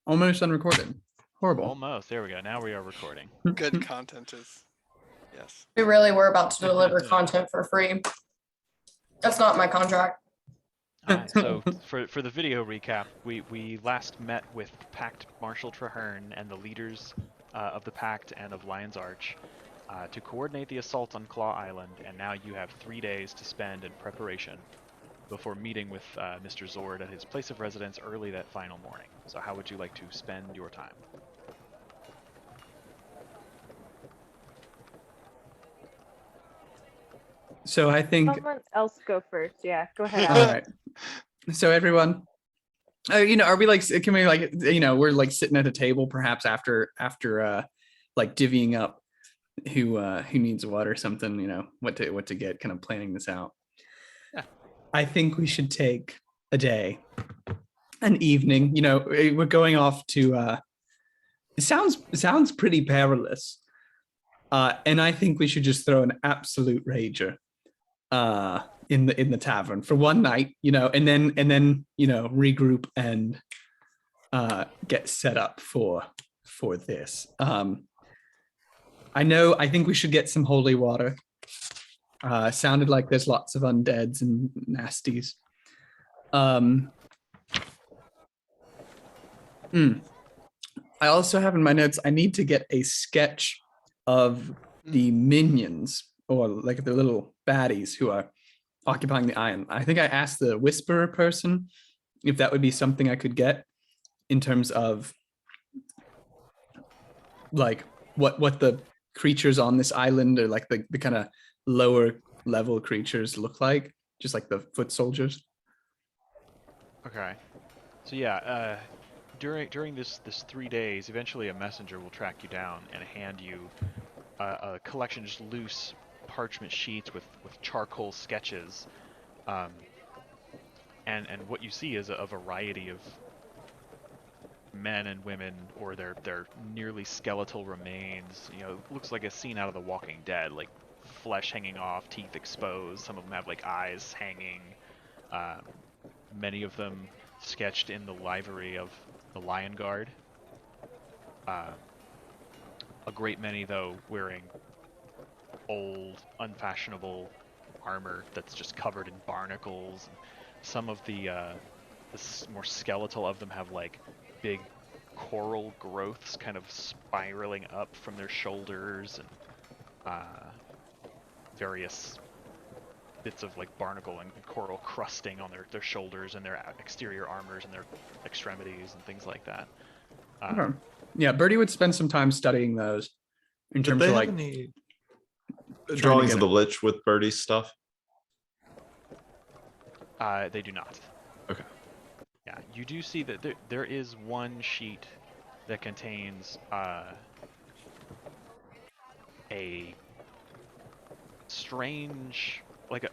Almost unrecorded. Horrible. Almost. There we go. Now we are recording. Good content is, yes. We really were about to deliver content for free. That's not my contract. So for the video recap, we last met with Pact Marshal Traherne and the leaders of the Pact and of Lion's Arch to coordinate the assault on Claw Island, and now you have 3 days to spend in preparation before meeting with Mr. Zord at his place of residence early that final morning. So how would you like to spend your time? So I think Someone else go first. Yeah, go ahead. all right. So everyone, are we like? Can we like? We're like sitting at a table, perhaps after like divvying up who needs what or something. What to get. Kind of planning this out. Yeah. I think we should take a day, an evening. We're going off to. It sounds pretty perilous, and I think we should just throw an absolute rager. In the tavern for one night, and then regroup and get set up for this. I think we should get some holy water. Sounded like there's lots of undeads and nasties. I also have in my notes, I need to get a sketch of the minions, or like the little baddies who are occupying the island. I think I asked the Whisperer person if that would be something I could get in terms of like what the creatures on this island, or like the kind of lower level creatures look like, just like the foot soldiers. Okay. So yeah, during this 3 days, eventually a messenger will track you down and hand you a collection of just loose parchment sheets with charcoal sketches, and what you see is a variety of men and women, or their nearly skeletal remains. It looks like a scene out of The Walking Dead, like flesh hanging off, teeth exposed. Some of them have like eyes hanging. Many of them sketched in the livery of the Lion Guard. A great many, though, wearing old, unfashionable armor that's just covered in barnacles. Some of the more skeletal of them have like big coral growths kind of spiraling up from their shoulders, and various bits of like barnacle and coral crusting on their shoulders and their exterior armors and their extremities and things like that. Okay. Yeah, Birdie would spend some time studying those in terms of like any drawings of the Lich with Birdie's stuff. They do not. Okay. Yeah, you do see that there is one sheet that contains a strange, like a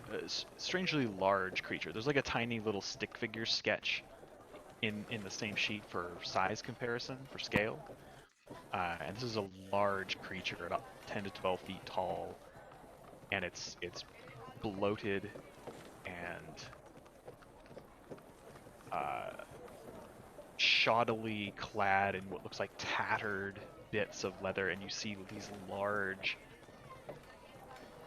strangely large creature. There's like a tiny little stick figure sketch in the same sheet for size comparison, for scale. And this is a large creature, about 10 to 12 feet tall, and it's bloated and shoddily clad in what looks like tattered bits of leather, and you see these large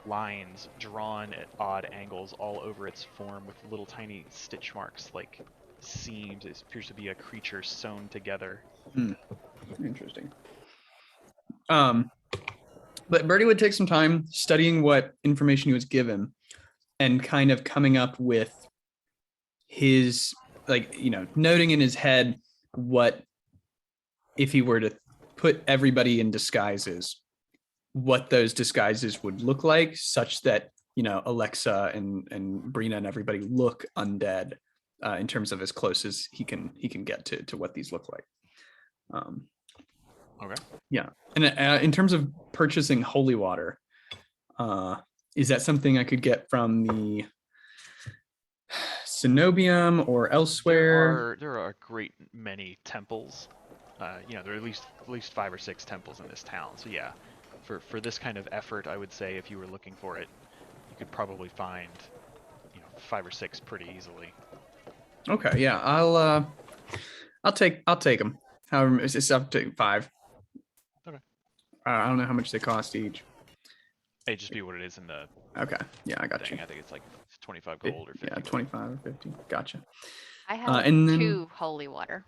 lines drawn at odd angles all over its form with little tiny stitch marks like seams. It appears to be a creature sewn together. Interesting. But Birdie would take some time studying what information he was given and kind of coming up with his, noting in his head what, if he were to put everybody in disguises, what those disguises would look like, such that, Alexa and Brina and everybody look undead, in terms of as close as he can get to what these look like. Okay. Yeah, and in terms of purchasing holy water, is that something I could get from the Cenobium or elsewhere? There are a great many temples. There are at least 5 or 6 temples in this town. So yeah, for this kind of effort, I would say if you were looking for it, you could probably find 5 or 6 pretty easily. Okay, yeah, I'll take them. However, it's up to 5. Okay. I don't know how much they cost each. It'd just be what it is in the Okay. Yeah, I got thing. you. I think it's like 25 gold or 50 Yeah, gold. 25 or 50. Gotcha. I have and then 2 holy water.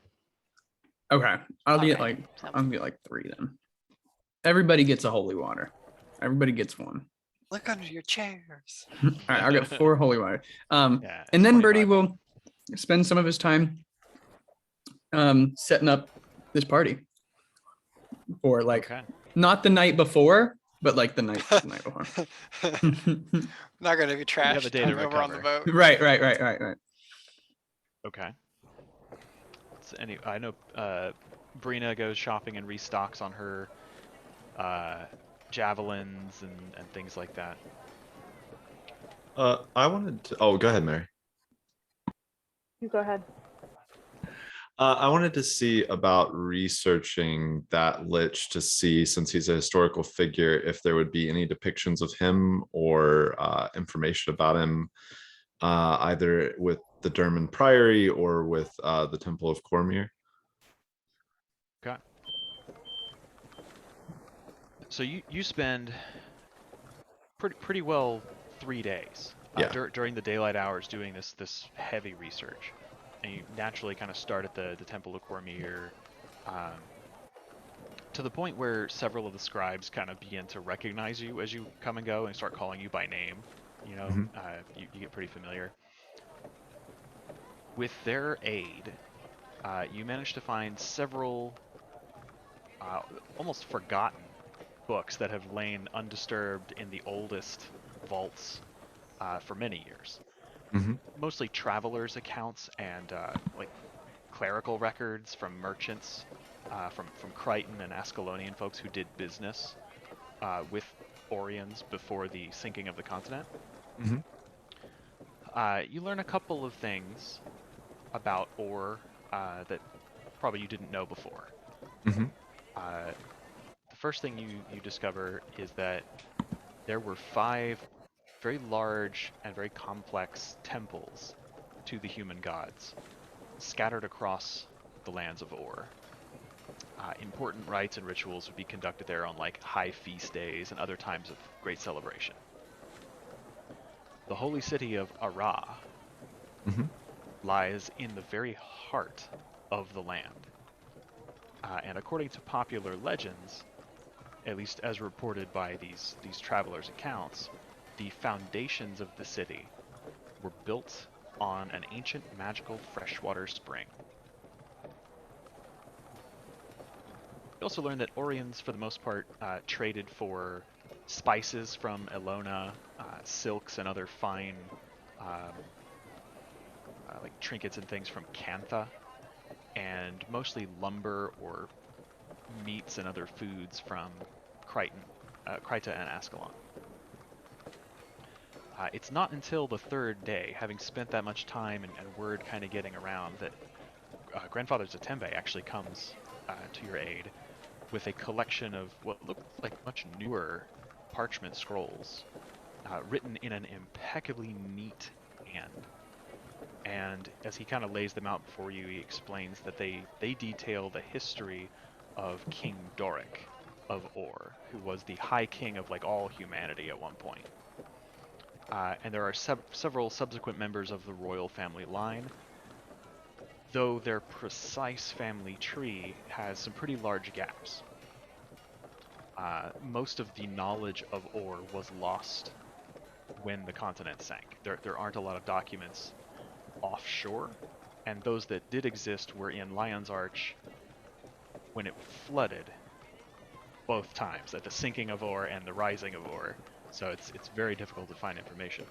okay, I'll get already, so. I'll get like 3 then. Everybody gets a holy water. Everybody gets one. Look under your chairs. All right, I'll get 4 holy water. Yeah, And then 25. Birdie will spend some of his time setting up this party for like Okay. not the night before, but like the night before. Not gonna be trash have a day to over on the recover. boat. Right. Okay. I know Brina goes shopping and restocks on her javelins and things like that. I wanted to. Oh, go ahead, Mary. You go ahead. I wanted to see about researching that lich to see, since he's a historical figure, if there would be any depictions of him or information about him, either with the Derman Priory or with the Temple of Cormyr. Okay. So you spend pretty well 3 days Yeah. during the daylight hours doing this heavy research, and you naturally kind of start at the Temple of Cormyr, to the point where several of the scribes kind of begin to recognize you as you come and go and start calling you by name. You know, you get pretty familiar. With their aid, you manage to find several almost forgotten books that have lain undisturbed in the oldest vaults for many years. Mostly travelers' accounts and like clerical records from merchants, from Crichton and Ascalonian folks who did business with Orrians before the sinking of the continent. You learn a couple of things about Orr that probably you didn't know before. The first thing you discover is that there were 5 very large and very complex temples to the human gods scattered across the lands of Orr. Important rites and rituals would be conducted there on like high feast days and other times of great celebration. The holy city of Ara lies in the very heart of the land. And according to popular legends, at least as reported by these travelers' accounts, the foundations of the city were built on an ancient magical freshwater spring. We also learned that Orrians, for the most part, traded for spices from Elona, silks and other fine like trinkets and things from Cantha, and mostly lumber or meats and other foods from Crichton, Kryta and Ascalon. It's not until the 3rd day, having spent that much time and word kind of getting around, that Grandfather Zatembe actually comes to your aid with a collection of what look like much newer parchment scrolls, written in an impeccably neat hand. And as he kind of lays them out before you, he explains that they detail the history of King Doric of Orr, who was the High King of like all humanity at one point. And there are several subsequent members of the royal family line, though their precise family tree has some pretty large gaps. Most of the knowledge of Orr was lost when the continent sank. There aren't a lot of documents offshore, and those that did exist were in Lion's Arch when it flooded both times, at the sinking of Orr and the rising of Orr. So it's very difficult to find information.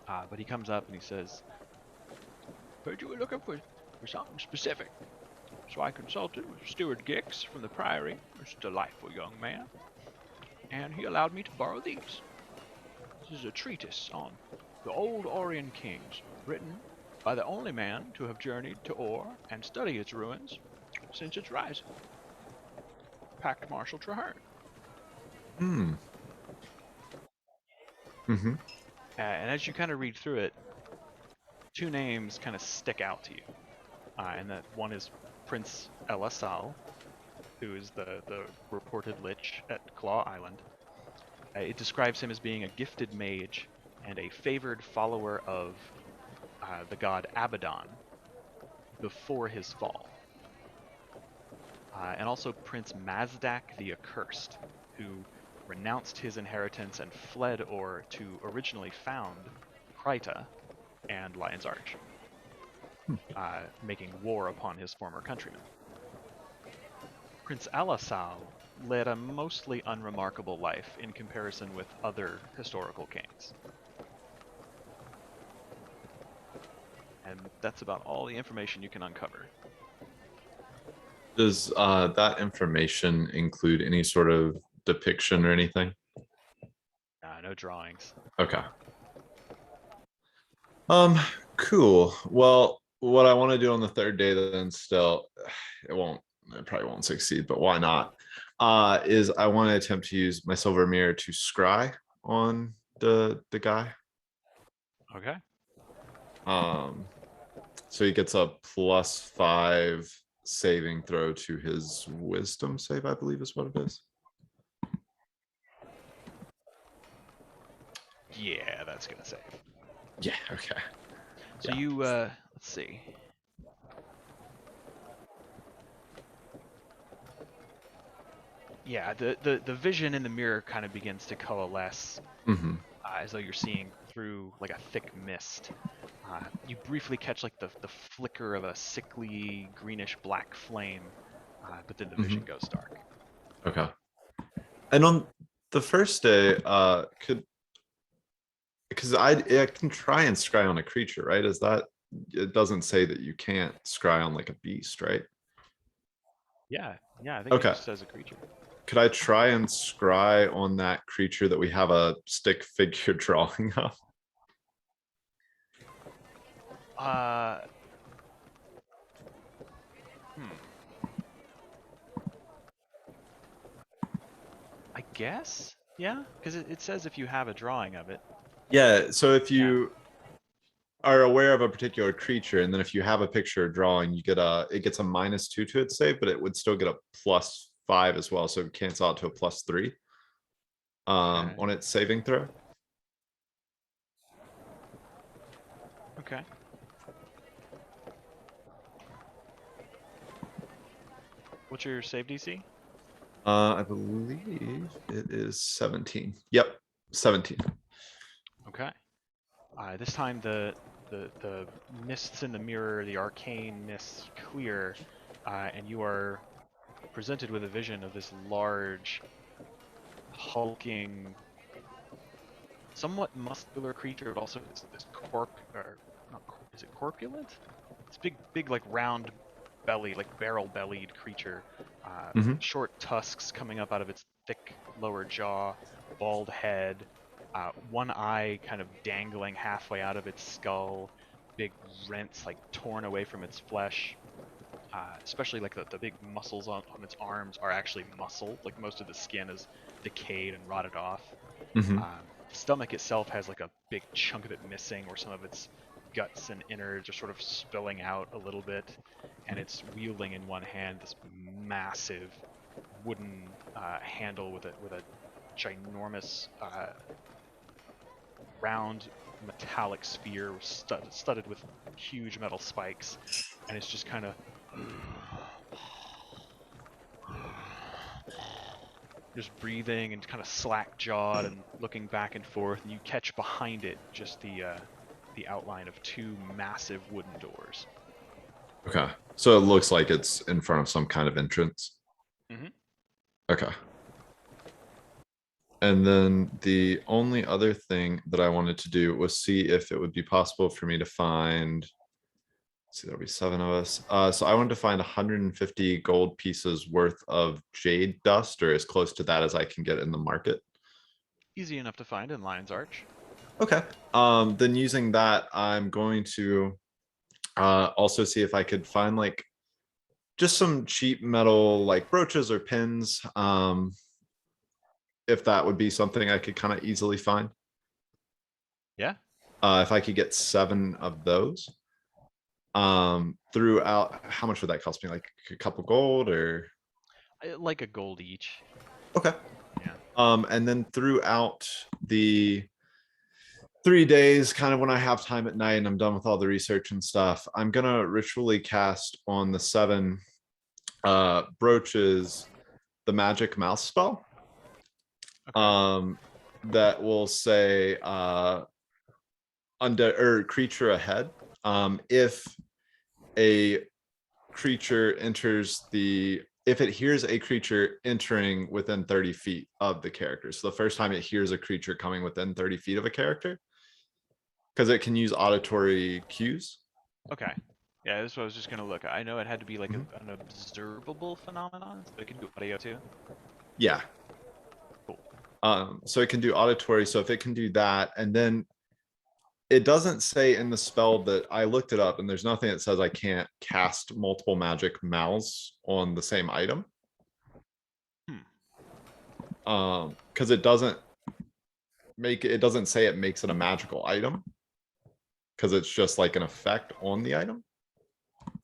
But he comes up and he says, "Heard you were looking for something specific." So I consulted with Steward Gix from the Priory, who's a delightful young man, and he allowed me to borrow these. This is a treatise on the old Orrian kings, written by the only man to have journeyed to Orr and study its ruins since its rising, Pact Marshal Traherne. And as you kind of read through it, 2 names kind of stick out to you, and that one is Prince Ellasal, who is the reported lich at Claw Island. It describes him as being a gifted mage and a favored follower of the god Abaddon before his fall. And also Prince Mazdak the Accursed, who renounced his inheritance and fled or to originally found Kryta and Lion's Arch, making war upon his former countrymen. Prince Ellasal led a mostly unremarkable life in comparison with other historical kings. And that's about all the information you can uncover. Does that information include any sort of depiction or anything? No drawings. Okay. Cool. Well, what I want to do on the third day then still, it probably won't succeed, but why not? Is I want to attempt to use my silver mirror to scry on the guy. Okay. So he gets a +5 saving throw to his wisdom save, I believe is what it is. Yeah, that's gonna save. Yeah, okay. So Yeah. you, let's see. Yeah, the vision in the mirror kind of begins to coalesce, Mm-hmm. as though you're seeing through like a thick mist. You briefly catch like the flicker of a sickly greenish black flame, but then the vision goes dark. Okay. And on the first day, because I can try and scry on a creature, right? Is that, it doesn't say that you can't scry on like a beast, right? Yeah, I think Okay. it just says a creature. Could I try and scry on that creature that we have a stick figure drawing of? I guess, yeah, because it says if you have a drawing of it. Yeah, so if you are aware of a particular creature, and then if you have a picture or drawing, you get it gets a -2 to its save, but it would still get a +5 as well, so it cancels out to a +3 on its saving throw. Okay. What's your save DC? I believe it is 17. Yep, 17. Okay. This time the mists in the mirror, the arcane mists clear, and you are presented with a vision of this large, hulking, somewhat muscular creature, but also this is it corpulent? It's big like round belly, like barrel-bellied creature. Short tusks coming up out of its thick lower jaw, bald head, one eye kind of dangling halfway out of its skull, big rents like torn away from its flesh. Especially like the big muscles on its arms are actually muscle. Like most of the skin is decayed and rotted off. The stomach itself has like a big chunk of it missing, or some of its guts and innards are sort of spilling out a little bit, and it's wielding in one hand this massive wooden handle with a ginormous round metallic sphere studded with huge metal spikes, and it's just kind of just breathing and kind of slack jawed and looking back and forth, and you catch behind it just the outline of two massive wooden doors. Okay, so it looks like it's in front of some kind of entrance. Okay. And then the only other thing that I wanted to do was see if it would be possible for me to find, let's see, there'll be 7 of us. So I wanted to find 150 gold pieces worth of jade dust, or as close to that as I can get in the market. Easy enough to find in Lion's Arch. Okay. Then using that, I'm going to also see if I could find like just some cheap metal like brooches or pins. If that would be something I could kind of easily find. Yeah. If I could get 7 of those. throughout. How much would that cost me? Like a couple gold or? Like a gold each. Okay. Yeah. And then throughout the 3 days, kind of when I have time at night and I'm done with all the research and stuff, I'm gonna ritually cast on the 7 brooches the magic mouse spell. Okay. That will say undead or creature ahead. If a creature enters if it hears a creature entering within 30 feet of the character. So the first time it hears a creature coming within 30 feet of a character, because it can use auditory cues. Okay. Yeah, this is what I was just gonna look. I know it had to be like Mhm. an observable phenomenon, so it can do audio too. Yeah. Cool. So it can do auditory. So if it can do that, and then it doesn't say in the spell that I looked it up, and there's nothing that says I can't cast multiple magic mouths on the same item. Because it doesn't say it makes it a magical item. Because it's just like an effect on the item.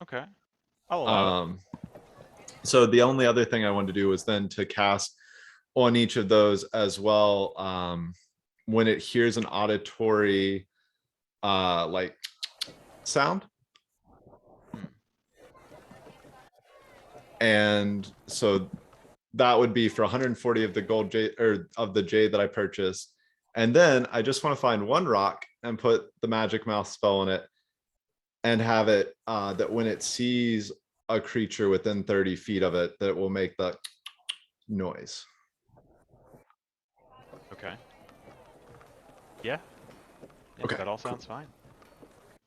Okay. I'll allow it. So the only other thing I wanted to do was then to cast on each of those as well. When it hears an auditory like sound. And so that would be for 140 of the gold jade or of the jade that I purchased. And then I just want to find one rock and put the magic mouth spell on it and have it that when it sees a creature within 30 feet of it, that it will make the noise. Okay. Yeah. Okay, That all cool. sounds fine.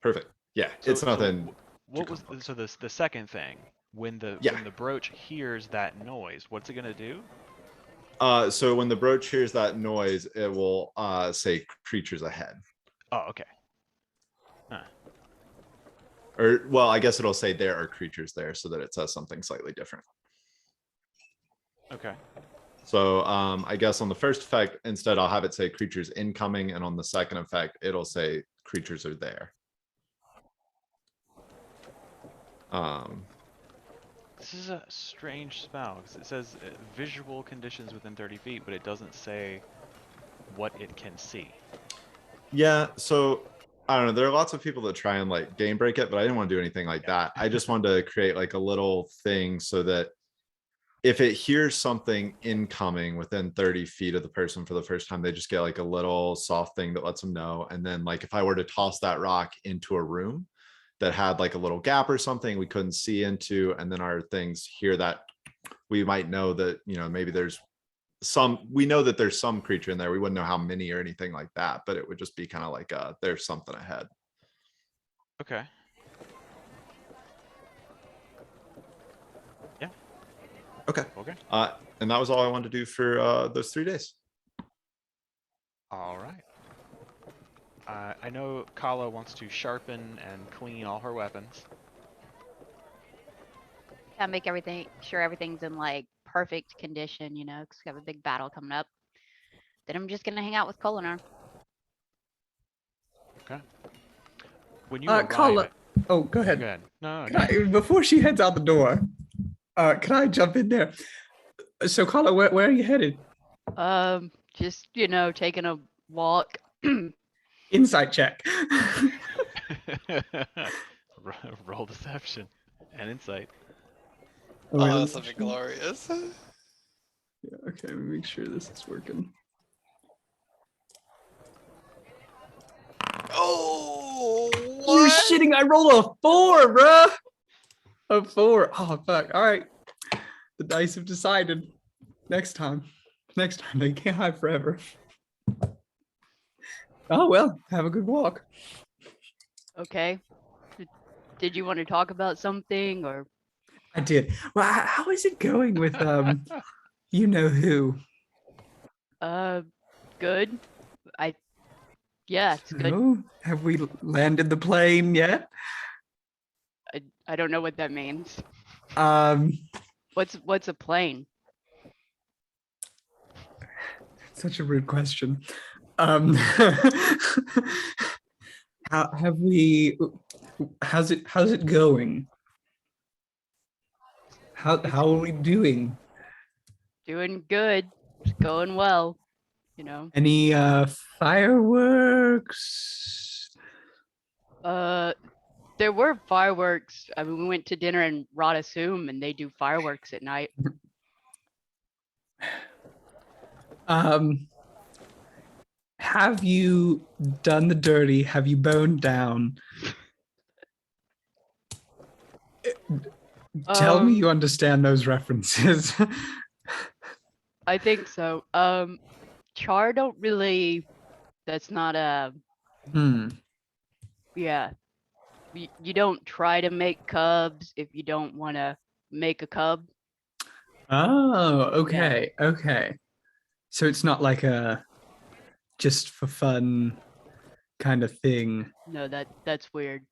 Perfect. Yeah, it's nothing. What was so the second thing when the brooch hears that noise? What's it gonna do? So when the brooch hears that noise, it will say creatures ahead. Oh, okay. Huh. Or well, I guess it'll say there are creatures there, so that it says something slightly different. Okay. So I guess on the first effect, instead I'll have it say creatures incoming, and on the second effect, it'll say creatures are there. This is a strange spell because it says visual conditions within 30 feet, but it doesn't say what it can see. Yeah, so I don't know. There are lots of people that try and like game break it, but I didn't want to do anything like that. I just wanted to create like a little thing so that if it hears something incoming within 30 feet of the person for the first time, they just get like a little soft thing that lets them know. And then like if I were to toss that rock into a room that had like a little gap or something we couldn't see into, and then our things hear that, we might know that, you know, maybe we know that there's some creature in there. We wouldn't know how many or anything like that, but it would just be kind of like there's something ahead. Okay. Yeah. Okay. Okay. And that was all I wanted to do for those 3 days. All right. I know Kala wants to sharpen and clean all her weapons. Yeah, make sure everything's in like perfect condition, you know, because we have a big battle coming up. Then I'm just gonna hang out with Kolinar. Okay. When you arrive, Kala. Oh, go ahead. Go ahead. No. Before she heads out the door, can I jump in there? So, Kala, where are you headed? Just, you know, taking a walk. Insight check. Roll deception and insight. Oh, that's something glorious. Yeah, okay, let me make sure this is working. Oh, You're what? shitting, I rolled a 4, bruh. A 4. Oh, fuck. All right. The dice have decided. Next time, they can't hide forever. Oh, well, have a good walk. Okay. Did you want to talk about something or? I did. Well, how is it going with, you know who? Good. Yeah, it's good. Oh, have we landed the plane yet? I don't know what that means. What's a plane? Such a rude question. How have we How's it going? How are we doing? Doing good. It's going well. You know. Any fireworks? There were fireworks. I mean, we went to dinner in Radasum and they do fireworks at night. Have you done the dirty? Have you boned down? Tell me you understand those references. I think so. Char don't really. That's not a. Yeah. You don't try to make cubs if you don't want to make a cub. Oh, okay, okay. So it's not like a just for fun kind of thing. No, that's weird.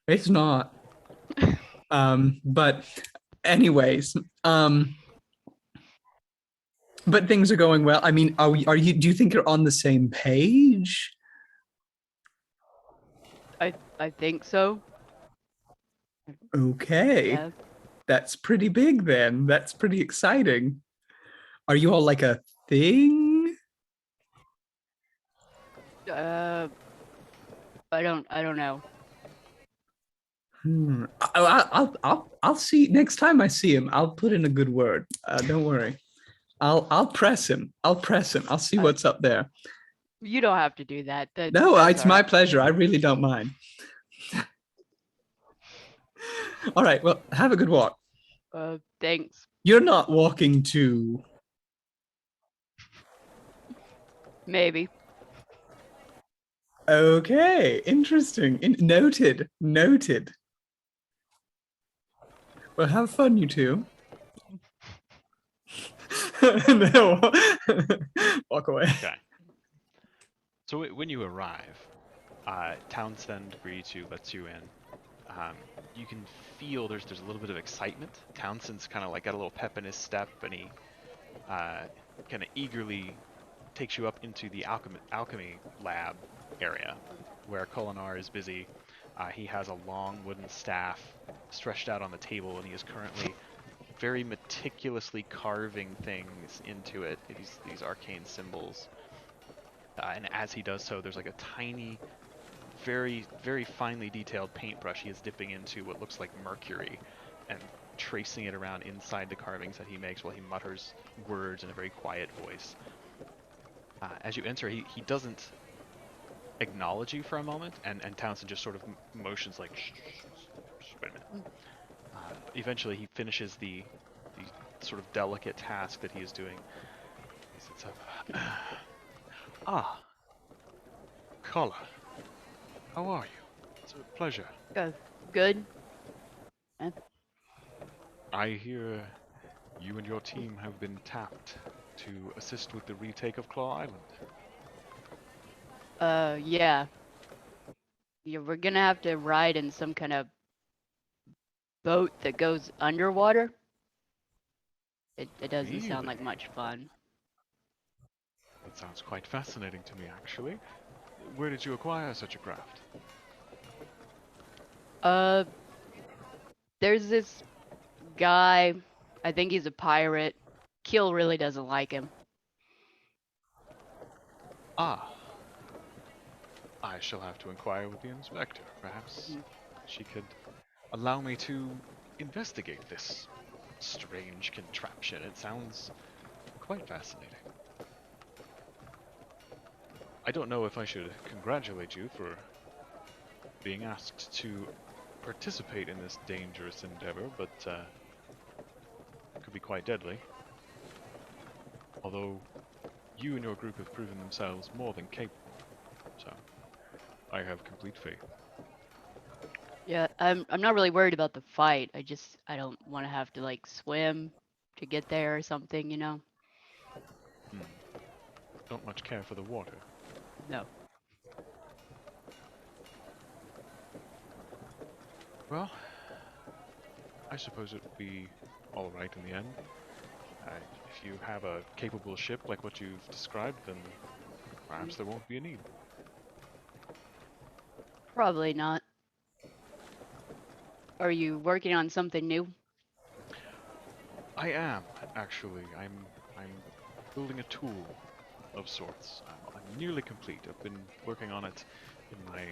It's not. But anyways, but things are going well. I mean, are you do you think you're on the same page? I think so. Okay. Yeah. That's pretty big then. That's pretty exciting. Are you all like a thing? I don't know. I'll see next time I see him. I'll put in a good word. Don't worry. I'll press him. I'll press him. I'll see what's up there. You don't have to do that. No, that's it's all my right. pleasure. I really don't mind. All right. Well, have a good walk. Thanks. You're not walking to. Maybe. Okay. Interesting. Noted. Noted. Well, have fun, you two. No. Walk away. Okay. So when you arrive, Townsend agrees to lets you in. You can feel there's a little bit of excitement. Townsend's kind of like got a little pep in his step, and he kind of eagerly takes you up into the alchemy lab area, where Kolinar is busy. He has a long wooden staff stretched out on the table, and he is currently very meticulously carving things into it. These arcane symbols. And as he does so, there's like a tiny, very, very finely detailed paintbrush he is dipping into what looks like mercury and tracing it around inside the carvings that he makes while he mutters words in a very quiet voice. As you enter, he doesn't acknowledge you for a moment, and Townsend just sort of motions like, shh, wait a minute. Eventually he finishes the sort of delicate task that he is doing. He sits up. Ah, Kala, how are you? It's a pleasure. Good. I hear you and your team have been tapped to assist with the retake of Claw Island. Yeah. Yeah, we're gonna have to ride in some kind of boat that goes underwater. It doesn't sound like much fun. That sounds quite fascinating to me, actually. Where did you acquire such a craft? There's this guy, I think he's a pirate. Kill really doesn't like him. Ah. I shall have to inquire with the inspector. Perhaps she could allow me to investigate this strange contraption. It sounds quite fascinating. I don't know if I should congratulate you for being asked to participate in this dangerous endeavor, but it could be quite deadly. Although you and your group have proven themselves more than capable, so I have complete faith. Yeah, I'm not really worried about the fight. I don't want to have to like swim to get there or something, you know? Don't much care for the water. No. Well, I suppose it would be alright in the end. If you have a capable ship like what you've described, then perhaps there won't be a need. Probably not. Are you working on something new? I am actually. I'm building a tool of sorts. I'm nearly complete. I've been working on it in my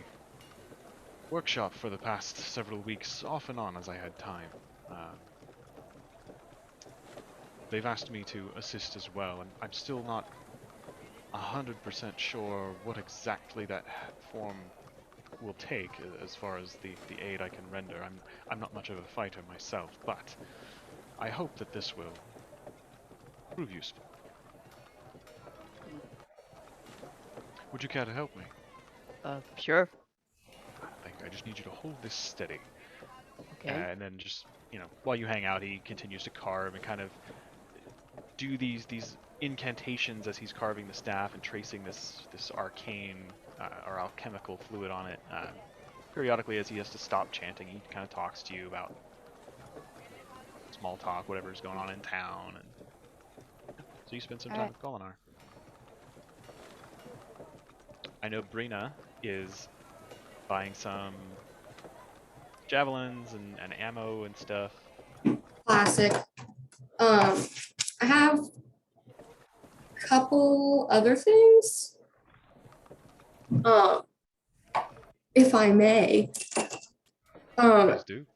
workshop for the past several weeks, off and on as I had time. They've asked me to assist as well, and I'm still not 100% sure what exactly that form will take as far as the aid I can render. I'm not much of a fighter myself, but I hope that this will prove useful. Would you care to help me? Sure. I just need you to hold this steady. Okay. And then just, while you hang out, he continues to carve and kind of do these incantations as he's carving the staff and tracing this arcane or alchemical fluid on it. Periodically, as he has to stop chanting, he kind of talks to you about small talk, whatever's going on in town, and so you spend some time with Golinar. I know Brina is buying some javelins and ammo and stuff. Classic. I have a couple other things. If I may. Please do.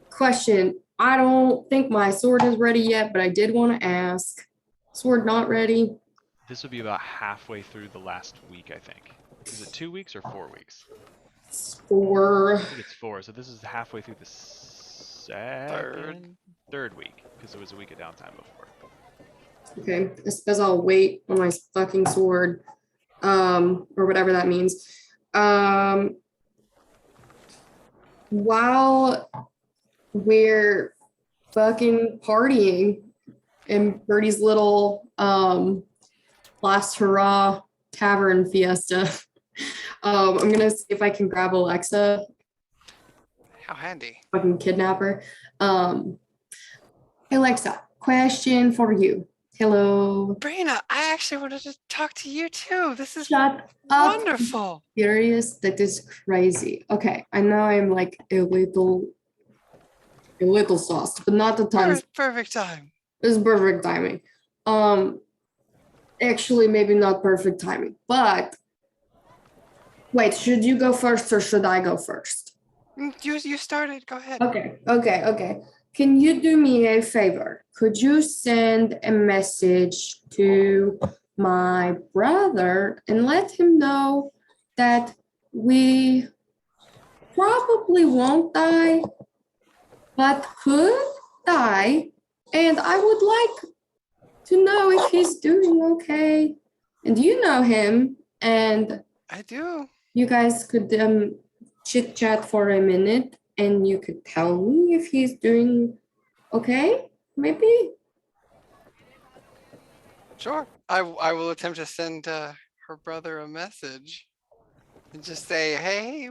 Question. I don't think my sword is ready yet, but I did want to ask. Sword not ready. This would be about halfway through the last week, I think. Is it 2 weeks or 4 weeks? It's 4. I think it's 4, so this is halfway through the third week, because there was a week of downtime before. Okay, I suppose I'll wait on my fucking sword, or whatever that means. While we're fucking partying in Birdie's little last hurrah tavern fiesta, I'm gonna see if I can grab Alexa. How handy. Fucking kidnap her. Hey Alexa, question for you. Hello. Brina, I actually wanted to talk to you too. This is Shut up. wonderful. Furious, that is crazy. Okay, I know I'm like a little sauced, but not the time. Perfect time. This is perfect timing. Actually, maybe not perfect timing, but wait, should you go first or should I go first? You started. Go ahead. Okay. Can you do me a favor? Could you send a message to my brother and let him know that we probably won't die, but could die, and I would like to know if he's doing okay. And you know him, and I do. you guys could chit chat for a minute, and you could tell me if he's doing okay, maybe. Sure. I will attempt to send her brother a message and just say, hey,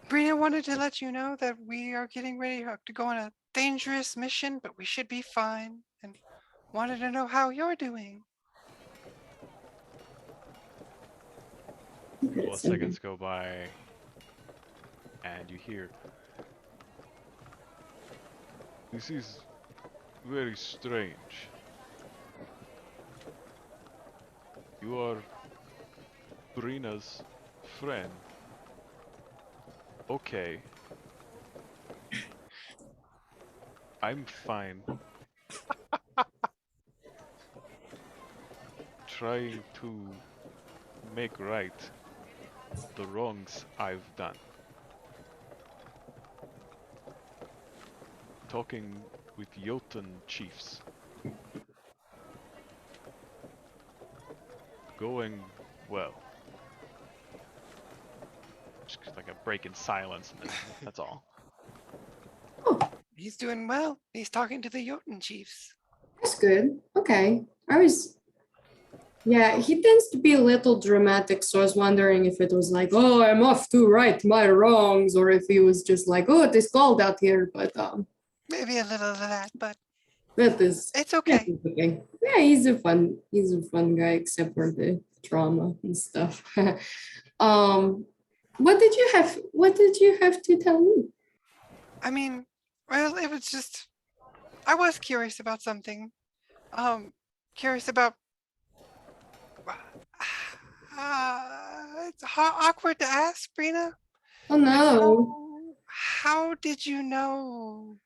Brina wanted to let you know that we are getting ready to go on a dangerous mission, but we should be fine, and wanted to know how you're doing. A couple of seconds go by, and you hear, "This is very strange. You are Brina's friend. Okay. I'm fine. Trying to make right the wrongs I've done. Talking with Jotun chiefs. Going well." Just like a break in silence, and then that's all. He's doing well. He's talking to the Jotun chiefs. That's good. Okay. Yeah, he tends to be a little dramatic, so I was wondering if it was like, oh, I'm off to right my wrongs, or if he was just like, oh, it is cold out here, but Maybe a little of that, but it's okay. okay. Yeah, he's a fun guy, except for the trauma and stuff. What did you have to tell me? I mean, well, it was just, I was curious about something. Curious about, it's awkward to ask, Brina. Oh But no. how did you know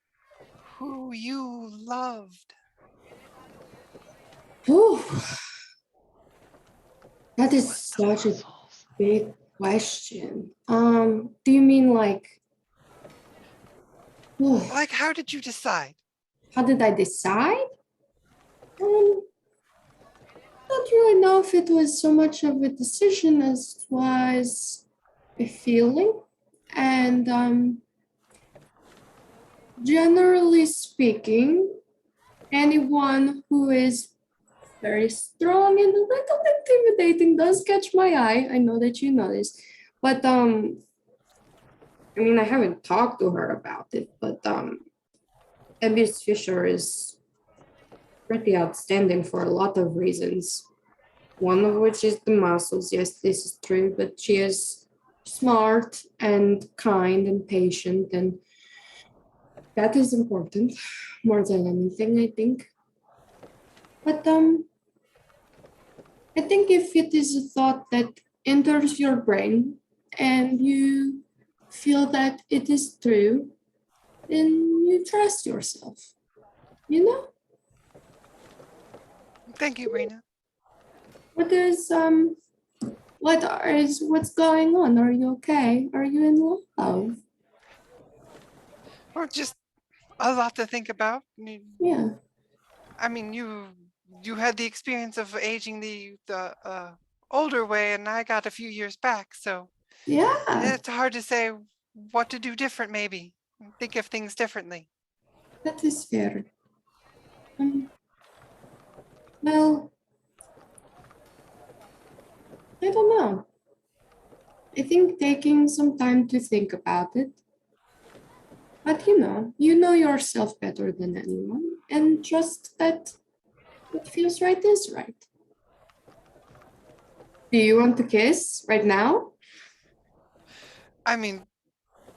who you loved? Whew. That is What's the such a muscles? big question. Do you mean like, Like, how did you decide? how did I decide? Don't really know if it was so much of a decision as it was a feeling. And generally speaking, anyone who is very strong and a little intimidating does catch my eye. I know that you know this. But I mean, I haven't talked to her about it, but Abyss Fisher is pretty outstanding for a lot of reasons. One of which is the muscles. Yes, this is true, but she is smart and kind and patient, and that is important more than anything, I think. But I think if it is a thought that enters your brain and you feel that it is true, then you trust yourself, you know? Thank you, Brina. What's going on? Are you okay? Are you in love? Or just a lot to think about. Yeah. I mean, you had the experience of aging the older way, and I got a few years back, so Yeah, it's hard to say what to do different. Maybe think of things differently. that is fair. Well, I don't know. I think taking some time to think about it. But you know yourself better than anyone, and trust that what feels right is right. Do you want to kiss right now? I mean,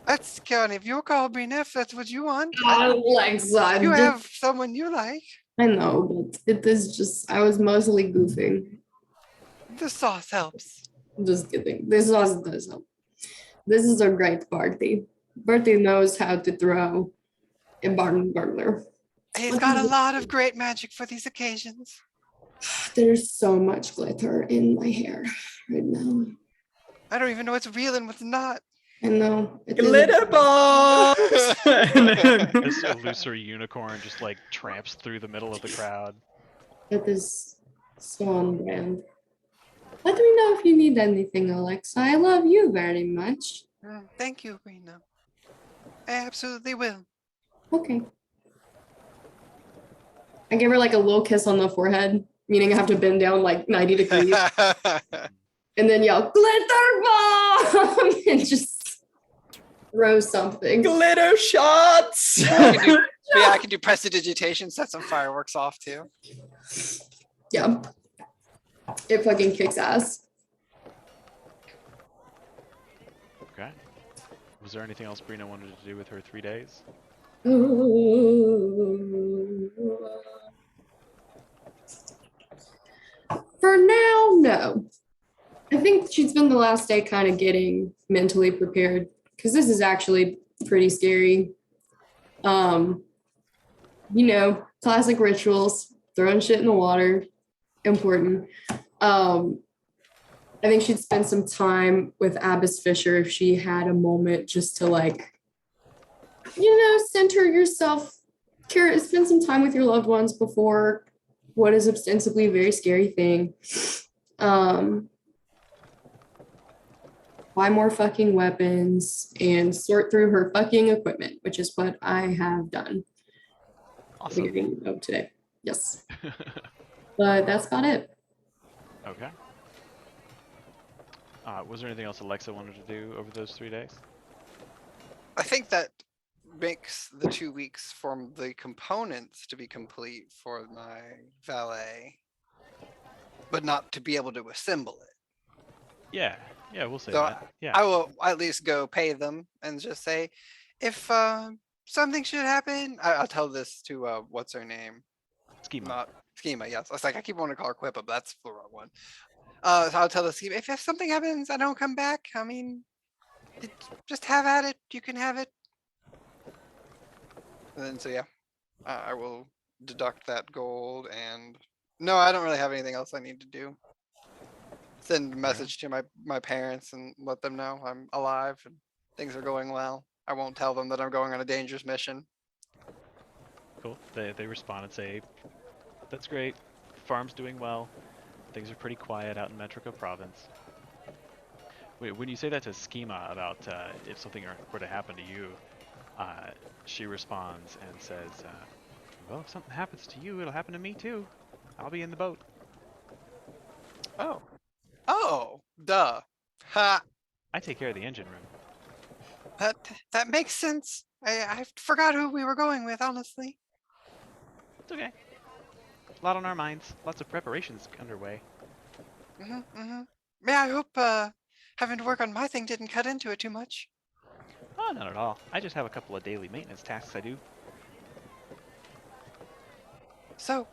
that's kind of your call, Brina, if that's what you want. Alexa, You have someone you like. I know, but it is just, I was mostly goofing. The sauce helps. Just kidding. This also does help. This is a great party. Bertie knows how to throw a barn burner. He's What got is a it? lot of great magic for these occasions. There's so much glitter in my hair right now. I don't even know what's real and what's not. I know. It is Glitter balls. This illusory unicorn just like tramps through the middle of the crowd. That is so on brand. Let me know if you need anything, Alexa. I love you very much. Thank you, Brina. I absolutely will. Okay. I give her like a little kiss on the forehead, meaning I have to bend down like 90 degrees and then yell, glitter bomb! And just throw something. Glitter shots. I can do prestidigitation, set some fireworks off too. Yeah. It fucking kicks ass. Okay. Was there anything else Brina wanted to do with her 3 days? For now, no. I think she'd spend the last day kind of getting mentally prepared because this is actually pretty scary. Classic rituals, throwing shit in the water, important. I think she'd spend some time with Abyss Fisher if she had a moment just to center yourself, spend some time with your loved ones before what is ostensibly a very scary thing. Buy more fucking weapons and sort through her fucking equipment, which is what I have done. Awesome. Beginning of today. Yes. But that's about it. Okay. Was there anything else Alexa wanted to do over those 3 days? I think that makes the 2 weeks for the components to be complete for my valet, but not to be able to assemble it. Yeah, we'll say So that. Yeah. I will at least go pay them and just say, if something should happen, I'll tell this to what's her name? Schema. Not Schema. Yes, I was like I keep wanting to call her Quippa, but that's the wrong one. So I'll tell the Schema if something happens, I don't come back. I mean, just have at it. You can have it. And then so yeah, I will deduct that gold and no, I don't really have anything else I need to do. Send a message to my parents and let them know I'm alive and things are going well. I won't tell them that I'm going on a dangerous mission. Cool. They respond and say, "That's great. Farm's doing well. Things are pretty quiet out in Metrica Province." Wait, when you say that to Schema about if something were to happen to you, she responds and says, "Well, if something happens to you, it'll happen to me too. I'll be in the boat." Oh. Oh, duh. Ha. I take care of the engine room. That makes sense. I forgot who we were going with, honestly. It's okay. A lot on our minds. Lots of preparations underway. Yeah, I hope having to work on my thing didn't cut into it too much. Oh, not at all. I just have a couple of daily maintenance tasks I do. So,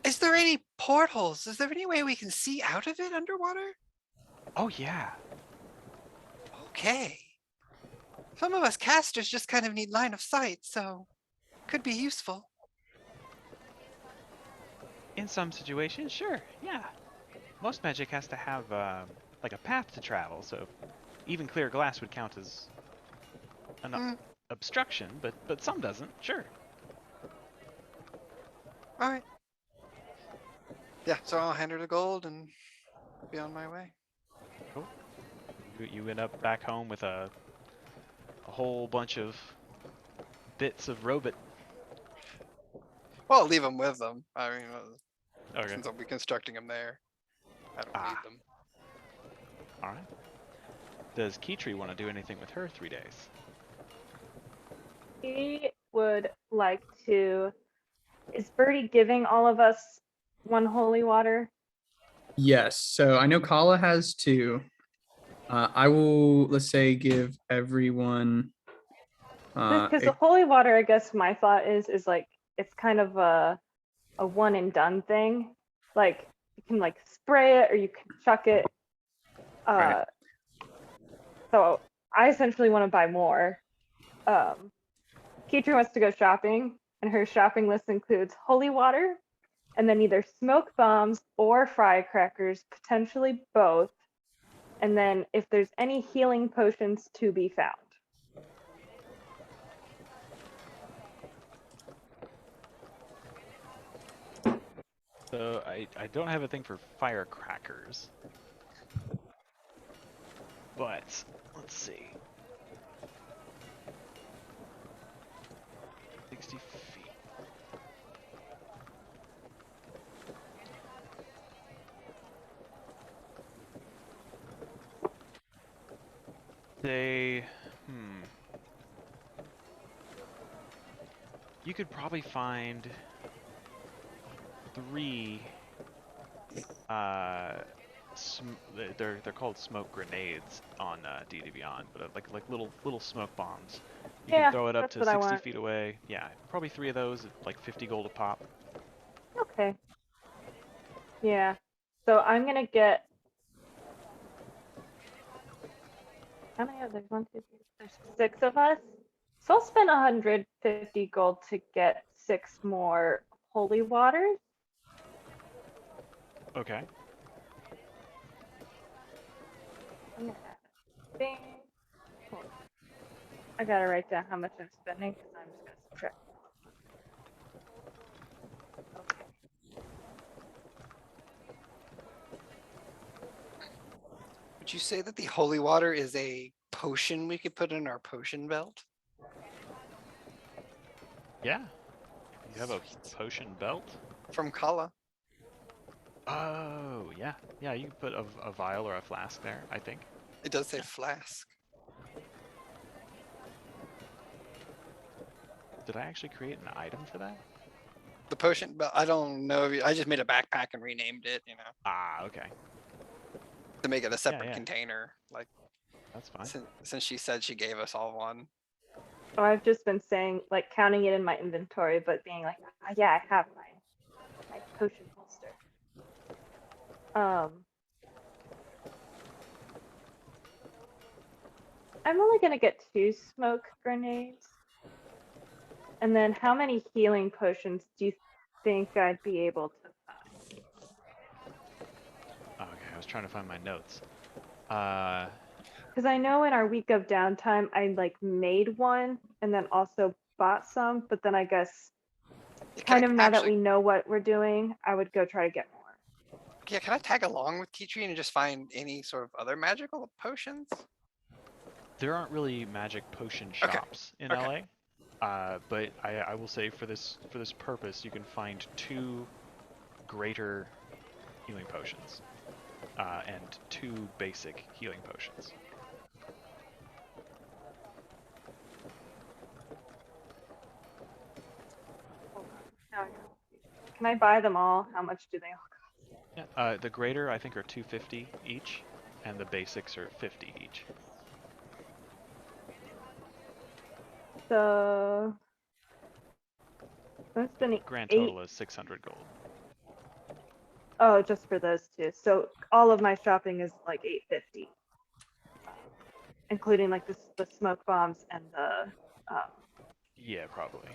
is there any portholes? Is there any way we can see out of it underwater? Oh yeah. Okay. Some of us casters just kind of need line of sight, so could be useful. In some situations, sure. Yeah. Most magic has to have like a path to travel, so even clear glass would count as an obstruction, but some doesn't. Sure. All right. Yeah, so I'll hand her the gold and be on my way. Cool. You end up back home with a whole bunch of bits of robot. Well, I'll leave them with them. I mean, Okay. since I'll be constructing them there, I don't need them. All right. Does Keytree want to do anything with her 3 days? He would like to. Is Birdie giving all of us one holy water? Yes. So I know Kala has two. I will, let's say, give everyone. Because the holy water, I guess my thought is like it's kind of a one and done thing. Like you can like spray it or you can chuck it. Right. So I essentially want to buy more. Keitra wants to go shopping, and her shopping list includes holy water, and then either smoke bombs or firecrackers, potentially both. And then if there's any healing potions to be found. So I don't have a thing for firecrackers. But let's see. 60 feet. Say, you could probably find 3 they're called smoke grenades on D&D Beyond, but like little smoke bombs. You can throw it up to 60 feet away. Yeah, probably 3 of those at like 50 gold a pop. Okay. Yeah. So I'm gonna get. How many are there? 1, 2, 3. There's 6 of us. So I'll spend 150 gold to get 6 more holy waters. Okay. I'm gonna add a thing. Hold on. I gotta write down how much I'm spending because I'm just gonna subtract. Okay. Would you say that the holy water is a potion we could put in our potion belt? Yeah. You have a potion belt? From Kala. Oh, yeah. Yeah, you can put a vial or a flask there, I think. It does say flask. Did I actually create an item for that? The potion, but I don't know. I just made a backpack and renamed it, you know, Ah, okay. to make it a separate yeah. container. Like, That's fine. since she said she gave us all one. Oh, I've just been saying, like, counting it in my inventory, but being like, "Ah, yeah, I have my potion holster." I'm only gonna get 2 smoke grenades. And then how many healing potions do you think I'd be able to find? Okay, I was trying to find my notes. Because I know in our week of downtime, I like made one and then also bought some, but then I guess kind of now that we know what we're doing, I would go try to get more. Yeah, can I tag along with Keytree and just find any sort of other magical potions? There aren't really magic potion Okay, shops in okay. LA, but I will say for this purpose, you can find 2 greater healing potions and 2 basic healing potions. Now, can I buy them all? How much do they all cost? Yeah, the greater I think are 250 each, and the basics are 50 each. So that's been Grand 8. total is 600 gold. Oh, just for those 2. So all of my shopping is like 850, including like the smoke bombs and the Yeah, probably.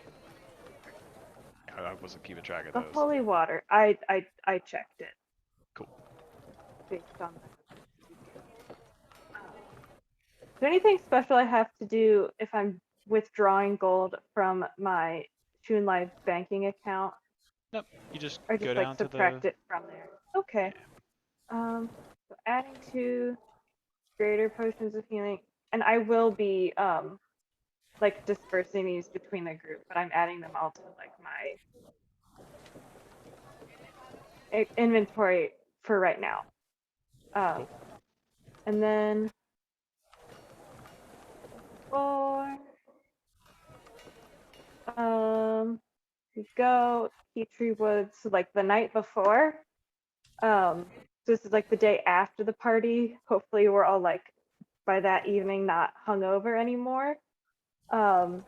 I wasn't keeping track of the those. holy water. I checked it. Cool. Based on is there anything special I have to do if I'm withdrawing gold from my Toon Life banking account? Nope, you just Or go just down like to subtract the... it from there? Okay. So adding 2 greater potions of healing, and I will be like dispersing these between the group, but I'm adding them all to like my inventory for right now. Cool. And then 4. We go Keytree Woods like the night before. So this is like the day after the party. Hopefully we're all like by that evening not hungover anymore. I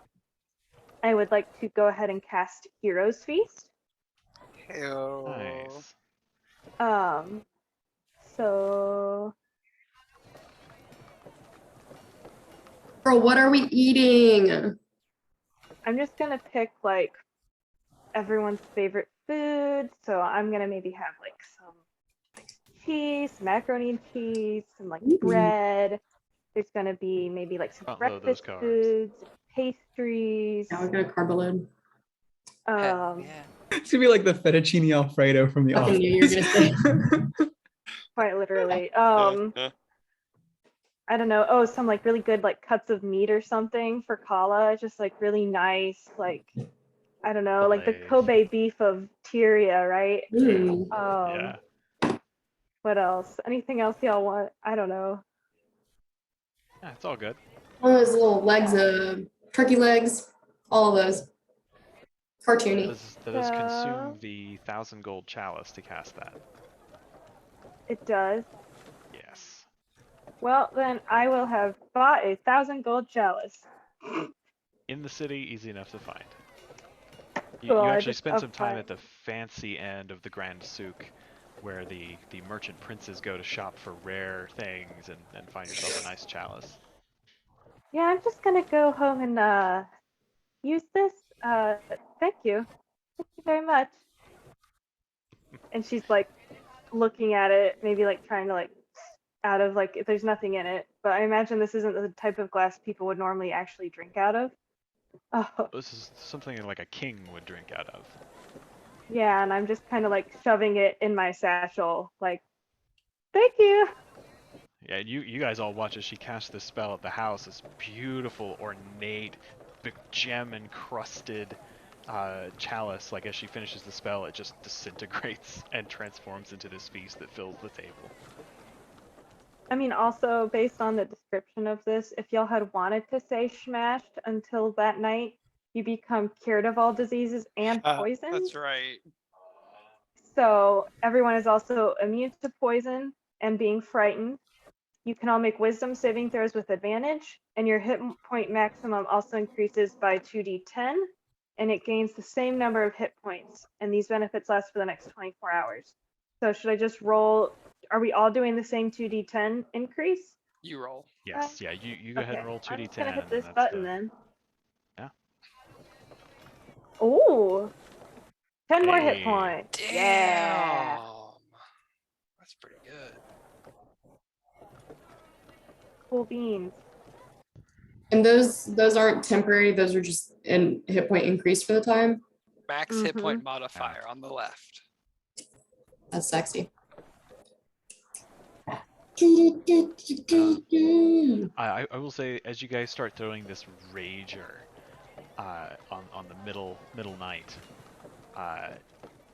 would like to go ahead and cast Hero's Feast. Nice. So Girl, what are we eating? I'm just gonna pick like everyone's favorite food. So I'm gonna maybe have like some cheese, macaroni and cheese, some like bread. There's gonna be maybe like some Front load those breakfast carbs. foods, pastries. Now we're gonna carb load. Yeah. It's gonna be like the fettuccine alfredo from the Fucking office. knew you were gonna say. Quite literally. I don't know. Oh, some like really good like cuts of meat or something for Kala. Just like really nice, like I don't know, like the Filet. Kobe beef of Tyria, right? Yeah. What else? Anything else y'all want? I don't know. Yeah, it's all good. All those little legs of turkey legs, all of those. Cartoony. That does consume the 1,000 gold chalice to cast that. It does. Yes. Well, then I will have bought a 1,000 gold chalice. In the city, easy enough to find. You Cool, I actually just spent some time applied. at the fancy end of the Grand Souk, where the merchant princes go to shop for rare things and find yourself a nice chalice. Yeah, I'm just gonna go home and use this. Thank you. Thank you very much. And she's like looking at it, maybe like trying to like out of like if there's nothing in it. But I imagine this isn't the type of glass people would normally actually drink out of. Oh. This is something like a king would drink out of. Yeah, and I'm just kind of like shoving it in my satchel, like, thank you. Yeah, you guys all watch as she casts this spell at the house. This beautiful, ornate, big gem encrusted chalice. Like as she finishes the spell, it just disintegrates and transforms into this feast that fills the table. I mean, also based on the description of this, if y'all had wanted to say smashed until that night, you become cured of all diseases and poisons. That's right. So everyone is also immune to poison and being frightened. you can all make wisdom saving throws with advantage, and your hit point maximum also increases by 2d10, and it gains the same number of hit points, and these benefits last for the next 24 hours. So should I just roll? Are we all doing the same 2d10 increase? You roll. Yes, yeah, you go ahead and roll 2d10. I'm just gonna hit and this that's button the- then. Yeah. Ooh, 10 more hit Hey. points. Damn. Yeah. That's pretty good. Cool beans. And those aren't temporary, those are just in hit point increase for the time. Max hit point modifier on the left. That's sexy. I will say, as you guys start throwing this rager on the middle night,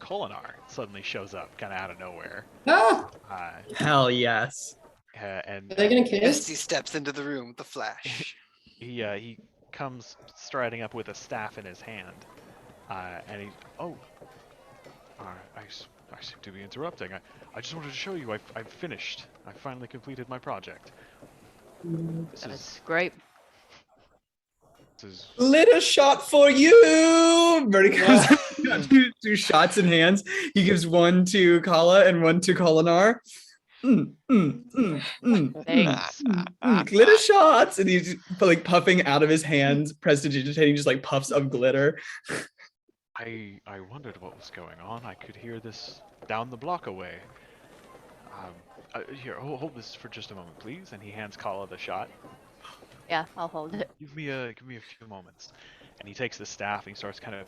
Kolinar suddenly shows up kind of out of nowhere. Ah, Hell yes. And are they gonna Misty kiss? steps into the room with the flash. he comes striding up with a staff in his hand, and he I seem to be interrupting. I just wanted to show you I've finished. I finally completed my project. This That's is great. this is Little shot for you. Bertie comes got two shots in hands. He gives one to Kala and one to Kolinar. Thanks. Glitter shots, and he's like puffing out of his hands, prestidigitating just like puffs of glitter. I wondered what was going on. I could hear this down the block away. Here, hold this for just a moment, please. And he hands Kala the shot. Yeah, I'll hold it. Give me a few moments. And he takes the staff and he starts kind of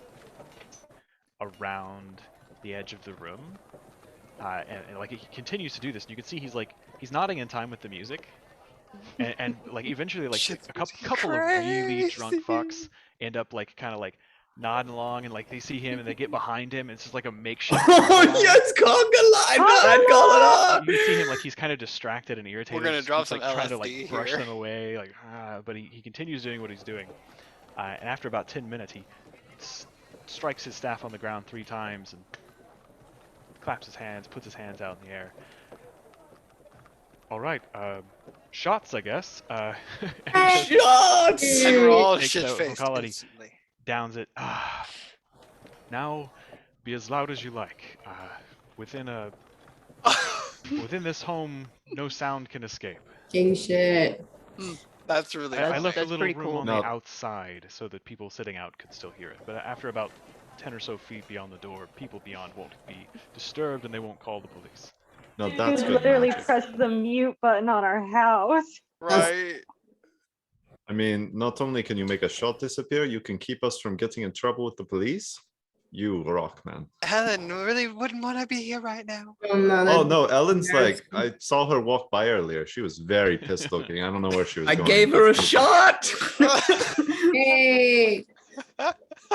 around the edge of the room. And like he continues to do this, and you can see he's nodding in time with the music. And like eventually, like Shit's a couple of really drunk fucks end up like kind of like nodding along, and like they see him and they get behind him. And it's just like a makeshift. Oh yes, conga line, call it up. You see him like he's kind of distracted and irritated. gonna just drop keeps, some like, trying to LSD like brush here. them away, like but he continues doing what he's doing. And after about 10 minutes, he strikes his staff on the ground 3 times and claps his hands, puts his hands out in the air. All right, shots, I guess. And he Shots. And we're all Takes shit the faced vocality. instantly. downs it. Now, be as loud as you like. Within this home, no sound can escape. King shit. That's really I funny. left a That's little pretty room cool. on No. the outside so that people sitting out could still hear it. But after about 10 or so feet beyond the door, people beyond won't be disturbed and they won't call the police. No, You that's good literally magic. pressed the mute button on our house. Right. I mean, not only can you make a shot disappear, you can keep us from getting in trouble with the police. You rock, man. Helen really wouldn't want to be here right now. Oh no, Oh that- no, Ellen's like, embarrassing. I saw her walk by earlier. She was very pissed looking. I don't know where she was I going. gave her a but- shot. Hey,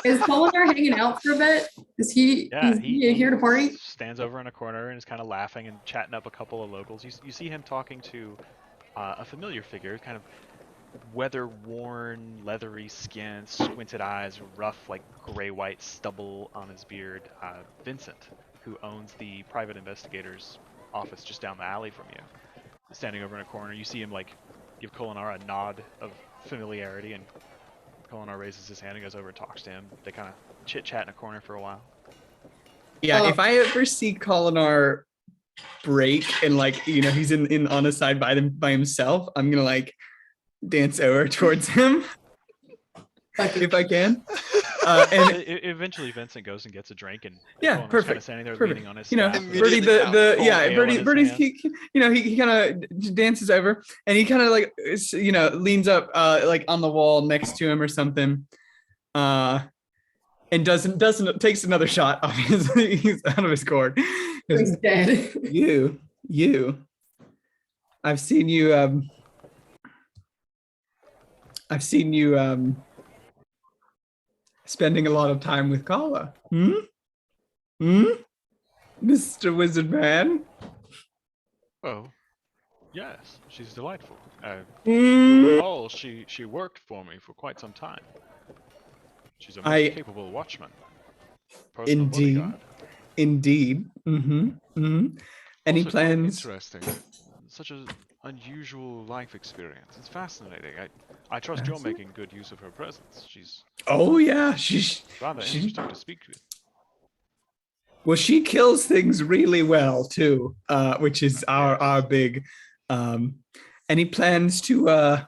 is Polinar hanging out for a bit? Is he? Yeah, is he here to party? Stands over in a corner and is kind of laughing and chatting up a couple of locals. You see him talking to a familiar figure, kind of weather-worn, leathery skin, squinted eyes, rough, like gray-white stubble on his beard. Vincent, who owns the private investigator's office just down the alley from you, standing over in a corner. You see him like give Kolinar a nod of familiarity, and Kolinar raises his hand and goes over and talks to him. They kind of chit-chat in a corner for a while. Yeah, if I ever see Kolinar break and like he's in on a side by himself, I'm gonna like dance over towards him if I can. And Eventually, Vincent goes and gets a drink, and Yeah, Kolinar's kind perfect, of standing there perfect. leaning on his you know, staff. Immediately Birdie out. Full ale in Birdie's his he hand. he kind of dances over and he kind of like leans up like on the wall next to him or something, and doesn't takes another shot. Obviously, he's out of his gourd. He goes, He's dead. you. I've seen you. I've seen you spending a lot of time with Kala. Mr. Wizard Man? Oh, yes, she's delightful. Hmm? Oh, she worked for me for quite some time. She's a most I- capable watchman. Personal Indeed. bodyguard. Indeed. Any Also quite plans? Interesting. Such a unusual life experience. It's fascinating. I trust you're making good use of her presence. She's Oh yeah, she rather interesting to speak with. well, she kills things really well too, which is our big. Any plans to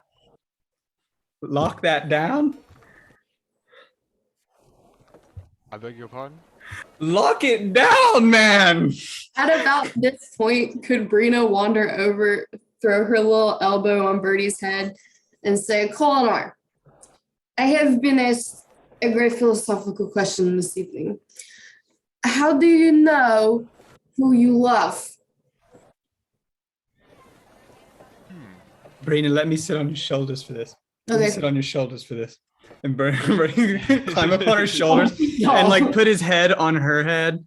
lock that down? I beg your pardon? Lock it down, man. At about this point, could Brina wander over, throw her little elbow on Birdie's head, and say, Colonar, I have been asked a great philosophical question this evening. How do you know who you love? Brina, let me sit on your shoulders for this. Let me Okay. sit on your shoulders for this. And Bernie climb up on her shoulders No. and like put his head on her head.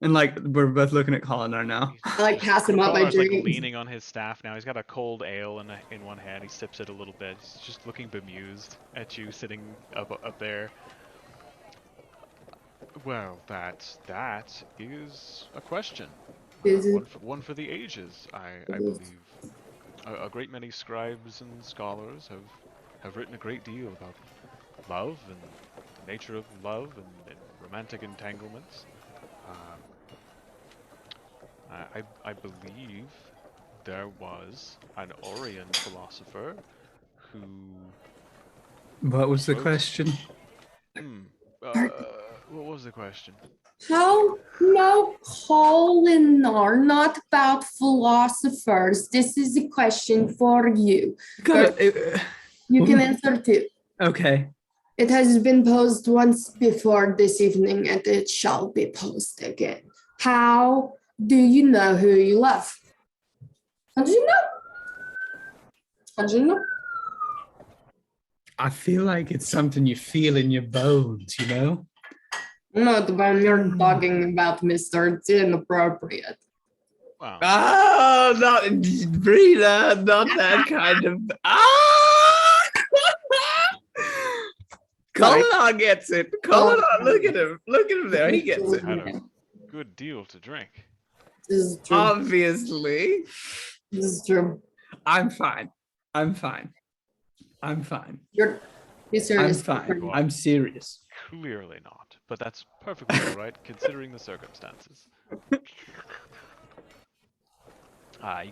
And like we're both looking at Colinar now. I like pass him up my Colinar's like drink. leaning on his staff now. He's got a cold ale in one hand. He sips it a little bit. He's just looking bemused at you sitting up there. Well, that is a question. Is it? One for the ages, I believe. A great many scribes and scholars have written a great deal about love and the nature of love and romantic entanglements. I believe there was an Orrian philosopher who... What was the wrote- question? What was the question? How? No, Colinar, not about philosophers. This is a question for you. You can answer too. Okay. It has been posed once before this evening, and it shall be posed again. How do you know who you love? How do you know? How do you know? I feel like it's something you feel in your bones, you know? Not the one you're talking about, mister. It's inappropriate. Wow. Oh, not Brina, not that kind of. Colinar gets it. Colinar, look at him. Look at him there. He gets it. Had a good deal to drink. This is true. Obviously. This is true. I'm fine. I'm fine. I'm fine. You're serious. I'm fine. I'm serious. Clearly not, but that's perfectly all right considering the circumstances. You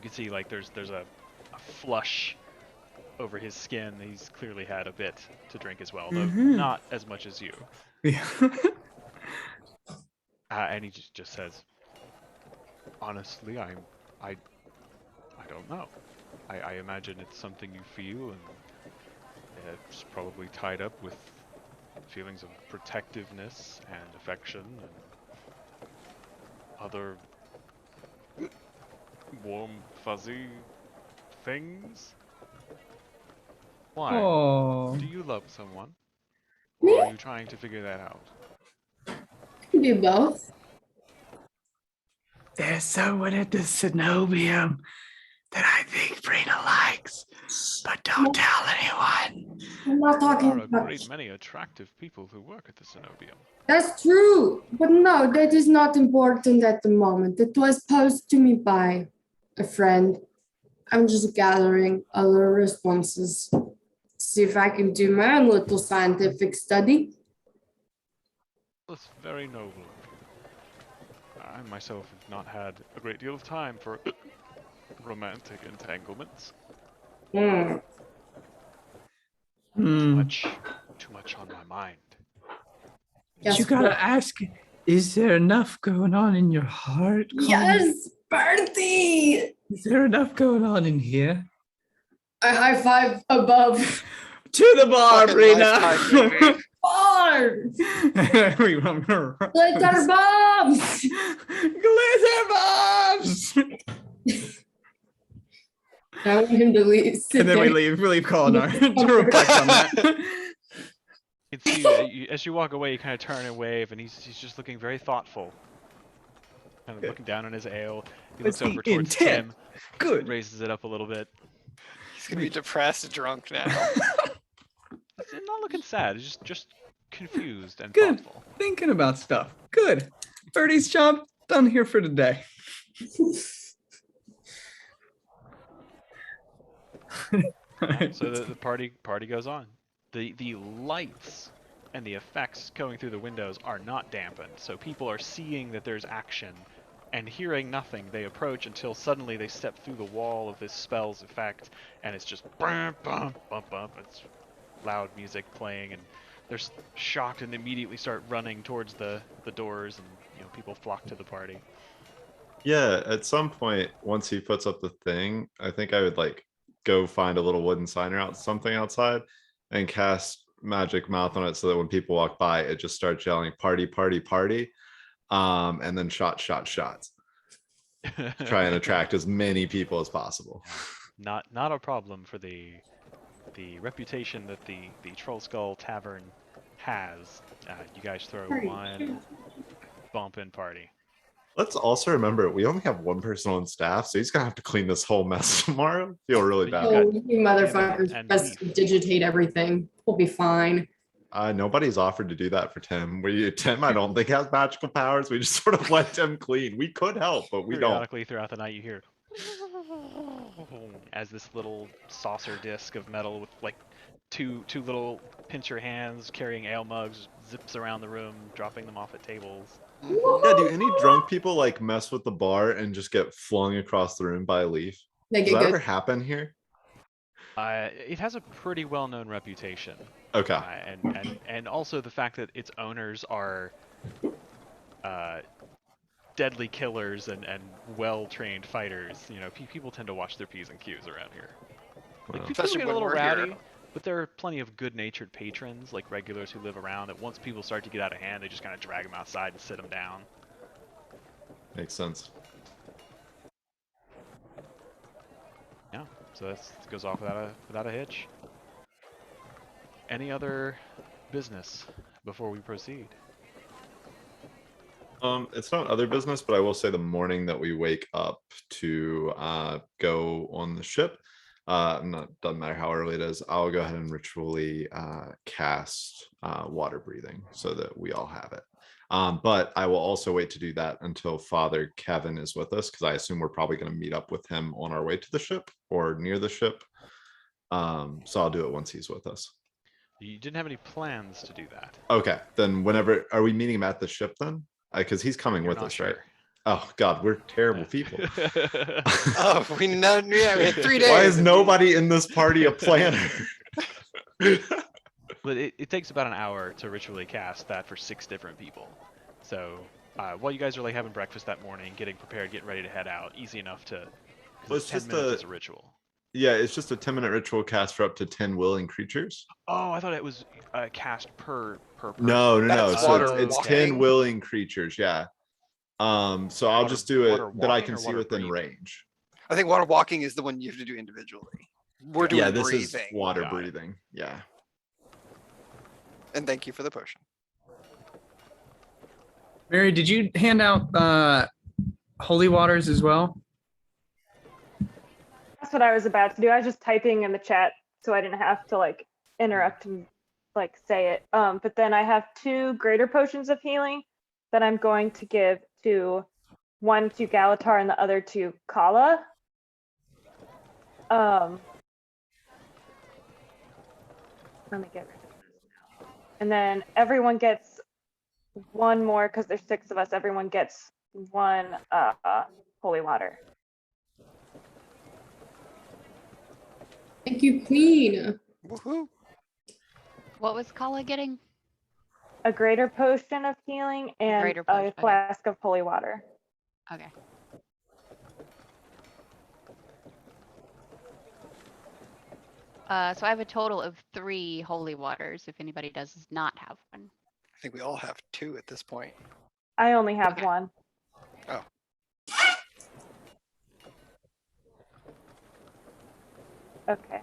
can see like there's a flush over his skin. He's clearly had a bit to drink as well, though not as much as you. Yeah. And he just says, honestly, I don't know. I imagine it's something you feel, and it's probably tied up with feelings of protectiveness and affection and other warm, fuzzy things. Why? Oh. Do you love someone? Me? Or are you trying to figure that out? Can do both. There's someone at the Cenobium that I think Brina likes, but don't tell anyone. I'm not talking There are a about. great many attractive people who work at the Cenobium. That's true, but no, that is not important at the moment. It was posed to me by a friend. I'm just gathering other responses. See if I can do my own little scientific study. That's very noble of you. I myself have not had a great deal of time for romantic entanglements. Hmm. Too much on my mind. Yes, You gotta ask, is there enough going on in your heart? Colin? Yes, Bertie! Is there enough going on in here? I high five above. To the bar, Fucking Lifetime Brina! movie. Bars! Glitter bombs! Glitter bombs! I want him to leave. And then we leave Colinar to reflect on that. You can see as you walk away, you kind of turn and wave, and he's just looking very thoughtful. Kind of looking down on his ale. He looks What's over the towards intent? Tim, Good. raises it up a little bit. He's gonna be depressed drunk now. He's not looking sad. He's just confused and Good. thoughtful. Thinking about stuff. Good. Birdie's job done here for today. So the party goes on. The lights and the effects going through the windows are not dampened, so people are seeing that there's action and hearing nothing. They approach until suddenly they step through the wall of this spell's effect, and it's just bump bump bump bump. It's loud music playing, and they're shocked and immediately start running towards the doors, and people flock to the party. Yeah, at some point, once he puts up the thing, I think I would like go find a little wooden sign or something outside and cast magic mouth on it so that when people walk by, it just starts yelling party, party, party. And then shots. Try and attract as many people as possible. Not a problem for the reputation that the Trollskull Tavern has. You guys throw one bump in party. Let's also remember we only have one person on staff, so he's gonna have to clean this whole mess tomorrow. Feel really But bad. Oh, you motherfuckers and just Leaf. digitate everything. We'll be fine. Nobody's offered to do that for Tim. Tim, I don't think has magical powers. We just sort of let Tim clean. We could help, but we don't. Periodically throughout the night, you hear as this little saucer disc of metal with like two little pincher hands carrying ale mugs zips around the room, dropping them off at tables. Yeah, do any drunk people like mess with the bar and just get flung across the room by a leaf? They Does get that good. ever happen here? It has a pretty well-known reputation. Okay. And also the fact that its owners are deadly killers and well-trained fighters. People tend to watch their P's and Q's around here. Like, Wow. people Especially get a when little we're rowdy, here. but there are plenty of good-natured patrons, like regulars who live around, that once people start to get out of hand, they just kind of drag them outside and sit them down. Makes sense. Yeah, so that goes off without a hitch. Any other business before we proceed? It's not other business, but I will say the morning that we wake up to go on the ship, doesn't matter how early it is, I'll go ahead and ritually cast water breathing so that we all have it. But I will also wait to do that until Father Kevin is with us, because I assume we're probably going to meet up with him on our way to the ship or near the ship. So I'll do it once he's with us. You didn't have any plans to do that. Okay, then whenever, are we meeting him at the ship then? Because he's coming You're with not us, sure. right? Oh God, we're terrible people. Oh, we know. Yeah, we had 3 days. Why is nobody in this party a planner? But it takes about an hour to ritually cast that for 6 different people. So while you guys are like having breakfast that morning, getting prepared, getting ready to head out, easy enough to. Well, It's it's 10 just minutes a- as a ritual. Yeah, it's just a 10-minute ritual cast for up to 10 willing creatures. Oh, I thought it was cast per person. No. That's So water it's 10 walking. willing creatures. Yeah. So I'll Water- just do it water that I walking can or see water within breathing? range. I think water walking is the one you have to do individually. We're doing Yeah, this breathing. is water Got it. breathing. Yeah. And thank you for the potion. Mary, did you hand out holy waters as well? That's what I was about to do. I was just typing in the chat so I didn't have to like interrupt and like say it. But then I have 2 greater potions of healing that I'm going to give to one to Galatar and the other to Kala. Let me get rid of this now. And then everyone gets one more because there's 6 of us. Everyone gets 1 holy water. Thank you, Queen. Woohoo! What was Kala getting? A greater potion of healing and greater a potion, okay. flask of holy water. Okay. So I have a total of 3 holy waters. If anybody does not have one. I think we all have 2 at this point. I only have Okay. 1. Oh. Okay.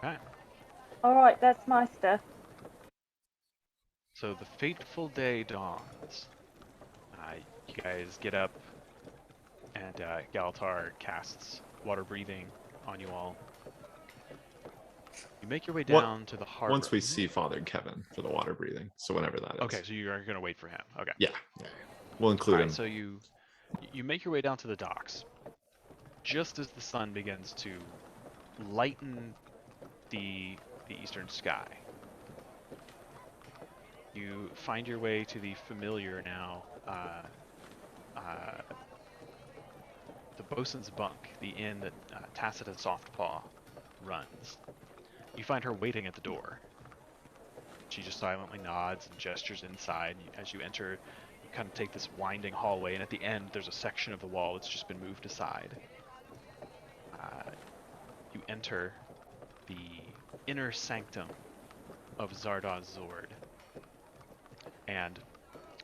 Okay. All right, that's my stuff. So the fateful day dawns. You guys get up, and Galatar casts water breathing on you all. You make your way down to the harbor. Once we see Father Kevin for the water breathing. So whenever that is. Okay, so you're gonna wait for him. Okay. Yeah. We'll include All him. right, so you make your way down to the docks. Just as the sun begins to lighten the eastern sky, you find your way to the familiar now, the bosun's bunk, the inn that Tacita Softpaw runs. You find her waiting at the door. She just silently nods and gestures inside. As you enter, you kind of take this winding hallway, and at the end, there's a section of the wall that's just been moved aside. You enter the inner sanctum of Zardoz Zord, and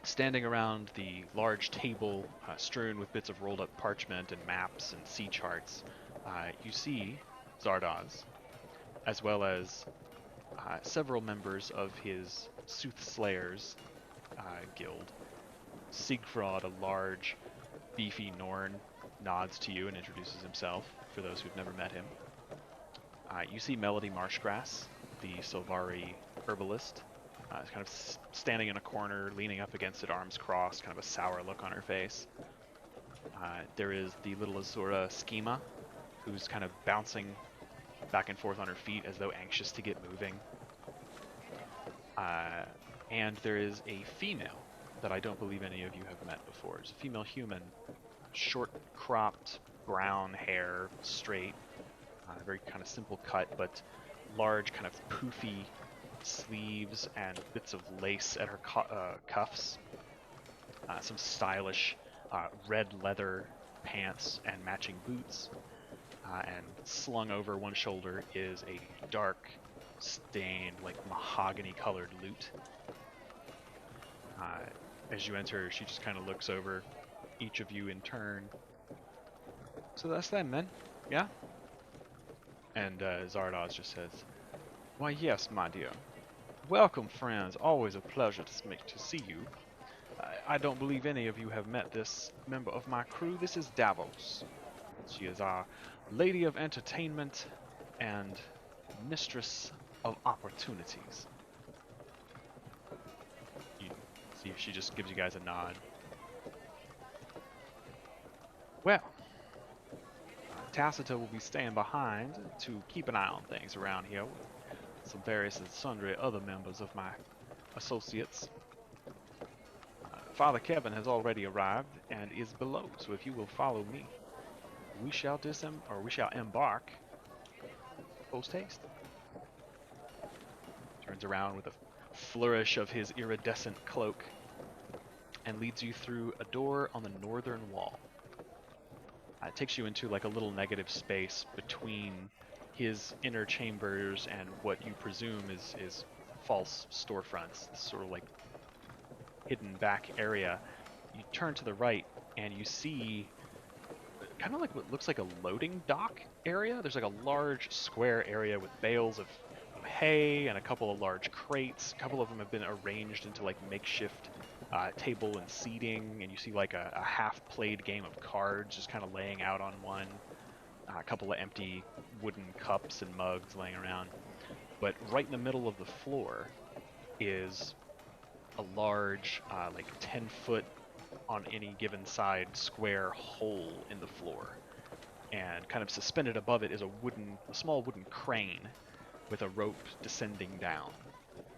standing around the large table strewn with bits of rolled up parchment and maps and sea charts, you see Zardoz, as well as several members of his Soothsayers guild. Sigfrod, a large, beefy Norn, nods to you and introduces himself for those who've never met him. You see Melody Marshgrass, the Silvari herbalist, kind of standing in a corner, leaning up against it, arms crossed, kind of a sour look on her face. There is the little Azura Schema, who's kind of bouncing back and forth on her feet as though anxious to get moving. And there is a female that I don't believe any of you have met before. It's a female human, short cropped, brown hair, straight, very kind of simple cut, but large kind of poofy sleeves and bits of lace at her cuffs. Some stylish red leather pants and matching boots. And slung over one shoulder is a dark, stained, like mahogany-colored lute. As you enter, she just kind of looks over each of you in turn. So that's them, then, yeah? And Zardoz just says, "Why, yes, my dear. Welcome, friends. Always a pleasure to see you. I don't believe any of you have met this member of my crew. This is Davos. She is our Lady of Entertainment and Mistress of Opportunities." You see if she just gives you guys a nod. Well, Tacita will be staying behind to keep an eye on things around here with some various and sundry other members of my associates. Father Kevin has already arrived and is below, so if you will follow me, we shall embark post haste. Turns around with a flourish of his iridescent cloak and leads you through a door on the northern wall. It takes you into like a little negative space between his inner chambers and what you presume is false storefronts, this sort of like hidden back area. You turn to the right and you see kind of like what looks like a loading dock area. There's like a large square area with bales of hay and a couple of large crates. A couple of them have been arranged into like makeshift table and seating, and you see like a half-played game of cards just kind of laying out on one. A couple of empty wooden cups and mugs laying around. But right in the middle of the floor is a large, like 10-foot on any given side square hole in the floor. And kind of suspended above it is a small wooden crane with a rope descending down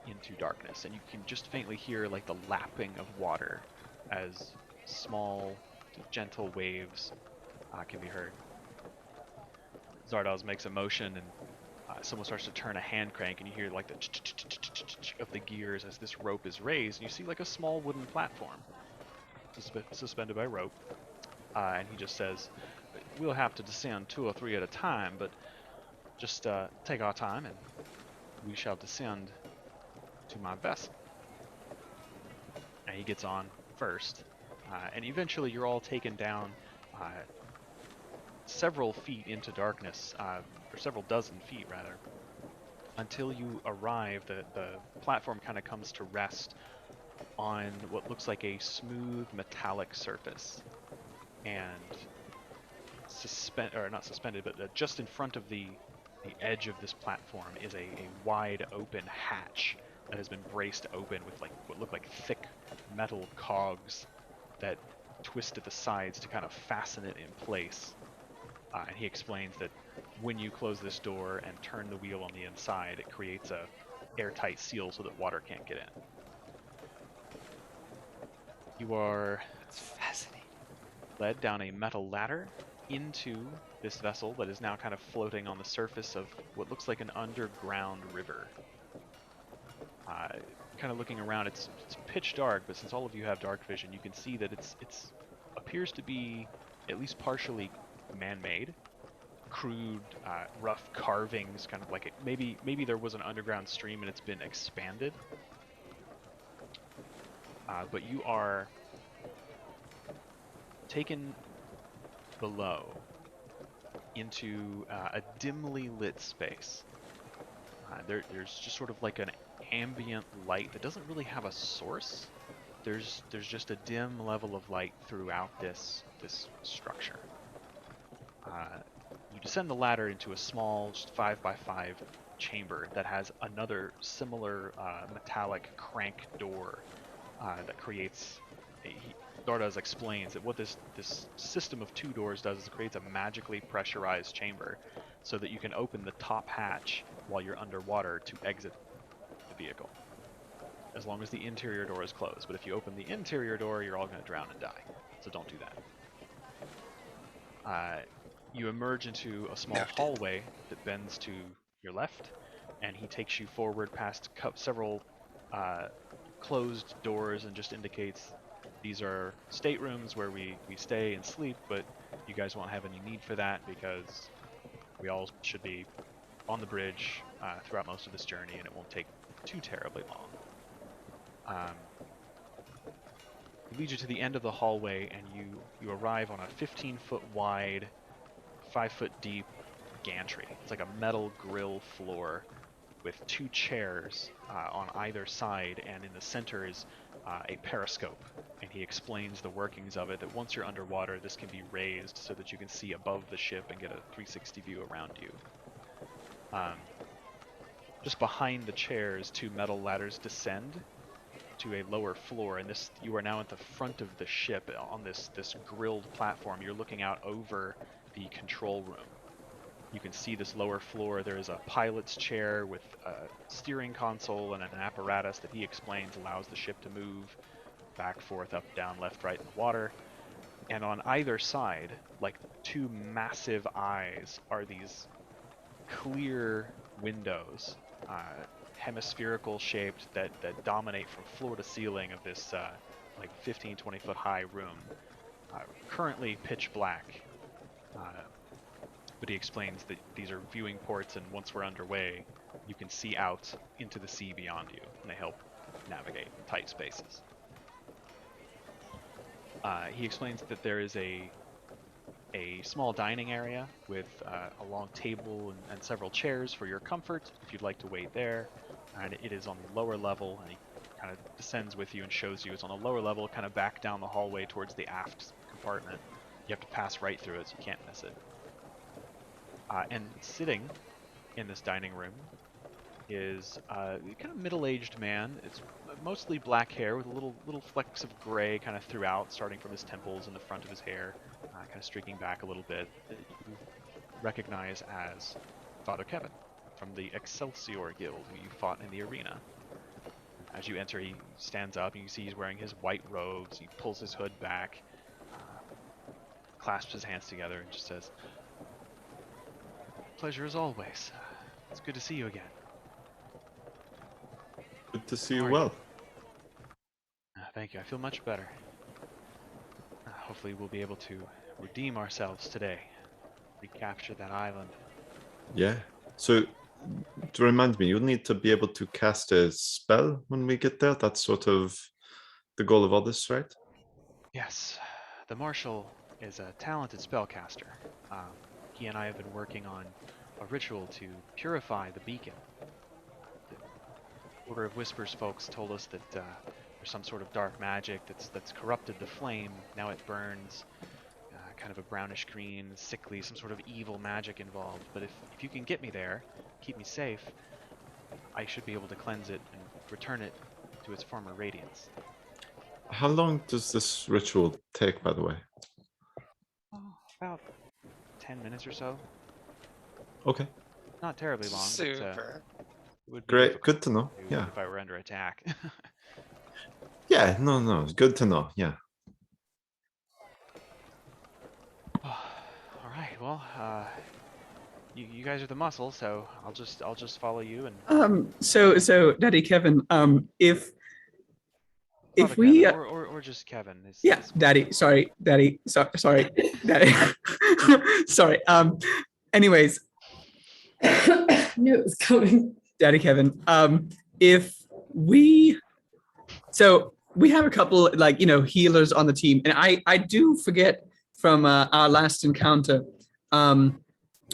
into darkness, and you can just faintly hear like the lapping of water as small, gentle waves can be heard. Zardoz makes a motion, and someone starts to turn a hand crank, and you hear like the of the gears as this rope is raised, and you see like a small wooden platform suspended by rope, and he just says, "We'll have to descend 2 or 3 at a time, but just take our time, and we shall descend to my vessel." And he gets on first, and eventually you're all taken down several feet into darkness, or several dozen feet rather, until you arrive. The platform kind of comes to rest on what looks like a smooth metallic surface, and not suspended, but just in front of the edge of this platform is a wide open hatch that has been braced open with like what look like thick metal cogs that twist at the sides to kind of fasten it in place. And he explains that when you close this door and turn the wheel on the inside, it creates a airtight seal so that water can't get in. You are It's fascinating. led down a metal ladder into this vessel that is now kind of floating on the surface of what looks like an underground river. Kind of looking around, it's pitch dark, but since all of you have dark vision, you can see that it's appears to be at least partially man-made. Crude, rough carvings, kind of like maybe there was an underground stream and it's been expanded. But you are taken below into a dimly lit space. There's just sort of like an ambient light that doesn't really have a source. There's just a dim level of light throughout this structure. You descend the ladder into a small, just 5x5 chamber that has another similar metallic crank door that creates. Zardoz explains that what this system of 2 doors does is it creates a magically pressurized chamber so that you can open the top hatch while you're underwater to exit the vehicle, as long as the interior door is closed. But if you open the interior door, you're all going to drown and die, so don't do that. You emerge into a small hallway that bends to your left, and he takes you forward past several closed doors and just indicates these are staterooms where we stay and sleep, but you guys won't have any need for that because we all should be on the bridge throughout most of this journey, and it won't take too terribly long. It leads you to the end of the hallway, and you arrive on a 15-foot wide, 5-foot deep gantry. It's like a metal grill floor with 2 chairs on either side, and in the center is a periscope. And he explains the workings of it, that once you're underwater, this can be raised so that you can see above the ship and get a 360 view around you. Just behind the chairs, 2 metal ladders descend to a lower floor, and you are now at the front of the ship on this grilled platform. You're looking out over the control room. You can see this lower floor. There is a pilot's chair with a steering console and an apparatus that he explains allows the ship to move back, forth, up, down, left, right in the water. And on either side, like 2 massive eyes, are these clear windows, hemispherical shaped, that dominate from floor to ceiling of this like 15-20 foot high room. Currently pitch black. But he explains that these are viewing ports, and once we're underway, you can see out into the sea beyond you, and they help navigate tight spaces. He explains that there is a small dining area with a long table and several chairs for your comfort if you'd like to wait there. And it is on the lower level, and he kind of descends with you and shows you it's on the lower level, kind of back down the hallway towards the aft compartment. You have to pass right through it, so you can't miss it. And sitting in this dining room is a kind of middle-aged man. It's mostly black hair with little flecks of gray kind of throughout, starting from his temples and the front of his hair, kind of streaking back a little bit. That you recognize as Father Kevin from the Excelsior Guild, who you fought in the arena. As you enter, he stands up, and you see he's wearing his white robes. He pulls his hood back, clasps his hands together, and just says, "Pleasure as always. It's good to see you again." Good to see How you are well. Thank you. I feel much better. Hopefully we'll be able to redeem ourselves today. Recapture that island. Yeah. So, to remind me, you'll need to be able to cast a spell when we get there. That's sort of the goal of all this, right? Yes. The Marshal is a talented spellcaster. He and I have been working on a ritual to purify the beacon. The Order of Whispers folks told us that there's some sort of dark magic that's corrupted the flame. Now it burns kind of a brownish green, sickly, some sort of evil magic involved. But if you can get me there, keep me safe, I should be able to cleanse it and return it to its former radiance. How long does this ritual take, by the way? Oh, about 10 minutes or so. Okay, Not terribly long, but Super. it would be great. difficult Good to know. to do Yeah. if I were under attack. Yeah, no, it's good to know. Yeah. All right. Well, you guys are the muscle, so I'll just follow you and So Daddy Kevin, if Father we Kevin, or just Kevin. yeah, Daddy, sorry, Daddy, sorry, Daddy, sorry. Anyways, Knew it was coming. Daddy Kevin, if we, so we have a couple like healers on the team, and I do forget from our last encounter,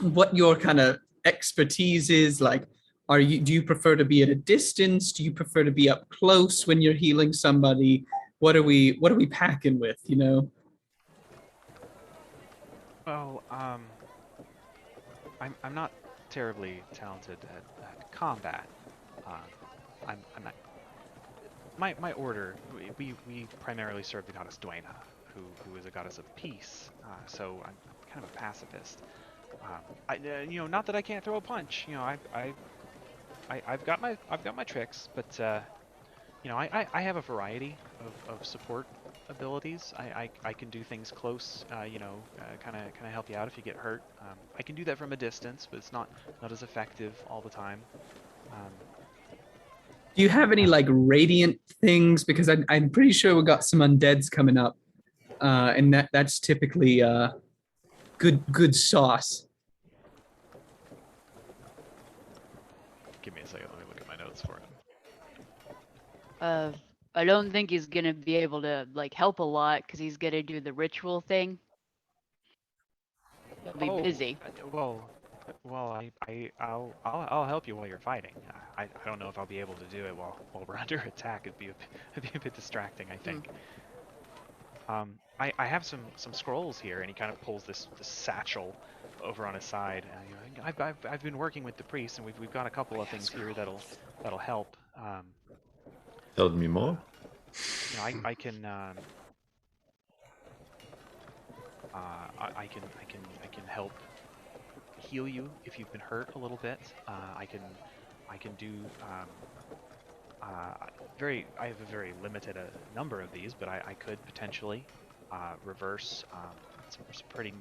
what your kind of expertise is. Like, do you prefer to be at a distance? Do you prefer to be up close when you're healing somebody? What are we packing with? Well, I'm not terribly talented at combat. I'm not. My order, we primarily serve the goddess Duena, who is a goddess of peace. So I'm kind of a pacifist. Not that I can't throw a punch. I've got my tricks, but I have a variety of support abilities. I can do things close. Kind of help you out if you get hurt. I can do that from a distance, but it's not as effective all the time. Do you have any like radiant things? Because I'm pretty sure we got some undeads coming up, and that's typically good sauce. Give me a second. Let me look at my notes for him. I don't think he's gonna be able to like help a lot because he's gonna do the ritual thing. He'll be busy. Well, I'll help you while you're fighting. I don't know if I'll be able to do it while we're under attack. It'd be a bit distracting, I think. I have some scrolls here, and he kind of pulls this satchel over on his side. I've been working with the priest, and we've got a couple of things here that'll help. Tell me more. I can I can help heal you if you've been hurt a little bit. I can do I have a very limited number of these, but I could potentially reverse some pretty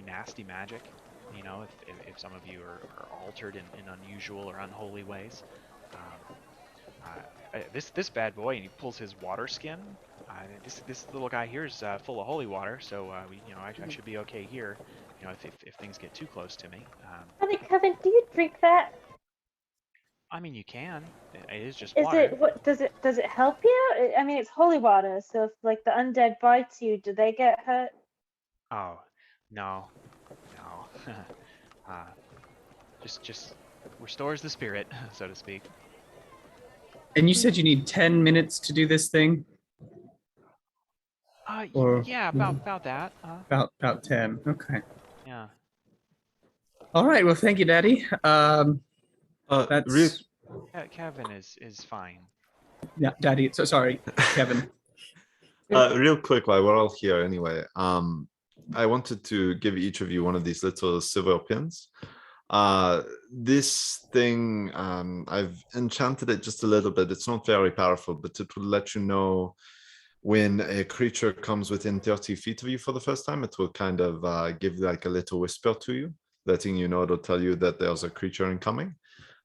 nasty magic. If some of you are altered in unusual or unholy ways. This bad boy, and he pulls his water skin. This little guy here is full of holy water, so I should be okay here. If things get too close to me. Father Kevin, do you drink that? I mean, you can. It is just Is water. it what does it help you? I mean, it's holy water, so if like the undead bites you, do they get hurt? Oh, no. Just restores the spirit, so to speak. And you said you need 10 minutes to do this thing? Or- Yeah, about that. About 10. Okay. Yeah. All right. Well, thank you, Daddy. That's Kevin is fine. yeah, Daddy. So sorry, Kevin. Real quick, while we're all here anyway, I wanted to give each of you one of these little silver pins. This thing, I've enchanted it just a little bit. It's not very powerful, but it will let you know when a creature comes within 30 feet of you for the first time. It will kind of give like a little whisper to you, letting you know, it'll tell you that there's a creature incoming.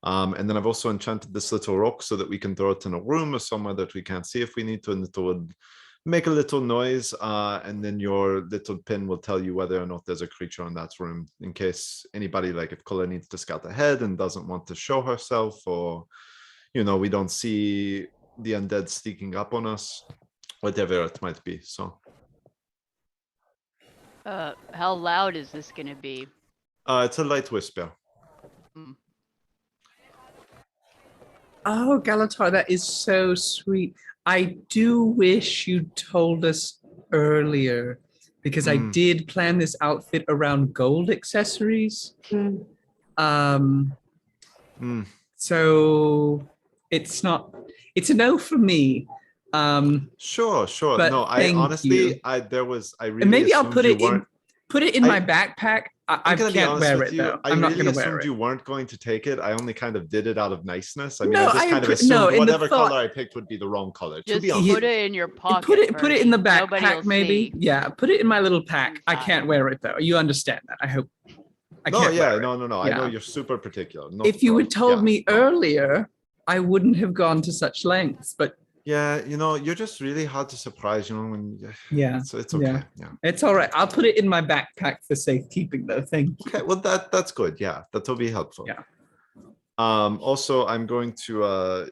And then I've also enchanted this little rock so that we can throw it in a room or somewhere that we can't see if we need to, and it would make a little noise, and then your little pin will tell you whether or not there's a creature in that room, in case anybody, like if Kola needs to scout ahead and doesn't want to show herself, or we don't see the undead sneaking up on us, whatever it might be. So How loud is this gonna be? it's a light whisper. Oh, Galatar, that is so sweet. I do wish you told us earlier, because I did plan this outfit around gold accessories. So it's a no for me, Sure. But No, I thank honestly, you. I really And maybe I'll assumed put you it in. weren't. Put it in my backpack. I I'm gonna be can't honest wear with it you. though. I I'm not really gonna wear assumed it. you weren't going to take it. I only kind of did it out of niceness. I mean, No, I just kind of assumed no. In the whatever thought, color I picked would be the wrong color. To Just be honest, put with you. it in your pocket. put it in the Bernie. Nobody backpack, will maybe. see. Yeah, put it in my little pack. I Inside. can't wear it though. You understand that? I hope. I No, can't yeah, wear it. no. I know Yeah. you're super particular. No If you had problem. told Yeah, me no. earlier, I wouldn't have gone to such lengths. But Yeah, you're just really hard to surprise. When yeah, it's okay. Yeah. it's all right. I'll put it in my backpack for safekeeping, though. Thank you. Okay, well that's good. Yeah, that'll be helpful. Yeah. Also, I'm going to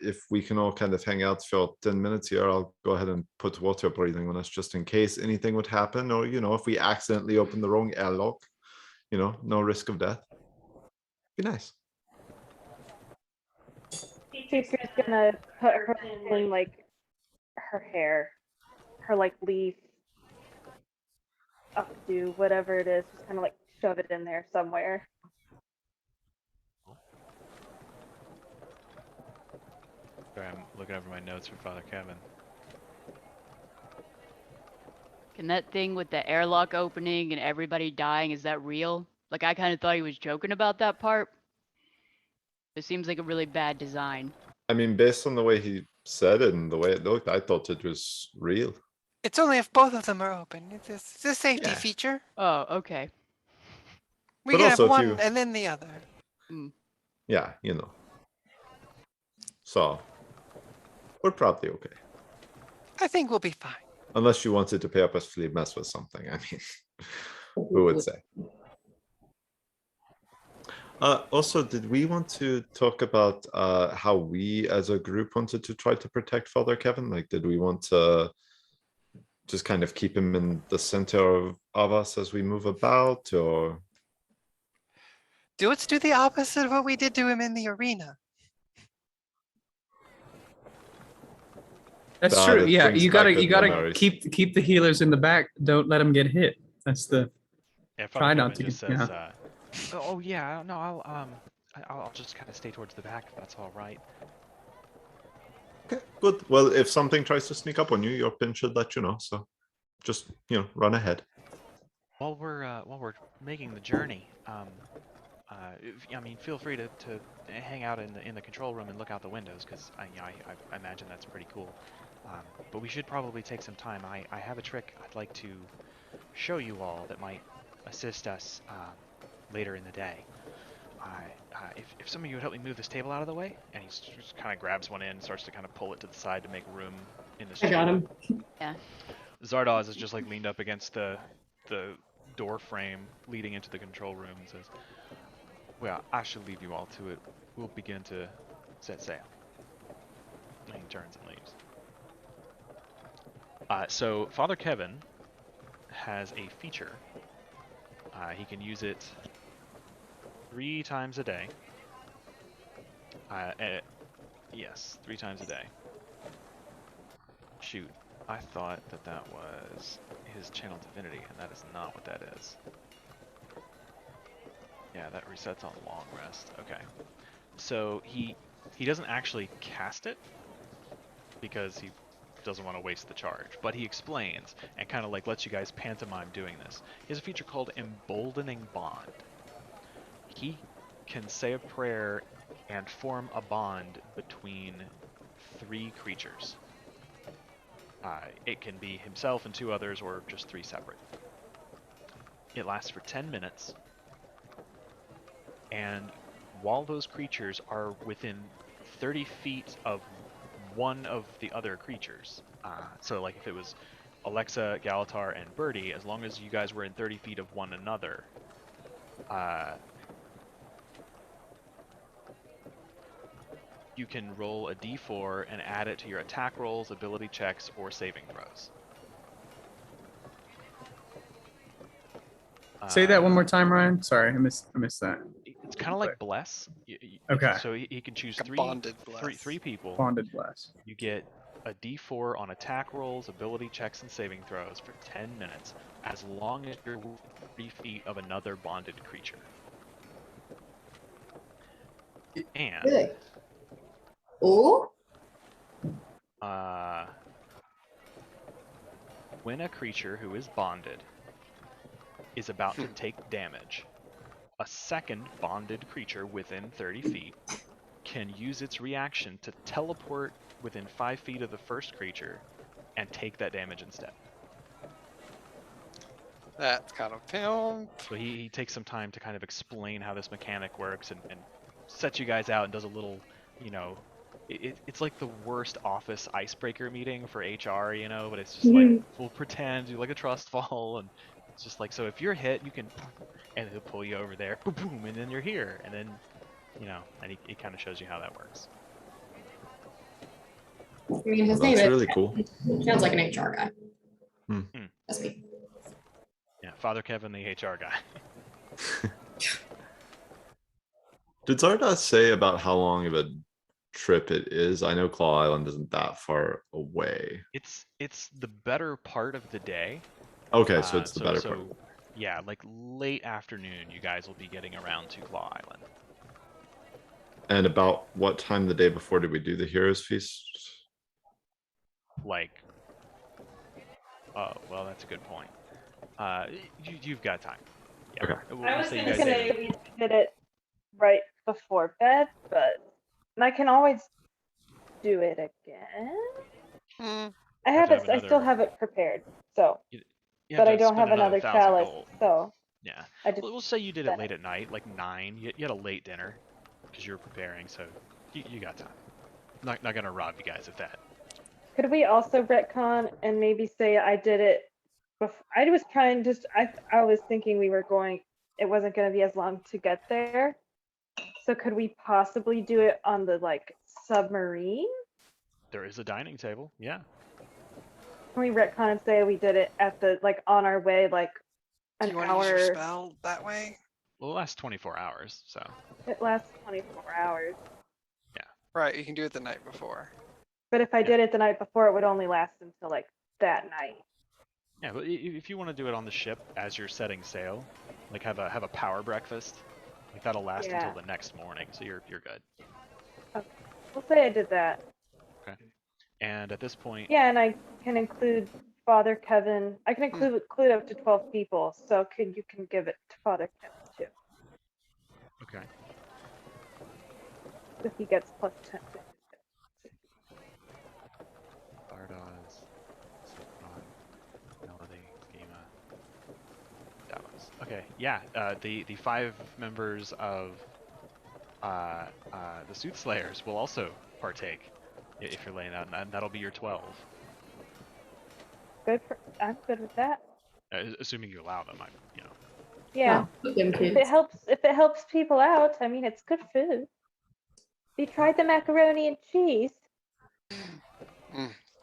if we can all kind of hang out for 10 minutes here, I'll go ahead and put water breathing on us just in case anything would happen, or if we accidentally open the wrong airlock, no risk of death. Be nice. She's gonna put her in like her hair, her like leaf, updo, whatever it is, just kind of like shove it in there somewhere. Sorry, I'm looking over my notes for Father Kevin. Can that thing with the airlock opening and everybody dying, is that real? Like, I kind of thought he was joking about that part. It seems like a really bad design. I mean, based on the way he said it and the way it looked, I thought it was real. It's only if both of them are open. It's a safety Yeah. feature. Oh, okay. We But can also have if one you- and then the other. Yeah, So, we're probably okay. I think we'll be fine. Unless you wanted to purposefully mess with something. I mean, who would say? Also, did we want to talk about how we as a group wanted to try to protect Father Kevin? Like, did we want to just kind of keep him in the center of us as we move about, or? Let's do the opposite of what we did to him in the arena. That's Ah, true. that Yeah, brings you back gotta good memories. keep the healers in the back. Don't let them get hit. That's the Yeah, Try Father not Kevin to just get- says, "Oh yeah, no, I'll just kind of stay towards the back if that's all right." Okay, good. Well, if something tries to sneak up on you, your pin should let you know. So, just run ahead. While we're making the journey, feel free to hang out in the control room and look out the windows, because I imagine that's pretty cool. But we should probably take some time. I have a trick I'd like to show you all that might assist us later in the day. If some of you would help me move this table out of the way, and he just kind of grabs one in and starts to kind of pull it to the side to make room in the I street. got him. Yeah. Zardoz is just like leaned up against the door frame leading into the control room and says, "Well, I shall leave you all to it. We'll begin to set sail." And he turns and leaves. So Father Kevin has a feature. He can use it 3 times a day. Yes, 3 times a day. Shoot, I thought that was his channel divinity, and that is not what that is. Yeah, that resets on long rest. Okay. So he doesn't actually cast it because he doesn't want to waste the charge, but he explains and kind of like lets you guys pantomime doing this. He has a feature called Emboldening Bond. He can say a prayer and form a bond between 3 creatures. It can be himself and 2 others, or just 3 separate. It lasts for 10 minutes. And while those creatures are within 30 feet of one of the other creatures, so like if it was Alexa, Galatar, and Birdie, as long as you guys were in 30 feet of one another, you can roll a d4 and add it to your attack rolls, ability checks, or saving throws. Say that one more time, Ryan. Sorry, I missed that. It's kind of like bless. Okay. So he can choose Like a bonded bless. three people. Bonded bless. You get a d4 on attack rolls, ability checks, and saving throws for 10 minutes, as long as you're 3 feet of another bonded creature. And Good. Oh, when a creature who is bonded is about to take damage, a second bonded creature within 30 feet can use its reaction to teleport within 5 feet of the first creature and take that damage instead. That's kind of film. So he takes some time to kind of explain how this mechanic works and sets you guys out and does a little, you know, it's like the worst office icebreaker meeting for HR, you know, but it's just like, we'll pretend do like a trust fall, and it's just like, so if you're hit, you can, and he'll pull you over there, boom, boom, and then you're here, and then, you know, and he kind of shows you how that works. I mean, his That's name really cool. sounds like an HR guy. Hmm. That's me. Yeah, Father Kevin, the HR guy. Did Zardoz say about how long of a trip it is? I know Claw Island isn't that far away. It's the better part of the day. Okay, so it's the better part. Yeah, like late afternoon, you guys will be getting around to Claw Island. And about what time the day before did we do the Heroes Feast? Like, oh, well, that's a good point. You've got time. Yeah. Okay. I was say you thinking guys we did it right before bed, and I can always do it again. I have have to it. have I still another- have it prepared. So, you but to I don't spend have another 1,000 chalice. gold. So Yeah. I just. We'll say you did it spent late at night, like 9. You had a late dinner because you were preparing, so you got time. Not gonna rob you guys of that. Could we also retcon and maybe say I did it? I was trying just. I was thinking we were going. It wasn't going to be as long to get there. So could we possibly do it on the like submarine? There is a dining table. Yeah. Can we retcon and say we did it at the like on our way like Do an you want to use your hour? spell that way? Well, it lasts 24 hours, so. It lasts 24 hours. Right, you can do it the night before. But if I did it the night before, it would only last until like that night. Yeah, but if you want to do it on the ship as you're setting sail, like have a power breakfast, like that'll last Yeah. until the next morning, so you're good. We'll say I did that. Okay. And at this point, Yeah, and I can include Father Kevin. I can include up to 12 people. So you can give it to Father Kevin too, okay. if he gets +10 to his hit. Zardoz, Zord, Melody, Schema, Dallas. Okay, yeah. The 5 members of the Soothslayers will also partake if you're laying out, and that'll be your 12. I'm good with that. Assuming you allow them, you know. Yeah. Oh, them If kids. it helps people out, I mean, it's good food. You tried the macaroni and cheese?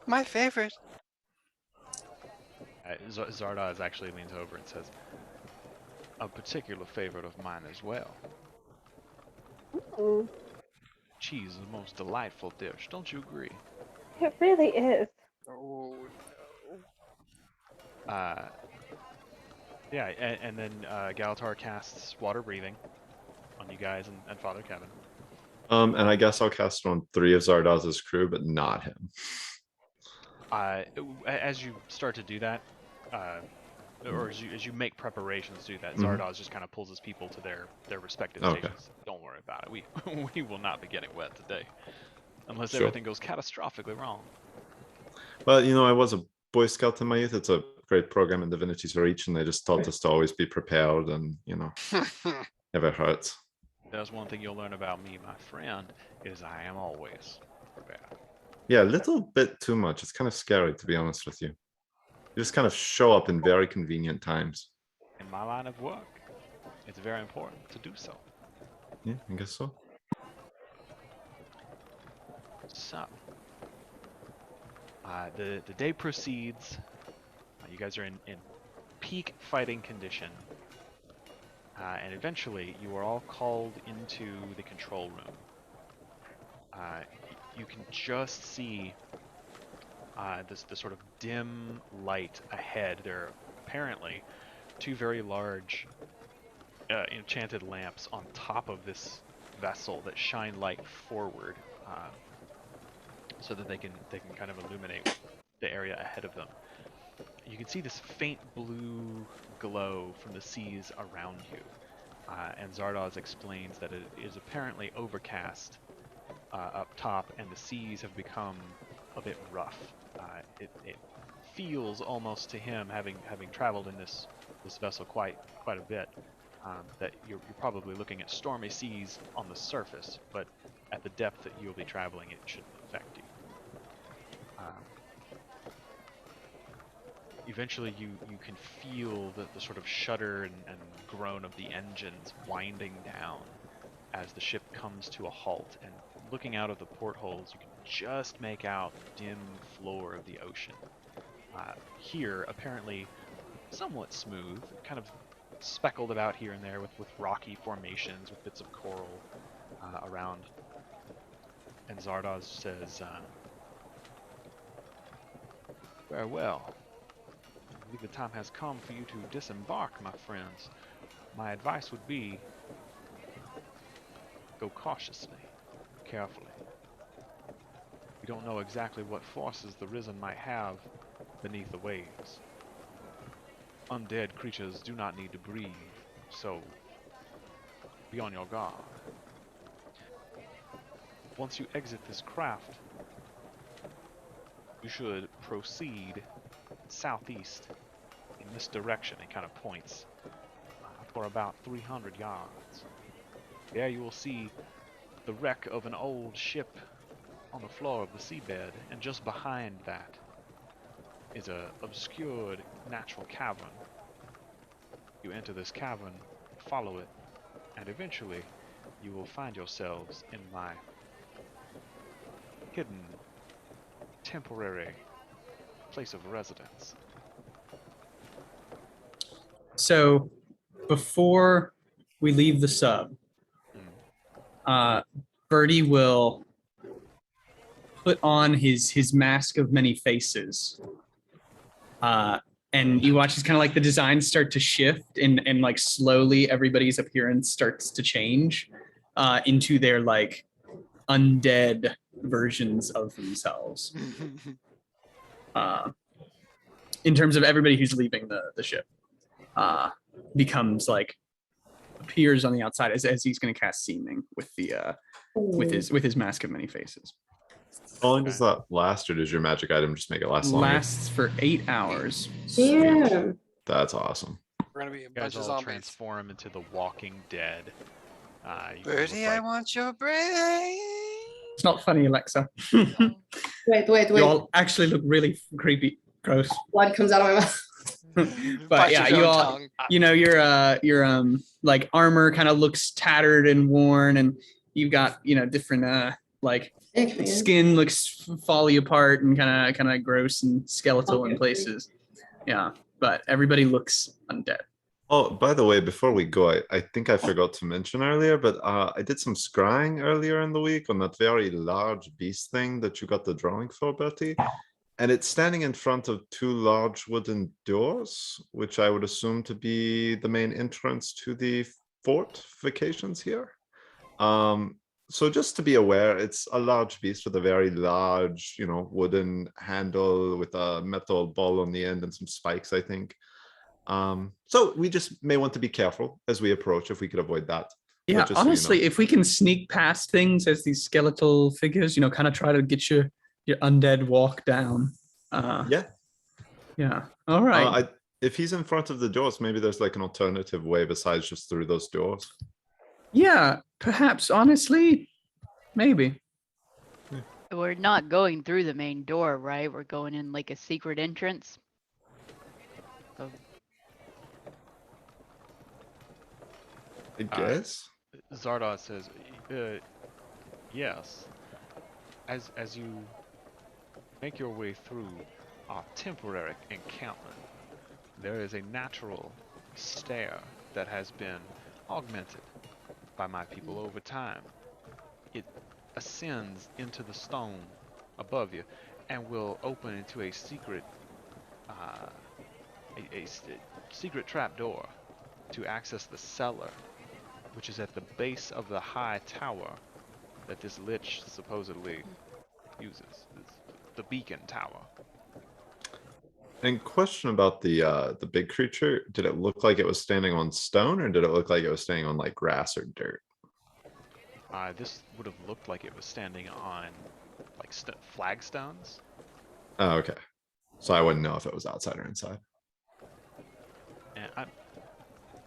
My favorite. Zardoz actually leans over and says, "A particular favorite of mine as well. Ooh, Cheese is the most delightful dish, don't you agree?" it really is. Oh, Yeah, and then Galatar casts Water Breathing on you guys and Father Kevin. And I guess I'll cast it on 3 of Zardoz's crew, but not him. As you start to do that, or as you make preparations to do that, Mhm. Zardoz just kind of pulls his people to their respective Okay. stations. Don't worry about it. We will not be getting wet today, unless Sure. everything goes catastrophically wrong. Well, you know, I was a Boy Scout in my youth. It's a great program in Divinity's Reach, and they just taught us to always be prepared and, you know, never hurts. That's one thing you'll learn about me, my friend, is I am always prepared. Yeah, a little bit too much. It's kind of scary, to be honest with you. You just kind of show up in very convenient times. In my line of work, it's very important to do so. Yeah, I guess so. So, the day proceeds. You guys are in peak fighting condition. And eventually, you are all called into the control room. You can just see this sort of dim light ahead. There are apparently 2 very large enchanted lamps on top of this vessel that shine light forward, so that they can kind of illuminate the area ahead of them. you can see this faint blue glow from the seas around you. And Zardoz explains that it is apparently overcast up top, and the seas have become a bit rough. It feels almost to him, having traveled in this vessel quite a bit, that you're probably looking at stormy seas on the surface, but at the depth that you'll be traveling, it shouldn't affect you. Eventually you can feel the sort of shudder and groan of the engines winding down as the ship comes to a halt, and looking out of the portholes you can just make out the dim floor of the ocean. Here, apparently somewhat smooth, kind of speckled about here and there with rocky formations, with bits of coral around. And Zardoz says, "Farewell. I believe the time has come for you to disembark, my friends. My advice would be, go cautiously, carefully. We don't know exactly what forces the Risen might have beneath the waves. Undead creatures do not need to breathe, so be on your guard. Once you exit this craft, you should proceed southeast in this direction." It kind of points for about 300 yards. There you will see the wreck of an old ship on the floor of the seabed, and just behind that is a obscured natural cavern. You enter this cavern, follow it, and eventually you will find yourselves in my hidden temporary place of residence. So before we leave the sub, Birdie will put on his mask of many faces. And you watch as kind of like the designs start to shift, and like slowly everybody's appearance starts to change into their like undead versions of themselves. In terms of everybody who's leaving the ship, becomes like appears on the outside as he's going to cast seeming with the with his mask of many faces. How long does that last, or does your magic item just make it last longer? Lasts for 8 hours. Yeah. That's awesome. We're gonna be a You guys bunch of all zombies. transform into the Walking Dead. You can Birdie, look I like- want your brain. It's not funny, Alexa. Wait. You all actually look really creepy, gross. Blood comes out of my mouth. But Bite yeah, your you own all, tongue. you know, your like armor kind of looks tattered and worn, and you've got, you know, different like Ick, man. skin looks falling apart and kind of gross and skeletal in Okay. places. Yeah, but everybody looks undead. Oh, by the way, before we go, I think I forgot to mention earlier, but I did some scrying earlier in the week on that very large beast thing that you got the drawing for, Bertie. And it's standing in front of 2 large wooden doors, which I would assume to be the main entrance to the fortifications here. So just to be aware, it's a large beast with a very large, you know, wooden handle with a metal ball on the end and some spikes, I think. So we just may want to be careful as we approach, if we could avoid that. But Yeah, just so you honestly, know. if we can sneak past things as these skeletal figures, you know, kind of try to get your undead walk down. Yeah. All right. If he's in front of the doors, maybe there's like an alternative way besides just through those doors. Yeah, perhaps. Honestly, maybe. We're not going through the main door, right? We're going in like a secret entrance. So I guess. Zardoz says, yes. As you make your way through our temporary encampment, there is a natural stair that has been augmented by my people over time. It ascends into the stone above you and will open into a secret secret trapdoor to access the cellar, which is at the base of the high tower that this lich supposedly uses. It's the beacon tower. And question about the big creature. Did it look like it was standing on stone, or did it look like it was standing on like grass or dirt? This would have looked like it was standing on like flagstones. Oh, okay. So I wouldn't know if it was outside or inside. And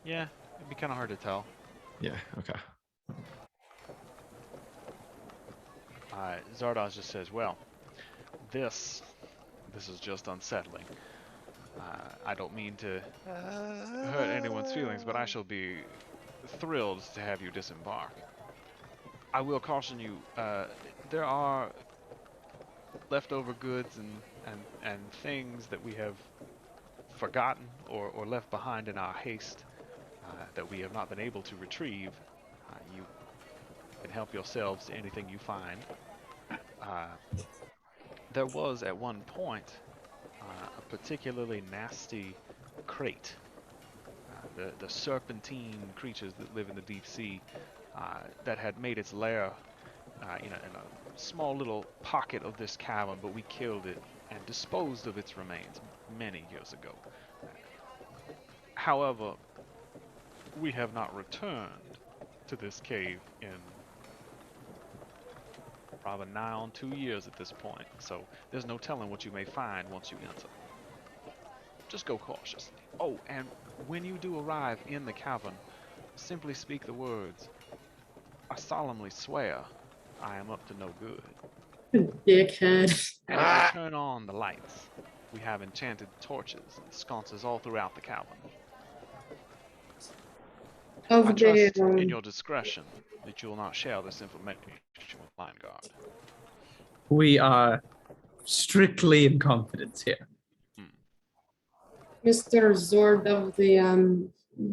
yeah, it'd be kind of hard to tell. Yeah, okay. Zardoz just says, well, this is just unsettling. I don't mean to hurt anyone's feelings, but I shall be thrilled to have you disembark. I will caution you, there are leftover goods and things that we have forgotten or left behind in our haste that we have not been able to retrieve. You can help yourselves to anything you find. There was at one point a particularly nasty crate. The serpentine creatures that live in the deep sea that had made its lair in a small little pocket of this cavern, but we killed it and disposed of its remains many years ago. However, we have not returned to this cave in probably nigh on 2 years at this point, so there's no telling what you may find once you enter. Just go cautiously. Oh, and when you do arrive in the cavern, simply speak the words, I solemnly swear I am up to no good. Dickhead. And if you turn on the lights, we have enchanted torches and sconces all throughout the cavern. Of I trust in the your discretion that you will not share this information with Blind Guard. We are strictly in confidence here. Mr. Zord, of the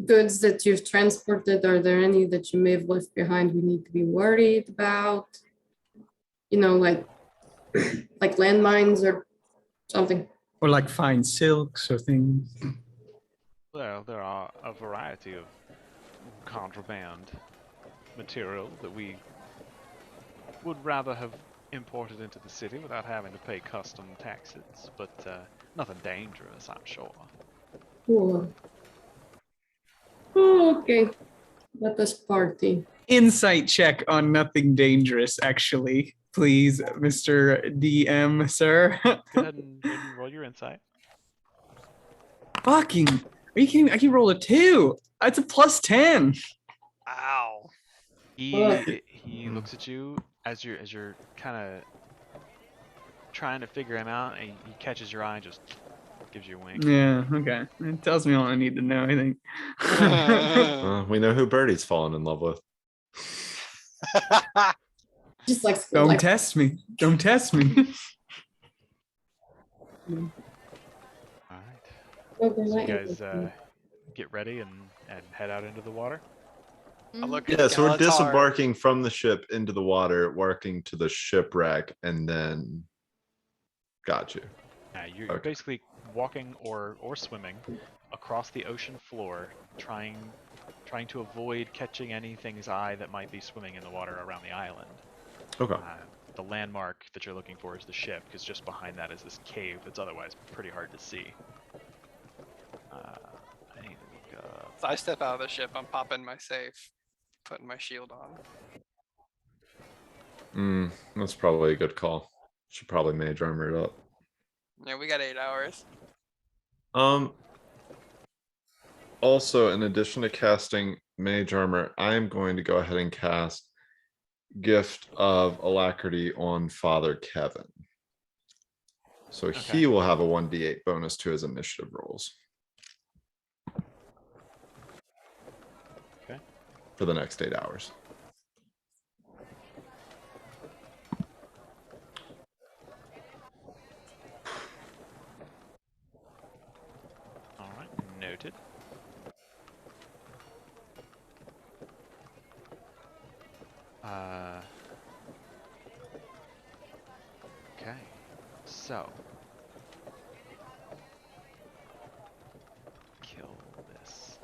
goods that you've transported, are there any that you may have left behind we need to be worried about? You know, like landmines or something. Or like fine silks or things. Well, there are a variety of contraband material that we would rather have imported into the city without having to pay custom taxes, but nothing dangerous, I'm sure. Cool. Okay. Let us party. Insight check on nothing dangerous, actually. Please, Mr. DM, sir. Go ahead and roll your insight. Fucking, are you kidding me? I can roll a 2. That's a +10. Ow. He looks at you as you're kind of trying to figure him out, and he catches your eye and just gives you a wink. Yeah, okay. It tells me all I need to know, I think. We know who Birdie's fallen in love with. Just like Don't test me. Don't test me. All right. Okay, So you my guys ankle. get ready and head out into the water. I look at Yeah, so we're Skeletor. disembarking from the ship into the water, working to the shipwreck, and then got you. You're Okay. basically walking or swimming across the ocean floor, trying to avoid catching anything's eye that might be swimming in the water around the island. Okay. The landmark that you're looking for is the ship, because just behind that is this cave that's otherwise pretty hard to see. I need to look up. So I step out of the ship. I'm popping my safe, putting my shield on. That's probably a good call. Should probably mage armor it up. Yeah, we got 8 hours. Also, in addition to casting mage armor, I am going to go ahead and cast Gift of Alacrity on Father Kevin. So Okay. he will have a 1d8 bonus to his initiative rolls. Okay. For the next 8 hours. All right, noted. Okay, so kill this.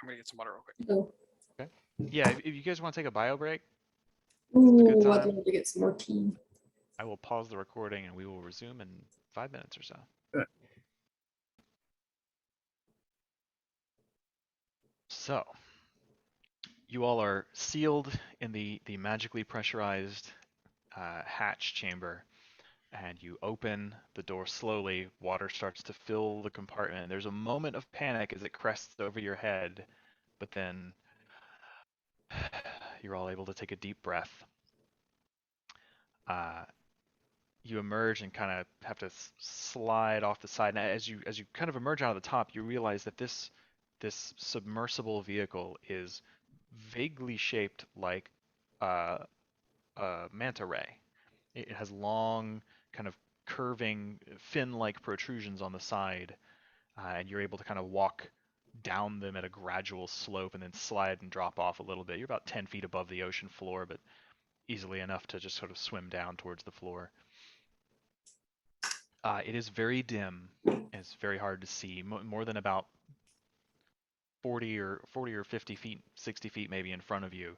I'm gonna get some water real quick. Oh. Yeah, if you guys want to take a bio break, Ooh, good I'd time. love to get some more tea. I will pause the recording and we will resume in 5 minutes or so. So, you all are sealed in the magically pressurized hatch chamber, and you open the door slowly. Water starts to fill the compartment. There's a moment of panic as it crests over your head, but then you're all able to take a deep breath. You emerge and kind of have to slide off the side. And as you kind of emerge out of the top, you realize that this submersible vehicle is vaguely shaped like a manta ray. It has long, kind of curving, fin-like protrusions on the side, and you're able to kind of walk down them at a gradual slope and then slide and drop off a little bit. You're about 10 feet above the ocean floor, but easily enough to just sort of swim down towards the floor. It is very dim. It's very hard to see. More than about 40 or 50 feet, 60 feet maybe in front of you,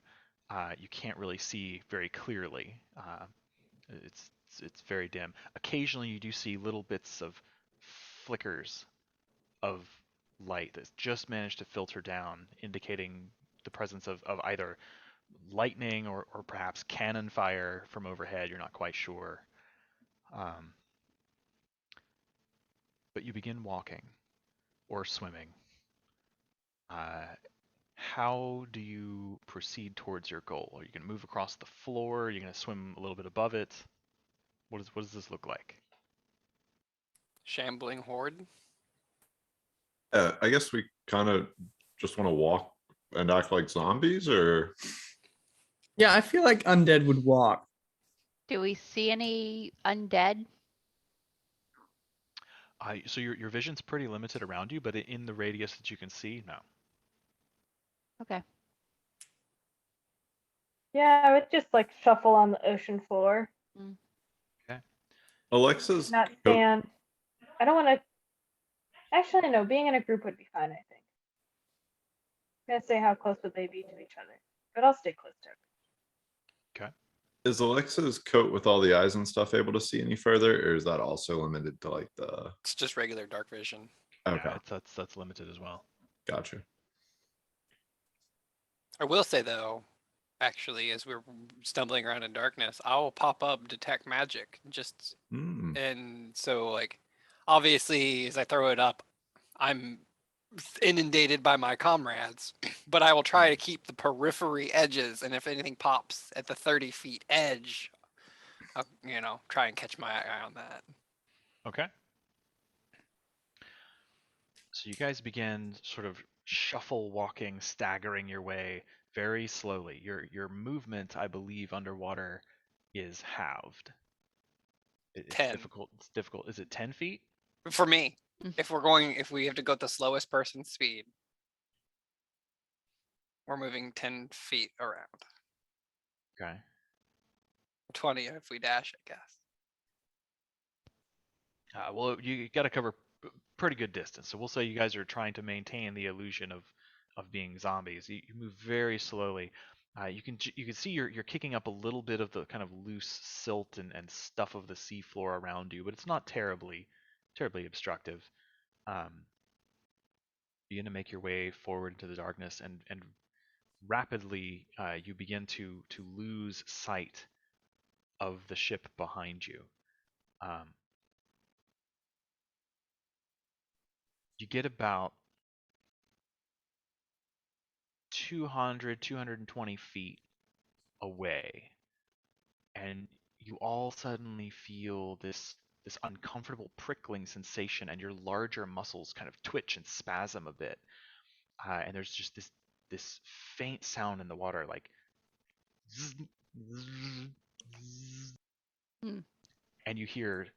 you can't really see very clearly. It's very dim. Occasionally, you do see little bits of flickers of light that just managed to filter down, indicating the presence of either lightning or perhaps cannon fire from overhead. You're not quite sure. But you begin walking or swimming. How do you proceed towards your goal? Are you going to move across the floor? Are you going to swim a little bit above it? What does this look like? Shambling horde. I guess we kind of just want to walk and act like zombies, or Yeah, I feel like undead would walk. Do we see any undead? So your vision's pretty limited around you, but in the radius that you can see, no. Okay. Yeah, I would just like shuffle on the ocean floor. Alexa's Not coat- stand. I don't want to. Actually, no. Being in a group would be fine, I think. I'm gonna say how close would they be to each other, but I'll stay close to her. Is Alexa's coat with all the eyes and stuff able to see any further, or is that also limited to like the? It's just regular dark vision. Okay, Yeah, that's limited as well. gotcha. I will say though, actually, as we're stumbling around in darkness, I will pop up detect magic just and so like obviously as I throw it up, I'm inundated by my comrades, but I will try to keep the periphery edges, and if anything pops at the 30 feet edge, I'll, try and catch my eye on that. Okay. So you guys begin sort of shuffle walking, staggering your way very slowly. Your movement, I believe, underwater is halved. It's 10. difficult. It's difficult. Is it 10 feet? For me, if we have to go at the slowest person speed, we're moving 10 feet around. Okay. 20 if we dash, I guess. Well, you got to cover pretty good distance. So we'll say you guys are trying to maintain the illusion of being zombies. You move very slowly. You can see you're kicking up a little bit of the kind of loose silt and stuff of the seafloor around you, but it's not terribly obstructive. Begin to make your way forward into the darkness, and rapidly you begin to lose sight of the ship behind you. You get about 220 feet away, and you all suddenly feel this uncomfortable prickling sensation, and your larger muscles kind of twitch and spasm a bit. And there's just this faint sound in the water, like zzz, zzz, zzz. And you hear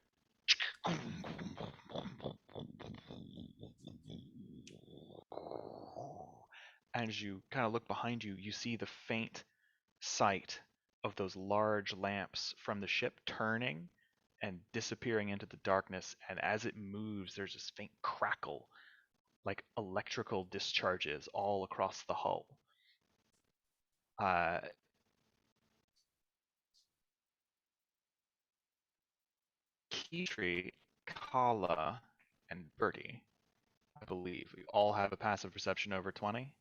and as you kind of look behind you, you see the faint sight of those large lamps from the ship turning and disappearing into the darkness. And as it moves, there's this faint crackle, like electrical discharges all across the hull. Petrie, Kala, and Bertie, I believe, we all have a passive perception over 20.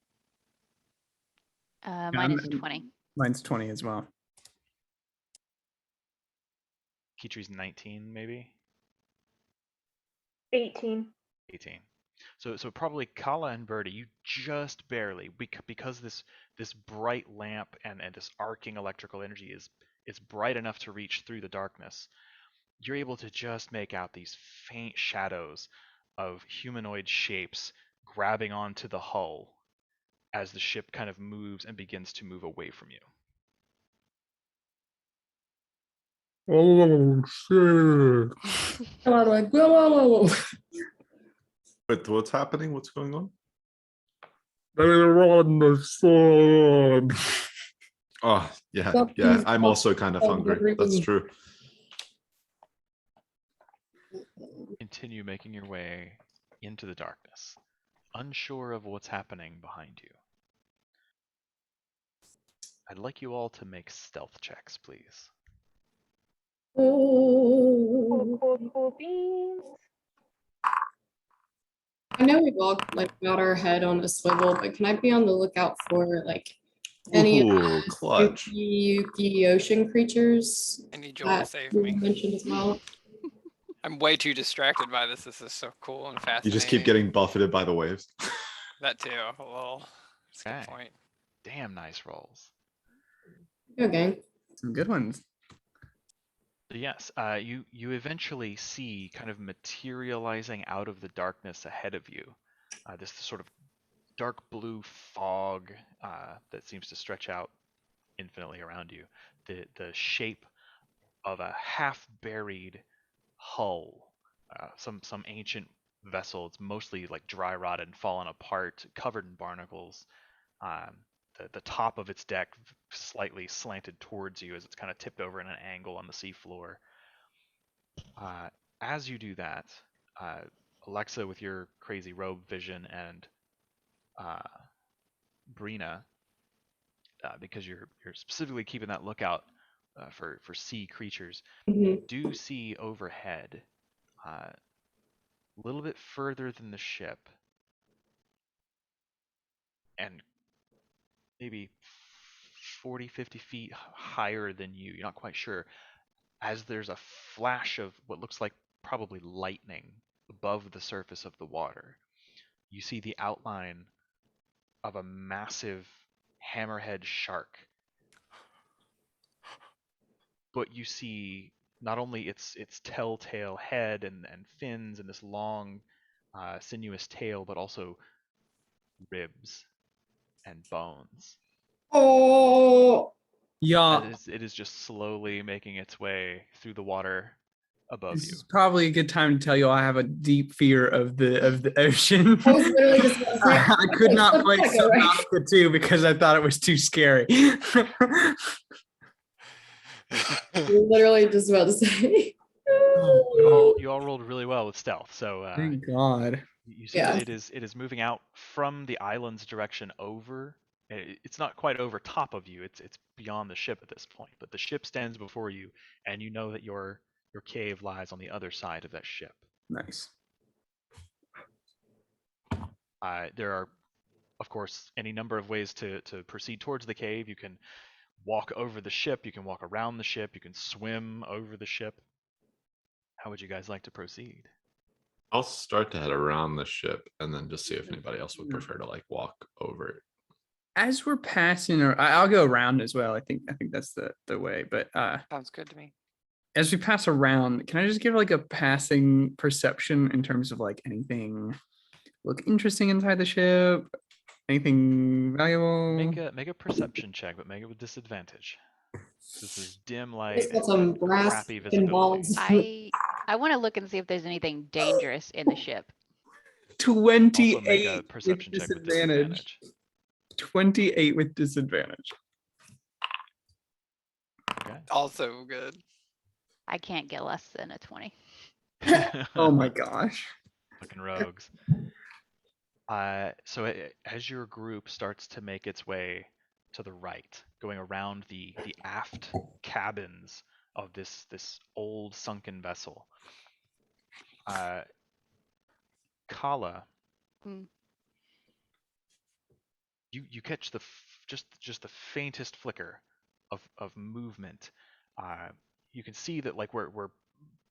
Mine is 20. Mine's 20 as well. Petrie's 19, maybe 18. 18. So probably Kala and Bertie, you just barely, because this bright lamp and this arcing electrical energy is bright enough to reach through the darkness. You're able to just make out these faint shadows of humanoid shapes grabbing onto the hull as the ship kind of moves and begins to move away from you. Oh, shit. I'm like, whoa. Wait, what's happening? What's going on? They're on the sword. Oh, yeah, Well, yeah. please I'm don't also kind of hungry. That's overeat. true. Continue making your way into the darkness, unsure of what's happening behind you. I'd like you all to make stealth checks, please. Cool beans. I know we've all like got our head on a swivel, but can I be on the lookout for like any of Ooh, the clutch. yuki ocean creatures I need Joel to that save you me. mentioned as well? I'm way too distracted by this. This is so cool and fascinating. You just keep getting buffeted by the waves. that too. Lol. That's a good Okay. point. Damn nice rolls. Okay. Some good ones. So yes, you eventually see kind of materializing out of the darkness ahead of you, this sort of dark blue fog that seems to stretch out infinitely around you. The shape of a half-buried hull, some ancient vessel. It's mostly like dry rotted and fallen apart, covered in barnacles. The top of its deck slightly slanted towards you as it's kind of tipped over in an angle on the seafloor. As you do that, Alexa, with your crazy robe vision, and Brina, because you're specifically keeping that lookout for sea creatures, Mhm. do see overhead, a little bit further than the ship, and maybe 40, 50 feet higher than you. You're not quite sure. As there's a flash of what looks like probably lightning above the surface of the water, you see the outline of a massive hammerhead shark. But you see not only its telltale head and fins and this long, sinuous tail, but also ribs and bones. Oh, Yeah, It is just slowly making its way through the water above this you. is probably a good time to tell you I have a deep fear of the ocean. I was literally just about to say, I could not okay, play okay, right. Subnautica 2 because I thought it was too scary. Literally just about to say. You all rolled really well with stealth, so Thank God. you see Yeah. that it is moving out from the island's direction over. It's not quite over top of you. It's beyond the ship at this point. But the ship stands before you, and you know that your cave lies on the other side of that ship. Nice. There are, of course, any number of ways to proceed towards the cave. You can walk over the ship. You can walk around the ship. You can swim over the ship. How would you guys like to proceed? I'll start to head around the ship and then just see if anybody else would prefer to like walk over it. As we're passing, or I'll go around as well. I think that's the way. But Sounds good to me. as we pass around, can I just give like a passing perception in terms of like anything look interesting inside the ship? Anything valuable? Make a perception check, but make it with disadvantage. This is dim light It's got and some brass crappy and visibility. balls. I want to look and see if there's anything dangerous in the ship. 28 Also make a with perception check with disadvantage. 28 with disadvantage. Okay. Also good. I can't get less than a 20. Oh my gosh. Fucking rogues. So as your group starts to make its way to the right, going around the aft cabins of this old sunken vessel. Kala, Hmm. you catch just the faintest flicker of movement. You can see that like where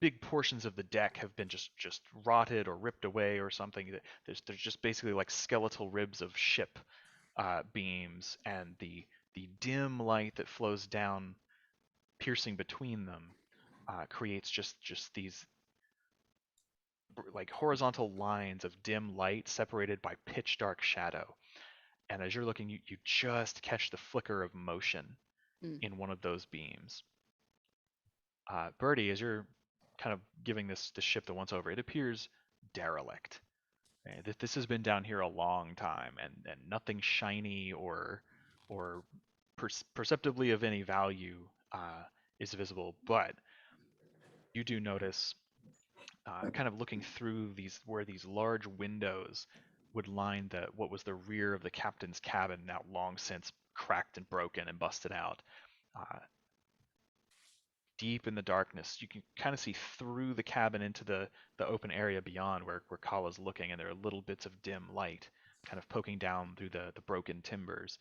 big portions of the deck have been just rotted or ripped away or something. There's just basically like skeletal ribs of ship beams, and the dim light that flows down, piercing between them, creates just these like horizontal lines of dim light separated by pitch dark shadow. And as you're looking, you just catch the flicker of motion Mm. in one of those beams. Birdie, as you're kind of giving this ship the once over, it appears derelict. This has been down here a long time, and nothing shiny or perceptibly of any value is visible. But you do notice, kind of looking through where these large windows would line what was the rear of the captain's cabin, now long since cracked and broken and busted out. Deep in the darkness, you can kind of see through the cabin into the open area beyond where Kala's looking, and there are little bits of dim light kind of poking down through the broken timbers.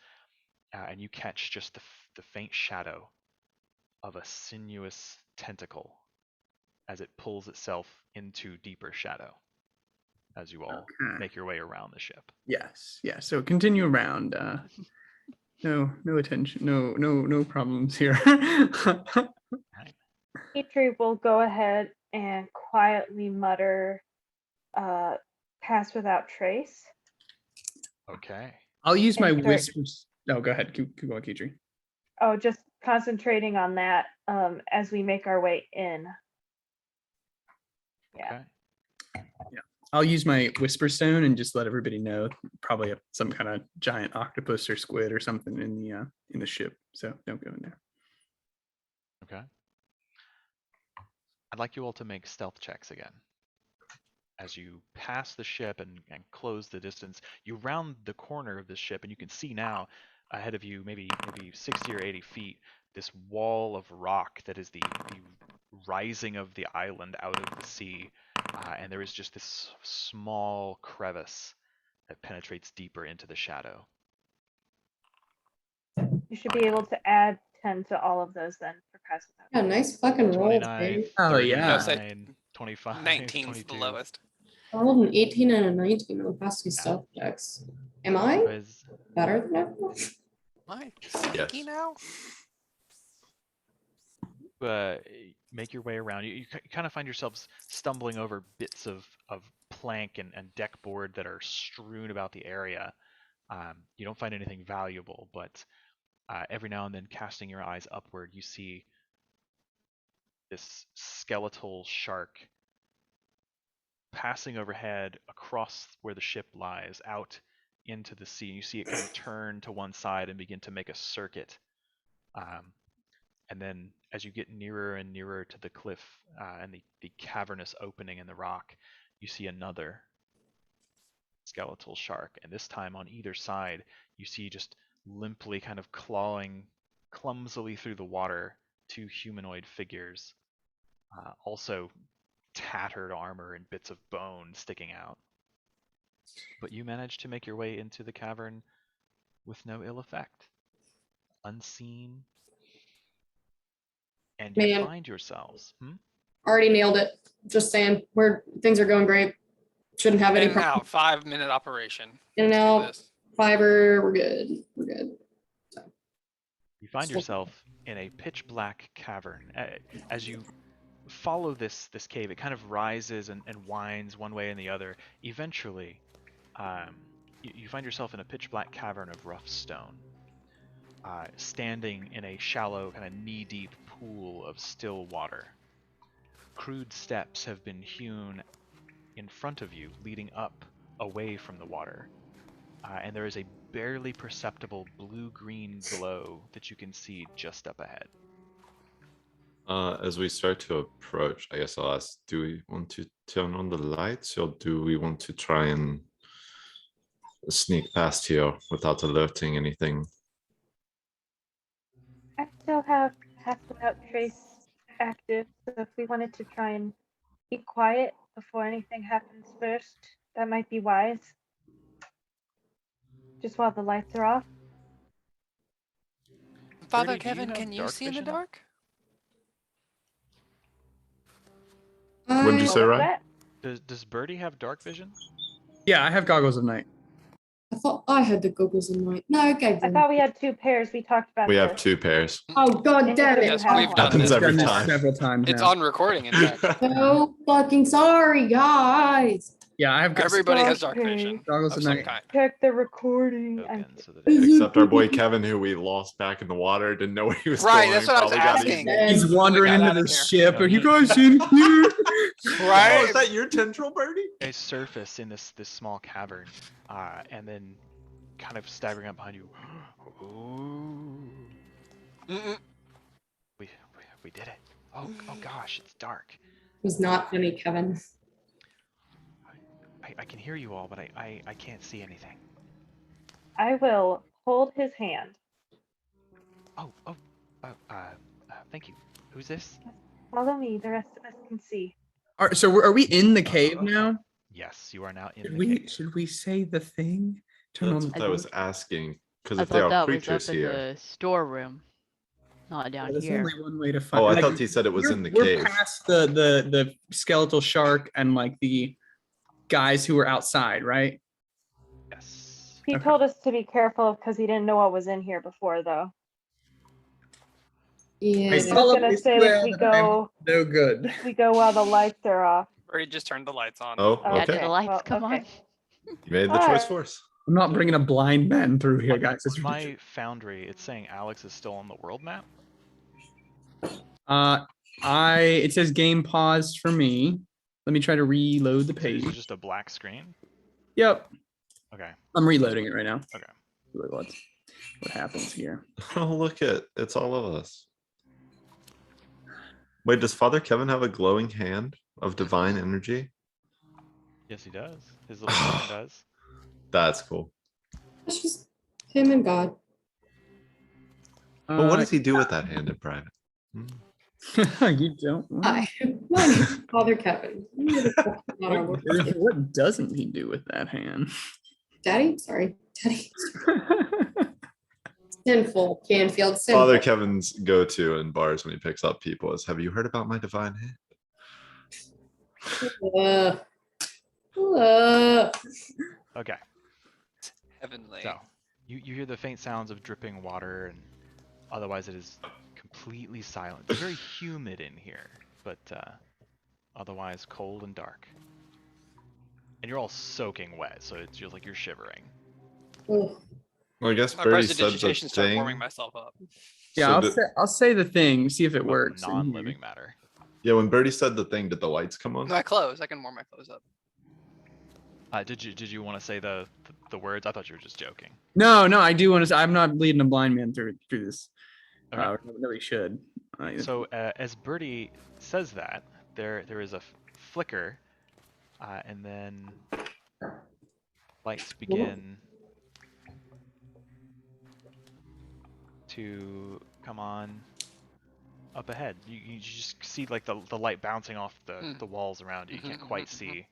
And you catch just the faint shadow of a sinuous tentacle as it pulls itself into deeper shadow as you all make your way around the ship. Yes. So continue around. No attention. No problems here. Petrie will go ahead and quietly mutter, pass without trace. Okay. I'll use my And start- whispers. No, go ahead. Keep going, Kitri. Oh, just concentrating on that as we make our way in. Yeah. Okay. I'll use my whisper stone and just let everybody know. Probably some kind of giant octopus or squid or something in the ship. So don't go in there. Okay. I'd like you all to make stealth checks again. As you pass the ship and close the distance, you round the corner of the ship, and you can see now ahead of you, maybe 60 or 80 feet, this wall of rock that is the rising of the island out of the sea. And there is just this small crevice that penetrates deeper into the shadow. You should be able to add 10 to all of those then for pass without Yeah, trace. nice fucking roll, 29, baby. Oh, yeah. 39, 25, 19's 22. the lowest. I rolled an 18 and a 19 on the past two Yeah. stealth checks. Am I Guys, better than everyone? Am I sneaky Yes. now? make your way around. You kind of find yourselves stumbling over bits of plank and deck board that are strewn about the area. You don't find anything valuable, but every now and then, casting your eyes upward, you see this skeletal shark passing overhead across where the ship lies out into the sea. You see it kind of turn to one side and begin to make a circuit. And then as you get nearer and nearer to the cliff and the cavernous opening in the rock, you see another skeletal shark. And this time on either side, you see just limply kind of clawing clumsily through the water two humanoid figures, also tattered armor and bits of bone sticking out. But you manage to make your way into the cavern with no ill effect, unseen, and you Man. find yourselves. Already nailed it. Just saying, things are going great. Shouldn't have any In and problem. out, 5-minute operation. In and Let's do out. this. Fiber, we're good. We're good. You find yourself in a pitch black cavern. As you follow this cave, it kind of rises and winds one way and the other. Eventually, you find yourself in a pitch black cavern of rough stone, standing in a shallow, kind of knee-deep pool of still water. Crude steps have been hewn in front of you, leading up away from the water. And there is a barely perceptible blue-green glow that you can see just up ahead. As we start to approach, I guess I'll ask, do we want to turn on the lights, or do we want to try and sneak past here without alerting anything? I still have pass without trace active, so if we wanted to try and be quiet before anything happens first, that might be wise. Just while the lights are off. Father Birdie, do you Kevin, have can you dark see in the vision? dark? What'd you I, say, What was Ryan? that? Does Birdie have dark vision? Yeah, I have goggles of night. I thought I had the goggles in my. No, I gave I them. thought we had 2 pairs. We talked about We have this. 2 pairs. Oh god And damn each of it! you Yes, have we've one. done Happens this We've every done this time. several times It's now. on recording, in fact. So fucking sorry, guys. Yeah, I have Everybody has dark vision goggles of of some night. kind. Check the recording. I'm Token, kidding. so that it- Except our boy Kevin, who we lost back in the water, didn't know where he was Right, going. that's what I was probably got asking. eaten. He's And wandering got into out the of here. ship. No, Are you he- guys in here? Right? Oh, is that your tendril, Birdie? a surface in this small cavern, and then kind of staggering up behind you. Ooh, Mm-mm. we did it. Oh gosh, it's dark. it was not funny, Kevin. I can hear you all, but I can't see anything. I will hold his hand. Thank you. Who's this? Follow me. The rest of us can see. So are we in the cave now? Yes, you are now in Should the we cave. should we say the thing? Turn That's on what the I was torch? asking. Because I if they thought are that was creatures up in here. the storeroom, not down There's here. only one way to find. Oh, I like, thought he said it was in the we're cave. past the skeletal shark and like the guys who were outside, right? Yes. He Okay. told us to be careful because he didn't know what was in here before, though. Yeah. I was gonna say if we go no good. while the lights are off. Or he just turned the lights on. Oh, Yeah, okay. did the lights well, come okay. on? You made the Alright. choice for us. I'm not bringing a blind man through here, On- guys. It's on ridiculous. my foundry, it's saying Alex is still on the world map. It says game paused for me. Let me try to reload the So page. it's just a black screen. Yep, Okay. I'm reloading it right now. Okay. Look what happens here. Oh, look it. It's all of us. Wait, does Father Kevin have a glowing hand of divine energy? Yes, he does. His little token does. That's cool. It's just him and God. But what does he do with that hand in private? You don't. Hi, my name is Father Kevin. What doesn't he do with that hand? Daddy? Sorry. Daddy. Sinful, Canfield. Sinful. Father Kevin's go-to in bars when he picks up people is, "Have you heard about my divine hand?" Okay. Heavenly. So you hear the faint sounds of dripping water, and otherwise it is completely silent. It's very humid in here, but otherwise cold and dark. And you're all soaking wet, so it's just like you're shivering. Ugh. Well, I guess My Birdie said the prestidigitation started warming thing. myself up. Yeah, So I'll say the thing. See if it About works. in here. non-living matter. Yeah, when Birdie said the thing, did the lights come on? My clothes. I can warm my clothes up. Did you want to say the words? I thought you were just joking. No, I do want to. I'm not leading a blind man through this. Okay. Nobody should. So as Birdie says that, there is a flicker, and then lights begin to come on up ahead. You just see like the light bouncing off the walls around you. You can't quite see.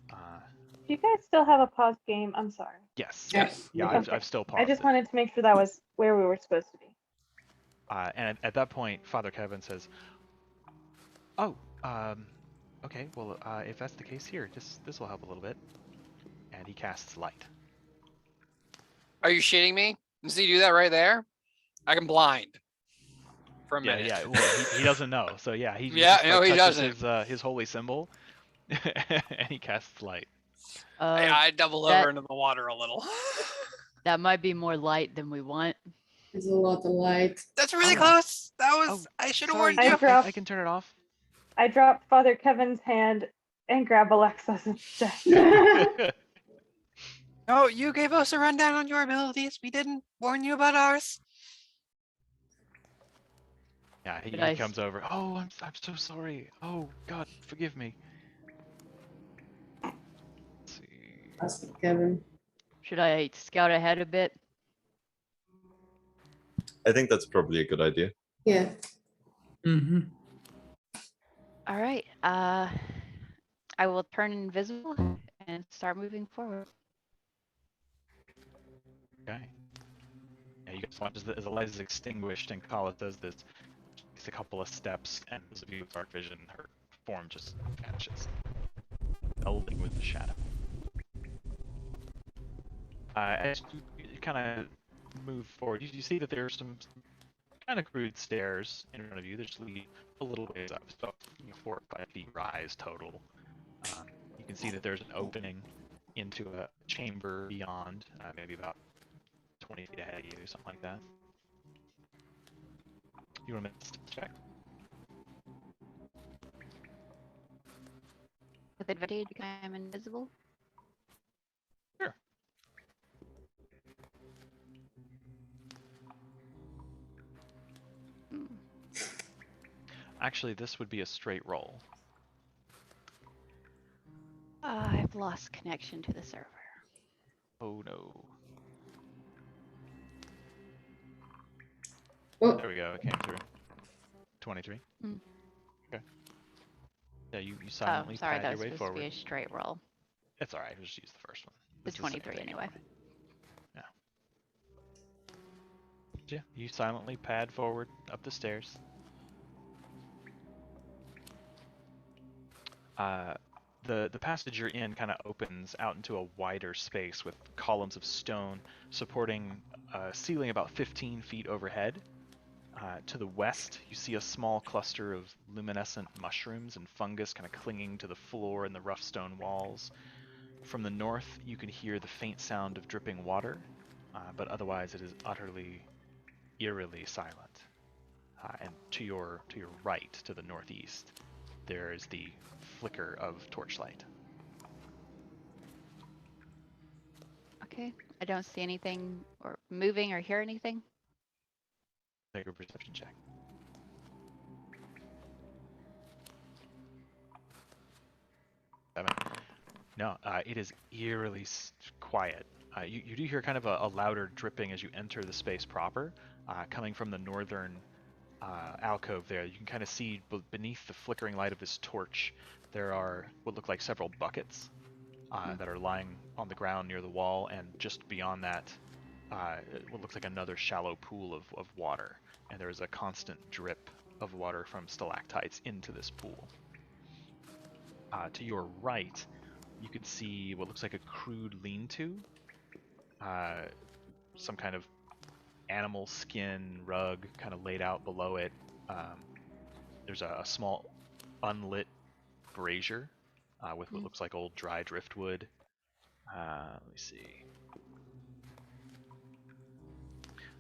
Do you guys still have a paused game? I'm sorry. Yes. Yes. Yeah, Okay. I've still paused I just it. wanted to make sure that was where we were supposed to be. And at that point, Father Kevin says, "Oh, okay. Well, if that's the case here, this will help a little bit." And he casts light. Are you shitting me? Does he do that right there? I can blind. For a minute. Yeah. Well, he doesn't know. So yeah, he Yeah, just, no, he touches doesn't. his holy symbol, and he casts light. I double that- over into the water a little. That might be more light than we want. There's a lot of light. That's really Oh. close. That was. Oh, I should have Sorry, warned you. I can turn it off. I dropped Father Kevin's hand and grab Alexa's instead. No, you gave us a rundown on your abilities. We didn't warn you about ours. Yeah, he But I- comes over. Oh, I'm so sorry. Oh God, forgive me. Let's see. That's Kevin. Should I scout ahead a bit? I think that's probably a good idea. Yeah. Mm-hmm. All right. I will turn invisible and start moving forward. Okay. Yeah, you guys watch as the light is extinguished and Kala does this. Takes a couple of steps, and those of you with dark vision, her form just vanishes, melding with the shadow. As you kind of move forward, you see that there are some kind of crude stairs in front of you. They just lead a little ways up, so 4 or 5 feet rise total. You can see that there's an opening into a chamber beyond, maybe about 20 feet ahead of you, something like that. You want to check? With advantage, become invisible. Sure. Actually, this would be a straight roll. I've lost connection to the server. Oh no. Well, There we go, it came through. 23. Hmm. Okay. Yeah, you Oh, silently sorry, pad that your was way supposed forward. to be a straight roll. It's alright, we'll just use the first one. The It's the same 23 thing anyway. Yeah. Yeah, you silently pad forward up the stairs. The passage you're in kind of opens out into a wider space with columns of stone supporting a ceiling about 15 feet overhead. To the west, you see a small cluster of luminescent mushrooms and fungus kind of clinging to the floor and the rough stone walls. From the north, you can hear the faint sound of dripping water, but otherwise it is utterly, eerily silent. And to your right, to the northeast, there is the flicker of torchlight. Okay. I don't see anything or moving or hear anything. Make a perception check. No, it is eerily quiet. You do hear kind of a louder dripping as you enter the space proper, coming from the northern alcove there. You can kind of see beneath the flickering light of this torch, there are what look like several buckets that are lying on the ground near the wall, and just beyond that, what looks like another shallow pool of water. And there is a constant drip of water from stalactites into this pool. To your right, you can see what looks like a crude lean-to, some kind of animal skin rug kind of laid out below it. There's a small unlit brazier with what looks like old dry driftwood. Let me see.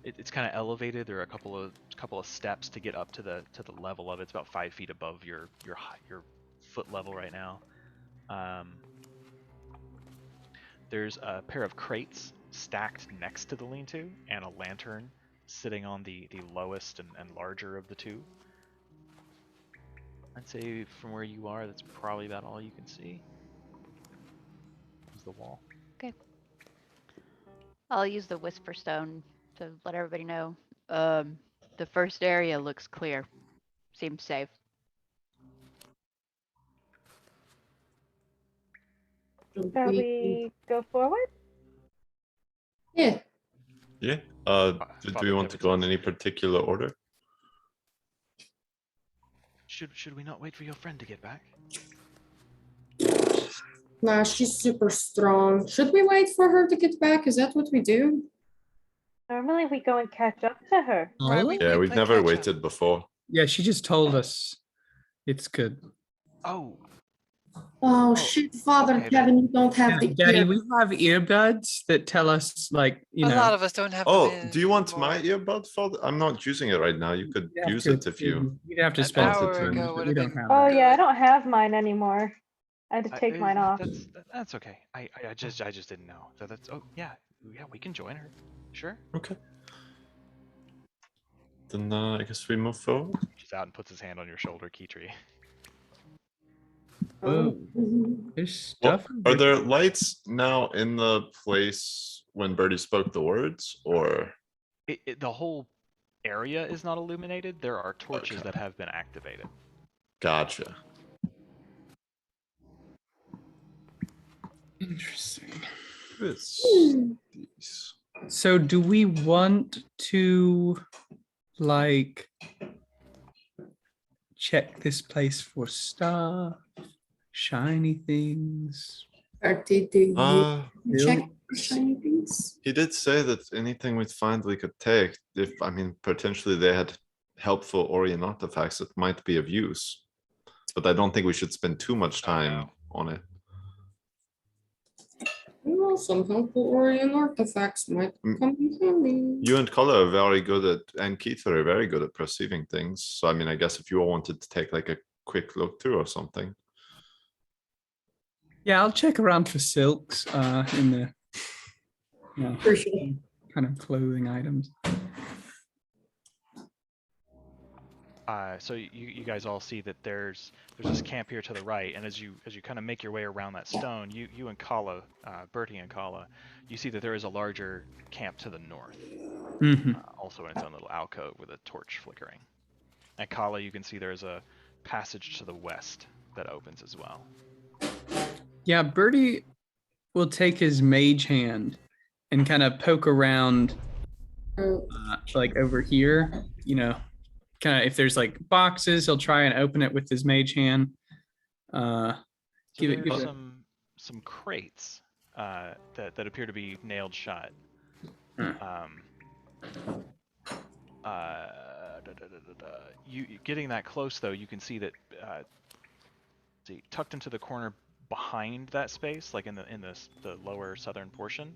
It's kind of elevated. There are a couple of steps to get up to the level of it. It's about 5 feet above your foot level right now. There's a pair of crates stacked next to the lean-to, and a lantern sitting on the lowest and larger of the two. I'd say from where you are, that's probably about all you can see. Is the wall. Okay. I'll use the Whisper Stone to let everybody know. The first area looks clear. Seems safe. Shall we go forward? Yeah. Yeah. Do Father we want to go in Devitt any particular order? Should we not wait for your friend to get back? Nah, she's super strong. Should we wait for her to get back? Is that what we do? Normally we go and catch up to her. Oh, Right, really? Yeah, we've play never catch up. waited before. Yeah, she just told us it's good. Oh, Oh, shit, Father okay, Kevin, you don't have the Daddy, ear. we have earbuds that tell us, like, A lot of us don't have. Oh, them do you want my anymore. earbud, Father? I'm not using it right now. You could you'd have use to- it if you. You'd have to An spend some hour time. ago would We have don't been- have Oh that. yeah, I Good. don't have mine anymore. I had to take mine off. That's okay. I just didn't know. So that's yeah, we can join her. Sure. Okay. Then I guess we move forward. She's out and puts his hand on your shoulder, Keytree. Oh, there's stuff. Are there lights now in the place when Birdie spoke the words, or? The whole area is not illuminated. There are torches Okay. that have been activated. Gotcha. Interesting. This. Hmm. These. So do we want to like check this place for stuff, shiny things? Or did you check Bill? for shiny things? He did say that anything we'd find we could take, if I mean potentially they had helpful Orrian artifacts that might be of use. But I don't think we should spend too much time on it. Well, some helpful Orrian artifacts might come in handy. You and Color are very good at, and Keith are very good at perceiving things. So I mean, I guess if you all wanted to take like a quick look through or something. Yeah, I'll check around for silks in the For sure. kind of clothing items. So you guys all see that there's this camp here to the right, and as you kind of make your way around that stone, you and Kala, Bertie and Kala, you see that there is a larger camp to the north, also in its own little alcove with a torch flickering. And Kala, you can see there's a passage to the west that opens as well. Yeah, Bertie will take his mage hand and kind of poke around, like over here, kind of if there's like boxes, he'll try and open it with his mage hand. So Give it there's some crates that appear to be nailed shut. You getting that close though, you can see that tucked into the corner behind that space, like in the lower southern portion,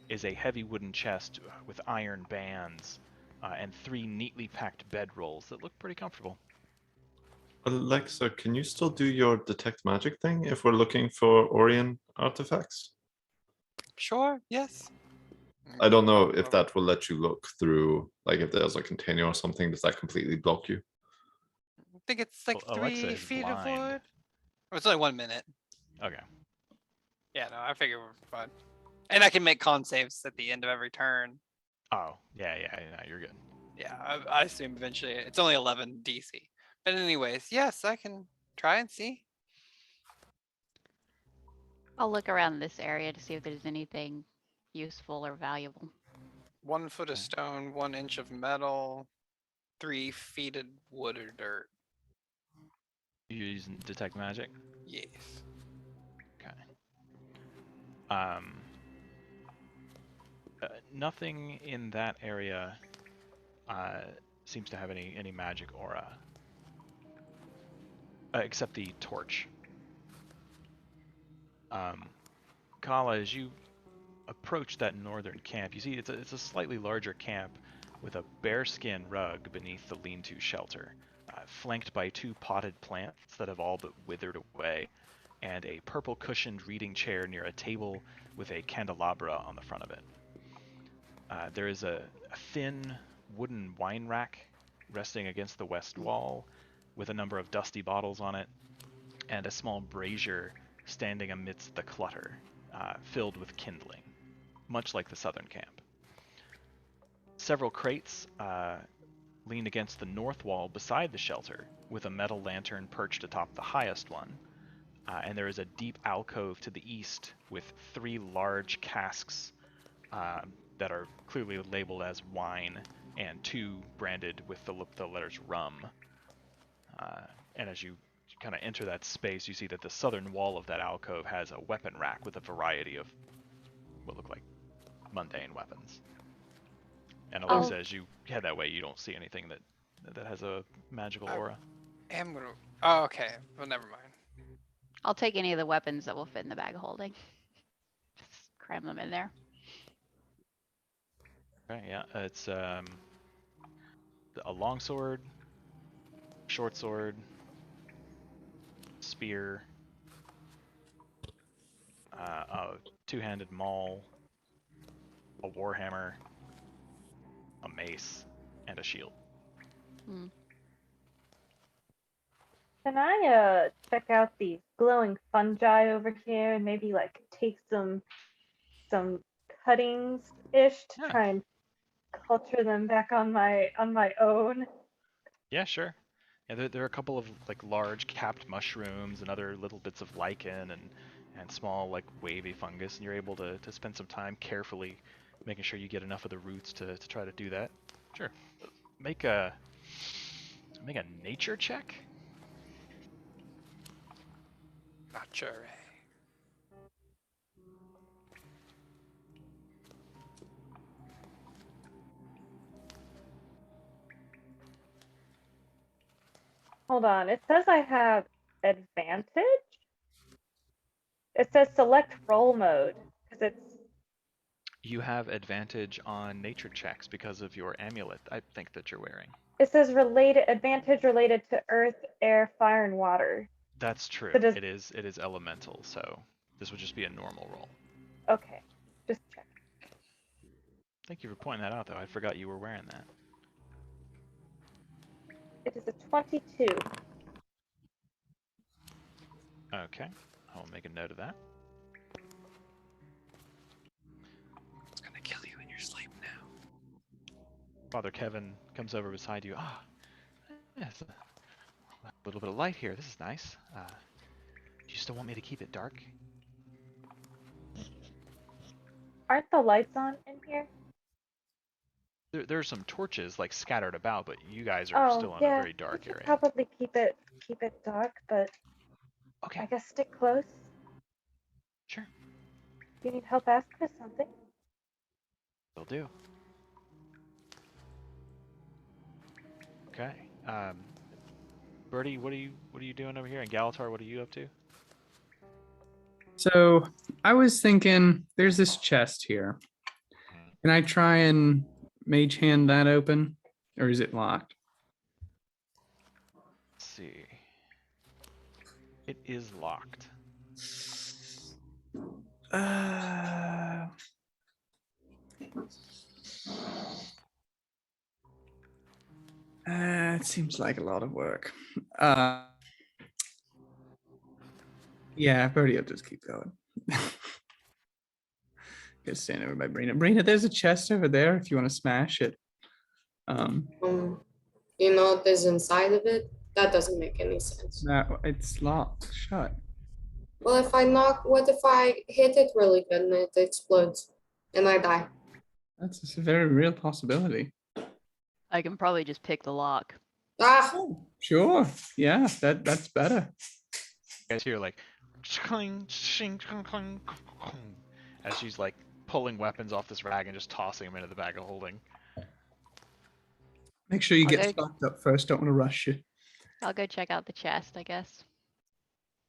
is a heavy wooden chest with iron bands and 3 neatly packed bedrolls that look pretty comfortable. Alexa, can you still do your detect magic thing if we're looking for Orrian artifacts? Sure, yes. I don't know if that will let you look through, like if there's a container or something, does that completely block you? I think it's like Well, Alexa 3 is feet of blind. wood. Oh, it's only 1 minute. Okay. Yeah, no, I figure we're fine. And I can make con saves at the end of every turn. Oh, yeah, you're good. Yeah, I assume eventually it's only 11 DC. But anyways, yes, I can try and see. I'll look around this area to see if there's anything useful or valuable. 1 foot of stone, 1 inch of metal, 3 feet of wood or dirt. You using detect magic? Yes. Okay. Nothing in that area seems to have any magic aura, except the torch. Kala, as you approach that northern camp, you see it's a slightly larger camp with a bearskin rug beneath the lean-to shelter, flanked by 2 potted plants that have all but withered away, and a purple cushioned reading chair near a table with a candelabra on the front of it. There is a thin wooden wine rack resting against the west wall with a number of dusty bottles on it, and a small brazier standing amidst the clutter, filled with kindling, much like the southern camp. Several crates lean against the north wall beside the shelter, with a metal lantern perched atop the highest one, and there is a deep alcove to the east with 3 large casks that are clearly labeled as wine, and 2 branded with the letters rum. And as you kind of enter that space, you see that the southern wall of that alcove has a weapon rack with a variety of what look like mundane weapons. And Alexa, as you head that way, you don't see anything that has a magical aura. Oh, okay. Well, never mind. I'll take any of the weapons that will fit in the bag of holding. Just cram them in there. Okay, yeah, it's a long sword, short sword, spear, a 2-handed maul, a warhammer, a mace, and a shield. Can I check out these glowing fungi over here and maybe like take some cuttings ish to try and culture them back on my own? Yeah, sure. Yeah, there are a couple of like large capped mushrooms and other little bits of lichen and small like wavy fungus, and you're able to spend some time carefully making sure you get enough of the roots to try to do that. Sure. Make a nature check. Not sure. Hold on. It says I have advantage. It says select roll mode because it's You have advantage on nature checks because of your amulet, I think, that you're wearing. it says advantage related to earth, air, fire, and water. That's true. So does- It is elemental, so this would just be a normal roll. Okay, just check. Thank you for pointing that out, though. I forgot you were wearing that. It is a 22. Okay, I'll make a note of that. It's gonna kill you in your sleep now. Father Kevin comes over beside you. Ah, yes, a little bit of light here. This is nice. Do you still want me to keep it dark? Aren't the lights on in here? There are some torches like scattered about, but you guys are Oh, still in yeah. a very dark we could area. probably keep it dark, but I Okay, guess stick close. sure, If you need help, ask for something. will do. Okay, Birdie, what are you doing over here? And Galatar, what are you up to? So I was thinking there's this chest here. Can I try and mage hand that open? Or is it locked? Let's see. It is locked. It seems like a lot of work. Yeah, Birdie, I'll just keep going. Just stand over by Brina. Brina, there's a chest over there if you want to smash it. You know what is inside of it? That doesn't make any sense. No, it's locked, shut. Well, what if I hit it really good and it explodes and I die? That's a very real possibility. I can probably just pick the lock. Ah, Sure. Yeah, that's better. You guys hear like cling, shing, cling, cling, cling, as she's like pulling weapons off this rag and just tossing them into the bag of holding. Make sure you get Okay. stocked up first. Don't want to rush you. I'll go check out the chest, I guess.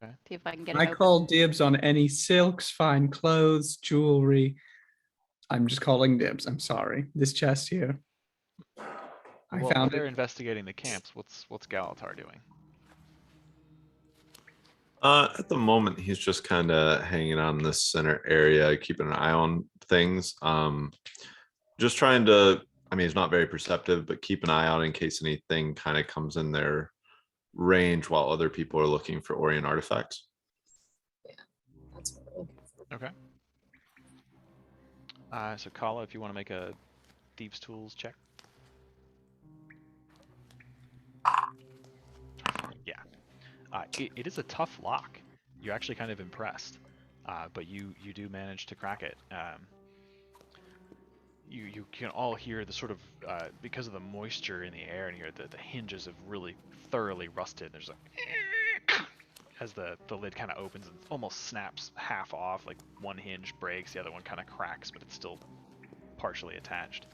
Okay. See if I can get it I open. call dibs on any silks, fine clothes, jewelry. I'm just calling dibs. I'm sorry. This chest here. I Well, while found they're it. investigating the camps, what's Galatar doing? At the moment, he's just kind of hanging out in this center area, keeping an eye on things. Just trying to, I mean, he's not very perceptive, but keep an eye out in case anything kind of comes in their range while other people are looking for Orrian artifacts. that's what I'm looking for. Okay. So Kala, if you want to make a Thieves' Tools check. Yeah. It is a tough lock. You're actually kind of impressed, but you do manage to crack it. You can all hear the sort of because of the moisture in the air in here, the hinges have really thoroughly rusted. There's a as the lid kind of opens and almost snaps half off, like one hinge breaks, the other one kind of cracks, but it's still partially attached.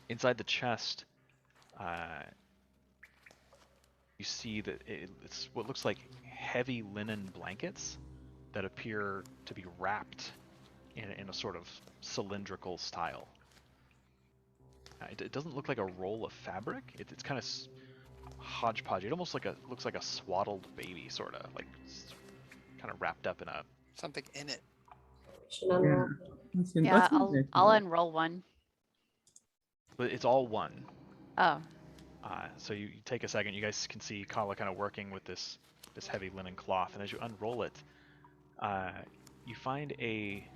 Inside the chest, you see that it's what looks like heavy linen blankets that appear to be wrapped in a sort of cylindrical style. It doesn't look like a roll of fabric. It's kind of hodgepodge. It almost looks like a swaddled baby, sort of like kind of wrapped up in a. Something in it. Should unroll. Yeah, I'll unroll one. But it's all one. Oh, So you take a second. You guys can see Kala kind of working with this heavy linen cloth, and as you unroll it, you find a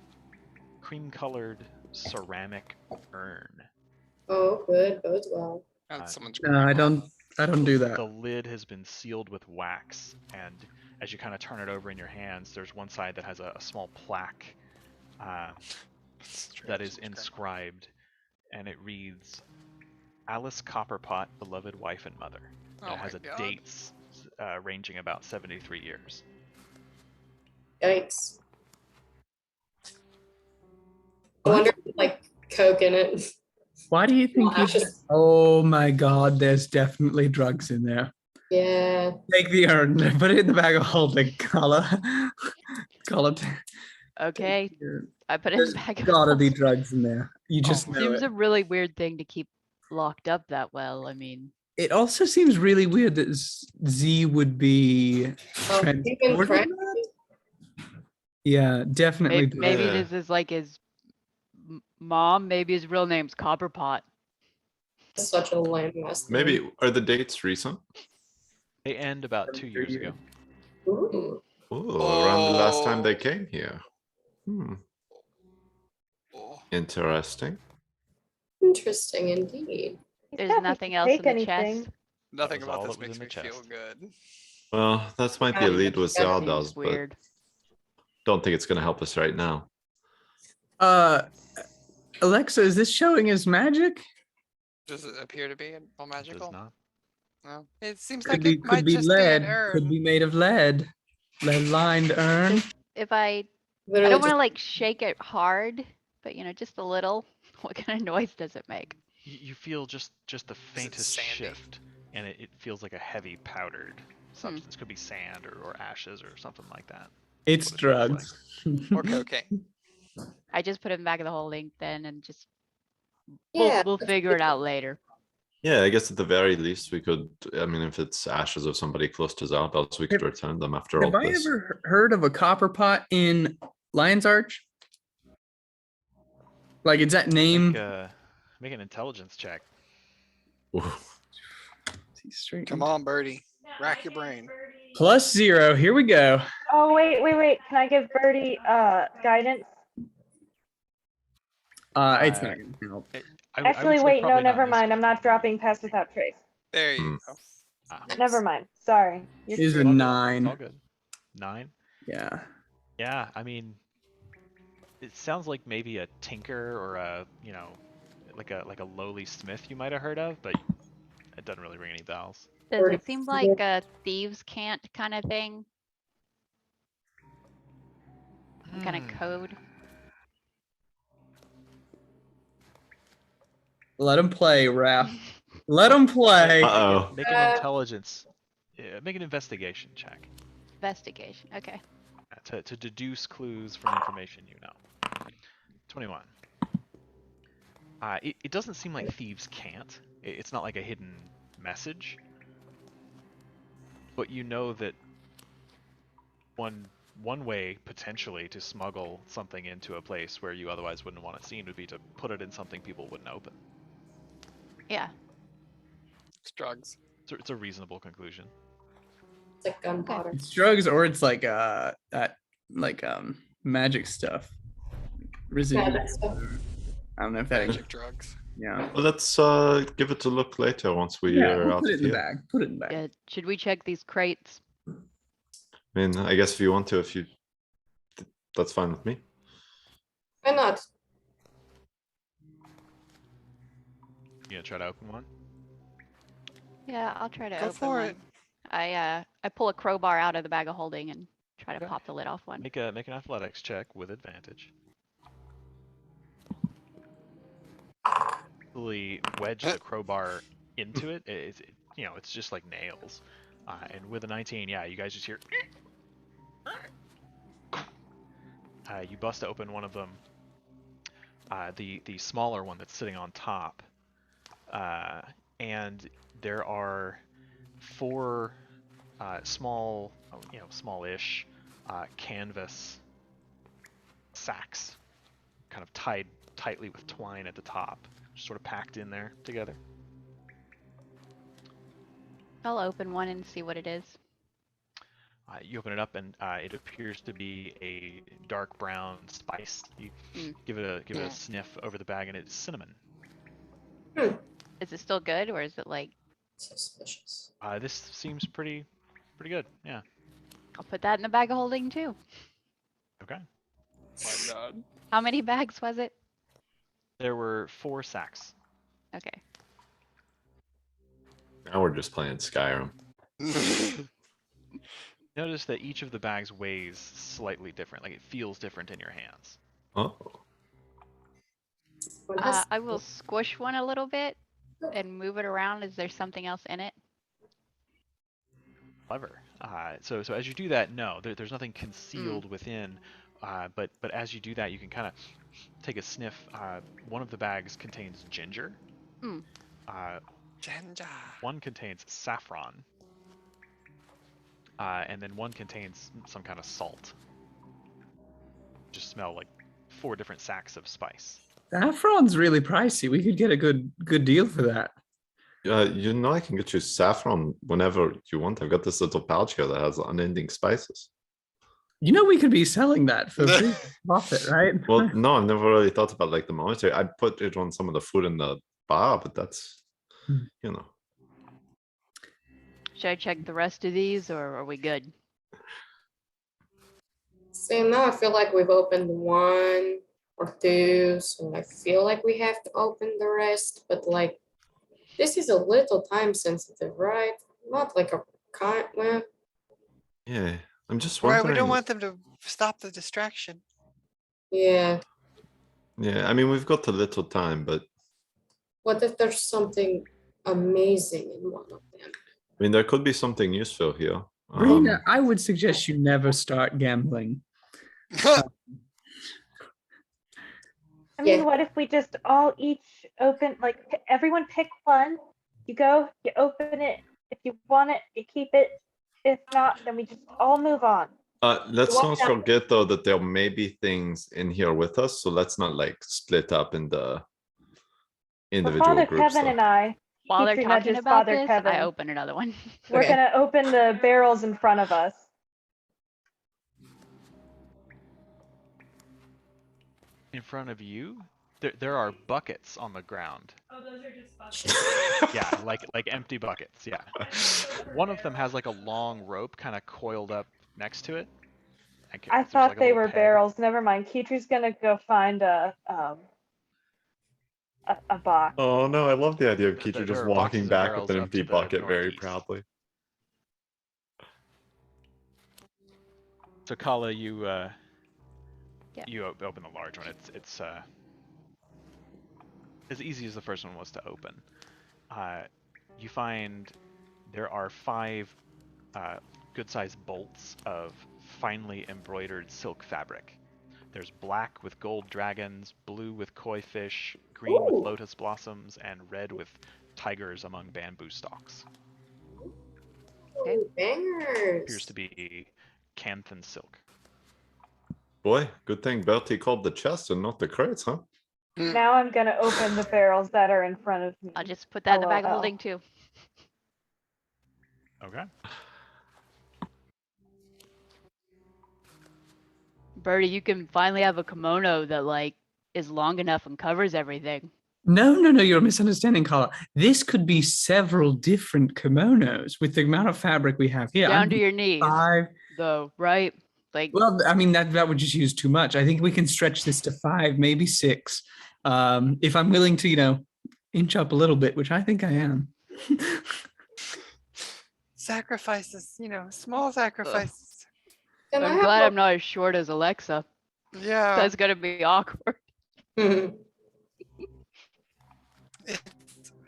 cream-colored ceramic urn. Oh, good. Bodes well. That's someone's No, I don't I don't do that. The lid has been sealed with wax, and as you kind of turn it over in your hands, there's one side that has a small plaque that is inscribed, and it reads, Alice Copperpot, beloved wife and mother. And Oh it has my a God. dates ranging about 73 years. Yikes. I wonder if like Coke in it. Why do you think Well, ashes. Oh my god, there's definitely drugs in there. Yeah. Take the urn, put it in the bag of holding, call it. Okay, I put it in There's the bag of gotta be holding. drugs in there. You just my know Seems it. a really weird thing to keep locked up that well. I mean, It also seems really weird that Z would be Oh, even transported. Frank. Yeah, definitely. maybe Yeah. this is like his mom. Maybe his real name's Copperpot. Such a lame mess. Maybe are the dates recent? They end about 2 years ago. Ooh. Ooh, around the last time they Oh. came here. Oh. Interesting. Interesting indeed. He's There's happy nothing to else take in the anything. chest. Nothing was about all this that was makes in the me feel chest. good. Well, that might be a lead with That Seems Zardoz, but weird. don't think it's gonna help us right now. Alexa, is this showing as magic? Does it appear to be all It magical? does not. No. It seems Could like be it might could be just be an lead. urn. Could be made of lead. Lead lined urn. If I Literally don't want to just like shake it hard, but just a little. What kind of noise does it make? You feel just the faintest sandy? shift, and it feels like a heavy powdered substance. Could be sand or ashes or something like that. It's What it feels drugs. Or cocaine. I just put it in the back of the holding then, and just yeah. we'll figure it out later. Yeah, I guess at the very least we could. I mean, if it's ashes of somebody close to Zardoz, we could return them after Have all I this. ever heard of a copper pot in Lion's Arch? Like, is that name? Make an intelligence check. Ooh. Come on, Birdie. Rack your brain. +0. Here we go. Oh, wait. Can I give Birdie guidance? It's not gonna help. I would Actually, say wait, no, probably not never in this mind. I'm not case. dropping Pass Without Trace. There you go. Never mind. Sorry. You're Is a screwed. It's 9. all good. 9. Yeah. Yeah, I mean, it sounds like maybe a tinker or a like a lowly smith you might have heard of, but it doesn't really ring any bells. Does it seem like a thieves can't kind of thing? Some kind of code? Let him play, Raph. Let him play. Uh-oh. Make an intelligence. Yeah, make an investigation check Investigation. Okay. to deduce clues from information you know. 21. It doesn't seem like thieves can't. It's not like a hidden message. But you know that one way potentially to smuggle something into a place where you otherwise wouldn't want it seen would be to put it in something people wouldn't open. Yeah. It's drugs. It's a reasonable conclusion. It's like gunpowder. It's drugs or it's like that like magic stuff. Residual. Magic stuff. I don't know if that Magic drugs. yeah. Well, let's give it a look later once we Yeah, are we'll out put it of in the here. bag. Put it in the bag. Yeah. Should we check these crates? I mean, I guess if you want to, that's fine with me. Why not? You gonna try to open one? Yeah, I'll try to Go open for one. it. I pull a crowbar out of the bag of holding and try to Okay. pop the lid off one. Make an athletics check with advantage. Really wedge the crowbar into it. It's just like nails. And with a 19, yeah, you guys just hear. You bust open one of them. The smaller one that's sitting on top. And there are 4 small, smallish canvas sacks, kind of tied tightly with twine at the top, just sort of packed in there together. I'll open one and see what it is. You open it up and it appears to be a dark brown spice. You give it a sniff over the bag and it's cinnamon. Is it still good or is it like Suspicious. This seems pretty good. Yeah. I'll put that in the bag of holding too. Okay. My God. How many bags was it? There were 4 sacks. Okay. Now we're just playing Skyrim. Notice that each of the bags weighs slightly different. Like it feels different in your hands. Oh, Well, that's- I will squish one a little bit and move it around. Is there something else in it? Clever. So as you do that, no, there's nothing concealed within. But as you do that, you can kind of take a sniff. One of the bags contains ginger. Mm. Ginger. One contains saffron. And then one contains some kind of salt. Just smell like 4 different sacks of spice. Saffron's really pricey. We could get a good deal for that. you know, I can get you saffron whenever you want. I've got this little pouch here that has unending spices. You know, we could be selling that for free profit, right? Well, no, I've never really thought about like the monetary. I put it on some of the food in the bar, but that's, you know. Should I check the rest of these or are we good? See, now I feel like we've opened 1 or 2, so I feel like we have to open the rest, but like, this is a little time sensitive, right? Not like a well, Yeah, I'm just Right, wondering. we don't want them to stop the distraction. yeah. Yeah, I mean, we've got a little time, but What if there's something amazing in one of them? I mean, there could be something useful here. Rena, I would suggest you never start gambling. I mean, Yeah. what if we just all each open, like everyone pick one, you go, you open it, if you want it, you keep it, if not, then we just all move on. Let's What not happened? forget though that there may be things in here with us, so let's not like split up in the For individual Father groups. Kevin though. and I, While they're Petrie talking nudges about Father this, Kevin. I open another one. We're Okay. gonna open the barrels in front of us. In front of you, there are buckets on the ground. Oh, those are just buckets. Yeah, like empty buckets. Yeah. One of them has like a long rope kind of coiled up next to it. I There's thought like a they little were peg. barrels. Never mind. Keetrie's gonna go find a box. Oh no, I love the idea of There- Keeter there just are walking boxes of back barrels with an up to empty the bucket very northeast. proudly. So Kala, you Yeah. you open the large one. It's as easy as the first one was to open. You find there are 5 good-sized bolts of finely embroidered silk fabric. There's black with gold dragons, blue with koi fish, green with Ooh. lotus blossoms, and red with tigers among bamboo stalks. Okay. Bangers. Appears to be canthan silk. Boy, good thing Bertie called the chest and not the crates, huh? Now I'm gonna open the barrels that are in front of me. I'll just put that in the bag of LOL. holding too. Okay. Birdie, you can finally have a kimono that like is long enough and covers everything. No, you're misunderstanding, Carla. This could be several different kimonos with the amount of fabric we have here. Down to your knees, 5. though, right? Like, Well, I mean, that would just use too much. I think we can stretch this to 5, maybe 6. If I'm willing to, inch up a little bit, which I think I am. Sacrifices, small sacrifices. Can I I'm have glad a- I'm not as short as Alexa. Yeah. That's gonna be awkward.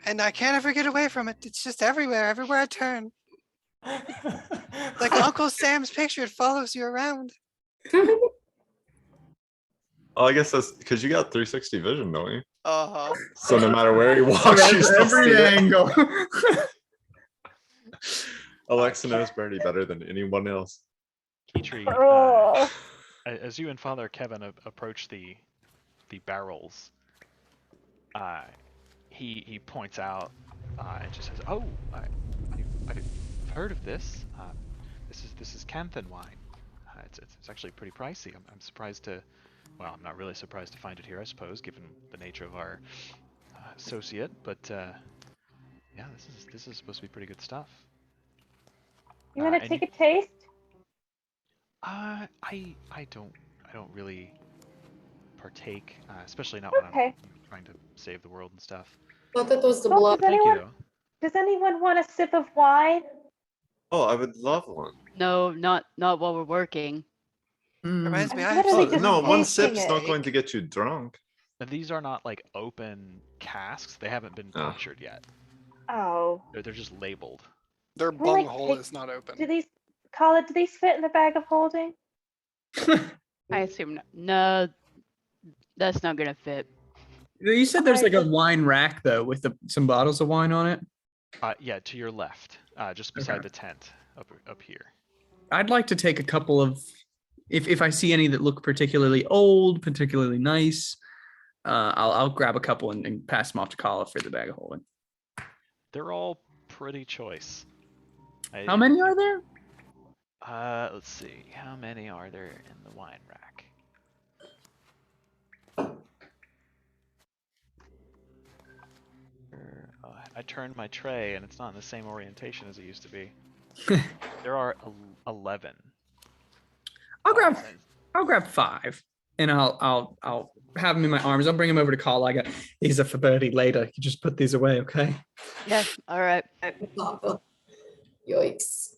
And I can't ever get away from it. It's just everywhere I turn. Like Uncle Sam's picture, it follows you around. Oh, I guess that's because you got 360 vision, don't you? Uh-huh. So no matter where he walks, you still see it. angle. Alexa knows Bertie better than anyone else. Keetri, Oh. as you and Father Kevin approach the barrels, he points out and just says, "Oh, I've heard of this. This is Canthan wine. It's actually pretty pricey. I'm surprised to, well, I'm not really surprised to find it here, I suppose, given the nature of our associate. But Yeah, this is supposed to be pretty good stuff. You want to and take a taste? I don't really partake, especially not when I'm Okay. trying to save the world and stuff. Thought that was the Well, blood. Thank you though. Does anyone want a sip of wine? Oh, I would love one. No, not while we're working. Reminds Mm, me, I'm I have literally Oh, just no, one tasting sip's it. not going to get you drunk. And these are not like open casks. They haven't been Oh. punctured yet. Oh. They're just labeled. their Can we, like, bunghole take- is not open. Do these, Kala, do these fit in the bag of holding? I assume no, that's not gonna fit. you said there's like a Alright. wine rack though with some bottles of wine on it. Yeah, to your left, just beside Okay. the tent up here. I'd like to take a couple of, if I see any that look particularly old, particularly nice, I'll grab a couple and pass them off to Kala for the bag of holding. They're all pretty choice. How many are there? Let's see. How many are there in the wine rack? I turned my tray and it's not in the same orientation as it used to be. There are 11. I'll grab 5, and I'll have them in my arms. I'll bring them over to Kala. I got these are for Birdie later. You just put these away, okay? Yeah, all right. Yikes.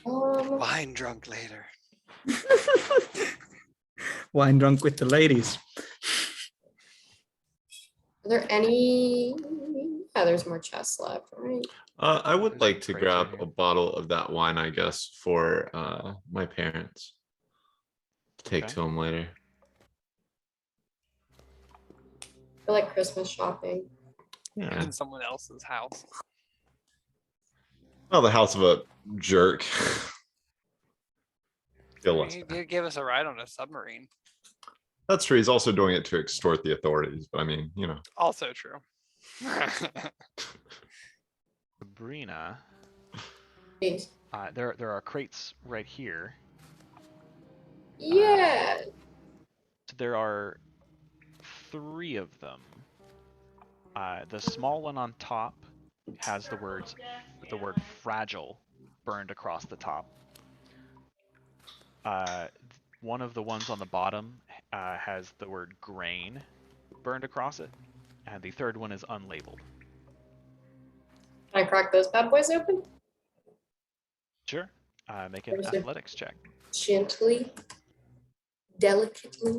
Wine drunk later. Wine drunk with the ladies. Are there any? Yeah, there's more chests left, right? I would There's like to crates right grab here. a bottle of that wine, I guess, for my parents. To take Okay. to them later. I feel like Christmas shopping. Yeah. In someone else's house. Well, the house of a jerk. Feel less He bad. did give us a ride on a submarine. That's true. He's also doing it to extort the authorities. But I mean, you know. Also true. Sabrina, Please. there are crates right here. Yeah. So there are 3 of them. The small one on top has the word fragile burned across the top. One of the ones on the bottom has the word grain burned across it, and the third one is unlabeled. Can I crack those bad boys open? Sure. Make an Where's it? athletics check. Gently, delicately.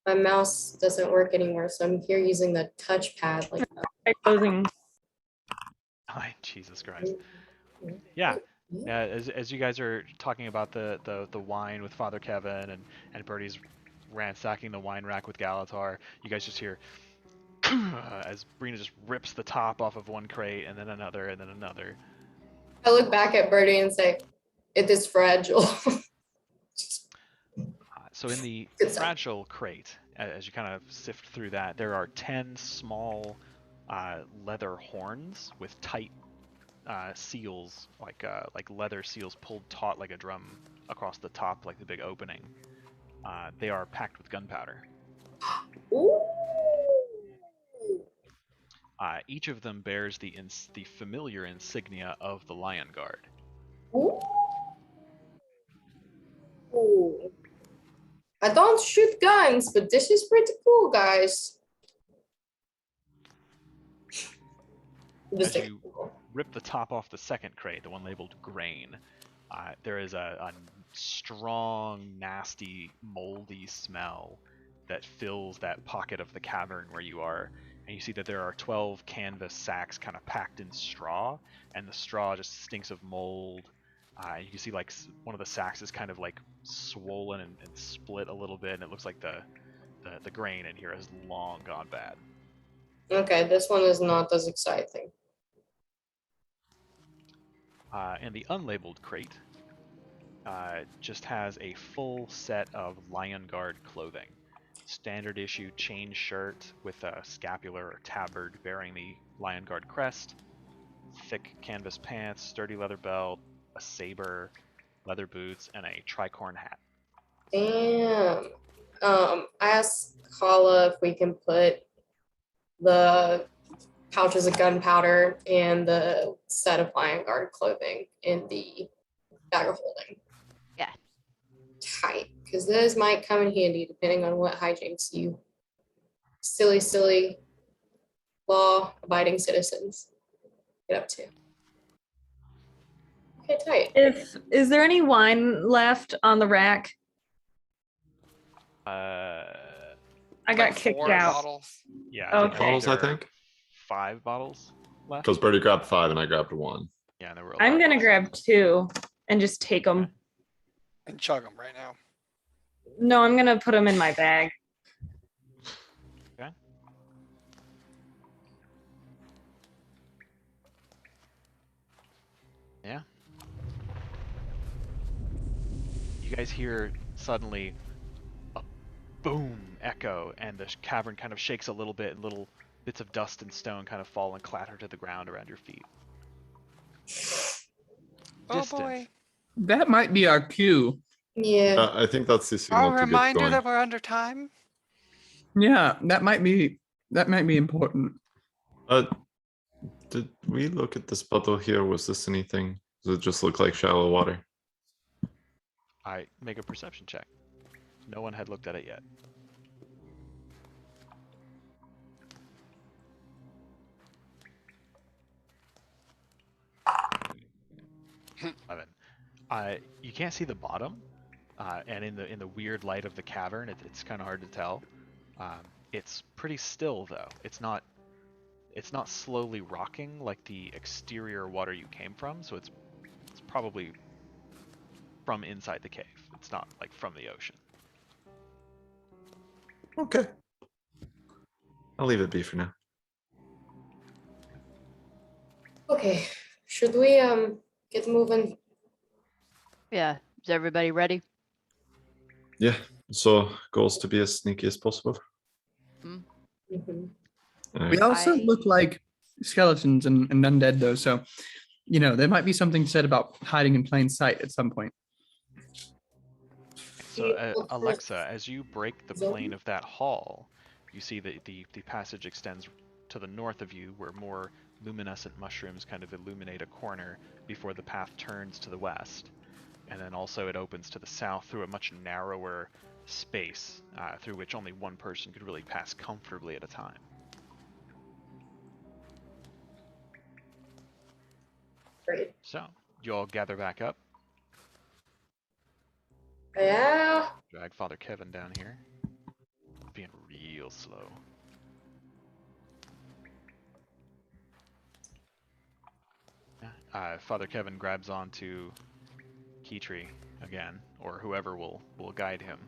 My mouse doesn't work anymore, so I'm here using the touchpad. Like Closing. Oh, Jesus Christ. Yeah. Yeah, as you guys are talking about the wine with Father Kevin and Birdie's ransacking the wine rack with Galatar, you guys just hear as Brina just rips the top off of one crate and then another and then another. I look back at Birdie and say, "It is fragile." So in the Good stuff. fragile crate, as you kind of sift through that, there are 10 small leather horns with tight seals, like leather seals pulled taut like a drum across the top, like the big opening. They are packed with gunpowder. Ooh. Each of them bears the familiar insignia of the Lion Guard. Ooh. Ooh. I don't shoot guns, but this is pretty cool, guys. As you rip the top off the second crate, the one labeled grain, there is a strong, nasty, moldy smell that fills that pocket of the cavern where you are. And you see that there are 12 canvas sacks kind of packed in straw, and the straw just stinks of mold. You can see like one of the sacks is kind of like swollen and split a little bit, and it looks like the grain in here has long gone bad. Okay, this one is not as exciting. And the unlabeled crate just has a full set of Lion Guard clothing. Standard issue chain shirt with a scapular or tabard bearing the Lion Guard crest, thick canvas pants, sturdy leather belt, a saber, leather boots, and a tricorn hat. Damn. I asked Kala if we can put the pouches of gunpowder and the set of lion guard clothing in the bag of holding. Yeah. Tight, because those might come in handy depending on what hijinks you silly law-abiding citizens get up to. Okay, tight. Is there any wine left on the rack? I got Like kicked 4 out. bottles. Yeah. Okay. Bottles, I there are think. 5 bottles left. Because Birdie grabbed 5 and I grabbed 1. Yeah, and there were. I'm 11, gonna so- grab 2 and just take them. And chug them right now. No, I'm gonna put them in my bag. Okay. Yeah. You guys hear suddenly a boom echo, and the cavern kind of shakes a little bit, and little bits of dust and stone kind of fall and clatter to the ground around your feet. Oh Distant. boy. That might be our cue. Yeah. I think that's the signal A to get reminder going. that we're under time. Yeah, that might be important. Did we look at this puddle here? Was this anything? Does it just look like shallow water? I make a perception check. No one had looked at it yet. You can't see the bottom, and in the weird light of the cavern, it's kind of hard to tell. It's pretty still though. It's not slowly rocking like the exterior water you came from. So it's probably from inside the cave. It's not like from the ocean. Okay. I'll leave it be for now. Okay. Should we get moving? Yeah. Is everybody ready? Yeah. So goals to be as sneaky as possible. Mhm. We also I- look like skeletons and undead though, so there might be something said about hiding in plain sight at some point. So Alexa, as you break the plane of that hall, you see that the passage extends to the north of you, where more luminescent mushrooms kind of illuminate a corner before the path turns to the west. And then also it opens to the south through a much narrower space through which only one person could really pass comfortably at a time. Great. So you all gather back up, Yeah. drag Father Kevin down here. Being real slow. Father Kevin grabs onto Keytree again, or whoever will guide him.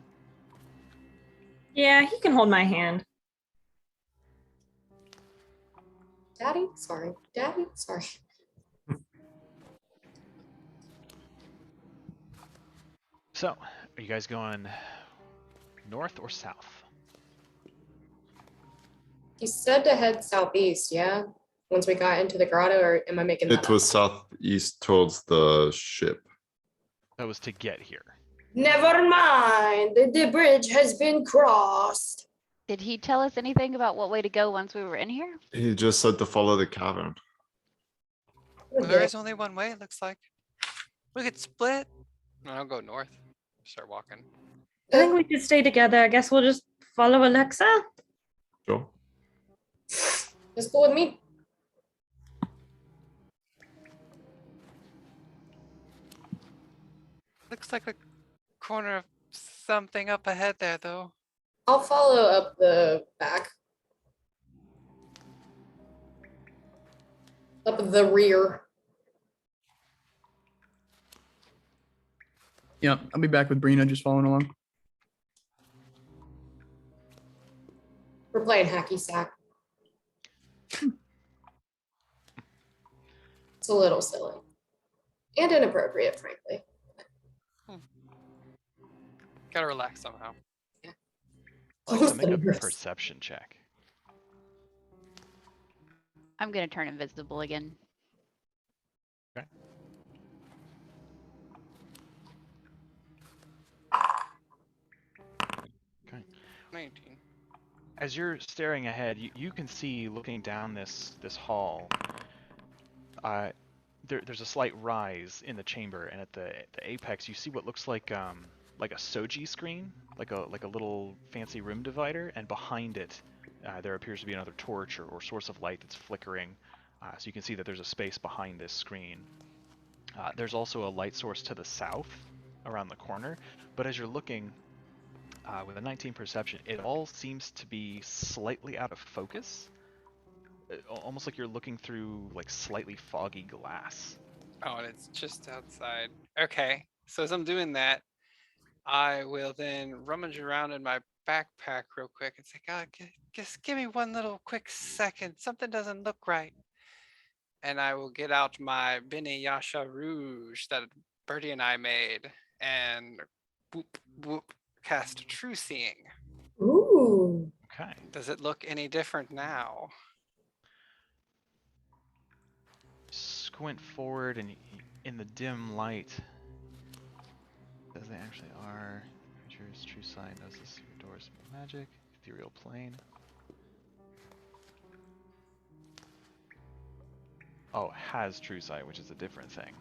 Yeah, he can hold my hand. Daddy, sorry. Daddy, sorry. So, are you guys going north or south? You said to head southeast, yeah? Once we got into the grotto, or am I making that It up? was southeast towards the ship. That was to get here. Never mind. The bridge has been crossed. Did he tell us anything about what way to go once we were in here? He just said to follow the cavern. Well, there is only one way, it looks like. We could split. No, I'll go north. Start walking. I think we should stay together. I guess we'll just follow Alexa. Sure. Just go with me. Looks like a corner of something up ahead there, though. I'll follow up the back. Up the rear. Yeah, I'll be back with Brina just following along. We're playing hacky sack. It's a little silly. And inappropriate, frankly. Gotta relax somehow. Alexa, make a perception check. I'm gonna turn invisible again. Okay. Okay. 19. as you're staring ahead, you can see looking down this hall. There's a slight rise in the chamber, and at the apex, you see what looks like a Soji screen, like a little fancy room divider, and behind it, there appears to be another torch or source of light that's flickering. So you can see that there's a space behind this screen. There's also a light source to the south, around the corner. But as you're looking, with a 19 perception, it all seems to be slightly out of focus. Almost like you're looking through like slightly foggy glass. Oh, and it's just outside. Okay, so as I'm doing that, I will then rummage around in my backpack real quick and say, God, just give me one little quick second. Something doesn't look right. And I will get out my Bene Yasha Rouge that Bertie and I made and whoop, whoop, cast True Seeing. Ooh. Okay. Does it look any different now? Squint forward, and in the dim light, as they actually are, creatures, true sight, knows this doors magic, ethereal plane. Oh, has true sight, which is a different thing.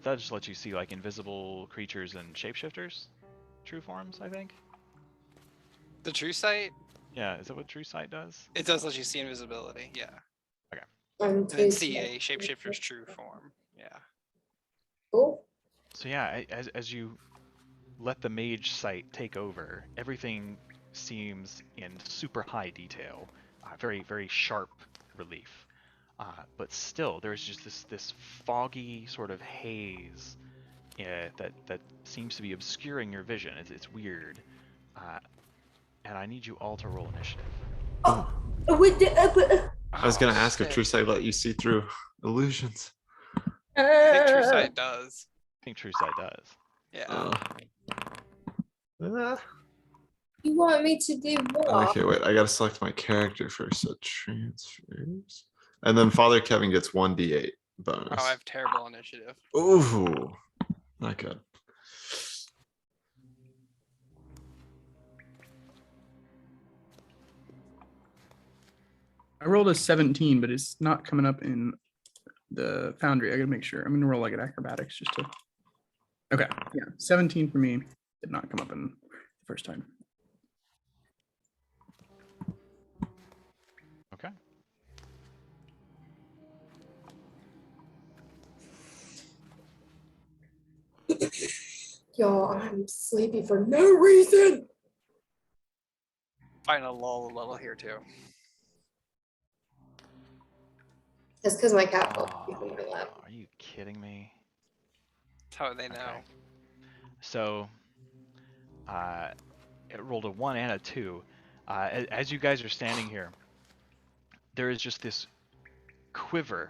That just lets you see like invisible creatures and shapeshifters, true forms, I think. The True Sight? Yeah, is that what true sight does? It does let you see invisibility, yeah. Okay. And then see a shapeshifter's true form, yeah. Cool. So yeah, as you let the mage sight take over, everything seems in super high detail, very, very sharp relief. But still, there's just this foggy sort of haze that seems to be obscuring your vision. It's weird. And I need you all to roll initiative. I was gonna ask if shit. True Sight let you see through illusions. I think True Sight does. I think true sight does. Yeah. You want me to do what? Okay, wait. I gotta select my character first. So transfers, and then Father Kevin gets 1d8 bonus. Oh, I have terrible initiative. Ooh, not good. I rolled a 17, but it's not coming up in the Foundry. I gotta make sure. I'm gonna roll like an acrobatics just to. Okay, yeah, 17 for me. Did not come up in the first time. Okay. Yo, I'm sleepy for no reason. Find a lull a little here too. That's because my cat fell behind my lap. Are you kidding me? That's how they know. Okay. So, it rolled a 1 and a 2. As you guys are standing here, there is just this quiver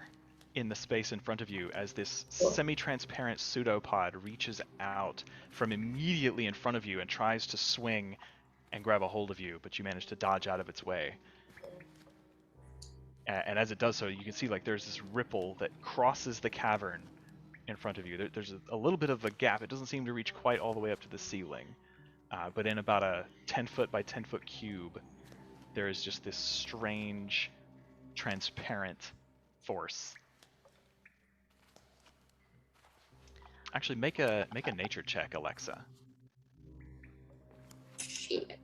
in the space in front of you as this semi-transparent pseudopod reaches out from immediately in front of you and tries to swing and grab a hold of you, but you manage to dodge out of its way. And as it does so, you can see like there's this ripple that crosses the cavern in front of you. There's a little bit of a gap. It doesn't seem to reach quite all the way up to the ceiling. But in about a 10-foot by 10-foot cube, there is just this strange, transparent force. Actually, make a nature check, Alexa. Shit.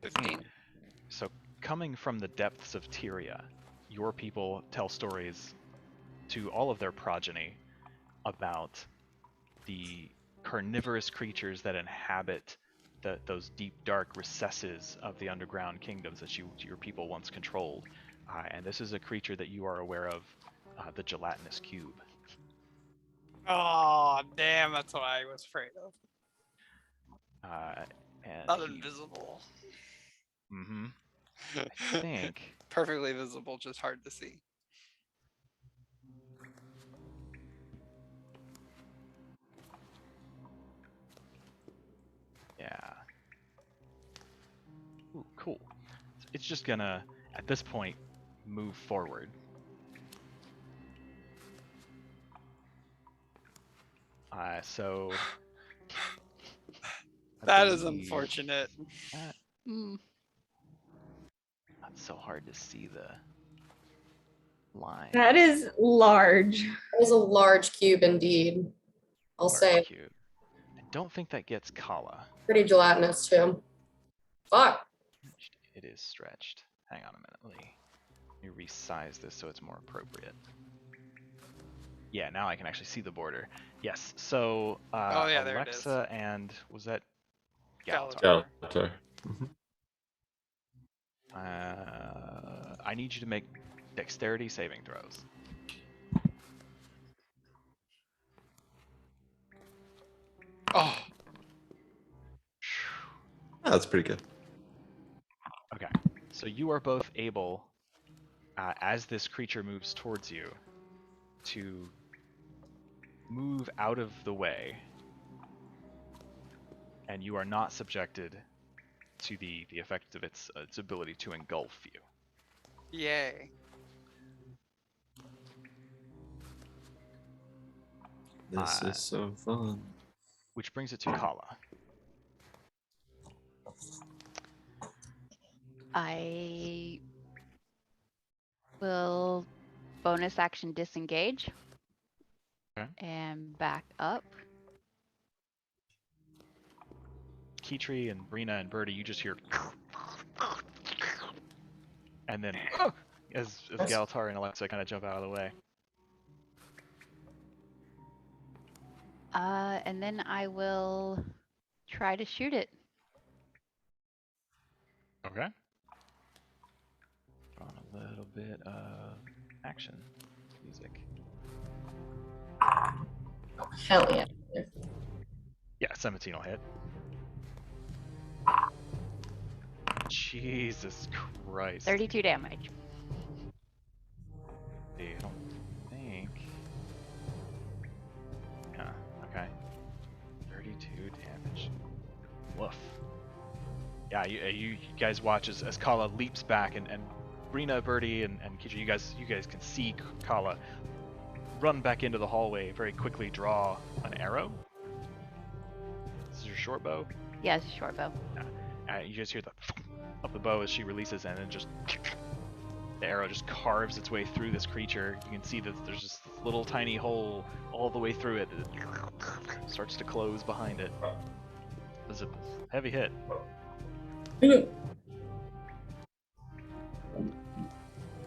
15. So, coming from the depths of Tyria, your people tell stories to all of their progeny about the carnivorous creatures that inhabit those deep, dark recesses of the underground kingdoms that your people once controlled. And this is a creature that you are aware of, the gelatinous cube. Oh, damn, that's what I was afraid of. And Not invisible. Mm-hmm. I think. Perfectly visible, just hard to see. Yeah. Ooh, cool. It's just gonna, at this point, move forward. So That is believe unfortunate. that- Mm. It's so hard to see the line. That is large. It was a large cube indeed. I'll Large say. cube. I don't think that gets Kala. Pretty gelatinous too. Fuck. It is stretched. Hang on a minute. Let me resize this so it's more appropriate. Yeah, now I can actually see the border. Yes. So Oh, yeah, there it is. Alexa and was that Galatar. Galatar? Galatar. Mhm. I need you to make dexterity saving throws. Oh, That's pretty good. Okay. So you are both able, as this creature moves towards you, to move out of the way, and you are not subjected to the effect of its ability to engulf you. yay. This is so fun. Which brings it to Kala. I will bonus action disengage. Okay. And back up. Kitri and Brina and Birdie, you just hear, and then as Galatar and Alexa kind of jump out of the way. And then I will try to shoot it. Okay. On a little bit of action music. Oh, hell yeah. Yeah, 17 will hit. Jesus Christ. 32 damage. I don't think. Yeah, okay. 32 damage. Woof. Yeah, you guys watch as Kala leaps back, and Brina, Birdie, and Kitri, you guys can see Kala run back into the hallway, very quickly draw an arrow. This is your short bow. Yes, short bow. You guys hear the of the bow as she releases, and then just the arrow just carves its way through this creature. You can see that there's just this little tiny hole all the way through it. It starts to close behind it. It was a heavy hit.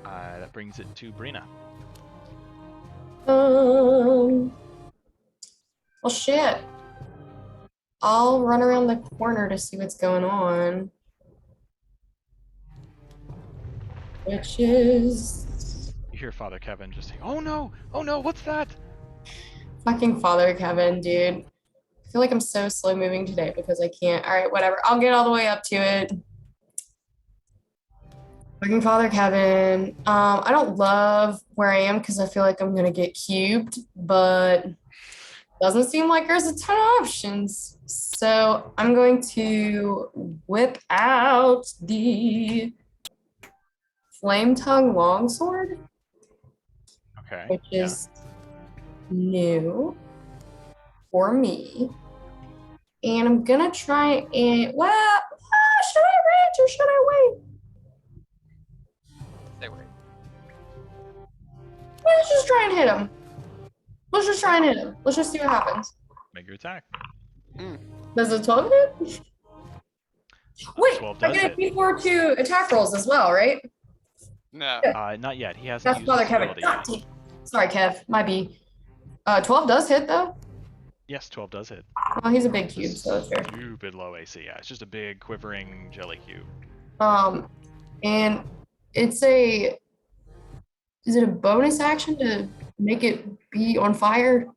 That brings it to Brina. Well, shit. I'll run around the corner to see what's going on. Which is You hear Father Kevin just saying, "Oh no! Oh no! What's that?" fucking Father Kevin, dude. I feel like I'm so slow moving today because I can't. All right, whatever. I'll get all the way up to it. Fucking Father Kevin. I don't love where I am because I feel like I'm gonna get cubed, but doesn't seem like there's a ton of options. So I'm going to whip out the Flame Tongue Longsword, Okay. which is new for me. And I'm gonna try and, well, should I range or should I wait? Stay wait. Let's just try and hit him. Let's just try and hit him. Let's just see what happens. Make your attack. Does a 12 hit? Wait, 12 I does get a hit. D4 to attack rolls as well, right? No. Not yet. He hasn't That's used Father his Kevin. ability God yet. damn. Sorry, Kev. Might be. 12 does hit though. Yes, 12 does hit. Well, he's a big cube, so it's fair. Stupid low AC. Yeah, it's just a big quivering jelly cube. And it's a. Is it a bonus action to make it be on fire?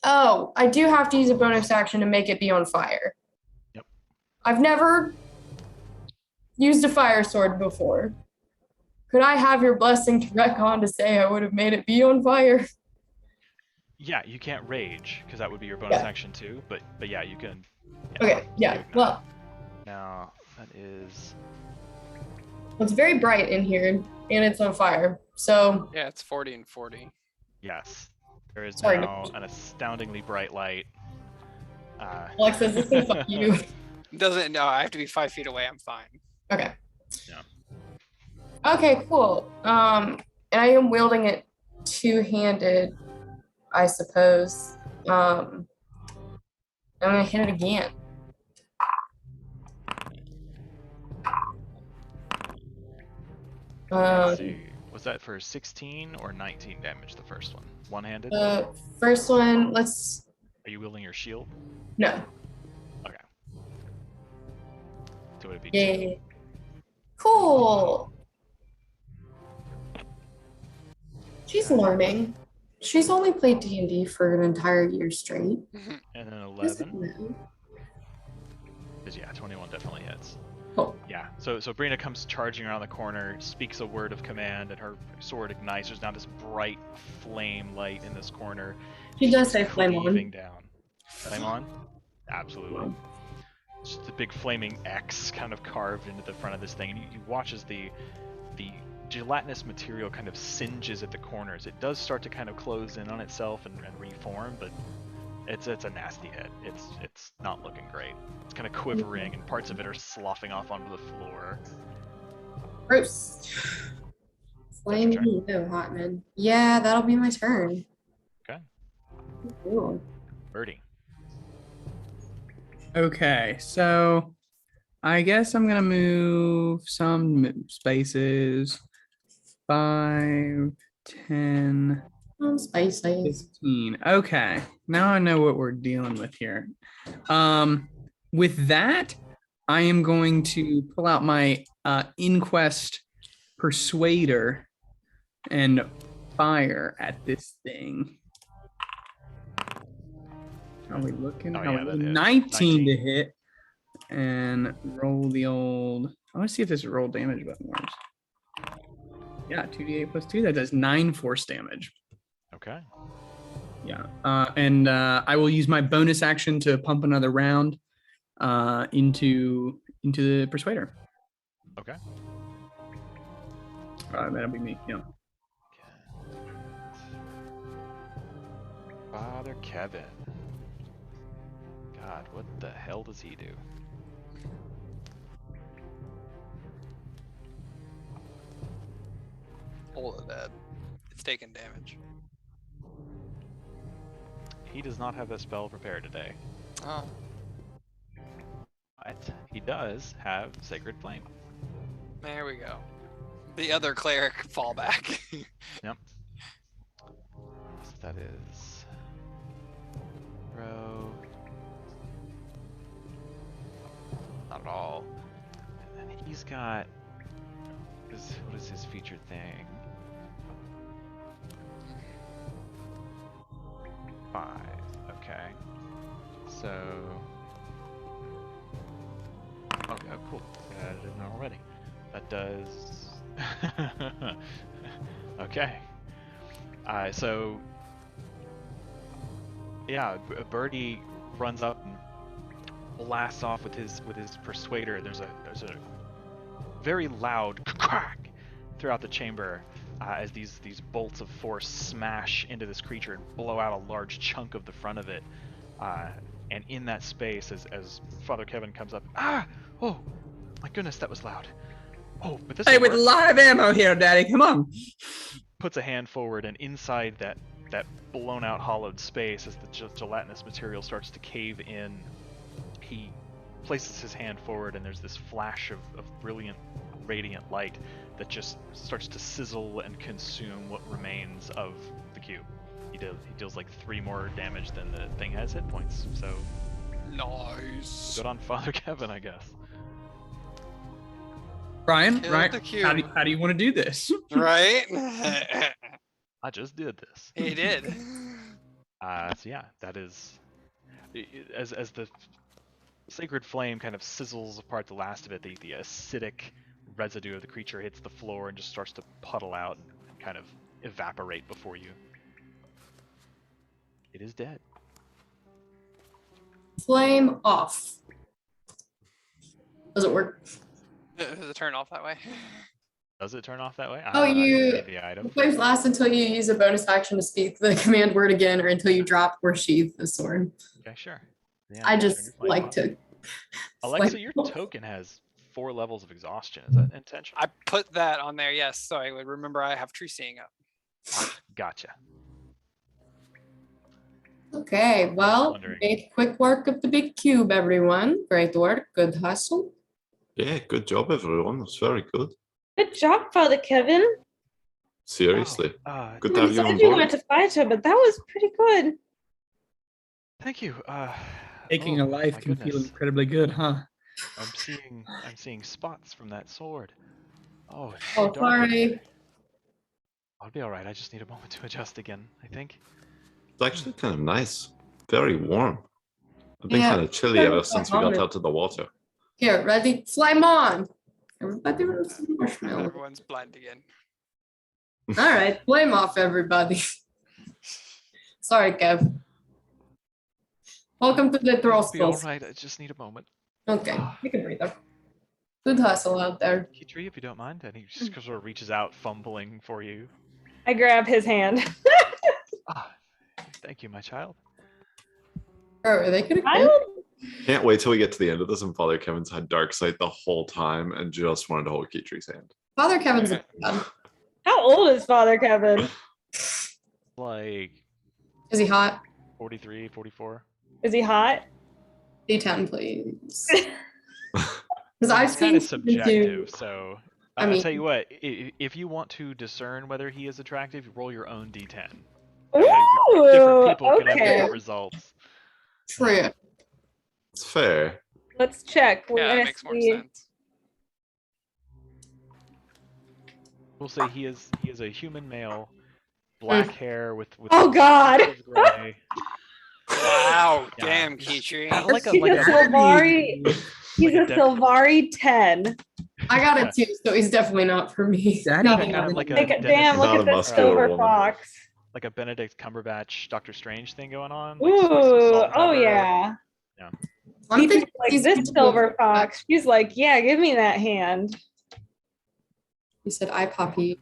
Oh, I do have to use a bonus action to make it be on fire. Yep. I've never used a fire sword before. Could I have your blessing to retcon to say I would have made it be on fire? Yeah, you can't rage because that would be your bonus Yeah. action too. But yeah, you can. Okay, yeah. Well, Now that is. it's very bright in here and it's on fire. So Yeah, it's 40 and 40. Yes. There is Sorry, now an astoundingly bright light Alexis, this is fuck you. Doesn't, no, I have to be 5 feet away. I'm fine. Okay. Yeah. Okay, cool. And I am wielding it two-handed, I suppose. I'm gonna hit it again. Let's see. Was that for 16 or 19 damage, the first one? One-handed? The first one, let's Are you wielding your shield? no. Okay. So would it be Yeah. Cool. She's learning. She's only played D&D for an entire year straight. And then This is 11? new. Because yeah, 21 definitely hits. Cool. Yeah, so Brina comes charging around the corner, speaks a word of command, and her sword ignites. There's now this bright flame light in this corner. She does keeps say flame on. cleaving down. Flame on? Absolutely. Just a big flaming X kind of carved into the front of this thing, and you watch as the gelatinous material kind of singes at the corners. It does start to kind of close in on itself and reform, but it's a nasty hit. It's not looking great. It's kind of quivering, and parts of it are sloughing off onto the floor. Bruce. Flame turn? you, Hotman. Yeah, that'll be my turn. Okay. Cool. Birdie. Okay, so I guess I'm gonna move some spaces. 5, 10, Spicy. 15. Okay, now I know what we're dealing with here. With that, I am going to pull out my Inquest Persuader and fire at this thing. Are we looking? Oh, Are yeah, we that hits. 19 to 19. hit. And roll the old. I want to see if this roll damage button works. Yeah, 2d8 plus 2. That does 9 force damage. Okay. Yeah. And I will use my bonus action to pump another round into the Persuader. Okay. That'll be me. Yeah. Father Kevin. God, what the hell does he do? All of that. It's taking damage. He does not have that spell prepared today. Oh. But he does have Sacred Flame. There we go. The other cleric fallback. Yep. So that is row. Not at all. And then he's got what is his featured thing? 5. Okay. So okay, oh, cool. I didn't know already. That does okay. So yeah, Birdie runs up and blasts off with his persuader. There's a very loud crack throughout the chamber as these bolts of force smash into this creature and blow out a large chunk of the front of it. And in that space, as Father Kevin comes up, oh my goodness, that was loud. Oh, but this Hey, will with work. live ammo here, Daddy. Come on. Puts a hand forward, and inside that blown out hollowed space, as the gelatinous material starts to cave in, he places his hand forward, and there's this flash of brilliant radiant light that just starts to sizzle and consume what remains of the cube. He deals like 3 more damage than the thing has hit points. So Nice. good on Father Kevin, I guess. Ryan, Kill right? the cube. How do you want to do this? Right? I just did this. He did. So yeah, that is as the sacred flame kind of sizzles apart the last of it, the acidic residue of the creature hits the floor and just starts to puddle out and kind of evaporate before you. It is dead. Flame off. Does it work? Does it turn off that way? Does it turn off that way? Oh, I can you- read the item. The flames last until you use a bonus action to speak the command word again, or until you drop or sheath the sword. Okay, sure. Yeah, I turn just your flame like off. to. Alexa, flame your off. token has 4 levels of exhaustion. Is that intentional? I put that on there, yes, so I would remember I have tree seeing up. Gotcha. Okay, well, Wondering. made quick work of the big cube, everyone. Great work, good hustle. Yeah, good job, everyone. That's very good. Good job, Father Kevin. Seriously. Oh, Good to You have you on said you board. went to fight her, but that was pretty good. thank you. Taking a oh, life my can feel goodness. incredibly good, huh? I'm seeing spots from that sword. Oh, it's so Oh, dark in here. sorry. I'll be all right. I just need a moment to adjust again, I think. It's actually kind of nice. Very warm. I've been Yeah, kind of chilly ever since we got out to the water. Here, ready? Flame on. Everybody wants some marshmallow. Everyone's blind again. All right, flame off, everybody. Sorry, Kev. Welcome to the I'll be all Trollskull. right. I just need a moment. Okay, take a breather. Good hustle out there. Kitri, if you don't mind, and he just sort of reaches out, fumbling for you. I grab his hand. Ah, thank you, my child. Are they gonna I kill? don't. Can't wait till we get to the end of this and Father Kevin's had dark sight the whole time and just wanted to hold Kitri's hand. Father Kevin's a god. How old is Father Kevin? Like Is he hot? 43, 44. Is he hot? D10, please. Because I've It's kind of seen subjective, so I I'll mean- tell you what. If you want to discern whether he is attractive, roll your own d10. Ooh, Different people can have okay. different results. True. It's fair. Let's check. We're Yeah, that gonna makes more see. sense. We'll say he is a human male, black hair with Oh God! of gray. Wow, Yeah. damn, Kitri. Like He's a Sylvari. He's like a a Sylvari 10. I got Yeah. it too, so he's definitely not for me. Daddy No, kind kind of of like a Like, Dennis- damn, look Not at a this muscular silver woman. fox. like a Benedict Cumberbatch Doctor Strange thing going on. Like Ooh, salt and oh pepper. yeah. I'm He thinking like these this people- silver fox. She's like, yeah, give me that hand. He said, "I poppy."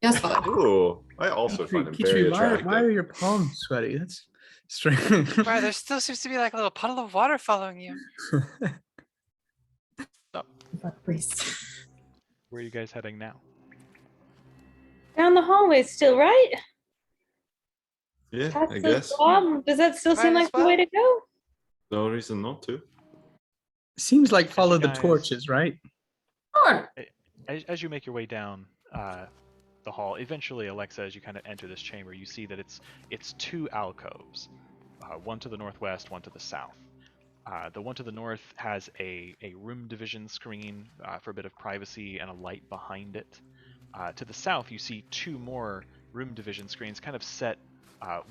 Yes, Father. Ooh, I also find him very Kitri, attractive. why are your palms sweaty? That's strange. Wow, there still seems to be like a little puddle of water following you. Please. Where are you guys heading now? Down the hallway still, right? Yeah, That's I the guess. job. Does that still seem Might like as the way well. to go? No reason not to. Seems like follow the guys- torches, right? Sure. As you make your way down the hall, eventually, Alexa, as you kind of enter this chamber, you see that it's 2 alcoves, one to the northwest, one to the south. The one to the north has a room division screen for a bit of privacy and a light behind it. To the south, you see 2 more room division screens, kind of set,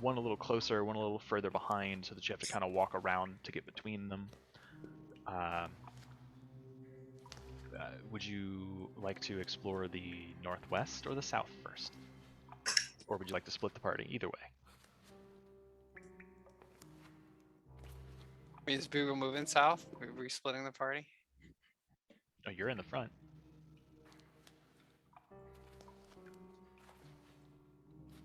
one a little closer, one a little further behind, so that you have to kind of walk around to get between them. Would you like to explore the northwest or the south first? Or would you like to split the party? Either way. Is Boogle moving south? Are we splitting the party? Oh, you're in the front.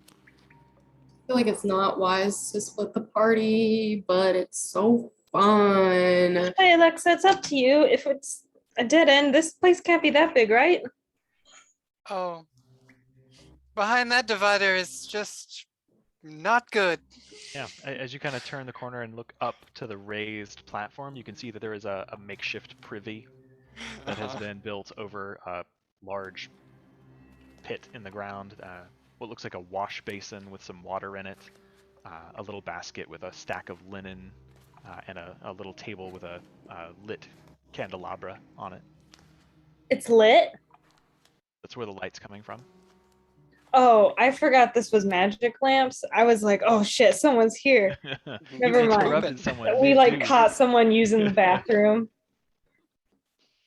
I feel like it's not wise to split the party, but it's so fun. Hey, Alexa, it's up to you. If it's a dead end, this place can't be that big, right? Oh. Behind that divider is just not good. Yeah, as you kind of turn the corner and look up to the raised platform, you can see that there is a makeshift privy that has been built over a large pit in the ground. What looks like a wash basin with some water in it, a little basket with a stack of linen, and a little table with a lit candelabra on it. It's lit. That's where the light's coming from. Oh, I forgot this was magic lamps. I was like, oh shit, someone's here. Never You mind. interrupted someone. We like mid-dude. caught someone using the bathroom.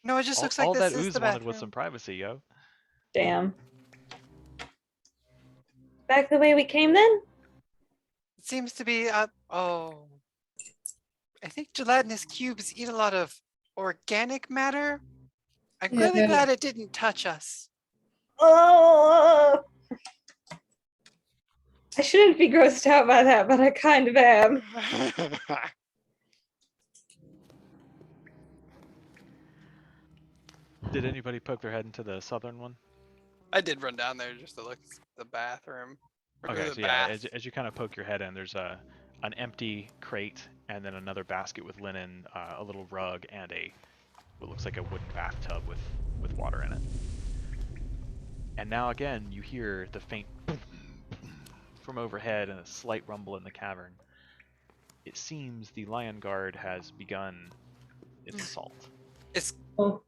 No, it just All, looks like all this that is ooze the wanted bathroom. was some privacy, yo. Damn. Back the way we came then? It seems to be, oh. I think gelatinous cubes eat a lot of organic matter. I'm really Yeah. glad it didn't touch us. Oh, I shouldn't be grossed out by that, but I kind of am. Did anybody poke their head into the southern one? I did run down there just to look at the bathroom. Or Okay, the so yeah, bath. as you kind of poke your head in, there's an empty crate and then another basket with linen, a little rug, and what looks like a wooden bathtub with water in it. And now again, you hear the faint boom from overhead and a slight rumble in the cavern. It seems the Lion Guard has begun its assault. Is Oh.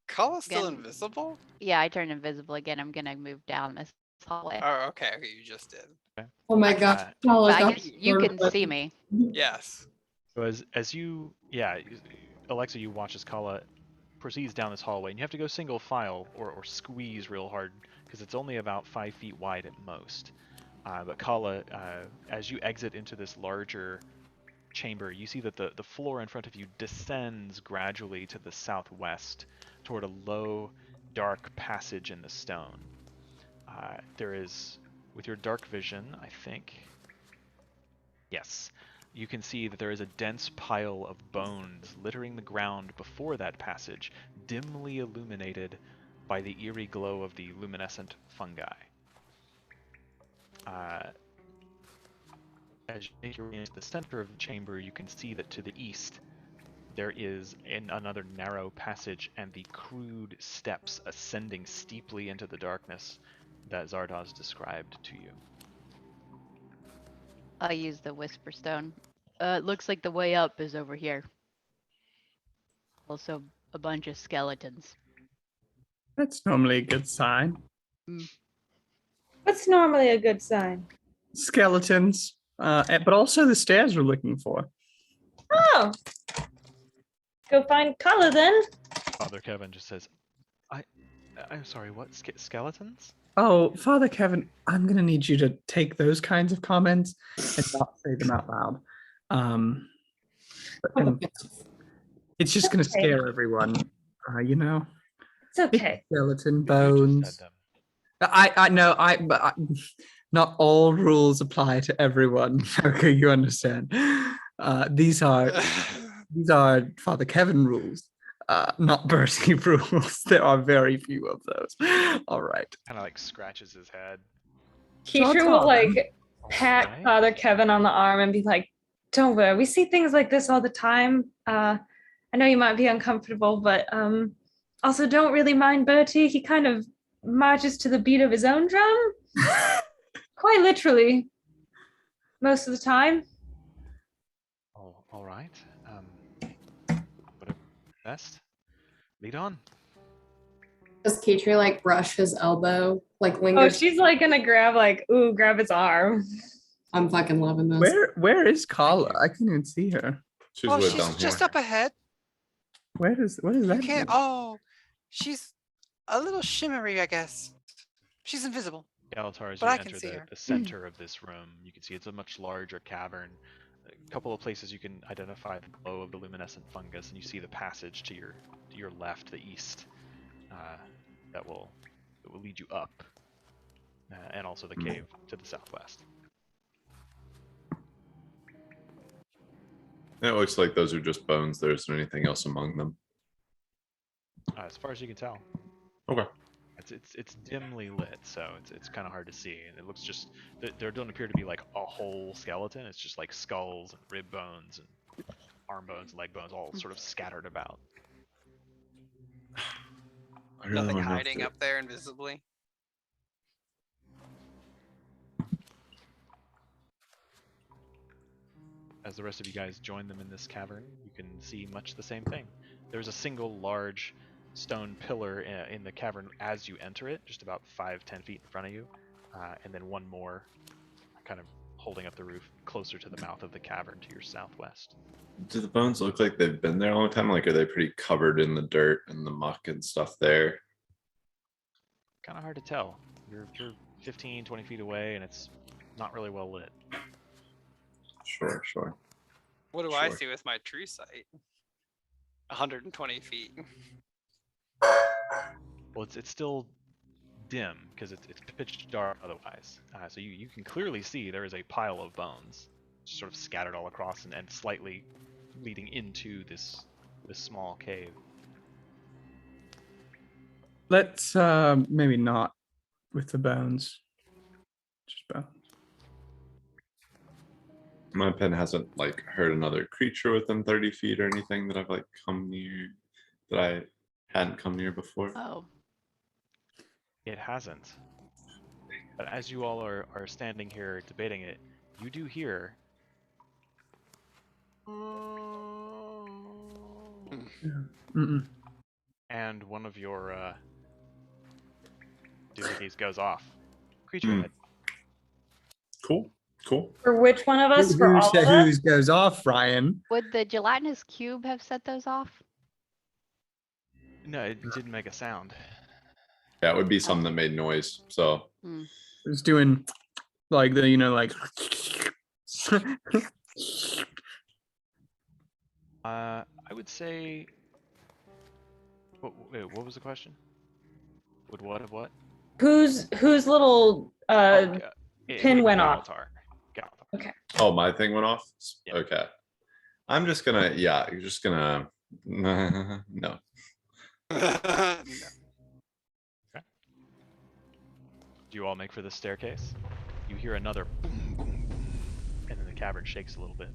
Kala still Again. invisible? Yeah, I turned invisible again. I'm gonna move down this hallway. Oh, okay. Okay, you just did. Oh my gosh. Uh, Tell us But I how guess you short can it see was. me. Yes. So as you, Alexa, you watch as Kala proceeds down this hallway, and you have to go single file or squeeze real hard because it's only about 5 feet wide at most. But Kala, as you exit into this larger chamber, you see that the floor in front of you descends gradually to the southwest toward a low, dark passage in the stone. There is, with your dark vision, I think, yes, you can see that there is a dense pile of bones littering the ground before that passage, dimly illuminated by the eerie glow of the luminescent fungi. As you make your way into the center of the chamber, you can see that to the east there is another narrow passage and the crude steps ascending steeply into the darkness that Zardoz described to you. I use the Whisper Stone. It looks like the way up is over here. Also, a bunch of skeletons. That's normally a good sign. What's normally a good sign? Skeletons, but also the stairs we're looking for. Oh. Go find Kala then. Father Kevin just says, I'm sorry, what? Skeletons? Oh, Father Kevin, I'm gonna need you to take those kinds of comments and not say them out loud. And it's just gonna Okay. scare everyone, you know. It's okay. Skeleton You just bones. said them. I know, but not all rules apply to everyone. Okay, you understand. These are Father Kevin rules, not Bertie rules. There are very few of those. All right. Kind of like scratches his head. Keisha will like pat Alright. Father Kevin on the arm and be like, "Don't worry, we see things like this all the time. I know you might be uncomfortable, but also don't really mind Bertie. He kind of marches to the beat of his own drum, quite literally, most of the time." Oh, all right. Whatever. Best. Lead on. Does Katri like brush his elbow? Like Oh, lingers? she's like gonna grab his arm. I'm fucking loving this. Where is Kala? I can't even see her. She's Oh, way she's down just here. up ahead. What is You that? can't. mean? Oh, she's a little shimmery, I guess. She's invisible. Galatar, as But you I can enter see her. the center of this room, you can see it's a much larger cavern. A couple of places you can identify the glow of the luminescent fungus, and you see the passage to your left, the east, that will lead you up, and also the cave to the southwest. It looks like those are just bones. There isn't anything else among them. As far as you can tell, Okay. it's dimly lit, so it's kind of hard to see. And it looks just there don't appear to be like a whole skeleton. It's just like skulls and rib bones and arm bones and leg bones all sort of scattered about. I really Nothing wanna know if hiding they're- up there invisibly. As the rest of you guys join them in this cavern, you can see much the same thing. There's a single large stone pillar in the cavern as you enter it, just about 5-10 feet in front of you, and then one more kind of holding up the roof closer to the mouth of the cavern to your southwest. Do the bones look like they've been there a long time? Like, are they pretty covered in the dirt and the muck and stuff there? Kind of hard to tell. You're 15, 20 feet away, and it's not really well lit. Sure. What do I Sure. see with my true sight? 120 feet. Well, it's still dim because it's pitch dark otherwise. So you can clearly see there is a pile of bones, just sort of scattered all across and slightly leading into this small cave. Let's maybe not with the bones. Just bones. My pen hasn't like hurt another creature within 30 feet or anything that I've like come near that I hadn't come near before. Oh, It hasn't. But as you all are standing here debating it, you do hear. Mm-mm. And one of your doohickeys goes off. Creature Hmm. head. Cool. For which one of us? For Who all of said us? whose goes off, Ryan? would the gelatinous cube have set those off? No, it didn't make a sound. Yeah, it would be something that made noise. So Hmm. It's doing like the, like. I would say. Wait, what was the question? Would what of what? Whose little pin went off? Galatar. oh, my thing went off? Yep. Okay. I'm just gonna you're just gonna no. No. Do you all make for the staircase? You hear another boom, boom, boom, and then the cavern shakes a little bit.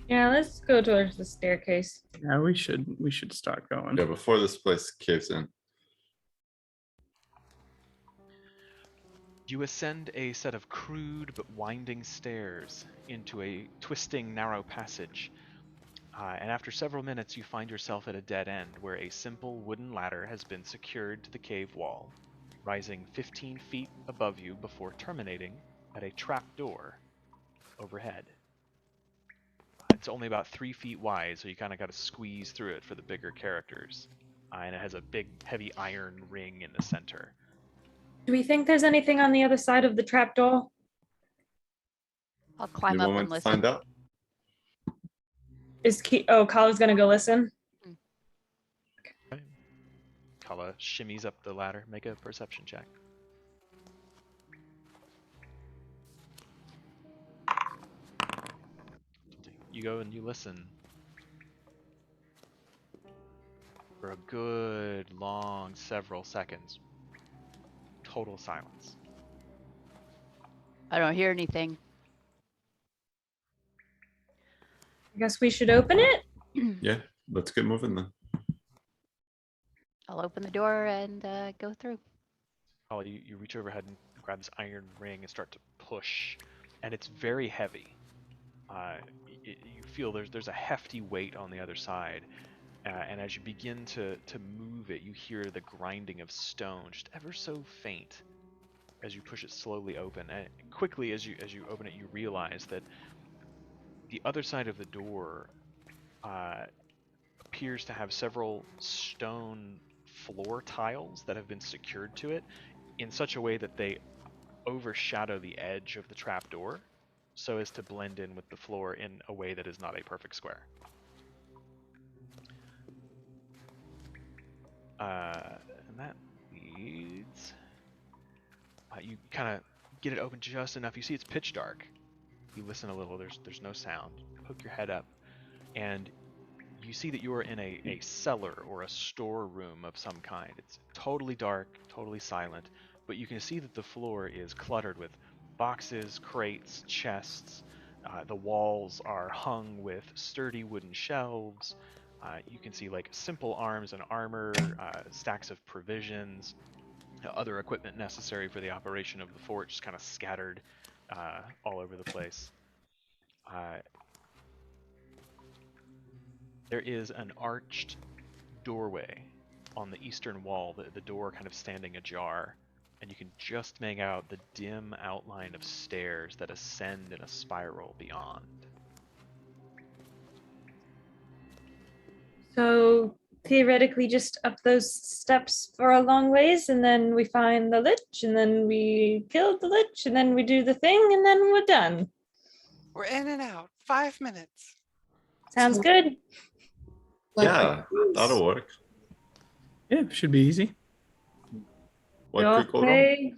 Yeah, let's go towards the staircase. Yeah, we should start going. Yeah, before this place caves in. You ascend a set of crude but winding stairs into a twisting, narrow passage. And after several minutes, you find yourself at a dead end where a simple wooden ladder has been secured to the cave wall, rising 15 feet above you before terminating at a trapdoor overhead. It's only about 3 feet wide, so you kind of got to squeeze through it for the bigger characters. And it has a big, heavy iron ring in the center. Do we think there's anything on the other side of the trapdoor? I'll climb Anyone up want and to listen. find out? Kala's gonna go listen. Kala shimmies up the ladder. Make a perception check. You go and you listen for a good, long, several seconds. Total silence. I don't hear anything. I guess we should open it. Yeah, let's get moving then. I'll open the door and go through. Kala, you reach overhead and grab this iron ring and start to push, and it's very heavy. You feel there's a hefty weight on the other side, and as you begin to move it, you hear the grinding of stone, just ever so faint, as you push it slowly open. And quickly, as you open it, you realize that the other side of the door appears to have several stone floor tiles that have been secured to it in such a way that they overshadow the edge of the trapdoor, so as to blend in with the floor in a way that is not a perfect square. And that leads... you kind of get it open just enough. You see it's pitch dark. You listen a little. There's no sound. Poke your head up, and you see that you are in a cellar or a storeroom of some kind. It's totally dark, totally silent, but you can see that the floor is cluttered with boxes, crates, chests. The walls are hung with sturdy wooden shelves. You can see like simple arms and armor, stacks of provisions, other equipment necessary for the operation of the fort, just kind of scattered all over the place. There is an arched doorway on the eastern wall, the door kind of standing ajar, and you can just make out the dim outline of stairs that ascend in a spiral beyond. So theoretically, just up those steps for a long ways, and then we find the lich, and then we kill the lich, and then we do the thing, and then we're done. We're in and out. 5 minutes. Sounds good. Yeah, that'll work. Yeah, should be easy. What could go wrong? Okay.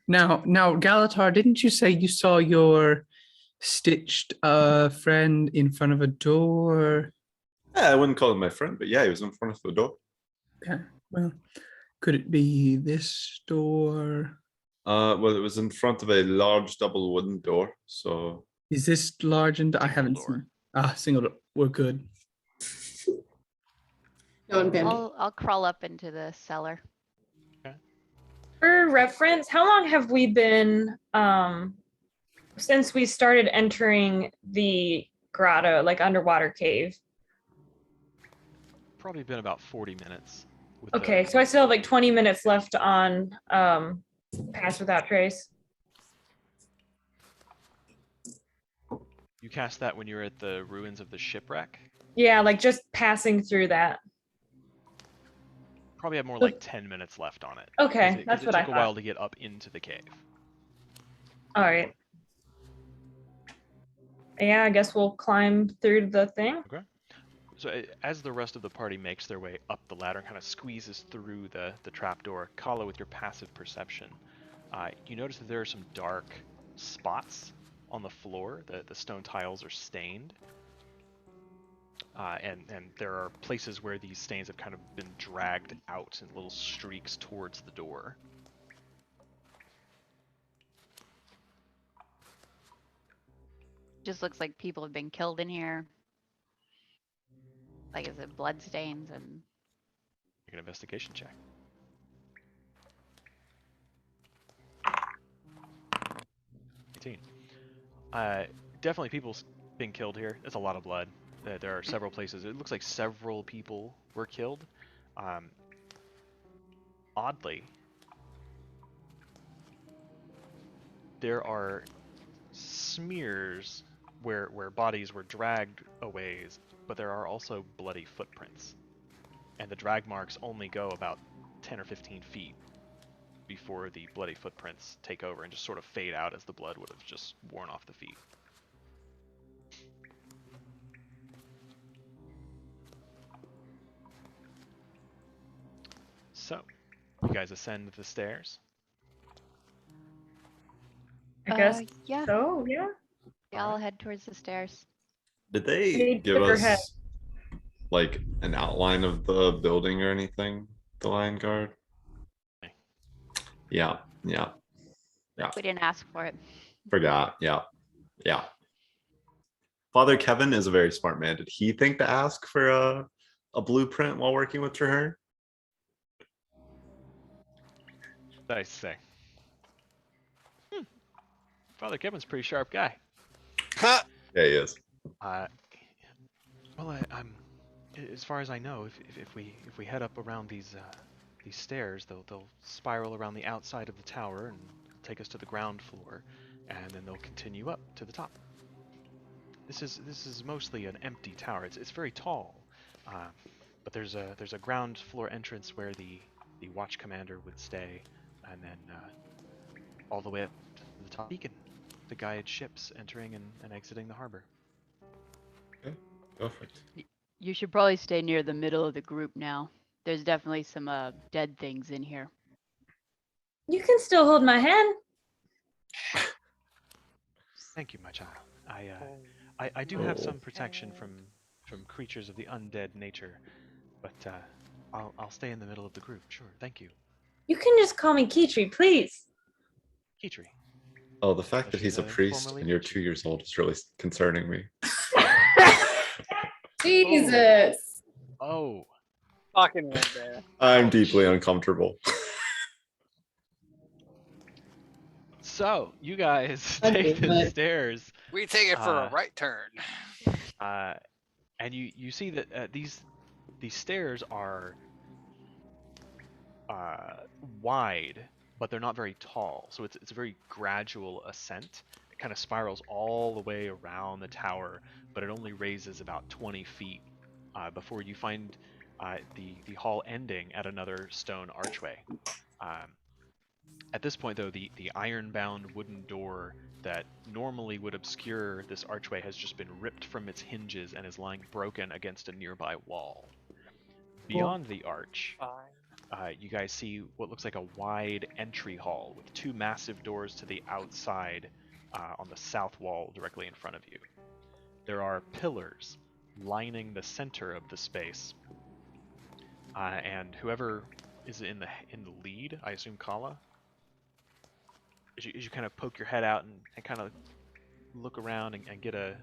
Now, Galatar, didn't you say you saw your stitched friend in front of a door? Yeah, I wouldn't call him my friend, but yeah, he was in front of the door. Okay, well, Could it be this door? Well, it was in front of a large double wooden door, so Is this large? And I Single haven't door. seen. Single door. We're good. Don't panic. I'll crawl up into the cellar. For reference, how long have we been since we started entering the grotto, like underwater cave? Probably been about 40 minutes. With Okay, so I still have like 20 minutes left on Pass Without Trace. You cast that when you're at the ruins of the shipwreck. Yeah, like just passing through that. Probably have more like 10 minutes left on it. Okay, 'cause that's it what I took a thought. while to get up into the cave. All right. Yeah, I guess we'll climb through the thing. So as the rest of the party makes their way up the ladder and kind of squeezes through the trapdoor, Kala, with your passive perception, you notice that there are some dark spots on the floor. The stone tiles are stained. And there are places where these stains have kind of been dragged out in little streaks towards the door. Just looks like people have been killed in here. Like, is it blood stains and... Make an investigation check. 18. Definitely people's been killed here. It's a lot of blood. There are several places. It looks like several people were killed. Oddly, there are smears where bodies were dragged a ways, but there are also bloody footprints. And the drag marks only go about 10 or 15 feet before the bloody footprints take over and just sort of fade out as the blood would have just worn off the feet. So, you guys ascend the stairs. I guess yeah. so, yeah. I'll head towards the stairs. did they Hey, give tip her head. us like an outline of the building or anything? The Lion Guard? Yeah. We didn't ask for it. Forgot. Yeah. Father Kevin is a very smart man. Did he think to ask for a blueprint while working with Traherne? Nice say. Father Kevin's a pretty sharp guy. Yeah, he is. Well, I'm as far as I know, if we head up around these stairs, they'll spiral around the outside of the tower and take us to the ground floor, and then they'll continue up to the top. This is mostly an empty tower. It's very tall, but there's a ground floor entrance where the watch commander would stay, and then all the way up to the top beacon to guide ships entering and exiting the harbor. Okay, perfect. You should probably stay near the middle of the group now. There's definitely some dead things in here. You can still hold my hand. Thank you, my child. I do have some protection from creatures of the undead nature, but I'll stay in the middle of the group. Sure, thank you. You can just call me Kitri, please. Kitri. Oh, the fact that he's a She's, priest formerly and you're 2 years old is really concerning me. Jesus. Oh, Fucking right there. I'm deeply uncomfortable. so you guys Okay, take the but- stairs, We take it for a right turn. and you see that these stairs are wide, but they're not very tall. So it's a very gradual ascent. It kind of spirals all the way around the tower, but it only raises about 20 feet before you find the hall ending at another stone archway. At this point, though, the iron-bound wooden door that normally would obscure this archway has just been ripped from its hinges and is lying broken against a nearby wall. Beyond the arch, you guys see what looks like a wide entry hall with two massive doors to the outside on the south wall directly in front of you. There are pillars lining the center of the space, and whoever is in the lead. I assume Kala. As you kind of poke your head out and kind of look around and get a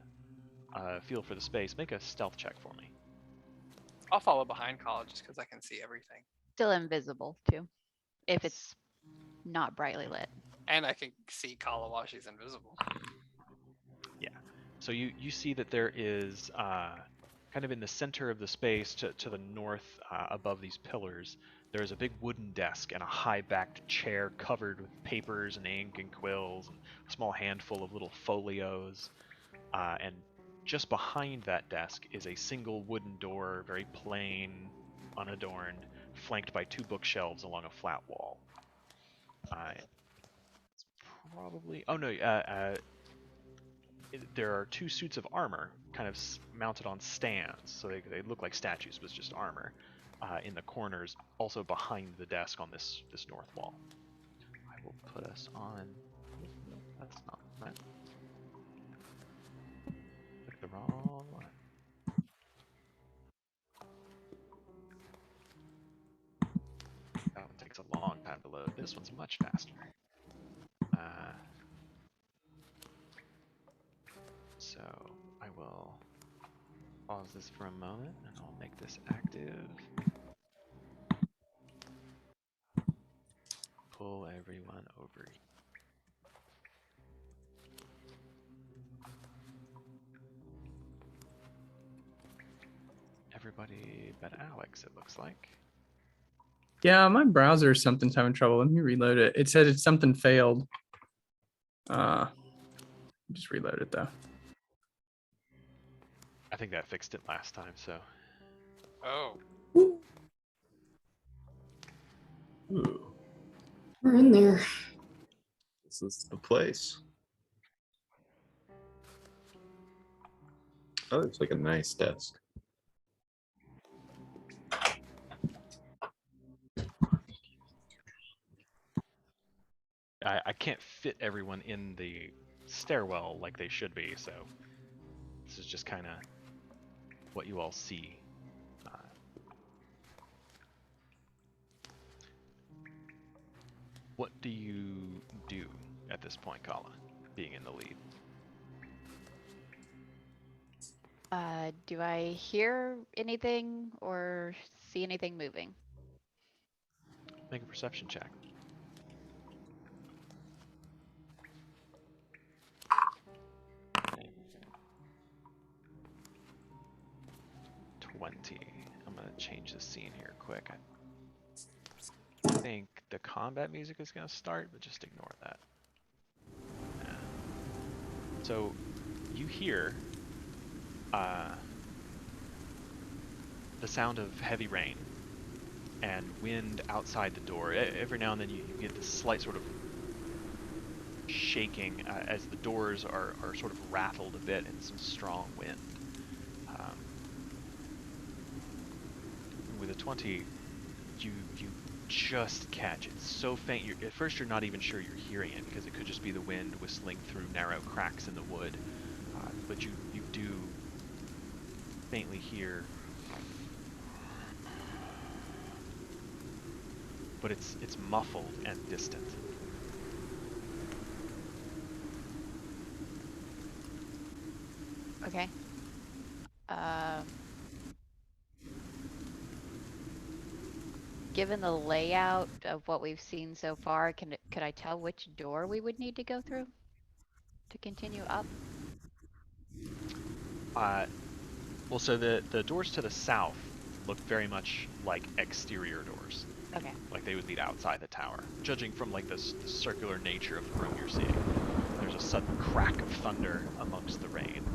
feel for the space, make a stealth check for me. I'll follow behind Kala just because I can see everything. Still invisible too, if it's not brightly lit. And I can see Kala while she's invisible. Yeah. So you see that there is kind of in the center of the space to the north above these pillars, there is a big wooden desk and a high-backed chair covered with papers and ink and quills and a small handful of little folios. And just behind that desk is a single wooden door, very plain, unadorned, flanked by 2 bookshelves along a flat wall. It's probably... Oh, no. There are 2 suits of armor kind of mounted on stands, so they look like statues, but it's just armor, in the corners, also behind the desk on this north wall. I will put us on... No, that's not right. Click the wrong one. That one takes a long time to load. This one's much faster. So I will pause this for a moment and I'll make this active. Pull everyone over. Everybody but Alex, it looks like. Yeah, my browser or something's having trouble. Let me reload it. It said it's something failed. Just reload it though. I think that fixed it last time, so. Oh. Ooh, We're in there. this is the place. Oh, it's like a nice desk. I can't fit everyone in the stairwell like they should be, so this is just kind of what you all see. What do you do at this point, Kala, being in the lead? Do I hear anything or see anything moving? Make a perception check. I'm gonna change the scene here quick. I think the combat music is gonna start, but just ignore that. Yeah. So you hear the sound of heavy rain and wind outside the door. Every now and then you get this slight sort of shaking as the doors are sort of rattled a bit in some strong wind. With a 20, you just catch it. It's so faint. At first, you're not even sure you're hearing it because it could just be the wind whistling through narrow cracks in the wood. But you do faintly hear. But it's muffled and distant. Okay. Given the layout of what we've seen so far, could I tell which door we would need to go through to continue up? Well, so the doors to the south look very much like exterior doors. Okay. Like they would lead outside the tower. Judging from like the circular nature of the room you're seeing, there's a sudden crack of thunder amongst the rain.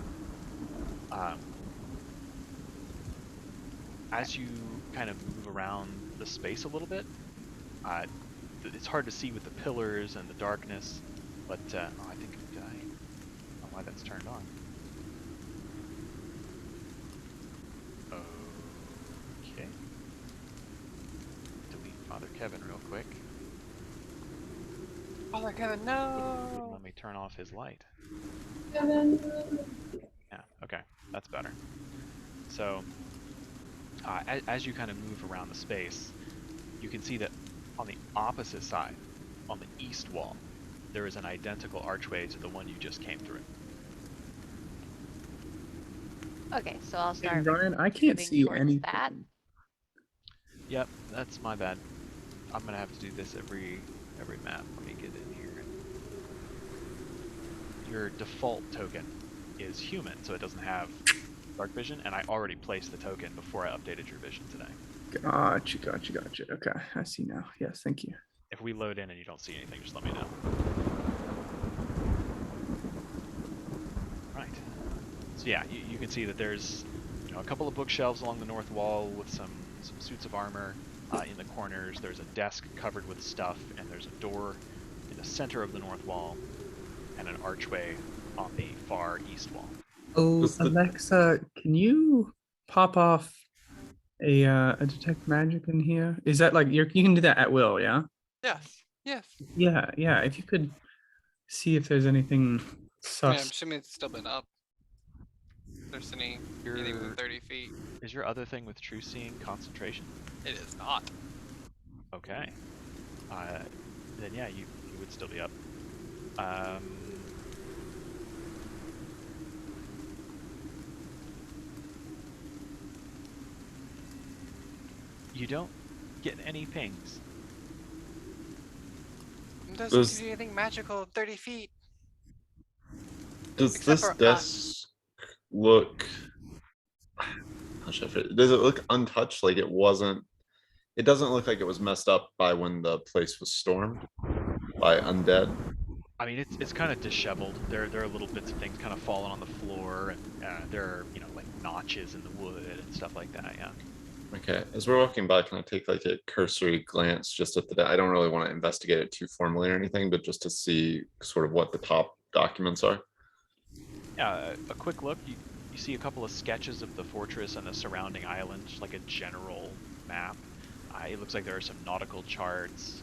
As you kind of move around the space a little bit, it's hard to see with the pillars and the darkness, but I think I don't know why that's turned on. Okay. Delete Father Kevin real quick. Father Kevin, Wouldn't no! let me turn off his light. Kevin. Yeah, okay, that's better. So, as you kind of move around the space, you can see that on the opposite side, on the east wall, there is an identical archway to the one you just came through. Okay, so I'll Hey, start Ryan, I can't moving see towards anything. that. Yep, that's my bad. I'm gonna have to do this every map. Let me get in here. Your default token is human, so it doesn't have dark vision, and I already placed the token before I updated your vision today. Gotcha. Okay, I see now. Yes, thank you. If we load in and you don't see anything, just let me know. Right. So yeah, you can see that there's a couple of bookshelves along the north wall with some suits of armor. In the corners, there's a desk covered with stuff, and there's a door in the center of the north wall, and an archway on the far east wall. Oh, Does the- Alexa, can you pop off a detect magic in here? Is that like you can do that at will? Yeah. Yes. Yes. Yeah. If you could see if there's anything I mean, I'm sus. assuming it's still been up. If there's anything within Your 30 feet. is your other thing with true seeing concentration? It is not. Okay. Then yeah, you would still be up. You don't get any pings. It doesn't Does- do anything magical at 30 feet. Does Except this for us. desk look? How should I put it? Does it look untouched? Like it wasn't? It doesn't look like it was messed up by when the place was stormed by undead. I mean, it's kind of disheveled. There are little bits of things kind of falling on the floor, and there are like notches in the wood and stuff like that. Yeah. Okay, as we're walking by, can I take like a cursory glance just at the? I don't really want to investigate it too formally or anything, but just to see sort of what the top documents are. Yeah, a quick look. You see a couple of sketches of the fortress and the surrounding island, just like a general map. It looks like there are some nautical charts,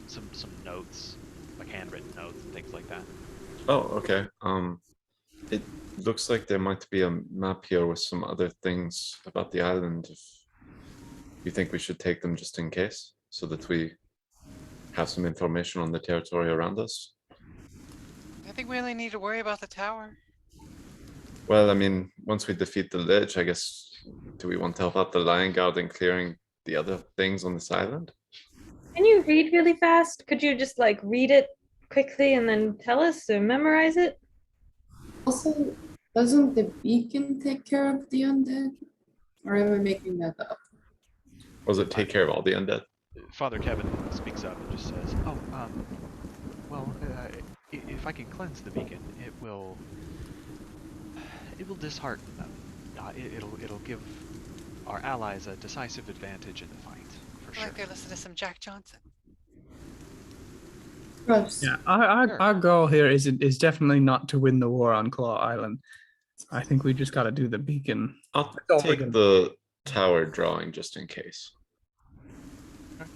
some notes, like handwritten notes and things like that. Oh, okay. It looks like there might be a map here with some other things about the island. If you think we should take them just in case, so that we have some information on the territory around us. I think we only need to worry about the tower. Well, I mean, once we defeat the Lich, I guess, do we want to help out the Lion Guard in clearing the other things on this island? Can you read really fast? Could you just like read it quickly and then tell us or memorize it? Also, doesn't the beacon take care of the undead? Or am I making that up? Or does it take care of all the undead? Father Kevin speaks up and just says, "Oh, well, if I can cleanse the beacon, it will dishearten them. It'll give our allies a decisive advantage in the fight, for I sure." like to listen to some Jack Johnson. Gross. Yeah, Sure. our goal here is definitely not to win the war on Claw Island. I think we just got to do the beacon. I'll That's all we're take gonna the tower drawing just in case. Okay.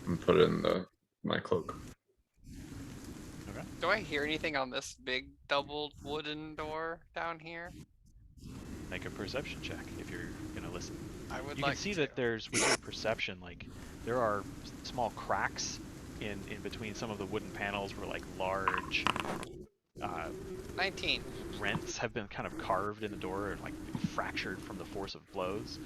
And put it in my cloak. Okay. Do I hear anything on this big double wooden door down here? Make a perception check if you're gonna listen. I would You like can see to. that there's, with your perception, like there are small cracks in between some of the wooden panels where like large 19. rents have been kind of carved in the door and like fractured from the force of blows.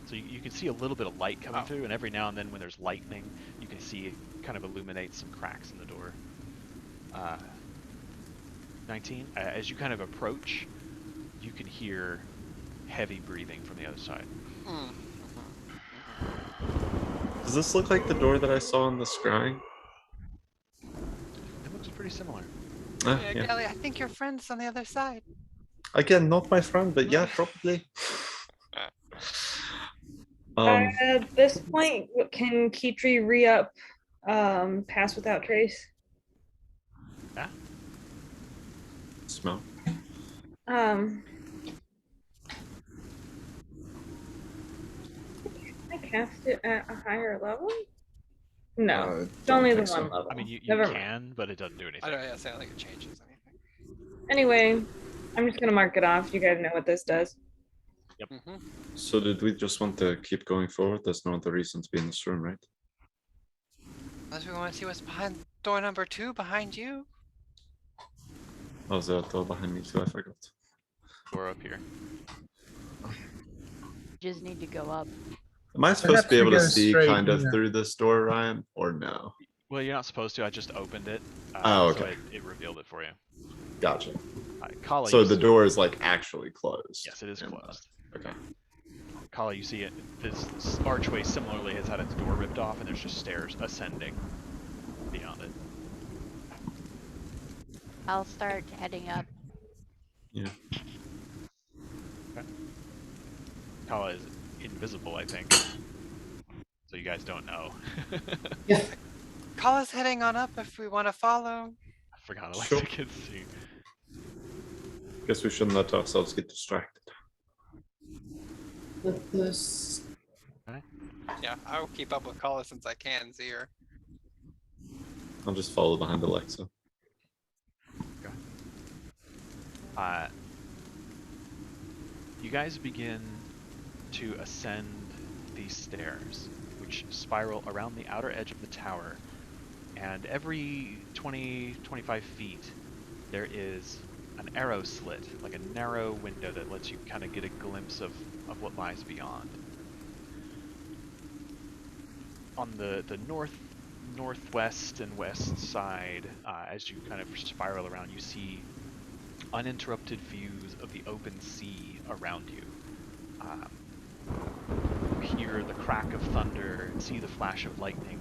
So you can see a little bit of light coming through, and every now and then when there's lightning, you can see it kind of illuminate some cracks in the door. 19, as you kind of approach, you can hear heavy breathing from the other side. Mm. Does this look like the door that I saw in the scrying? It looks pretty similar. Ah, Yeah, yeah. Gally, I think your friend's on the other side. Again, not my friend, but yeah, probably. At this point, can Kitri re-up Pass Without Trace? Yeah. Smell. Can I cast it at a higher level? No, it's only the one level. I mean, you Never mind. can, but it doesn't do anything. I don't say I don't think it changes anything. Anyway, I'm just gonna mark it off. You guys know what this does. Mm-hmm. So did we just want to keep going forward? There's no other reason to be in this room, right? Unless we want to see what's behind door number 2 behind you. Oh, there's a door behind me too, I forgot. Door up here. Just need to go up. Am I supposed to be Perhaps we able to go see straight kind of here. through this door, Ryan, or no? Well, you're not supposed to. I just opened it. Oh, So okay. it revealed it for you. Gotcha. Kala, So you the see- door is like actually closed. Yes, it is in the- closed. Okay. Kala, you see it. This archway similarly has had its door ripped off, and there's just stairs ascending beyond it. I'll start heading up. Yeah. Kala is invisible, I think. So you guys don't know. Call us heading on up if we want to follow. I forgot Alexa Sure. can see. Guess we shouldn't let ourselves get distracted. With this. Yeah, I'll keep up with Kala since I can see her. I'll just follow behind Alexa. You guys begin to ascend these stairs, which spiral around the outer edge of the tower. And every 20-25 feet, there is an arrow slit, like a narrow window that lets you kind of get a glimpse of what lies beyond. On the northwest and west side, as you kind of spiral around, you see uninterrupted views of the open sea around you. You hear the crack of thunder, see the flash of lightning.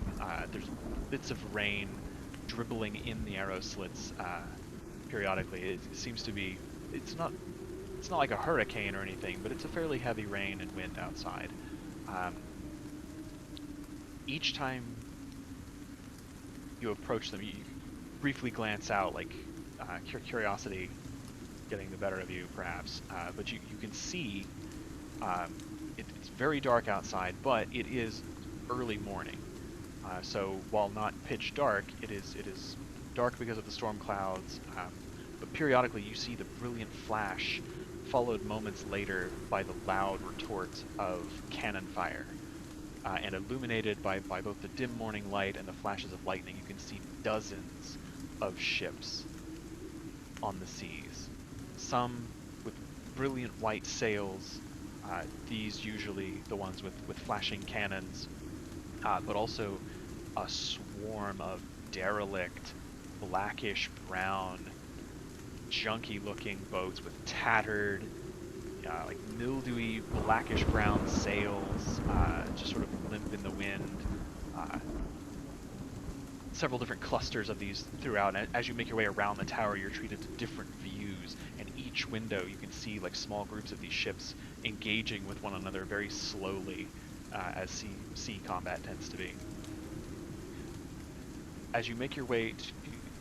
There's bits of rain dribbling in the arrow slits periodically. It seems to be, it's not like a hurricane or anything, but it's a fairly heavy rain and wind outside. Each time you approach them, you briefly glance out, like curiosity getting the better of you, perhaps. But you can see it's very dark outside, but it is early morning. So while not pitch dark, it is dark because of the storm clouds. But periodically, you see the brilliant flash, followed moments later by the loud retort of cannon fire. And illuminated by both the dim morning light and the flashes of lightning, you can see dozens of ships on the seas. Some with brilliant white sails, these usually the ones with flashing cannons, but also a swarm of derelict, blackish brown, junky looking boats with tattered, like mildewy blackish brown sails, just sort of limp in the wind. Several different clusters of these throughout, and as you make your way around the tower, you're treated to different views, and each window you can see like small groups of these ships engaging with one another very slowly, as sea combat tends to be. As you make your way to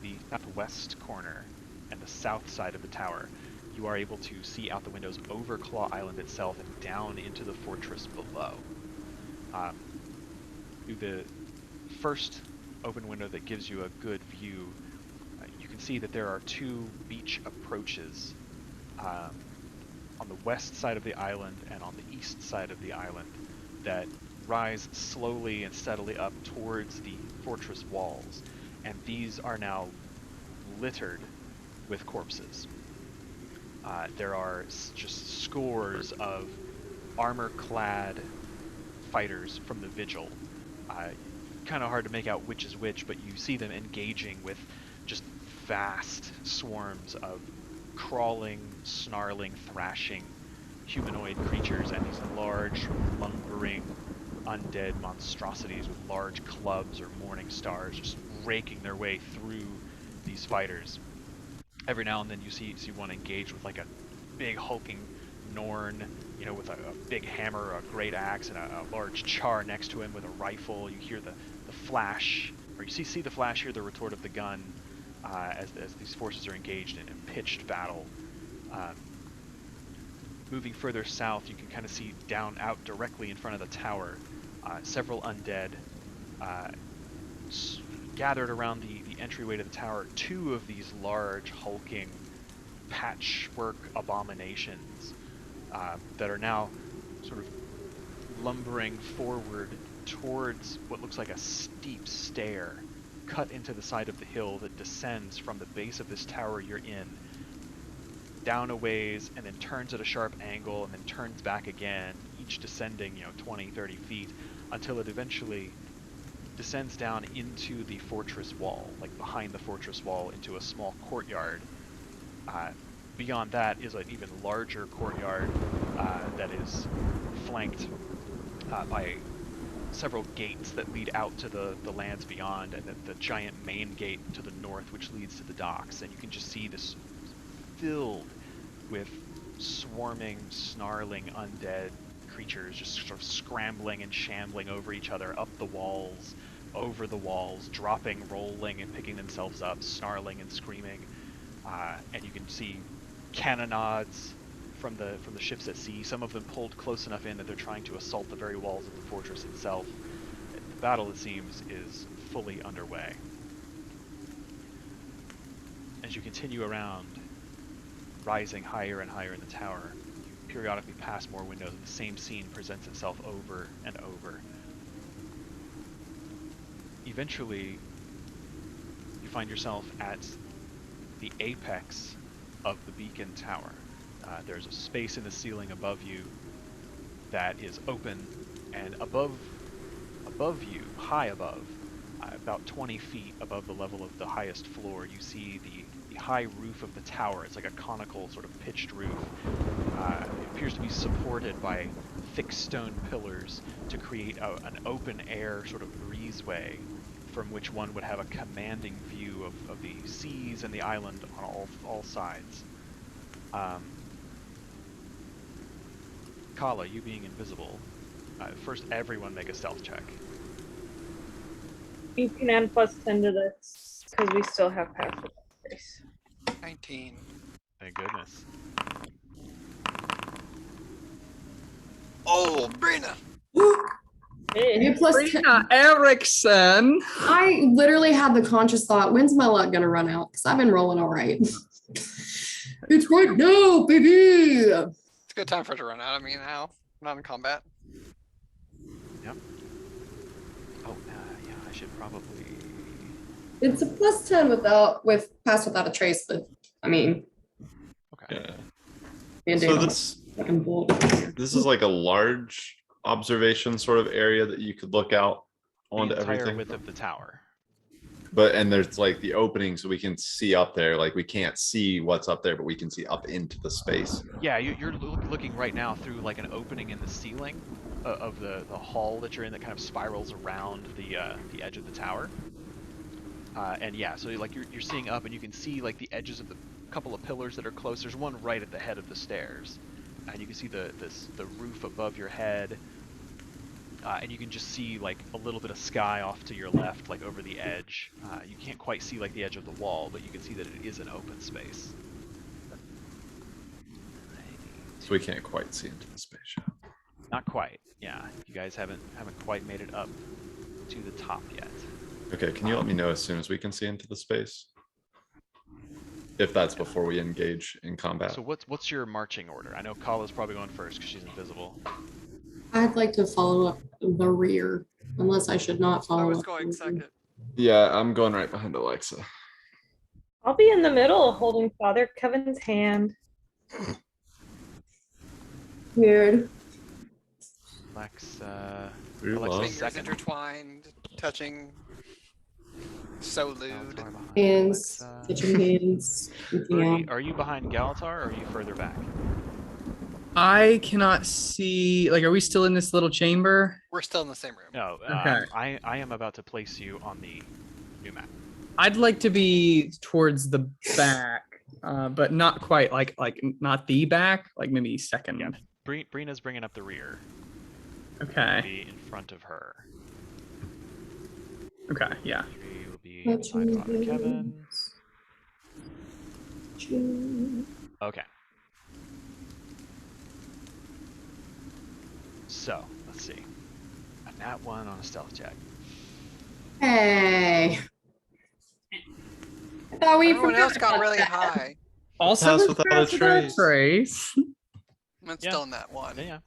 the southwest corner and the south side of the tower, you are able to see out the windows over Claw Island itself and down into the fortress below. Through the first open window that gives you a good view, you can see that there are two beach approaches on the west side of the island and on the east side of the island that rise slowly and steadily up towards the fortress walls, and these are now littered with corpses. There are just scores of armor-clad fighters from the Vigil. Kind of hard to make out which is which, but you see them engaging with just vast swarms of crawling, snarling, thrashing humanoid creatures and these large, lumbering, undead monstrosities with large clubs or morning stars just raking their way through these fighters. Every now and then you see one engage with like a big hulking Norn, you know, with a big hammer, a great axe, and a large char next to him with a rifle. You hear the flash, or you see the flash, hear the retort of the gun as these forces are engaged in pitched battle. Moving further south, you can kind of see down out directly in front of the tower, several undead gathered around the entryway to the tower. Two of these large hulking patchwork abominations that are now sort of lumbering forward towards what looks like a steep stair cut into the side of the hill that descends from the base of this tower you're in down a ways and then turns at a sharp angle and then turns back again, each descending 20, 30 feet until it eventually descends down into the fortress wall, like behind the fortress wall into a small courtyard. Beyond that is an even larger courtyard that is flanked by several gates that lead out to the lands beyond, and the giant main gate to the north which leads to the docks. And you can just see this filled with swarming, snarling undead creatures just sort of scrambling and shambling over each other, up the walls, over the walls, dropping, rolling, and picking themselves up, snarling and screaming. And you can see cannonades from the ships at sea, some of them pulled close enough in that they're trying to assault the very walls of the fortress itself. The battle, it seems, is fully underway. As you continue around, rising higher and higher in the tower, you periodically pass more windows and the same scene presents itself over and over. Eventually, you find yourself at the apex of the beacon tower. There's a space in the ceiling above you that is open, and above you, high above, about 20 feet above the level of the highest floor, you see the high roof of the tower. It's like a conical sort of pitched roof. It appears to be supported by thick stone pillars to create an open air sort of breezeway from which one would have a commanding view of the seas and the island on all sides. Kala, you being invisible, first everyone make a stealth check. You can add +10 to this because we still have passive space. 19. Thank goodness. Oh, Brina! You plus 10. Erickson. I literally had the conscious thought, when's my luck gonna run out? Because I've been rolling all right. It's right now, baby. It's a good time for it to run out. I mean, now, not in combat. Yep. Oh, yeah, I should probably... It's a +10 with pass without a trace, but I mean, Okay. Yeah. So this this is like a large observation sort of area that you could look out onto the entire everything. width of the tower. And there's like the opening so we can see up there. Like we can't see what's up there, but we can see up into the space. Yeah, you're looking right now through like an opening in the ceiling of the hall that you're in that kind of spirals around the edge of the tower. And yeah, so like you're seeing up, and you can see like the edges of the couple of pillars that are close. There's one right at the head of the stairs, and you can see the roof above your head, and you can just see like a little bit of sky off to your left, like over the edge. You can't quite see like the edge of the wall, but you can see that it is an open space. So we can't quite see into the space yet. Not quite. Yeah, you guys haven't quite made it up to the top yet. Okay, can you let me know as soon as we can see into the space? If that's before we engage in combat. So what's your marching order? I know Kala's probably going first because she's invisible. I'd like to follow up the rear, unless I should not I follow was up. going second. Yeah, I'm going right behind Alexa. I'll be in the middle holding Father Kevin's hand. Weird. Alexa. Ooh, Alexa wow. Fingers second. intertwined, touching. So lewd. Galatar behind Hands, Alexa. kitchen hands. Yeah. Are you behind Galatar or are you further back? I cannot see. Like, are we still in this little chamber? We're still in the same room. No, Okay. I am about to place you on the new map. I'd like to be towards the back, but not quite like not the back, like maybe second. Yeah. Brina's bringing up the rear. Okay. Be in front of her. Okay. Yeah. Tree will be behind Father Kevin. Okay. So, let's see. A nat 1 on a stealth check. Hey. I thought we Everyone forgot else got about really that. high. Also, Pass with without pass a without trace. trace. It's Yeah. still in that one. Yeah.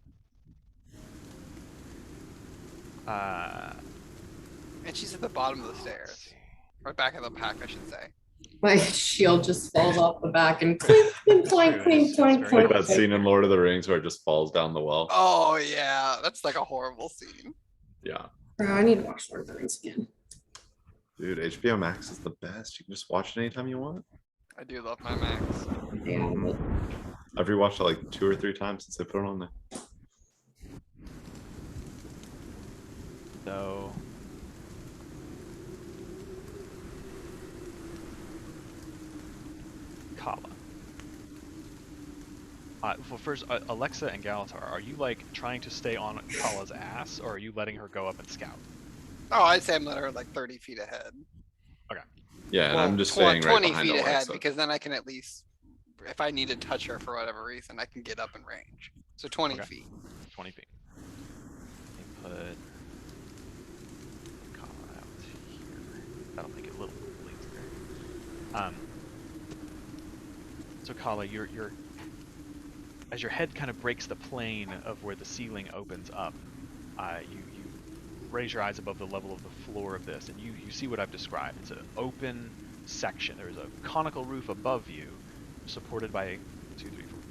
And she's at the bottom of the stairs. Or back of the pack, I should say. My shield just falls off the back and clink, clink, clink, True, clink, it's clink, very Like clink. that scene in Lord of the Rings where it just falls down the well. Oh yeah, that's like a horrible scene. Yeah. Bro, I need to watch Lord of the Rings again. Dude, HBO Max is the best. You can just watch it anytime you want. I do love my Max. Yeah, but I've rewatched it like 2 or 3 times since they put it on there. So. Kala. Well, first, Alexa and Galatar, are you like trying to stay on Kala's ass, or are you letting her go up and scout? Oh, I'd say I'm letting her like 30 feet ahead. Yeah, and Well, I'm just staying right 20 behind feet ahead Alexa. because then I can at least, if I need to touch her for whatever reason, I can get up in range. So 20 Okay. feet. 20 feet. Let me put Kala out here. That'll make it a little lazier. So Kala, you're as your head kind of breaks the plane of where the ceiling opens up, you raise your eyes above the level of the floor of this, and you see what I've described. It's an open section. There's a conical roof above you, supported by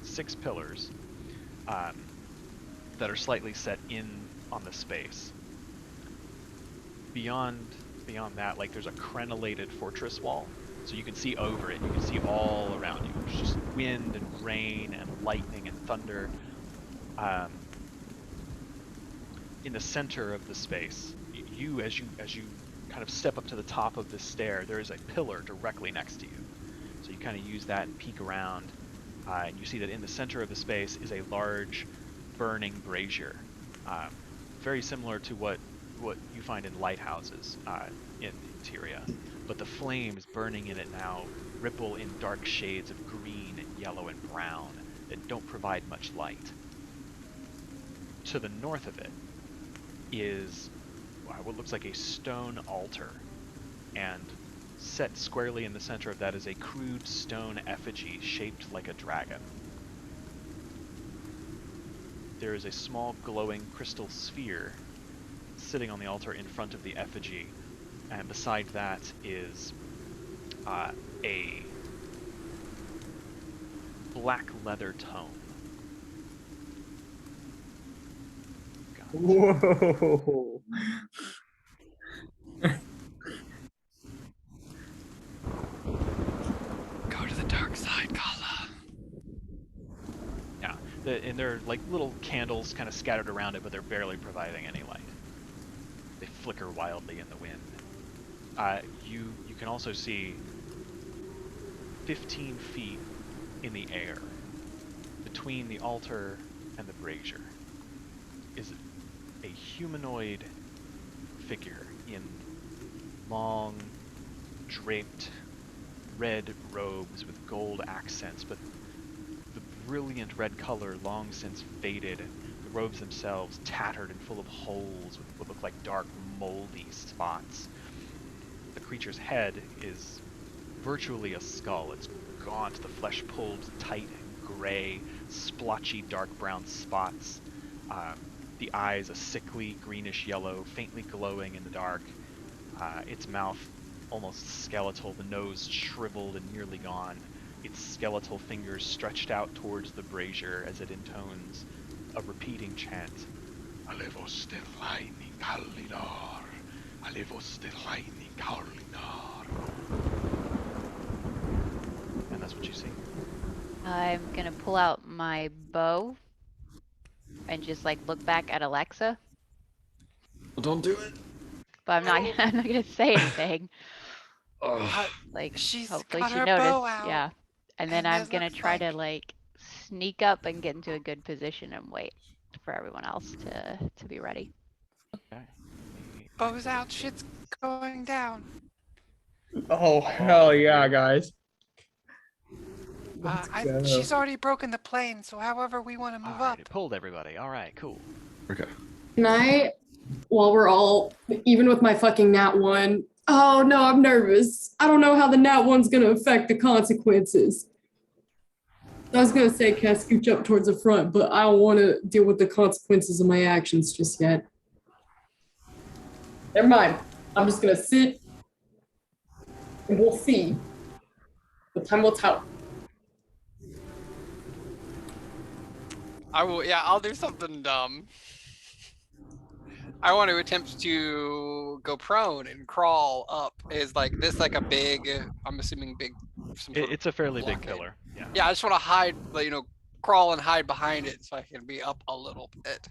6 pillars that are slightly set in on the space. Beyond that, like there's a crenellated fortress wall, so you can see over it. You can see all around you. There's just wind and rain and lightning and thunder. In the center of the space, as you kind of step up to the top of this stair, there is a pillar directly next to you. So you kind of use that and peek around, and you see that in the center of the space is a large burning brazier, very similar to what you find in lighthouses in Tyria. But the flames burning in it now ripple in dark shades of green and yellow and brown that don't provide much light. To the north of it is what looks like a stone altar, and set squarely in the center of that is a crude stone effigy shaped like a dragon. There is a small glowing crystal sphere sitting on the altar in front of the effigy, and beside that is a black leather tome. Whoa. Go to the dark side, Kala. Yeah, and there are like little candles kind of scattered around it, but they're barely providing any light. They flicker wildly in the wind. You can also see 15 feet in the air between the altar and the brazier is a humanoid figure in long, draped red robes with gold accents, but the brilliant red color long since faded. The robes themselves tattered and full of holes with what look like dark, moldy spots. The creature's head is virtually a skull. It's gaunt, the flesh pulled tight and gray, splotchy dark brown spots. The eyes a sickly greenish yellow, faintly glowing in the dark. Its mouth almost skeletal, the nose shriveled and nearly gone. Its skeletal fingers stretched out towards the brazier as it intones a repeating chant. Alevos terlaini kallinar. Alevos terlaini kallinar. And that's what you see. I'm gonna pull out my bow and just like look back at Alexa, Well, don't do it. but I'm not. I'm not gonna say anything. Oh. Like She's hopefully got she her noticed. bow out, Yeah, and then and I'm it gonna looks try to like- like sneak up and get into a good position and wait for everyone else to be ready. Okay. Bow's out, shit's going down. Oh hell yeah, guys. go. She's already broken the plane, so however we want to move Alright, up. it pulled everybody. Alright, cool. Okay. Can I, while we're all, even with my fucking nat one, oh no, I'm nervous. I don't know how the nat one's gonna affect the consequences. I was gonna say, can I scooch up towards the front, but I don't want to deal with the consequences of my actions just yet. Never mind. I'm just gonna sit, and we'll see. The time will tell. I will. Yeah, I'll do something dumb. I want to attempt to go prone and crawl up. Is like this like a big? I'm assuming big. It's a fairly big blockade. pillar. Yeah. Yeah, I just want to hide, like, crawl and hide behind it so I can be up a little bit.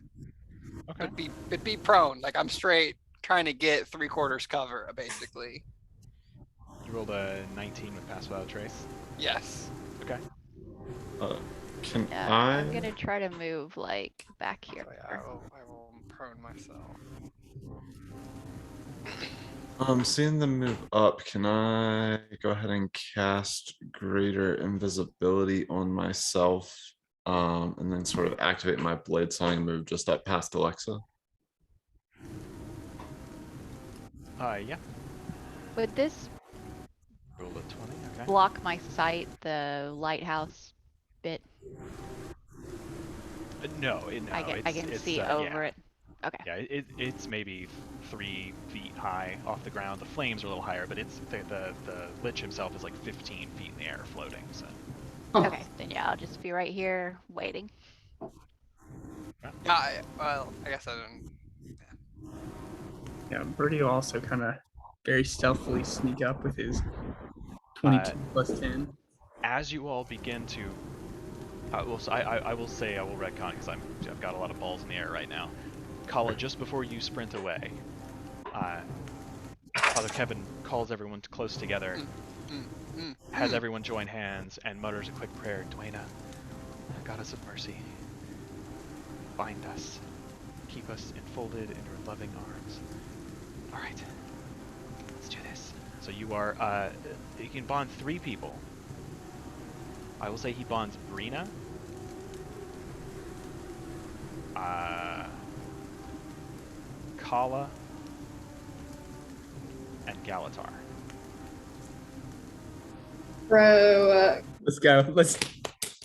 Okay. But be prone, like I'm straight, trying to get 3/4 cover, basically. You rolled a 19 with pass without trace. Yes. Okay. Can Yeah, I'm gonna try to move like back here. So, yeah, I will prone myself. Seeing them move up, can I go ahead and cast greater invisibility on myself? And then sort of activate my blade sawing move just up past Alexa? Yeah. Would this Roll a 20. Okay. block my sight, the lighthouse bit? No, I can it's, see yeah. over it. Okay. Yeah, it's maybe 3 feet high off the ground. The flames are a little higher, but it's the lich himself is like 15 feet in the air floating. So. Okay, then yeah, I'll just be right here waiting. Yeah, well, I guess I don't. Yeah, Birdie will also kind of very stealthily sneak up with his 22 plus 10. As you all begin to, I will retcon because I've got a lot of balls in the air right now. Kala, just before you sprint away, Father Kevin calls everyone close together, has everyone join hands, and mutters a quick prayer. Dwayna, Goddess of mercy, bind us, keep us enfolded in your loving arms. All right, let's do this. So you are, you can bond 3 people. I will say he bonds Brina, Kala, and Galatar. Bro, Let's go. Let's.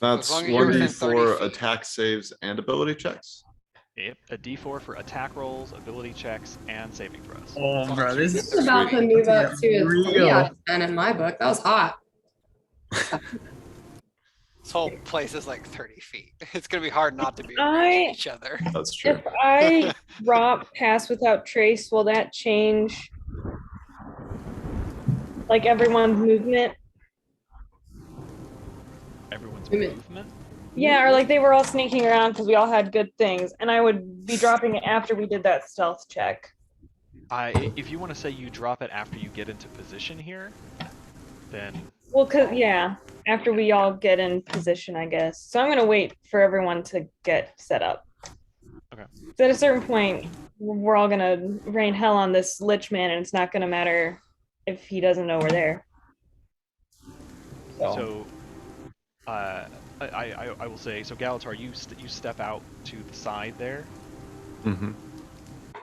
That's long as you're within 30 1d4 feet. attack saves and ability checks. Yep, a D4 for attack rolls, ability checks, and saving throws. Oh, bro, this this is is about to move up to a 3 Real. out of 10 in my book. That was hot. This whole place is like 30 feet. It's gonna be hard not to be I- around each other. That's true. If I drop pass without trace, will that change like everyone's movement? Everyone's Movement. movement. Yeah, or like they were all sneaking around because we all had good things, and I would be dropping it after we did that stealth check. If you want to say you drop it after you get into position here, then Well, yeah, after we all get in position, I guess. So I'm gonna wait for everyone to get set up. Okay. So at a certain point, we're all gonna rain hell on this lich man, and it's not gonna matter if he doesn't know we're there. so I will say, so Galatar, you step out to the side there. Mm-hmm.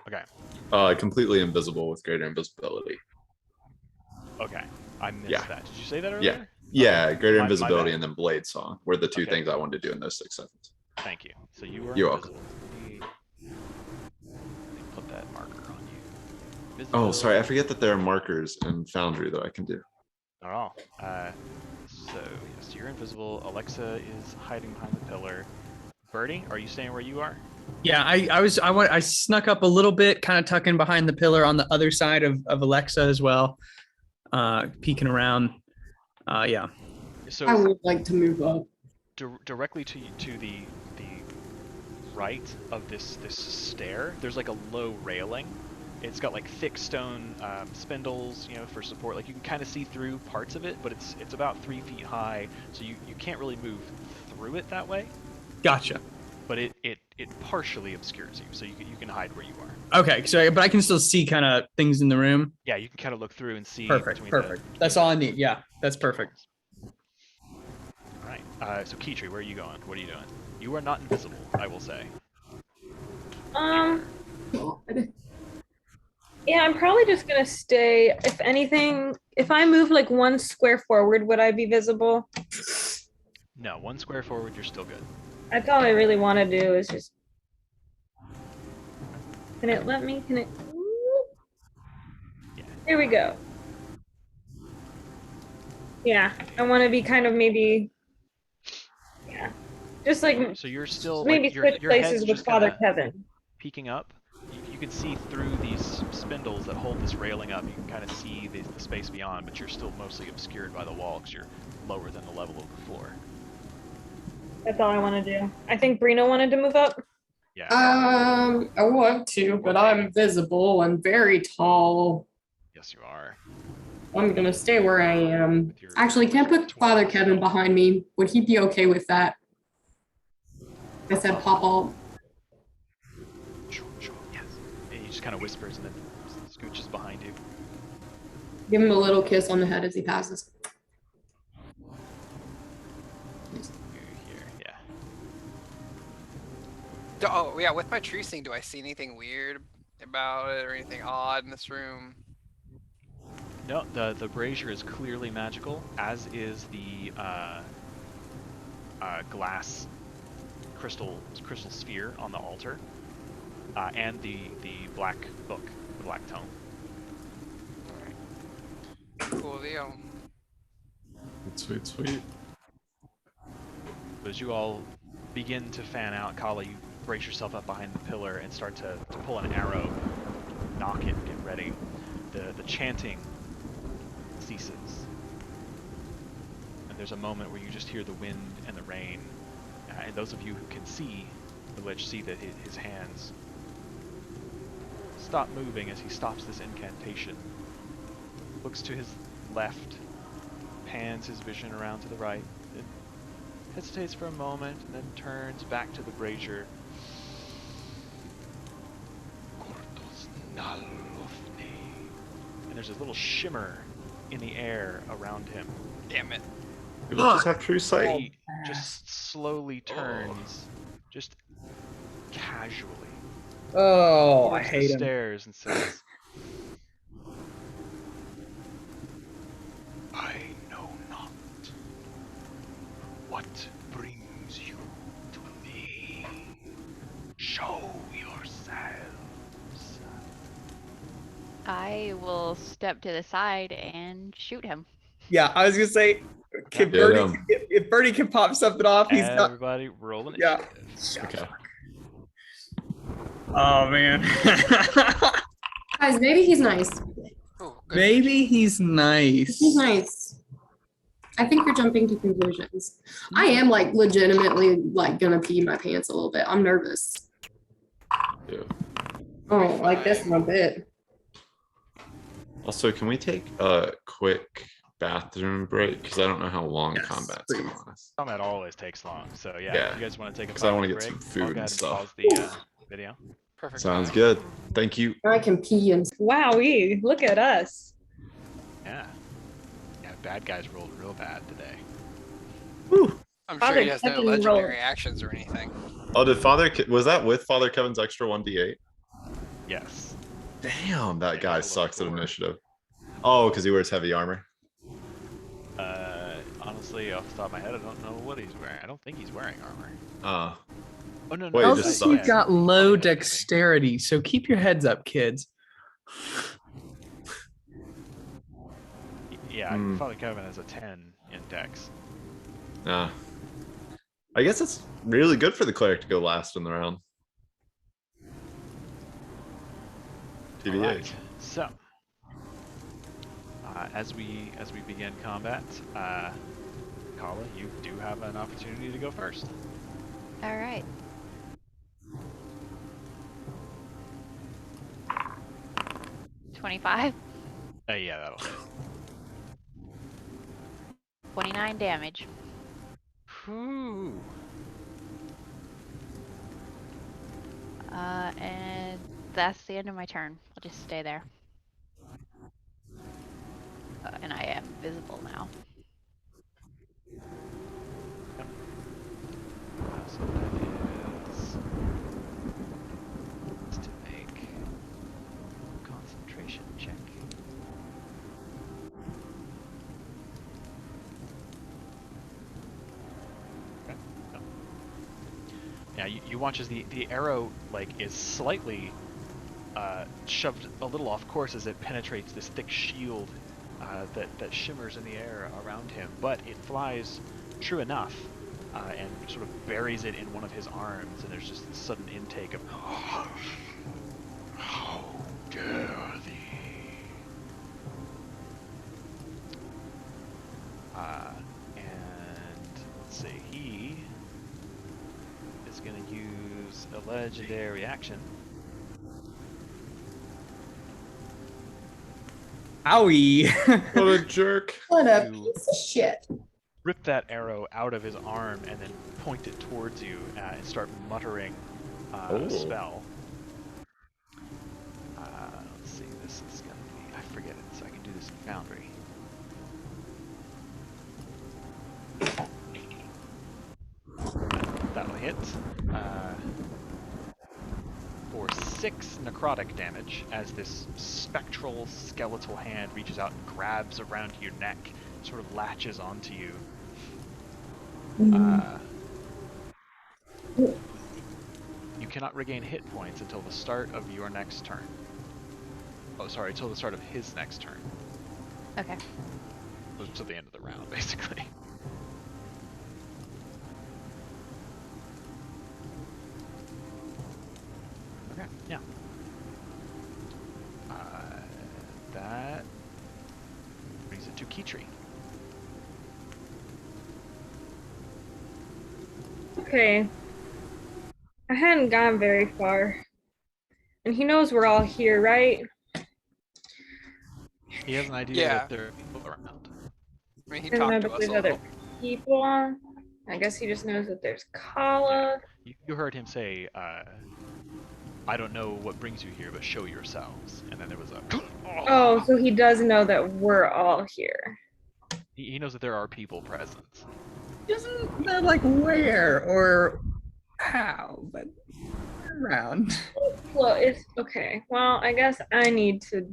Okay. Completely invisible with greater invisibility. Okay. I missed Yeah. that. Did you say that earlier? Yeah, greater My invisibility bad. and then blade song were the 2 Okay. things I wanted to do in those 6 seconds. Thank you. So you are You're invisible. Let me put that marker on you. Oh, sorry, I Invisible. forget that there are markers in Foundry that I can do. Oh. So yes, you're invisible. Alexa is hiding behind the pillar. Birdie, are you staying where you are? Yeah, I snuck up a little bit, kind of tucking behind the pillar on the other side of Alexa as well, peeking around. Yeah. So I would like to move up. directly to the right of this stair, there's like a low railing. It's got like thick stone spindles, for support. Like you can kind of see through parts of it, but it's about 3 feet high, so you can't really move through it that way. Gotcha. But it partially obscures you, so you can hide where you are. Okay, so but I can still see kind of things in the room. Yeah, you can kind of look through and see. Perfect. between Perfect. That's all I need. Yeah, that's perfect. All right. So Keetri, where are you going? What are you doing? You are not invisible, I will say. Yeah, I'm probably just gonna stay. If anything, if I move like 1 square forward, would I be visible? No, 1 square forward, you're still good. That's all I really want to do is just. Can it let me? Can it? Yeah. There we go. Yeah, I want to be kind of maybe. Yeah, just like So you're still maybe like switch your head's places with just Father kinda Kevin. peeking up. You can see through these spindles that hold this railing up. You can kind of see the space beyond, but you're still mostly obscured by the wall because you're lower than the level of the floor. That's all I want to do. I think Brino wanted to move up. Yeah. I want to, but I'm visible and very tall. Yes, you are. I'm gonna stay where I am. With your- Actually, can I put 20 Father Kevin behind me? Would he be okay with that? I said pop up. Sure, yes. And he just kind of whispers and then scooches behind you. Give him a little kiss on the head as he passes. You're here, yeah. Oh yeah, with my tracing, do I see anything weird about it or anything odd in this room? No, the brazier is clearly magical, as is the glass crystal sphere on the altar, and the black book, the black tome. Cool deal. Sweet, sweet. As you all begin to fan out, Kala, you brace yourself up behind the pillar and start to pull an arrow, knock it, get ready. The chanting ceases. And there's a moment where you just hear the wind and the rain. And those of you who can see the Lich see that his hands stop moving as he stops this incantation. Looks to his left, pans his vision around to the right, then hesitates for a moment, and then turns back to the brazier. And there's a little shimmer in the air around him. Damn it. You just have true sight. He just slowly turns, just casually, Oh, I towards hate the him. stairs and says, I know not what brings you to me. Show yourselves. I will step to the side and shoot him. Yeah, I was gonna say, Get him. if Birdie can pop something off, he's got. Everybody roll an Yeah. initiative. Okay. Oh man. Guys, maybe he's nice. Ooh, good Maybe he's nice. He's nice. I think you're jumping to conclusions. I am like legitimately like gonna pee my pants a little bit. I'm nervous. Yeah. Oh, like this one a bit. Also, can we take a quick bathroom break? Because I don't know how long Yes, combat's gonna please. last. Combat always takes long, so yeah, Yeah. if you guys want to take a 'Cause I wanna 5-minute get some break, food I'll and go ahead stuff. pause the video. Perfect. Sounds time. good. Thank you. I can pee and Wowee, look at us. Yeah. Yeah, bad guys rolled real bad today. I'm sure Father he has no Kevin rolled. legendary actions or anything. Oh, was that with Father Kevin's extra 1d8? Yes. Damn, that Yeah, guy rolled a sucks at 4. initiative. Oh, because he wears heavy armor. Honestly, off the top of my head, I don't know what he's wearing. I don't think he's wearing armor. Oh, no, no. Wait, no, just Also, sucks. you've got low Yeah, maybe. dexterity, so keep your heads up, kids. Yeah, Hmm. Father Kevin has a 10 in dex. I guess it's really good for the cleric to go last in the round. TBH. Alright, so as we begin combat, Kala, you do have an opportunity to go first. All right. $25, Yeah, that'll hit. 29 damage. Whew. And that's the end of my turn. I'll just stay there. And I am visible now. So that is to make a concentration check. Yeah, you watch as the arrow is slightly shoved a little off course as it penetrates this thick shield that shimmers in the air around him, but it flies true enough and sort of buries it in one of his arms, and there's just this sudden intake of how dare thee. And let's see, he is going to use a legendary action. Owie. What a jerk. What a You- piece of shit. Rip that arrow out of his arm and then point it towards you and start muttering a spell. Let's see, this is going to be, I forget it, so I can do this in Foundry. That'll hit. For 6 necrotic damage as this spectral skeletal hand reaches out and grabs around your neck, sort of latches onto you. You cannot regain hit points until the start of your next turn. Oh, sorry, until the start of his next turn. Okay. To the end of the round, basically. Okay, yeah. That brings it to Kitri. Okay. I hadn't gone very far. And he knows we're all here, right? He has an idea Yeah. that there are people around. I mean, he Doesn't talked know to that us there's a other little. people. I guess he just knows that there's Kala. You heard him say, I don't know what brings you here, but show yourselves. And then there was a... Oh, so he does know that we're all here. He knows that there are people present. Isn't that like where or how? But around. Well, it's okay. Well, I guess I need to.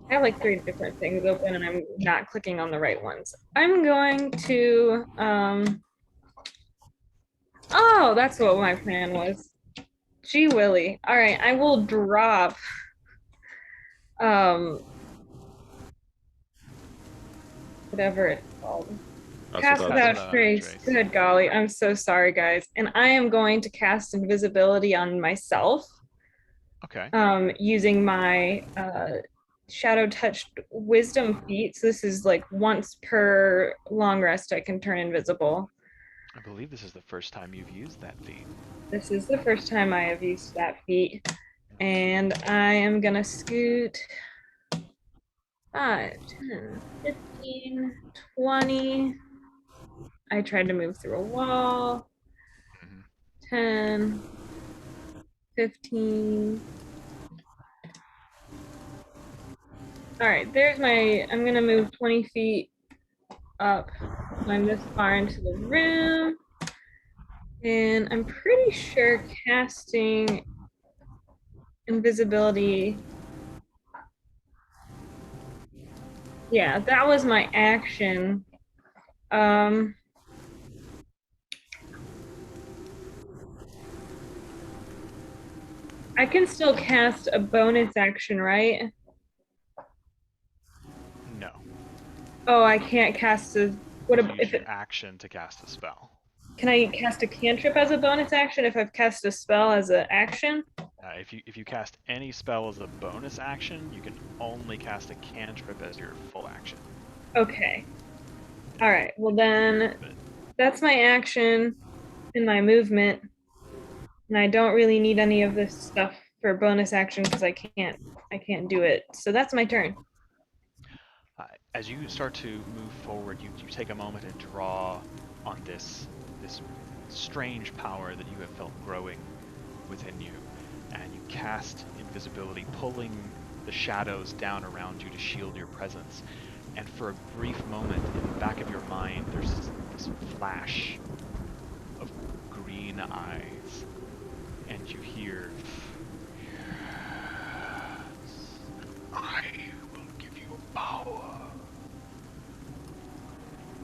I have like 3 different things open and I'm not clicking on the right ones. I'm going to. Oh, that's what my plan was. Gee Willy. All right, I will drop. Whatever it's called. That's Cast what without that's- trace. Good golly, I'm so sorry, guys. And I am going to cast invisibility on myself, Okay. using my shadow touched wisdom feat. So this is like once per long rest I can turn invisible. I believe this is the first time you've used that feat. This is the first time I have used that feat. And I am gonna scoot 5, 10, 15, 20. I tried to move through a wall. 10, 15. All right, there's my, I'm gonna move 20 feet up. I'm this far into the room. And I'm pretty sure casting invisibility. Yeah, that was my action. I can still cast a bonus action, right? No. Oh, I can't cast a. What Use if your it, action to cast a spell. can I cast a cantrip as a bonus action if I've cast a spell as an action? If you cast any spell as a bonus action, you can only cast a cantrip as your full action. Okay. All right. Well then, that's my action and my movement, and I don't really need any of this stuff for bonus action because I can't do it. So that's my turn. As you start to move forward, you take a moment and draw on this strange power that you have felt growing within you, and you cast invisibility, pulling the shadows down around you to shield your presence. And for a brief moment, in the back of your mind, there's this flash of green eyes, and you hear, "Yes, I will give you power."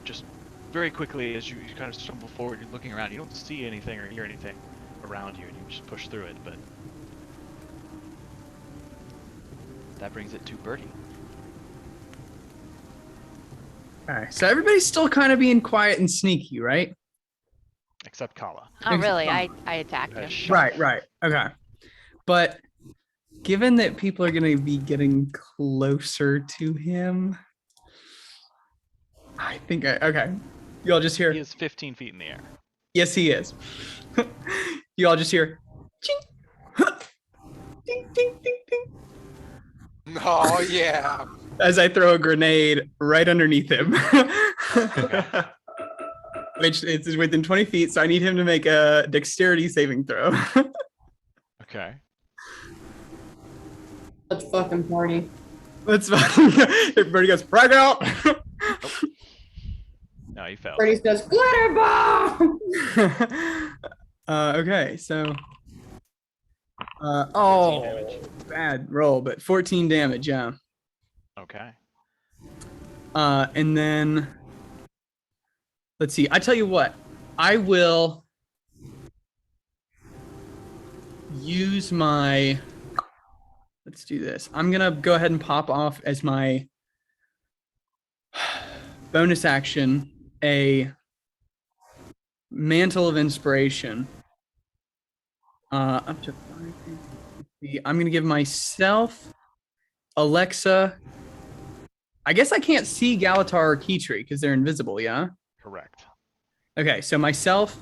Just very quickly, as you kind of stumble forward, you're looking around. You don't see anything or hear anything around you, and you just push through it. But that brings it to Birdie. Okay, so everybody's still kind of being quiet and sneaky, right? Except Kala. Oh, really? I attacked Got him. shot. Right. Okay. But given that people are going to be getting closer to him, I think okay. You all just hear. He is 15 feet in the air. Yes, he is. You all just hear. Ching, huh, ding, ding, ding, ding, Oh yeah. as I throw a grenade right underneath him. Which is within 20 feet, so I need him to make a dexterity saving throw. Okay. Let's fucking party. That's fine. Everybody goes, frag out. No, he fell. Freddy goes, glitter bomb! Okay, so. 14 Oh, damage. bad roll, but 14 damage, yeah. Okay. And then. Let's see. I tell you what, I will use my. Let's do this. I'm gonna go ahead and pop off as my bonus action a mantle of inspiration. Up to 5, 50. I'm gonna give myself, Alexa. I guess I can't see Galatar or Keytree because they're invisible. Yeah. Correct. Okay, so myself,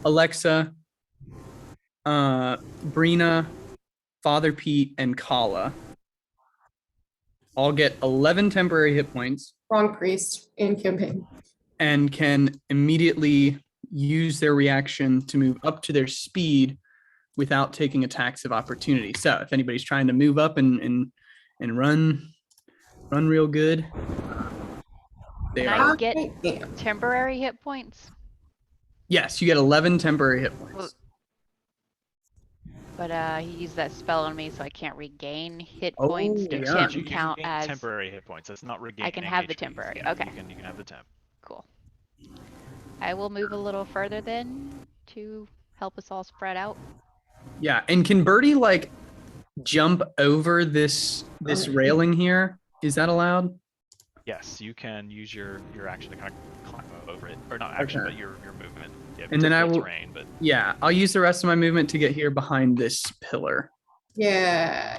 Alexa, Brina, Father Pete, and Kala all get 11 temporary hit points Wrong priest in campaign. and can immediately use their reaction to move up to their speed without taking attacks of opportunity. So if anybody's trying to move up and run real good, they Can are. I get temporary hit points? Yes, you get 11 temporary hit points. But he used that spell on me, so I can't regain hit Oh, points. yeah. Does You temp You can count gain as temporary hit points. That's not regaining. can have the HP. temporary, Yeah, okay. You can have the temp. cool? I will move a little further then to help us all spread out. Yeah, and can Birdie like jump over this railing here? Is that allowed? Yes, you can use your action to kind of climb over it, or not action, Okay. but your movement. Yeah, And then I typical will- terrain, but Yeah, I'll use the rest of my movement to get here behind this pillar. Yeah.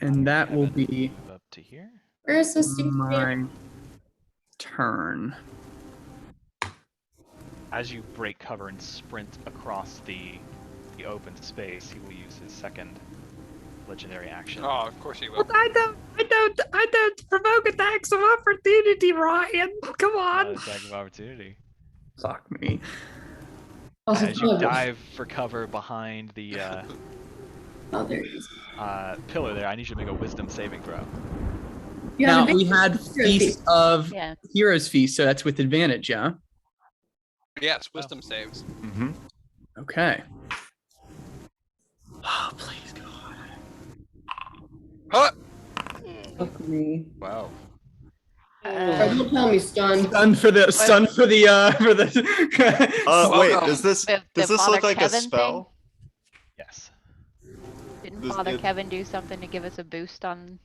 And that will Kevin, be move up to here. Where's the stupid my turn. As you break cover and sprint across the open space, he will use his second legendary action. Oh, of course he will. I don't provoke attacks of opportunity, Ryan. Come Attack of opportunity. Fuck me. Also, As you dive for cover behind the Oh, there it is. pillar there, I need you to make a wisdom saving throw. You Now have a we big had security. Feast of Yeah. Heroes Feast, so that's with advantage, yeah? Yes, wisdom saves. Mm-hmm. Okay. Oh, please, God. Huh! Fuck me. Wow. Don't tell me stunned. Stun for the Wait, Welcome. does this The look Father like Kevin a spell? Yes. Didn't Does Father it- Kevin do something to give us a boost on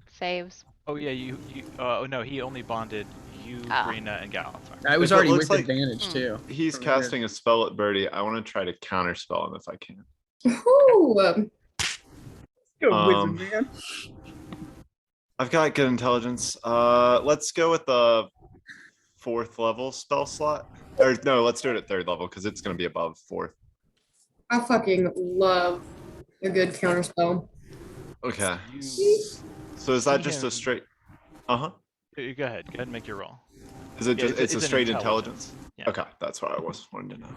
saves? Oh yeah, you oh no, he only bonded you, Ah. Brina, and Galatar. That was If it already looks with like- advantage too. He's From here. casting a spell at Birdie. I want to try to counterspell him if I can. Ooh, Go wizard, Um, man. I've got good intelligence. Let's go with the 4th level spell slot. Or no, let's do it at 3rd level because it's going to be above 4th. I fucking love a good counterspell. Okay. You, So is that See just him. a straight? Uh-huh. you go ahead and make your roll. Is it Yeah, just it's a an straight intelligence? Yeah. Okay, that's what I was wanting to know.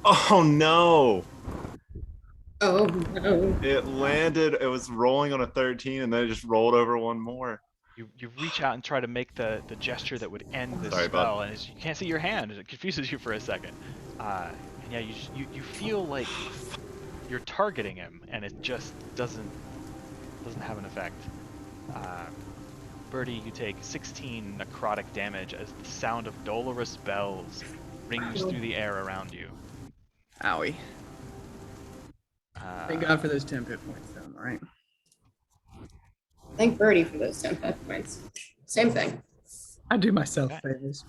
Oh no! Oh no. It landed, it was rolling on a 13 and then it just rolled over one more. You reach out and try to make the gesture that would end this Sorry, bud. spell, and as you can't see your hand, it confuses you for a second. And yeah, you feel like you're targeting him, and it just doesn't have an effect. Birdie, you take 16 necrotic damage as the sound of dolorous bells rings through the air around you. Owie. Thank God for those 10 hit points, though. All right. Thank Birdie for those 10 hit points. Same thing. I do myself Okay. favors.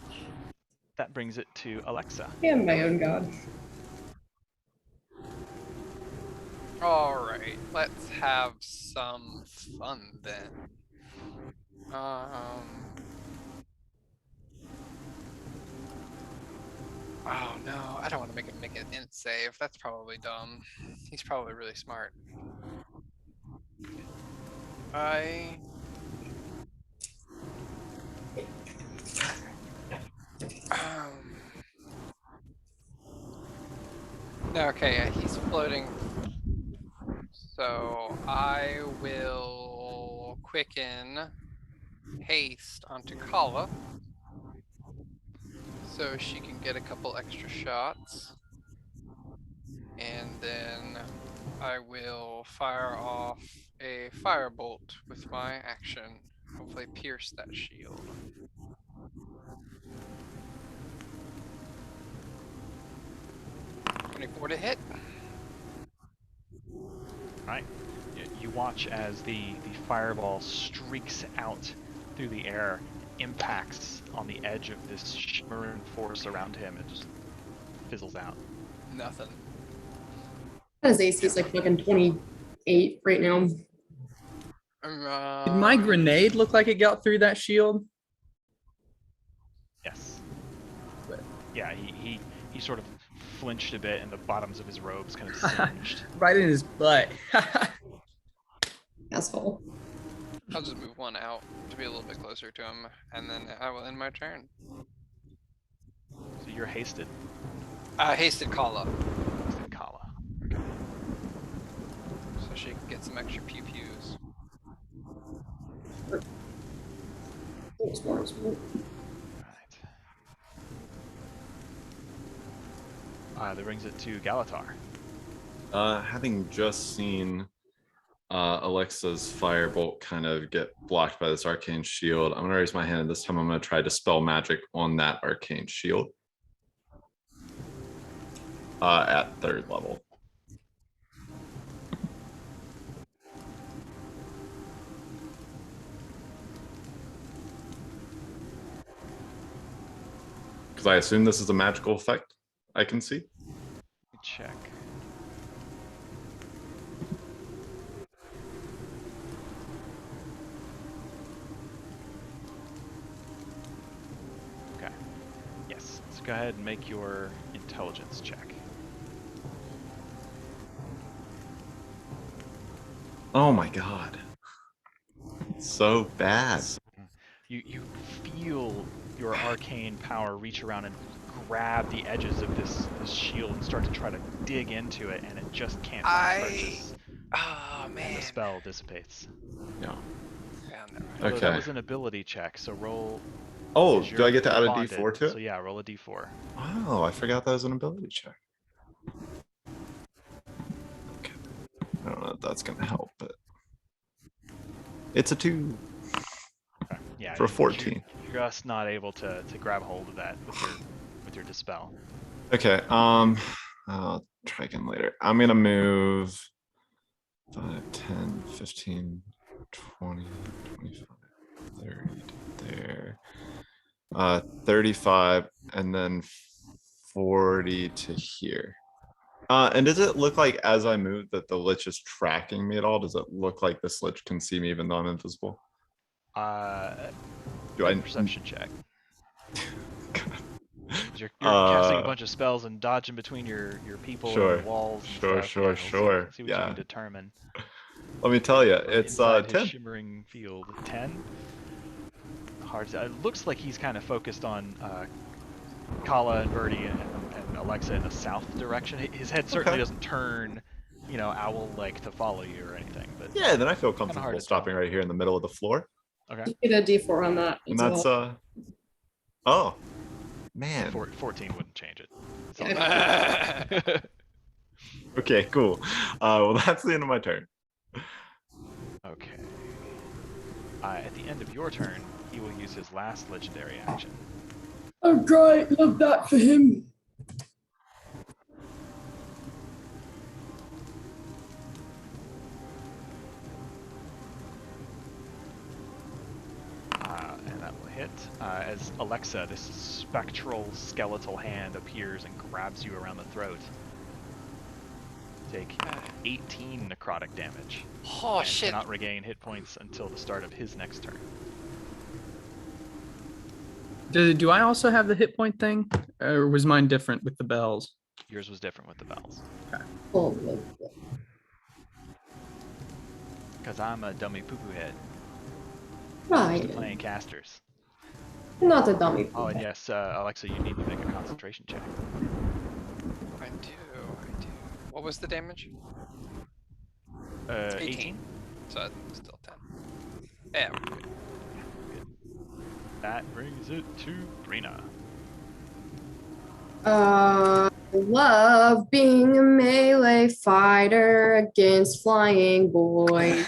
That brings it to Alexa. I am my own god. All right, let's have some fun then. Oh no, I don't want to make him make an int save. That's probably dumb. He's probably really smart. Okay, he's floating. So I will quicken haste onto Kala so she can get a couple extra shots. And then I will fire off a firebolt with my action. Hopefully pierce that shield. .24 to hit. Right. You watch as the fireball streaks out through the air, impacts on the edge of this shimmering force around him, and just fizzles out. Nothing. His AC is like fucking 28 right now. Did my grenade look like it got through that shield? Yes. Yeah, he sort of flinched a bit, and the bottoms of his robes kind of singed. Right in his butt. Asshole. I'll just move one out to be a little bit closer to him, and then I will end my turn. So you're hasted. Hasted Kala, Hasted Kala. Okay. so she can get some extra pew pews. Right. That brings it to Galatar. Having just seen Alexa's firebolt kind of get blocked by this arcane shield, I'm gonna raise my hand, and this time I'm gonna try to spell magic on that arcane shield. At 3rd level. Because I assume this is a magical effect I can see. Check. Okay. Yes. Let's go ahead and make your intelligence check. Oh my god. So bad. You feel your arcane power reach around and grab the edges of this shield and start to try to dig into it, and it just can't purchase. Oh man. And the spell dissipates. Yeah. Although Okay. That was an ability check, so roll. Oh, because do I you're get to add a bonded, D4 to So it? yeah, roll a D4. Oh, I forgot that was an ability check. Okay. I don't know if that's gonna help, but it's a 2 Okay. Yeah. for 14. You're just not able to grab hold of that with your dispel. Okay, I'll try again later. I'm gonna move 5, 10, 15, 20, 25, 30 there. 35 and then 40 to here. And does it look like as I move that the Lich is tracking me at all? Does it look like this Lich can see me even though I'm invisible? Do I Perception check. You're casting a bunch of spells and dodging between your people and walls. And Sure. See what you Yeah. can determine. Let me tell you, it's Inside his 10. shimmering field. 10. Hard. It looks like he's kind of focused on Kala and Birdie and Alexa in the south direction. His head certainly doesn't turn, owl-like to follow you or anything. But Yeah, then I feel hard comfortable to stopping right here in the middle of the floor. Okay. You get a D4 on that. And as that's well. oh man. 14 wouldn't change it. It's all Yeah. good. Okay, cool. Well, that's the end of my turn. Okay. At the end of your turn, he will use his last legendary action. Oh, great. Love that for him. And that will hit as Alexa, this spectral skeletal hand appears and grabs you around the throat. Take 18 necrotic damage. Oh and shit! cannot regain hit points until the start of his next turn. Do I also have the hit point thing? Or was mine different with the bells? Yours was different with the bells. Oh, Because I'm a dummy poo-poo head. right. Used to playing casters. Not a dummy. Oh, and yes, Alexa, you need to make a concentration check. I do. What was the damage? 18. So it's still 10. Yeah, we're good. That brings it to Brina. I love being a melee fighter against flying boys.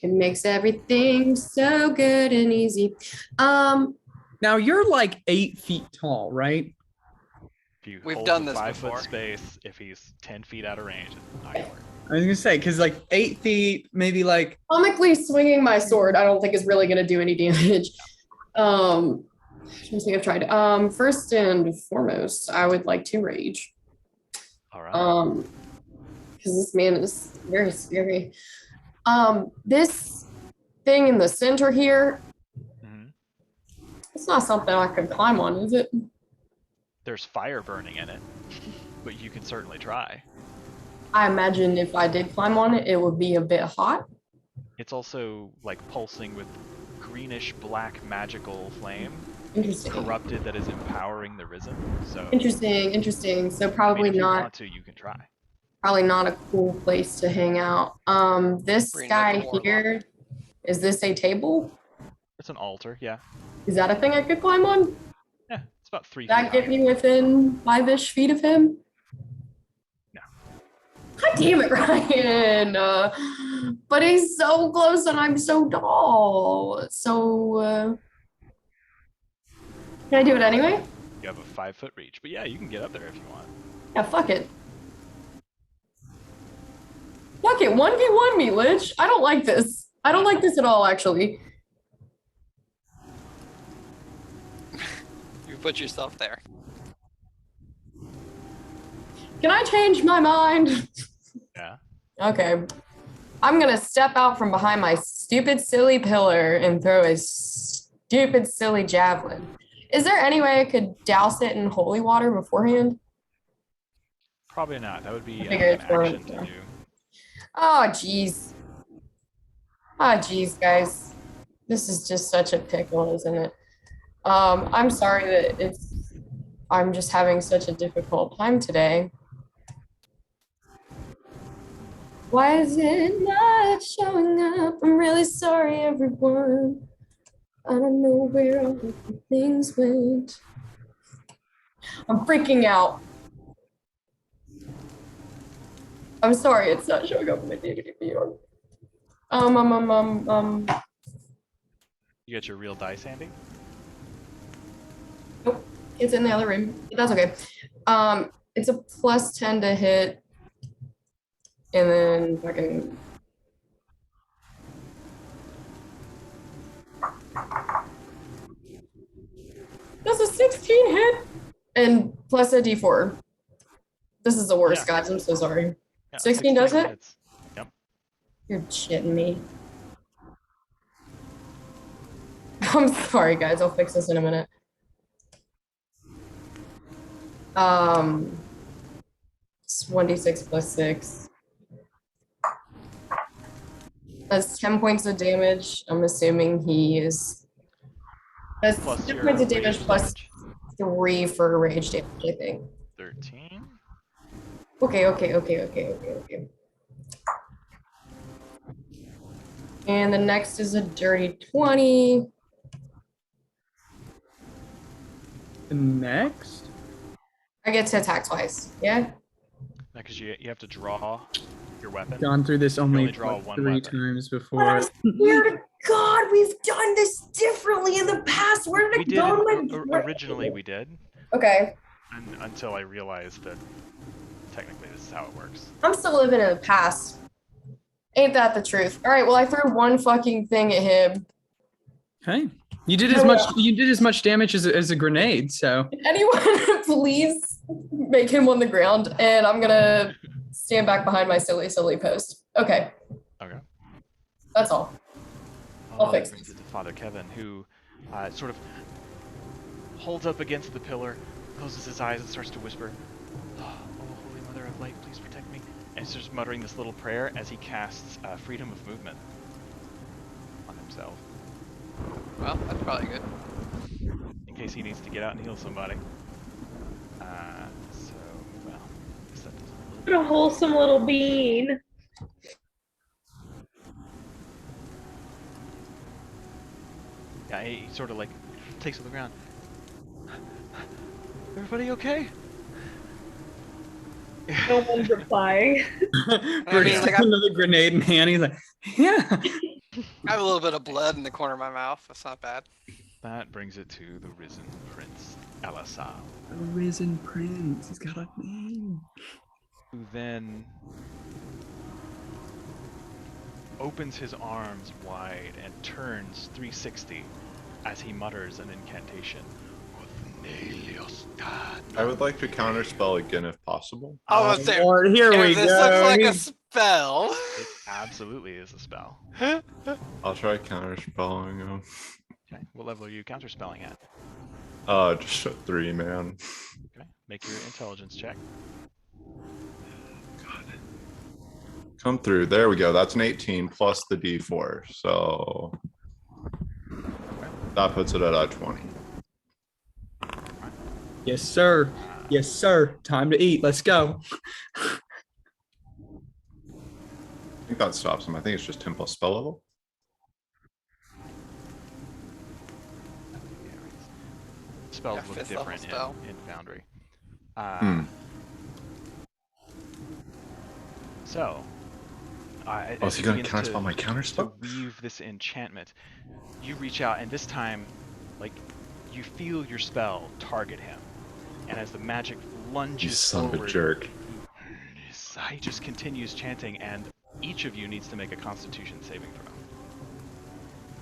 It makes everything so good and easy. Now you're like 8 feet tall, right? If you We've hold done the this 5 foot before. space, if he's 10 feet out of range, it's not gonna work. I was gonna say, because like 8 feet, maybe like Comically swinging my sword, I don't think is really gonna do any damage. I think I've tried. First and foremost, I would like to rage. All right. Because this man is very scary. This thing in the center here, Mhm. it's not something I could climb on, is it? There's fire burning in it, but you can certainly try. I imagine if I did climb on it, it would be a bit hot. It's also like pulsing with greenish black magical flame, Interesting. corrupted, that is empowering the Risen. So Interesting. So I mean, probably if you not. want to, you can try. Probably not a cool place to hang out. This Bring guy the warlock. here, is this a table? It's an altar, yeah. Is that a thing I could climb on? Yeah, it's about 3 Did feet that get high. me within 5-ish feet of him? No. God damn it, Ryan. But he's so close and I'm so tall. So, can I do it anyway? You have a 5 foot reach, but yeah, you can get up there if you want. Yeah, fuck it. Fuck it, 1v1 me, Lich. I don't like this. I don't like this at all, actually. You put yourself there. Can I change my mind? Yeah. Okay. I'm gonna step out from behind my stupid, silly pillar and throw a stupid, silly javelin. Is there any way I could douse it in holy water beforehand? Probably not. That would be I figured an it's more action of to a- do. Oh, jeez. Oh, jeez, guys. This is just such a pickle, isn't it? I'm sorry that I'm just having such a difficult time today. Why is it not showing up? I'm really sorry, everyone. I don't know where all of the things went. I'm freaking out. I'm sorry, it's not showing up in my DVD. You got your real dice handy? Nope, it's in the other room. But that's okay. It's a +10 to hit. And then fucking. That's a 16 hit and plus a d4. This is the worst, Yeah. guys. I'm so sorry. Yeah, 16 does it? hits. Yep. You're shitting me. I'm sorry, guys. I'll fix this in a minute. It's 1d6 plus 6. That's 10 points of damage. I'm assuming he is. That's Plus 10 your points of damage rage plus damage. 3 for rage damage, I think. 13. Okay. And the next is a dirty 20. the next. I get to attack twice. Yeah. Because you have to draw your weapon. Gone through this only only draw like, one 3 weapon. times But I before. swear to God, we've done this differently in the past. Where did We it did go? originally. We did, Okay, until I realized that technically this is how it works. I'm still living in the past. Ain't that the truth? All right, well, I threw one fucking thing at him. Hey, you did as much damage as a grenade. So Anyone, please make him on the ground, and I'm gonna stand back behind my silly post. Okay, Okay. that's all. I'll fix brings it to Father Kevin, who sort of holds up against the pillar, closes his eyes, and starts to whisper, "Oh, Holy Mother of Light, please protect me." And starts muttering this little prayer as he casts freedom of movement on himself, Well, that's probably good. in case he needs to get out and heal somebody. So, well, I guess that does a What a wholesome little bean. Yeah, he sort of like takes to the ground. Everybody okay? No one's replying. Bert's mean, like, got another grenade in hand. He's like, yeah. I have a little bit of blood in the corner of my mouth. That's not bad. That brings it to the Risen Prince Ellasal, A Risen Prince. He's got a name. who then opens his arms wide and turns 360 as he mutters an incantation. I would like to counterspell again if possible. I was there. Lord, here we If this go. looks like a He's- spell. It absolutely is a spell. I'll try counterspelling him. Okay, what level are you counterspelling at? Just a 3, man. Okay, make your intelligence check. Come through. There we go. That's an 18 plus the D4. So that puts it at a 20. Yes, sir. Yes, sir. Time to eat. Let's go. I think that stops him. I think it's just 10 plus spell level. Spells Yeah, look 5th level different spell. in Foundry. So, Oh, is he going to counterspell my to counterspell? weave this enchantment, you reach out, and this time, like, you feel your spell target him. And as the magic lunges You son of forward, a jerk. he just continues chanting, and each of you needs to make a Constitution saving throw.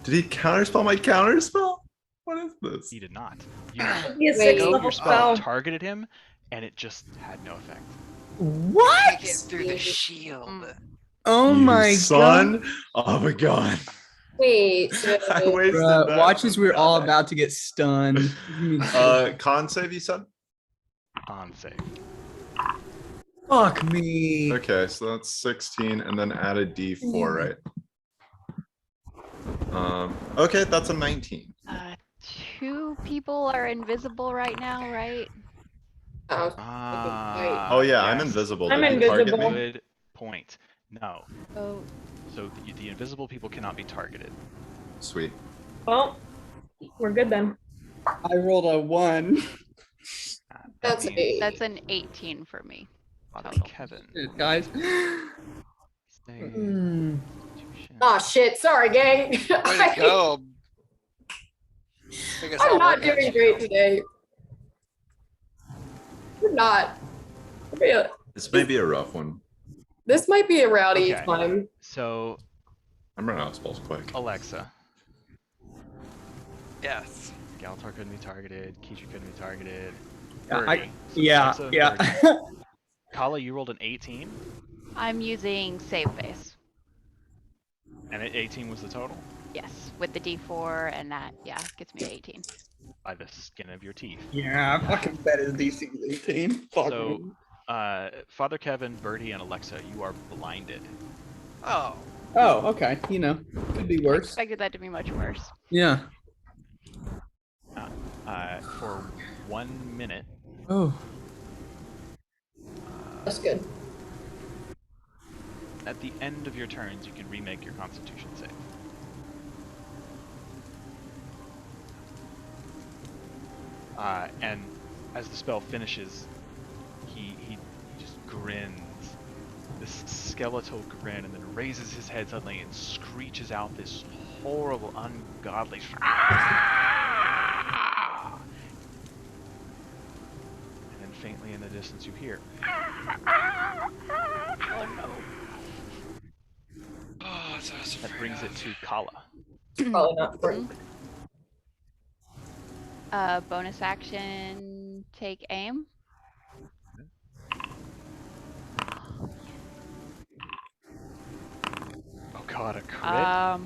Did he counterspell my counterspell? What is this? He did not. You He has Wait. 6th know level your spell spell. targeted him, and it just had no effect. What? Take it through the shield. Oh You my son of a gun. Wait, I wasted God. that. Watch as we're all God. about to get stunned. Con save, you said? On save. Fuck me. Okay, so that's 16 and then add a D4, right? Okay, that's a 19. 2 people are invisible right now, right? Oh yeah, I'm yes. invisible. I'm Did you target invisible. me? Good point. No. Oh, So the invisible people cannot be targeted. Sweet. Well, we're good then. I rolled a 1. That That's means that's an 18 for me. Father total. Kevin. Shit, guys. Save Hmm. Constitution. oh shit, sorry, gang. Way to go. Think it's I'm all not worth it, doing you great know. today. I'm not. Really. This may be a rough one. This might be a rowdy Okay. time. So, I'm running out of spells quick. Alexa, Yes. Galtar couldn't be targeted, Keisha couldn't be targeted. Yeah, Birdie. So Yeah, Alexa and yeah. Birdie. Kala, you rolled an 18, I'm using save face. and 18 was the total? Yes, with the D4 and that, yeah, gets me to 18. By the skin of your teeth. Yeah, I fucking bet his DC 18. Fuck So, me. Father Kevin, Birdie, and Alexa, you are blinded. Oh. Oh, okay. You know, could be I worse. expected that to be much worse. Yeah. For 1 minute, Oh. That's good. at the end of your turns, you can remake your Constitution save. And as the spell finishes, he just grins this skeletal grin and then raises his head suddenly and screeches out this horrible, ungodly. And then faintly in the distance you hear. Oh no. Oh, that's what I was That afraid brings it of. to Kala. Probably not great. Bonus action, take aim. Oh god, a crit?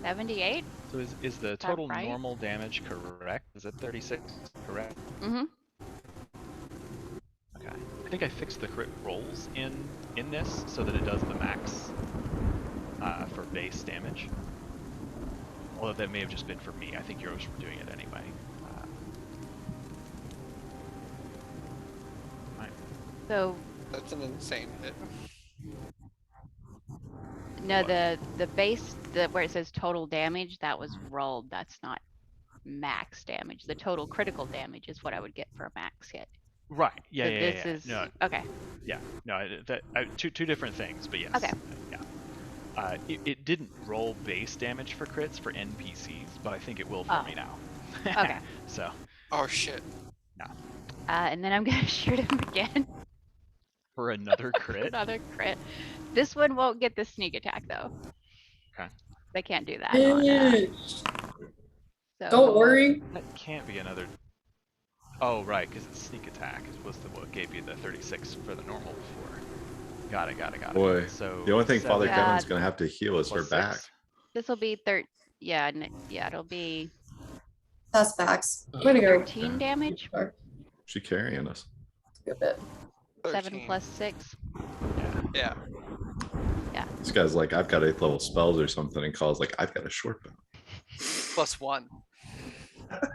78? So is the that total right? normal damage correct? Is it 36 correct? Mm-hmm. Okay. I think I fixed the crit rolls in this so that it does the max for base damage. Although that may have just been for me. I think yours were doing it anyway. Right. So That's an insane hit. no, What? the base, where it says total damage, that was rolled. That's not max damage. The total critical damage is what I would get for a max hit. Right. Yeah. So Yeah. this Yeah. is No. okay. Yeah. No. Two different things, but yes. Okay. Yeah. It didn't roll base damage for crits for NPCs, but I think it will for Oh. me now. Okay. So. Oh shit. And then I'm gonna shoot him again. For another crit. Another crit. This one won't get the sneak attack though. Okay. They can't do that on. So Don't worry. That can't be another. Oh right, because it's sneak attack was what gave you the 36 for the normal before. Got it. Boy, So the only thing Father Yeah. Kevin's gonna have to heal is her plus back. 6? This will be yeah, it'll be That's facts. Way to go. 13 damage. She carrying us. Good bit. 7 13. plus 6. Yeah. This guy's like, I've got 8th level spells or something, and Calls like, I've got a short bow. +1.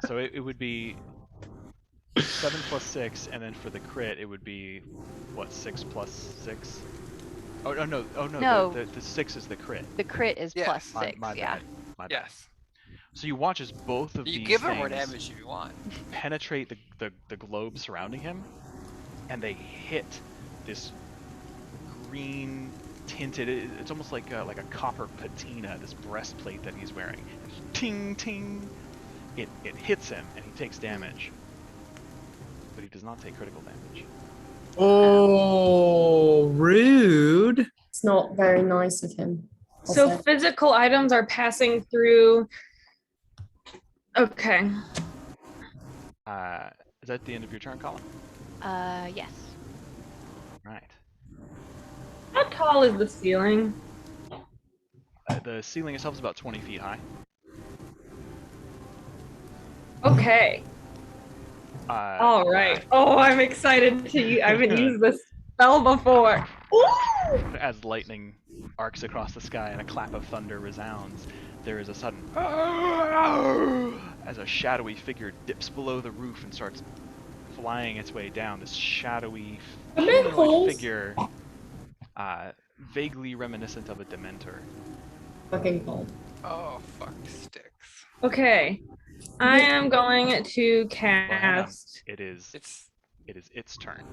So it would be 7 plus 6, and then for the crit it would be what 6 plus 6? Oh no! No. The 6 is the crit. The crit is plus Yes. 6. My Yeah. bad. My bad. Yes. So you watch as both of You these give her more things damage if you want. penetrate the globe surrounding him, and they hit this green tinted. It's almost like a copper patina. This breastplate that he's wearing. Ting ting. It hits him, and he takes damage, but he does not take critical damage. Oh, rude. It's not very nice of him. I'll So say. physical items are passing through. Okay. Is that the end of your turn, Colin? Yes. Right. How tall is the ceiling? The ceiling itself is about 20 feet high. Okay. All right. Oh, I'm excited to. I haven't used this spell before. Ooh! As lightning arcs across the sky and a clap of thunder resounds, there is a sudden as a shadowy figure dips below the roof and starts flying its way down. This shadowy humanoid figure, vaguely reminiscent of a Dementor. Fucking cool. Oh fuck sticks. Okay. I am going to Well, hang on. cast. It is its turn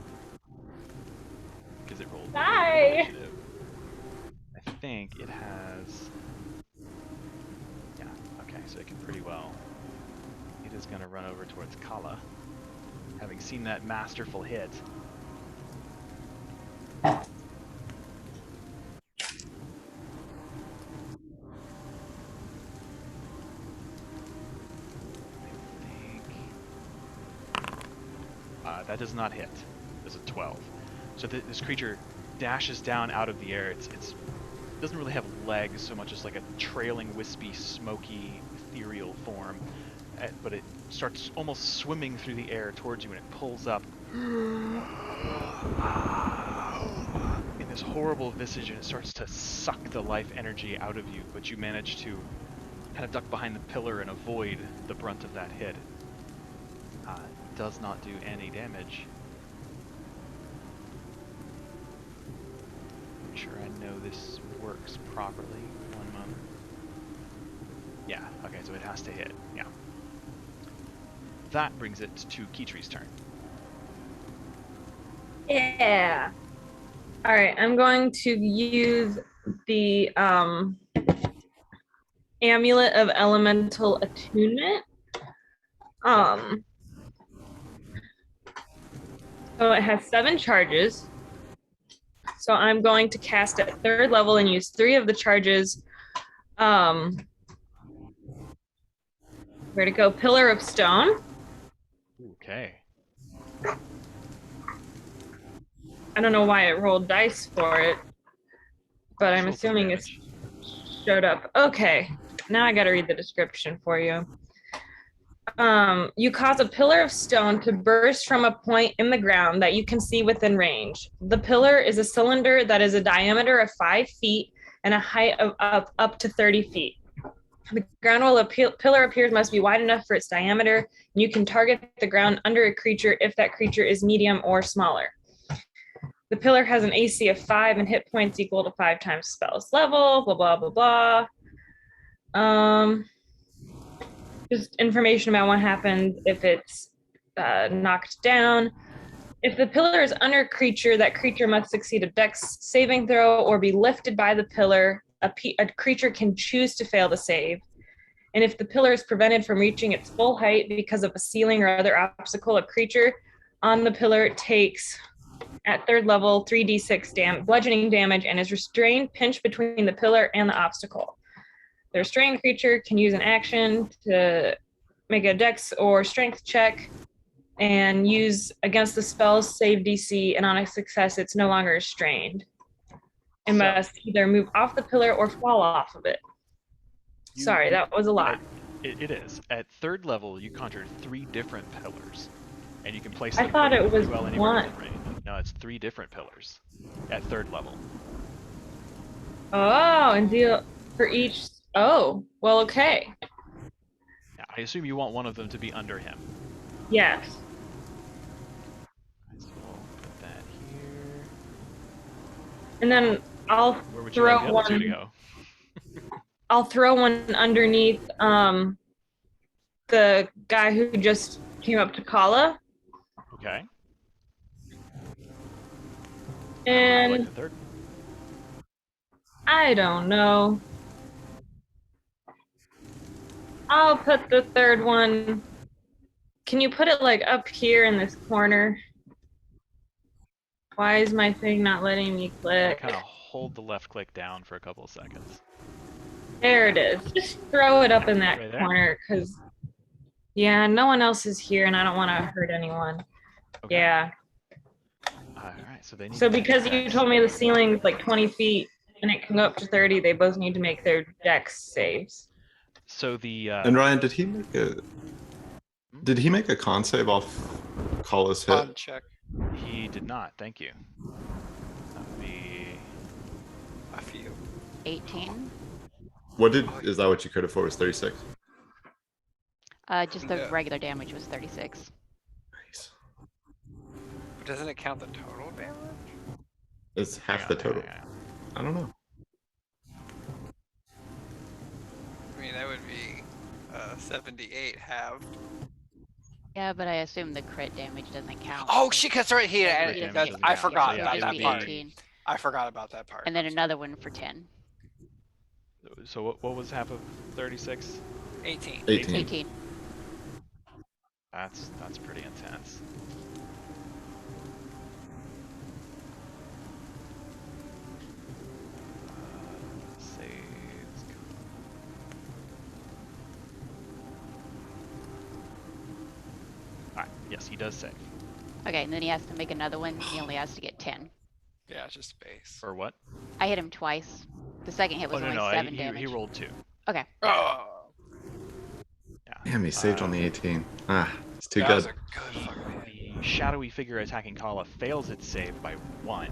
because it rolled. Bye. Initiative. I think it has. Yeah. Okay, so it can pretty well. It is going to run over towards Kala, having seen that masterful hit. That does not hit. It's a 12. So this creature dashes down out of the air. It doesn't really have legs so much as like a trailing, wispy, smoky, ethereal form. But it starts almost swimming through the air towards you, and it pulls up in this horrible visage, and it starts to suck the life energy out of you. But you manage to kind of duck behind the pillar and avoid the brunt of that hit. Does not do any damage. Make sure I know this works properly. One moment. Yeah, okay, so it has to hit. Yeah. That brings it to Kitri's turn. Yeah. All right, I'm going to use the Amulet of Elemental Attunement. So it has 7 charges. So I'm going to cast at 3rd level and use 3 of the charges. Where to go? Pillar of Stone. Okay. I don't know why it rolled dice for it, but I'm Just roll assuming some it's damage. showed up. Okay, now I gotta read the description for you. You cause a pillar of stone to burst from a point in the ground that you can see within range. The pillar is a cylinder that is a diameter of 5 feet and a height of up to 30 feet. The ground where the pillar appears must be wide enough for its diameter, and you can target the ground under a creature if that creature is medium or smaller. The pillar has an AC of 5 and hit points equal to 5 times spell's level, blah, blah, blah, blah. Just information about what happens if it's knocked down. If the pillar is under a creature, that creature must succeed a dex saving throw or be lifted by the pillar. A creature can choose to fail the save. And if the pillar is prevented from reaching its full height because of a ceiling or other obstacle, a creature on the pillar takes, at 3rd level, 3d6 bludgeoning damage and is restrained, pinched between the pillar and the obstacle. The restrained creature can use an action to make a dex or strength check and use against the spell's save DC, and on a success, it's no longer restrained. It must either move off the pillar or fall off of it. Sorry, that was a lot. It is. At 3rd level, you conjured 3 different pillars, and you can place I them thought pretty it was well anywhere one. within range. No, it's 3 different pillars at 3rd level. Oh, and deal for each. Oh, well, okay. Now, I assume you want one of them to be under him. Yes. So we'll put that here. And then I'll Where would you like the throw other 2 to one. go? I'll throw one underneath the guy who just came up to Kala. Okay. And I like the 3rd. I don't know. I'll put the 3rd one. Can you put it like up here in this corner? Why is my thing not letting me I click? kind of hold the left click down for a couple of seconds. There it is. Just throw it up in that Right there? corner because, yeah, no one else is here and I don't want to hurt anyone. Okay. Yeah. All right. So they need So to make because you dex told me the saves. ceiling is like 20 feet and it can go up to 30, they both need to make their dex saves. So the And Ryan, did he make a con save off Kala's hit? On check. he did not. Thank you. That would be A few. 18. Is that what you credit for? Was 36? Just the Yeah. regular damage was 36. Nice. But doesn't it count the total damage? It's half hang the on, total. hang on. I don't know. I mean, that would be 78 halved. Yeah, but I assume the crit damage doesn't count. Oh, so- shit, that's right here. Yeah, and crit damage that's- doesn't I count, so forgot yeah, about it'd that be part. 18. I forgot about that part. And then another one for 10. So what was half of 36? 18. 18. 18. That's pretty intense. Saves. Alright, yes, he does save. Okay, and then he has to make another one. He only has to get 10. Yeah, just space. For what? I hit him twice. The second hit was only 7 damage. he rolled 2. Okay. Oh, Yeah. Damn, he saved on the 18. Ah, it's too that good. was a good fucking hit. The shadowy figure attacking Kala fails its save by 1.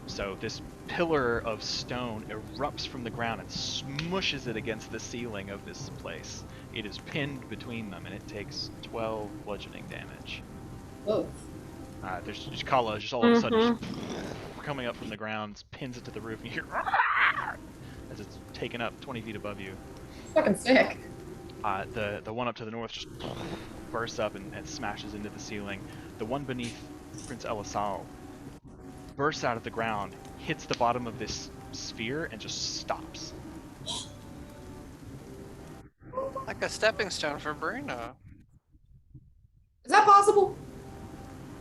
So this pillar of stone erupts from the ground and smushes it against the ceiling of this place. It is pinned between them and it takes 12 bludgeoning damage. Oh. There's just Kala just all of a sudden just coming up from the ground, pins it to the roof, and you hear as it's taken up 20 feet above you. Fucking sick. The one up to the north just bursts up and smashes into the ceiling. The one beneath Prince Ellasal bursts out of the ground, hits the bottom of this sphere, and just stops. Like a stepping stone for Bruno. Is that possible?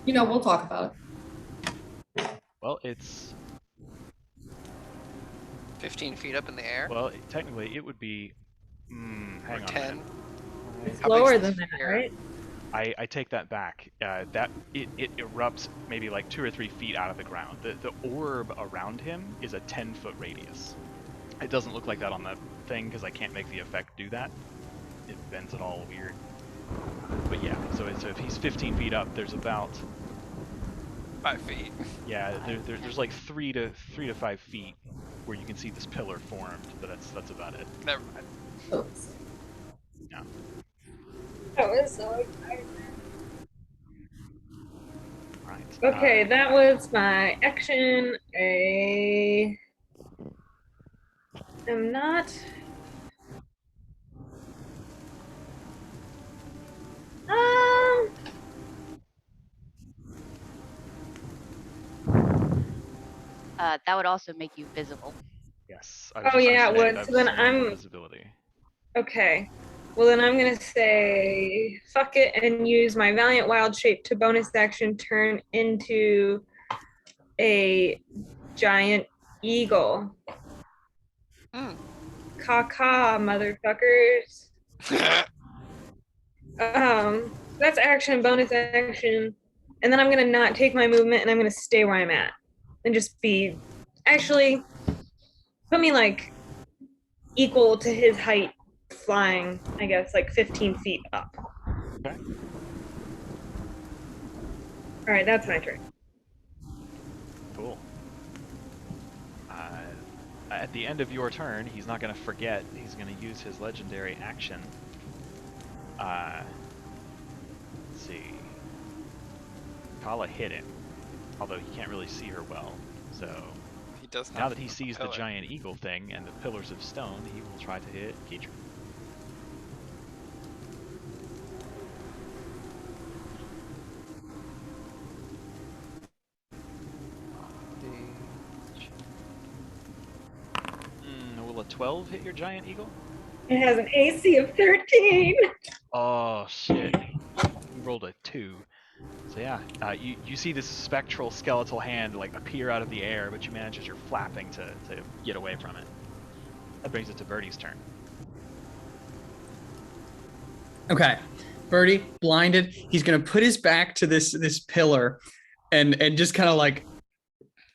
You know, we'll talk about it. Well, it's 15 feet up in the air. well, technically it would be. Hang Or on. a 10. minute. It's How lower big's than the that, sphere? right? I take that back. That it erupts maybe like 2 or 3 feet out of the ground. The orb around him is a 10-foot radius. It doesn't look like that on the thing because I can't make the effect do that. It bends it all weird. But yeah, so if he's 15 feet up, there's about 5 feet. there's like 3 to 5 feet where you can see this pillar formed, but that's about it. Never mind. Oops. Yeah. That was so exciting. Right. Okay, that was my action. I'm not. That would also make you visible. Yes. I was Oh, just yeah, gonna it say would. that's So then one I'm- visibility. Okay. Well, then I'm gonna say fuck it and use my Valiant Wild Shape to bonus action turn into a giant eagle. Hmm. Caw, motherfuckers. That's action, bonus action. And then I'm gonna not take my movement and I'm gonna stay where I'm at. And just be actually put me like equal to his height flying, I guess, like 15 feet up. Okay. Alright, that's my turn. Cool. At the end of your turn, he's not going to forget. He's going to use his legendary action. Let's see. Kala hit him, although he can't really see her well. So He does not now that he from the sees the pillar. giant eagle thing and the pillars of stone, he will try to hit Keecher. Will a 12 hit your giant eagle? It has an AC of 13. Oh shit! You rolled a 2. So yeah, you see this spectral skeletal hand like appear out of the air, but you manage as you're flapping to get away from it. That brings it to Birdie's turn. Okay, Birdie, blinded. He's gonna put his back to this pillar, and just kind of like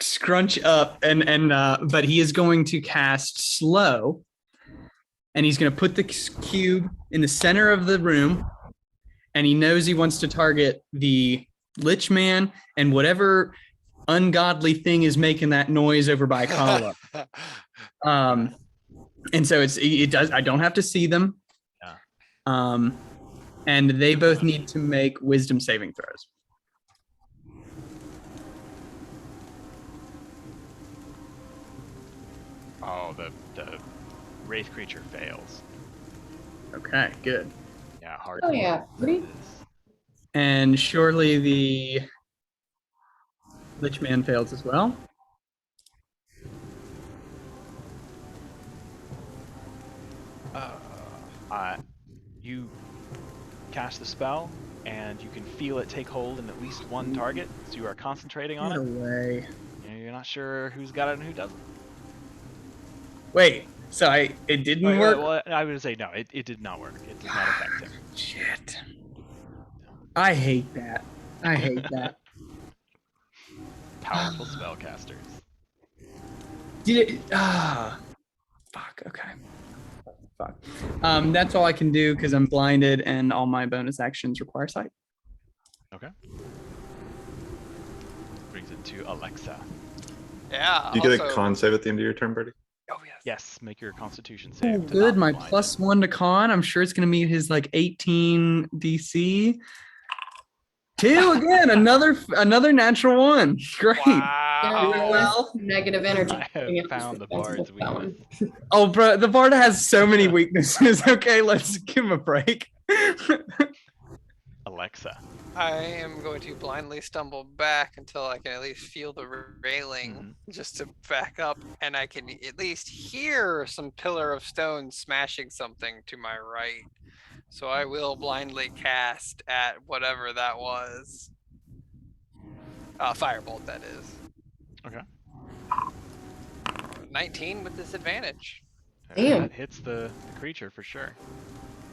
scrunch up, but he is going to cast slow, and he's gonna put the cube in the center of the room, and he knows he wants to target the Lich Man and whatever ungodly thing is making that noise over by Kala. And so it does. I don't have to see them. Yeah. And they both need to make wisdom saving throws. Oh, the wraith creature fails. Okay, good. Yeah, hard. Oh, yeah, pretty. And surely the Lich Man fails as well. You cast the spell, and you can feel it take hold in at least one target. So you are concentrating on Get it. away. And you're not sure who's got it and who doesn't. Wait, so it didn't work? Well, I would say no. It did not work. It did not affect him. Shit. I hate that. I hate that. Powerful spellcasters. Did it? Fuck. Okay. Fuck. That's all I can do because I'm blinded and all my bonus actions require sight. Okay. Brings it to Alexa. Yeah. You get a also- con save at the end of your turn, Birdie? Oh, yes. Yes, make your Constitution Oh, save. to good. not My be blinded. +1 to con. I'm sure it's gonna meet his like 18 DC. 2 again. another natural one. Great. Wow. Well, Negative energy. I have found the bard's weakness. oh, bro, the Bard has so many weaknesses. Okay, let's give him a break. Alexa. I am going to blindly stumble back until I can at least feel the railing just to back up, and I can at least hear some pillar of stone smashing something to my right. So I will blindly cast at whatever that was. Firebolt, that is. Okay. 19 with disadvantage. Damn. That hits the creature for sure.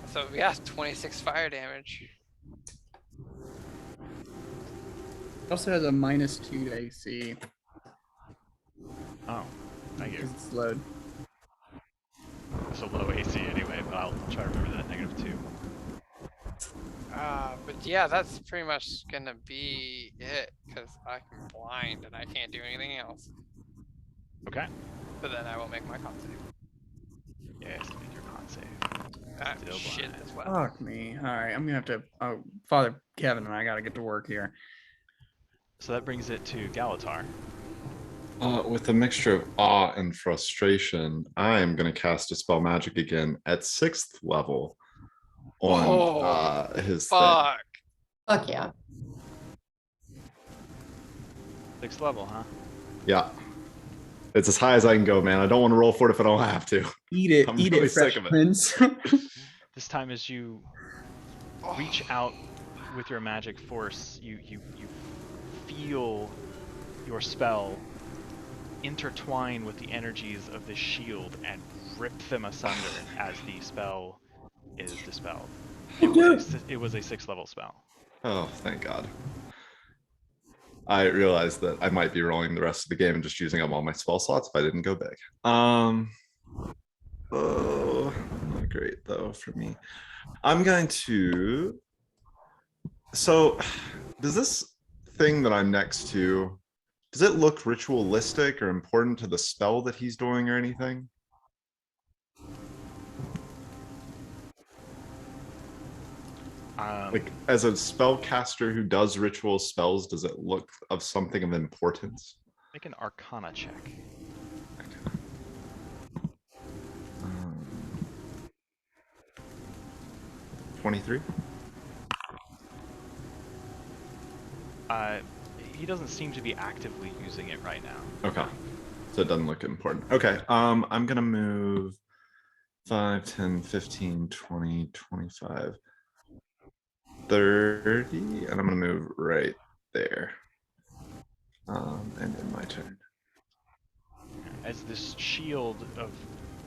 So yeah, 26 fire damage. It also has a -2 to AC Oh, thank you. because it's slowed. It's a low AC anyway, but I'll try to remember that -2. But yeah, that's pretty much gonna be it, because I can blind and I can't do anything else. Okay. But then I will make my con save. Yes, make your con save. Still Shit blind. as well. Fuck me. All right, I'm gonna have to. Father Kevin and I gotta get to work here. So that brings it to Galatar. With a mixture of awe and frustration, I am going to cast Dispel Magic again at 6th level on his thing. Fuck. Fuck yeah. 6th level, huh? Yeah. It's as high as I can go, man. I don't want to roll for it if I don't have to. Eat it, I'm eat really it, Fresh sick of it. Prince. This time as you reach out with your magic force, you feel your spell intertwine with the energies of the shield and rip them asunder as the spell is dispelled. It was a 6th level spell. Oh, thank God. I realized that I might be rolling the rest of the game and just using up all my spell slots if I didn't go big. Oh, not great though for me. I'm going to. So, does this thing that I'm next to, does it look ritualistic or important to the spell that he's doing or anything? Like, as a spellcaster who does ritual spells, does it look of something of importance? Make an Arcana check. 23? He doesn't seem to be actively using it right now. Okay. So it doesn't look important. Okay. I'm gonna move 5, 10, 15, 20, 25, 30, and I'm gonna move right there. And in my turn. As this shield of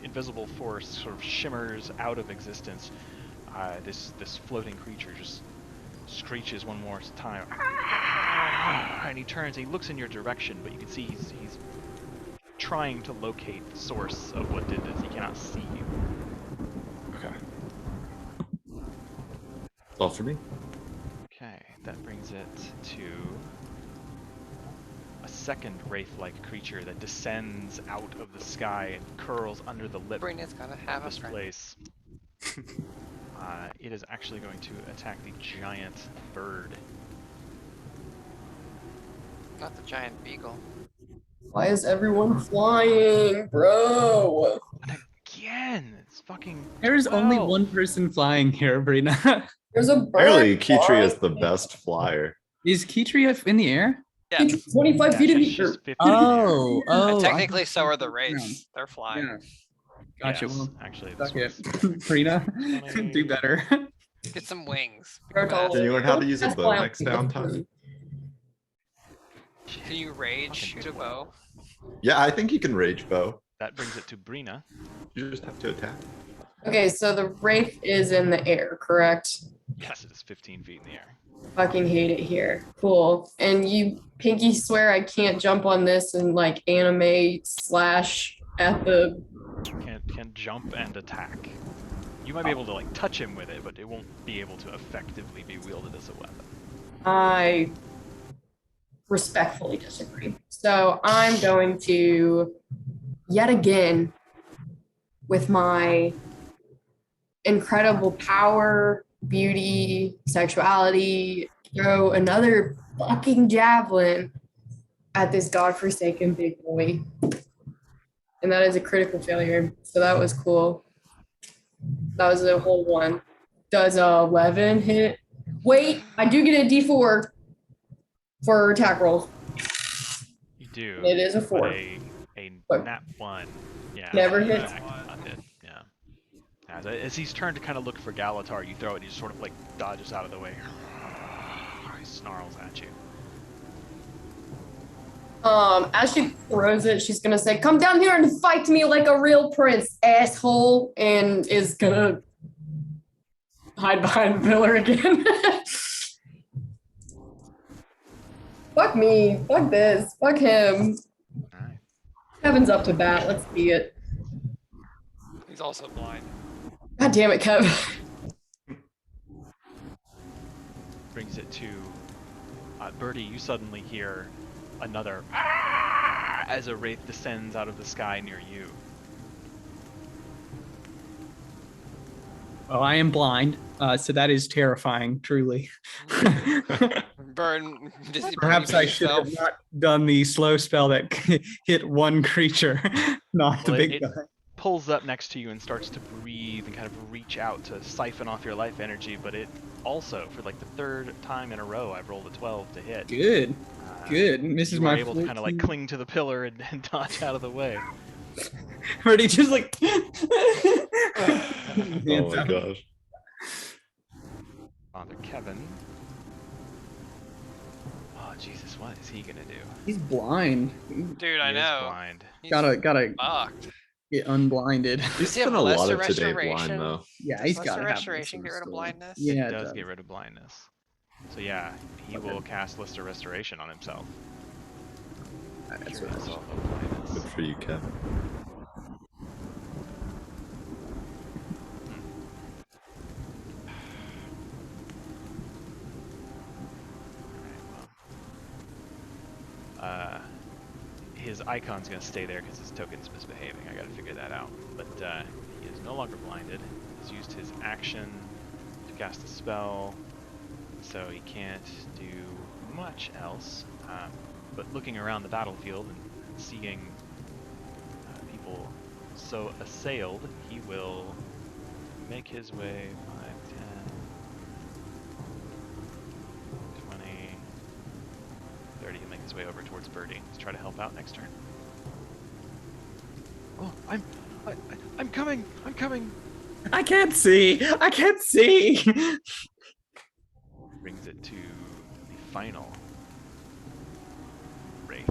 invisible force sort of shimmers out of existence, this floating creature just screeches one more time, and he turns. He looks in your direction, but you can see he's trying to locate the source of what did this. He cannot see you. Okay. That's all for me. Okay, that brings it to a second wraith-like creature that descends out of the sky and curls under the lip Brina's gotta have of a this friend. place. It is actually going to attack the giant bird. Not the giant beagle. Why is everyone flying, bro? And again, it's fucking. There's only 12. one person flying here, Brina. There's a bird. Apparently, Kitri is the flying. best flyer. Is Kitri in the air? Yeah, It's 25 Yeah, feet in she's the air. just 50 in the air. Oh, and I technically thought so she are was the on wraiths. ground. They're flying. Yeah. Gotcha. Yes, Well, actually, suck this it, was Brina. Do better. Get some wings. Bird Become Can you learn how to use a That's bow why I'm next downtime? Can you rage shoot a bow? Yeah, I think you can rage bow. That brings it to Brina. You just have to attack. Okay, so the wraith is in the air, correct? Yes, it is 15 feet in the air. Fucking hate it here. Cool. And you pinky swear I can't jump on this and like animate slash at the. Can't jump and attack. You might be able to like touch him with it, but it won't be able to effectively be wielded as a weapon. I respectfully disagree. So I'm going to yet again, with my incredible power, beauty, sexuality, throw another fucking javelin at this godforsaken big boy. And that is a critical failure. So that was cool. That was a whole one. Does 11 hit? Wait, I do get a D4 for attack rolls. You do. It is a but 4. A But nat 1. Yeah. never in hits. fact, not hit. Yeah. As he's turned to kind of look for Galatar, you throw it and he just sort of like dodges out of the way. He snarls at you. As she throws it, she's gonna say, "Come down here and fight me like a real prince, asshole," and is gonna hide behind the pillar again. Fuck me. Fuck this. Fuck him. Alright. Kevin's up to bat. Let's see it. He's also blind. God damn it, Kevin. Brings it to Birdie. You suddenly hear another "Ah!" as a wraith descends out of the sky near you. Oh, I am blind, so that is terrifying, truly. Burn. Does he Perhaps believe I in should have himself? not done the slow spell that hit one creature, not the Well, big it- guy. Pulls up next to you and starts to breathe and kind of reach out to siphon off your life energy, but it also, for like the 3rd time in a row, I've rolled a 12 to hit. Good, good. Misses You were my able to kind of like 14. cling to the pillar and dodge out of the way. Already just like. Oh my gosh. Father Kevin. Oh Jesus, what is he gonna do? He's blind. Dude, I He is know. blind. He's Gotta fucked. get unblinded. He's Does he have spent a lot lesser of today blind restoration? though. Yeah, Does he's lesser got to restoration get rid of blindness? Yeah, It does get rid of blindness. So yeah, he will cast Lister Restoration on himself. That's Cure what himself of blindness. Good for you, Kevin. His icon's gonna stay there because his token's misbehaving. I gotta figure that out. But he is no longer blinded. He's used his action to cast a spell, so he can't do much else. But looking around the battlefield and seeing people so assailed, he will make his way 5, 10, 20, 30. He'll make his way over towards Birdie to try to help out next turn. Oh, I'm coming! I'm coming! I can't see. I can't see. Brings it to the final wraith.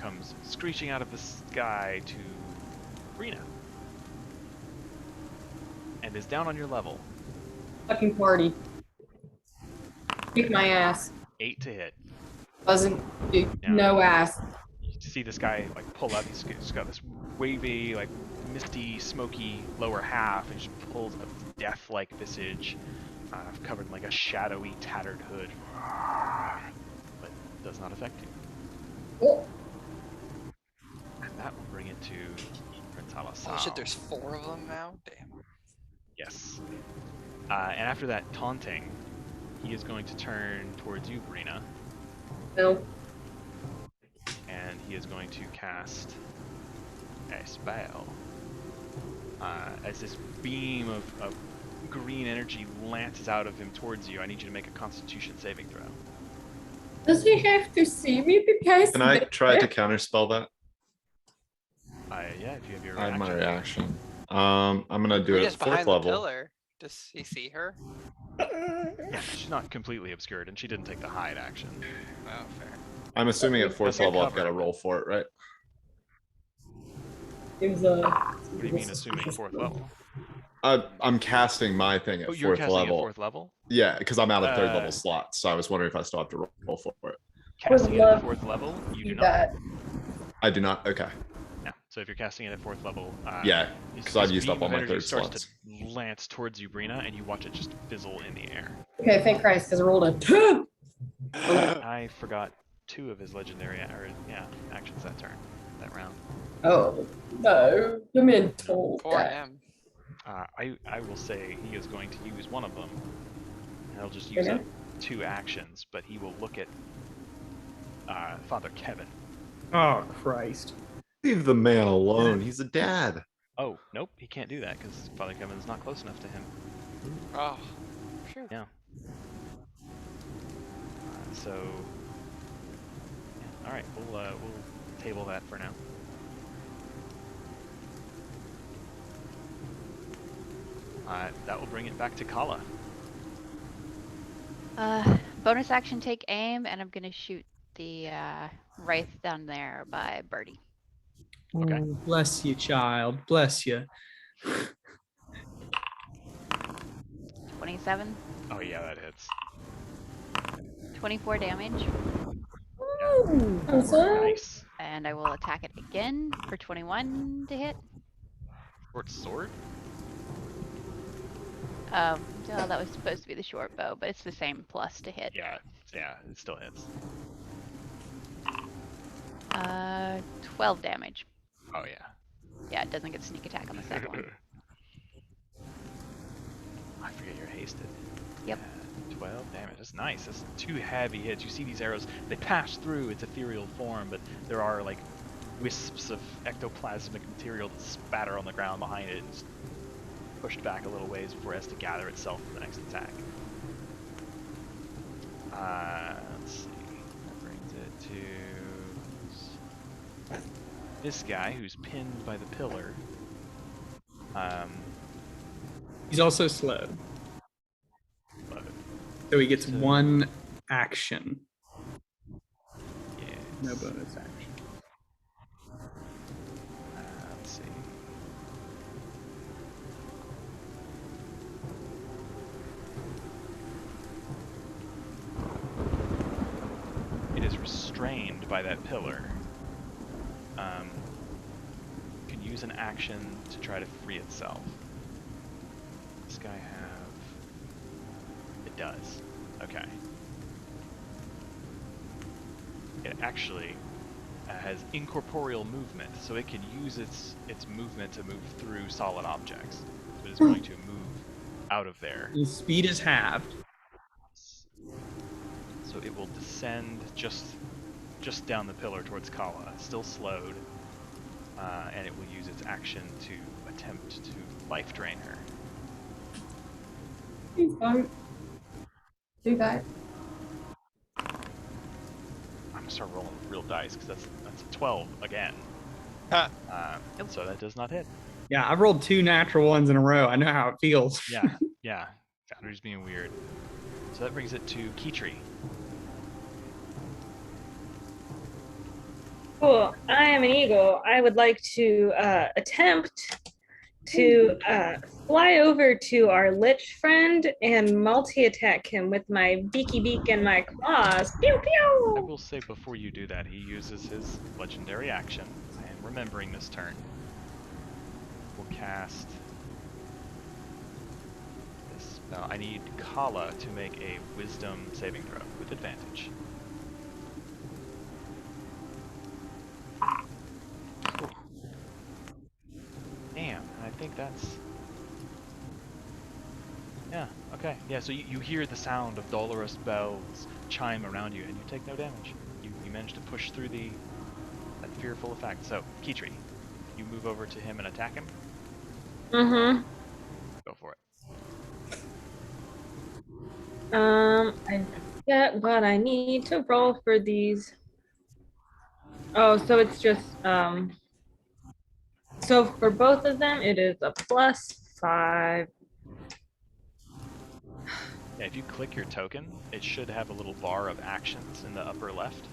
Comes screeching out of the sky to Brina. And is down on your level. Fucking party. Kick my ass. 8 to hit. Doesn't do Yeah. no ass. You see this guy like pull up. He's got this wavy, like misty, smoky lower half, and just pulls up his death-like visage, covered in like a shadowy, tattered hood, but does not affect you. Oh, And that will bring it to Prince Ellasal. Oh, Oh shit, there's 4 of them now? Damn. Yes. And after that taunting, he is going to turn towards you, Brina, no. and he is going to cast a spell. As this beam of green energy lances out of him towards you, I need you to make a Constitution saving throw. Does he have to see me because? Can I try to counterspell that? Yeah, if you have your I have my reaction. reaction. I'm gonna do it Brina's at 4th behind the level. pillar. Does he see her? Yeah, she's not completely obscured, and she didn't take the hide action. Oh, fair. I'm assuming at 4th Okay, level I've got to cover. roll for it, right? Gives a. What do you mean, assuming 4th level? I'm casting my thing at Oh, you're 4th casting level. at 4th level? Yeah, because I'm out of 3rd Uh, level slots, so I was wondering if I still have to roll for it. Casting it at love 4th level, you do Do not. that. I do not. Okay. Yeah. So if you're casting it at 4th level, Yeah, this- 'cause I've this used up beam all of my energy 3rd starts slots. to lance towards you, Brina, and you watch it just fizzle in the air. Okay, thank Christ, because I rolled a 2. I forgot 2 of his legendary actions that turn, that round. Oh no, the mental. Poor guy. him. I will say he is going to use one of them. He'll just use Okay. up 2 actions, but he will look at Father Kevin. Oh Christ. Leave the man alone. He's a dad. Oh, nope, he can't do that because Father Kevin is not close enough to him. Oh. Phew. true. Yeah. So, yeah, all right, we'll table that for now. That will bring it back to Kala. Bonus action, take aim, and I'm gonna shoot the wraith down there by Birdie. Okay. Oh, bless you, child. Bless you. 27, Oh yeah, that hits. 24 damage, Nice. and I will attack it again for 21 to hit. Short sword? Well, that was supposed to be the short bow, but it's the same plus to hit. Yeah, it still hits. 12 damage. Oh yeah. Yeah, it doesn't get sneak attack on the second one. I forget you're hasted. Yep. 12 damage. That's nice. That's 2 heavy hits. You see these arrows, they pass through its ethereal form, but there are like wisps of ectoplasmic material that spatter on the ground behind it and it's pushed back a little ways before it has to gather itself for the next attack. Let's see. That brings it to this guy who's pinned by the pillar. He's also slow, so he gets So- one action, Yeah. no bonus action. Let's see. It is restrained by that pillar. Can use an action to try to free itself. This guy have? It does. Okay. It actually has incorporeal movement, so it can use its movement to move through solid objects. So it is going to move out of there. His speed is halved. So it will descend just down the pillar towards Kala, still slowed, and it will use its action to attempt to life drain her. Please don't do that. I'm gonna start rolling real dice because that's a 12 again. Ha. So that does not hit. Yeah, I've rolled 2 natural ones in a row. I know how it feels. Yeah. Founder's being weird. So that brings it to Kitri. Cool. I am an eagle. I would like to attempt to fly over to our lich friend and multi-attack him with my beaky beak and my claws. Pew I pew! will say before you do that, he uses his legendary action. I am remembering this turn. We'll cast this spell. I need Kala to make a wisdom saving throw with advantage. Damn, I think that's... Yeah, okay. Yeah, so you hear the sound of dolorous bells chime around you, and you take no damage. You manage to push through that fearful effect. So, Kitri, you move over to him and attack him? Mm-hmm. Go for it. I forget what I need to roll for these. Oh, so it's just, so for both of them, it is a +5. Yeah, if you click your token, it should have a little bar of actions in the upper left.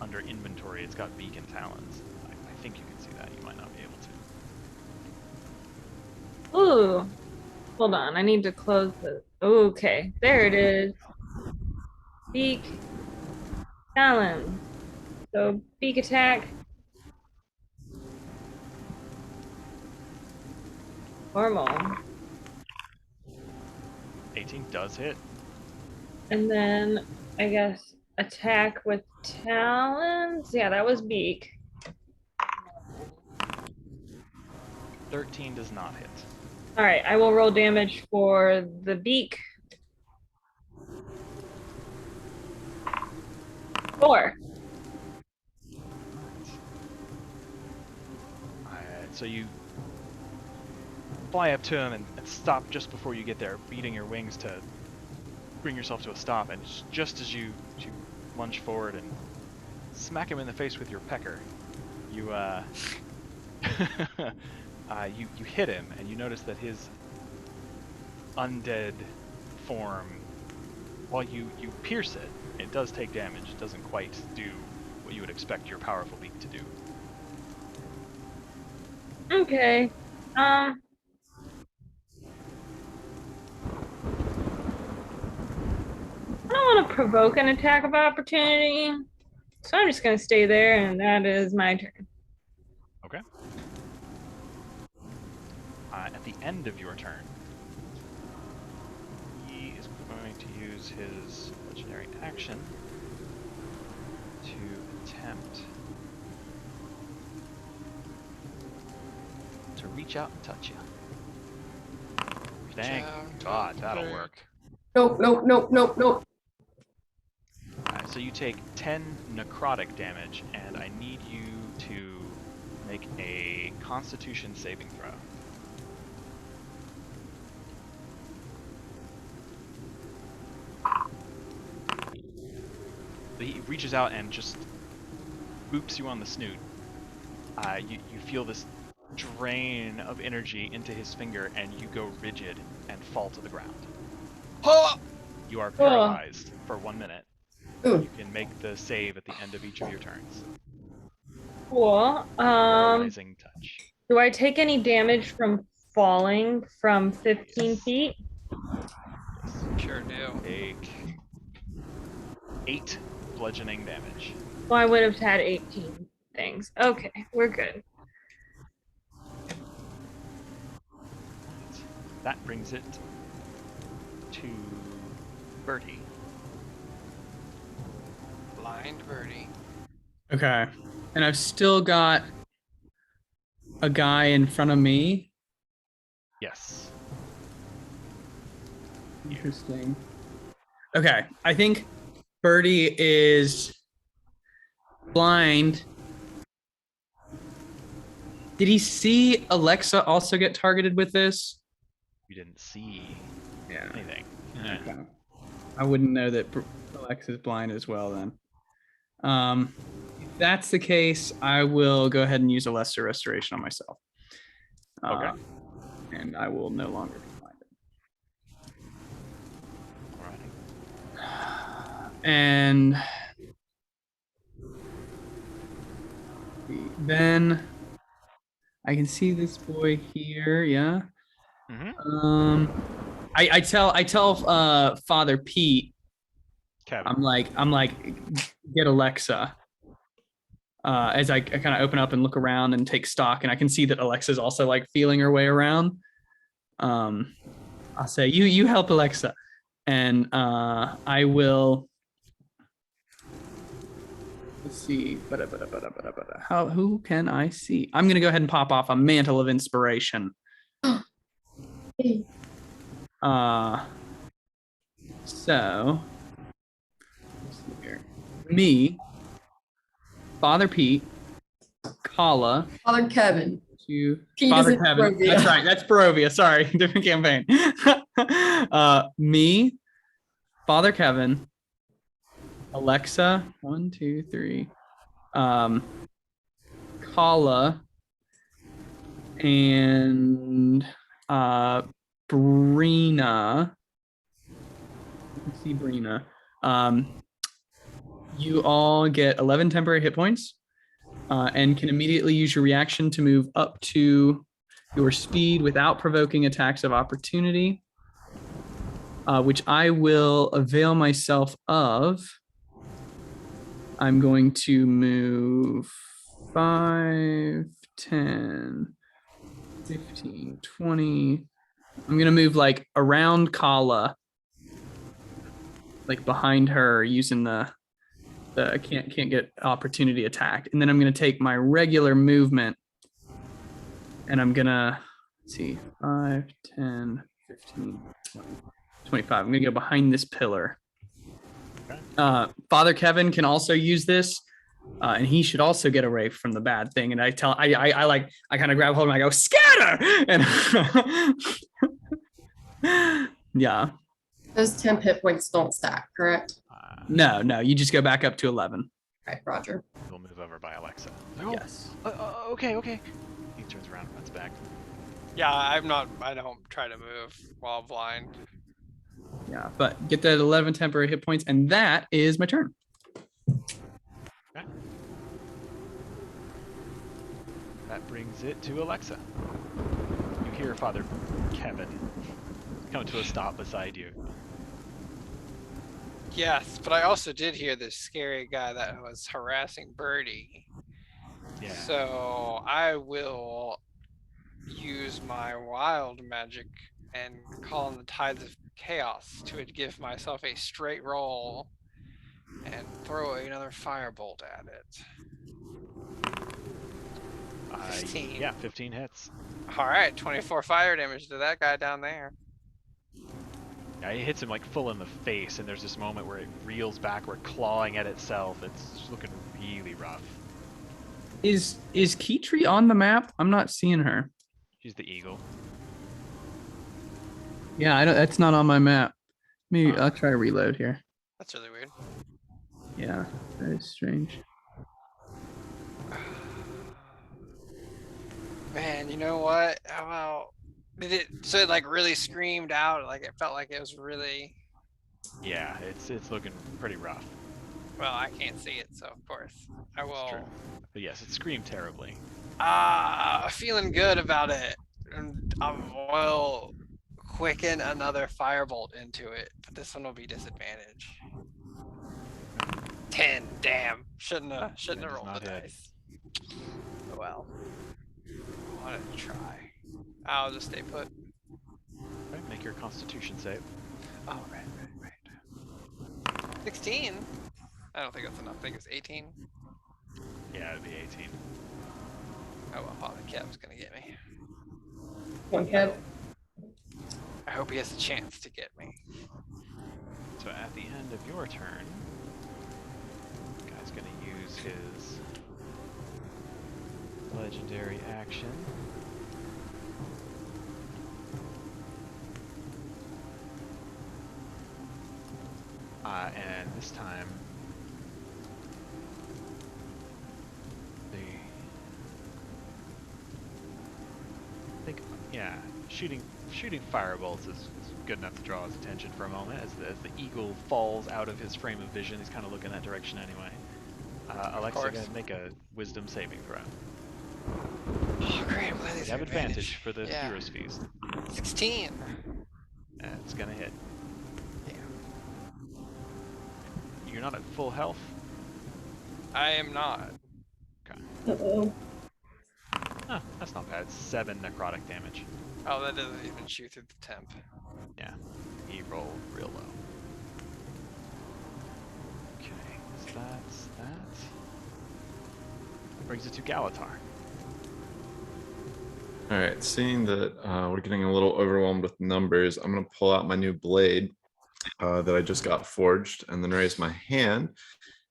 Under inventory, it's got beak and talons. I think you can see that. You might not be able to. Ooh, hold on. I need to close the. Okay, there it is. Beak, talon. So beak attack. Normal. 18 does hit. And then I guess attack with talons. Yeah, that was beak. 13 does not hit. All right, I will roll damage for the beak. 4. So you fly up to him and stop just before you get there, beating your wings to bring yourself to a stop. And just as you lunge forward and smack him in the face with your pecker, you you hit him, and you notice that his undead form, while you pierce it, it does take damage. It doesn't quite do what you would expect your powerful beak to do. Okay. I don't want to provoke an attack of opportunity, so I'm just going to stay there, and that is my turn. Okay. At the end of your turn, he is going to use his legendary action to attempt to reach out and touch you. Thank God, that'll work. Nope, nope, nope, nope, nope. So you take 10 necrotic damage, and I need you to make a Constitution saving throw. He reaches out and just boops you on the snoot. You feel this drain of energy into his finger, and you go rigid and fall to the ground. You are paralyzed for 1 minute. You can make the save at the end of each of your turns. Cool. Paralyzing touch. Do I take any damage from falling from 15 feet? Sure do. Take 8 bludgeoning damage. Well, I would have had 18 things. Okay, we're good. That brings it to Bertie. Blind birdie. Okay. And I've still got a guy in front of me. Yes. Interesting. Okay. I think Birdie is blind. Did he see Alexa also get targeted with this? You didn't see Yeah. anything. Okay. I wouldn't know that Alexa's blind as well then. If that's the case, I will go ahead and use a lesser restoration on myself. Okay. And I will no longer be blinded. Alrighty. And then I can see this boy here, yeah. Mm-hmm. I tell Father Pete, Kevin. I'm like, get Alexa. As I kind of open up and look around and take stock, and I can see that Alexa's also like feeling her way around. I'll say, you help Alexa, and I will. Let's see. Who can I see? I'm gonna go ahead and pop off a mantle of inspiration. So let's see here. Me, Father Pete, Kala, Father Kevin. to Pete Father is in Kevin. Barovia. That's right. That's Barovia. Sorry, different campaign. Me, Father Kevin, Alexa. 1, 2, 3. Kala and Brina. Let's see, Brina. You all get 11 temporary hit points and can immediately use your reaction to move up to your speed without provoking attacks of opportunity, which I will avail myself of. I'm going to move 5, 10, 15, 20. I'm going to move like around Kala, like behind her, using the can't get opportunity attacked. And then I'm going to take my regular movement and I'm going to, let's see, 5, 10, 15, 20, 25. I'm going to go behind this pillar. Father Kevin can also use this And he should also get away from the bad thing. And I kind of grab hold of him. I go, scatter! And yeah. Those 10 hit points don't stack, correct? No, you just go back up to 11. Right, Roger. We'll move over by Alexa. Yes. Okay. He turns around and runs back. Yeah, I don't try to move while blind. Yeah, but get that 11 temporary hit points, and that is my turn. Okay. That brings it to Alexa. You hear Father Kevin come to a stop beside you. Yes, but I also did hear this scary guy that was harassing Birdie. Yeah. So I will use my wild magic and call on the tides of chaos to give myself a straight roll and throw another firebolt at it. 15. Yeah, 15 hits. All right, 24 fire damage to that guy down there. Yeah, it hits him like full in the face, and there's this moment where it reels backward, clawing at itself. It's just looking really rough. Is Keytree on the map? I'm not seeing her. She's the eagle. Yeah, that's not on my map. Maybe I'll try to reload here. That's really weird. Yeah, that is strange. Man, you know what? How about so it like really screamed out, like it felt like it was really. Yeah, it's looking pretty rough. Well, I can't see it, so of course I will. True. But yes, it screamed terribly. Feeling good about it. And I will quicken another firebolt into it, but this one will be disadvantage. 10. Damn. Shouldn't have rolled the dice. Oh well. I wanted to try. I'll just stay put. Right, make your Constitution save. Oh, right. 16? I don't think that's enough. I think it's 18. Yeah, it'd be 18. Oh well, Father Kev's gonna get me. One Kev. I hope he has a chance to get me. So at the end of your turn, the guy's gonna use his legendary action. And this time, I think, yeah, shooting firebolts is good enough to draw his attention for a moment. As the eagle falls out of his frame of vision, he's kind of looking that direction anyway. Alexa, go ahead and make a wisdom saving throw. Oh great, I'm glad You these have are advantage for the hero's feast. 16. And it's gonna hit. Yeah. You're not at full health? I am not. Okay. Uh-oh. Huh, that's not bad. 7 necrotic damage. Oh, that doesn't even shoot through the temp. Yeah, he rolled real low. Okay, so that's that. Brings it to Galatar. All right, seeing that we're getting a little overwhelmed with numbers, I'm going to pull out my new blade that I just got forged and then raise my hand.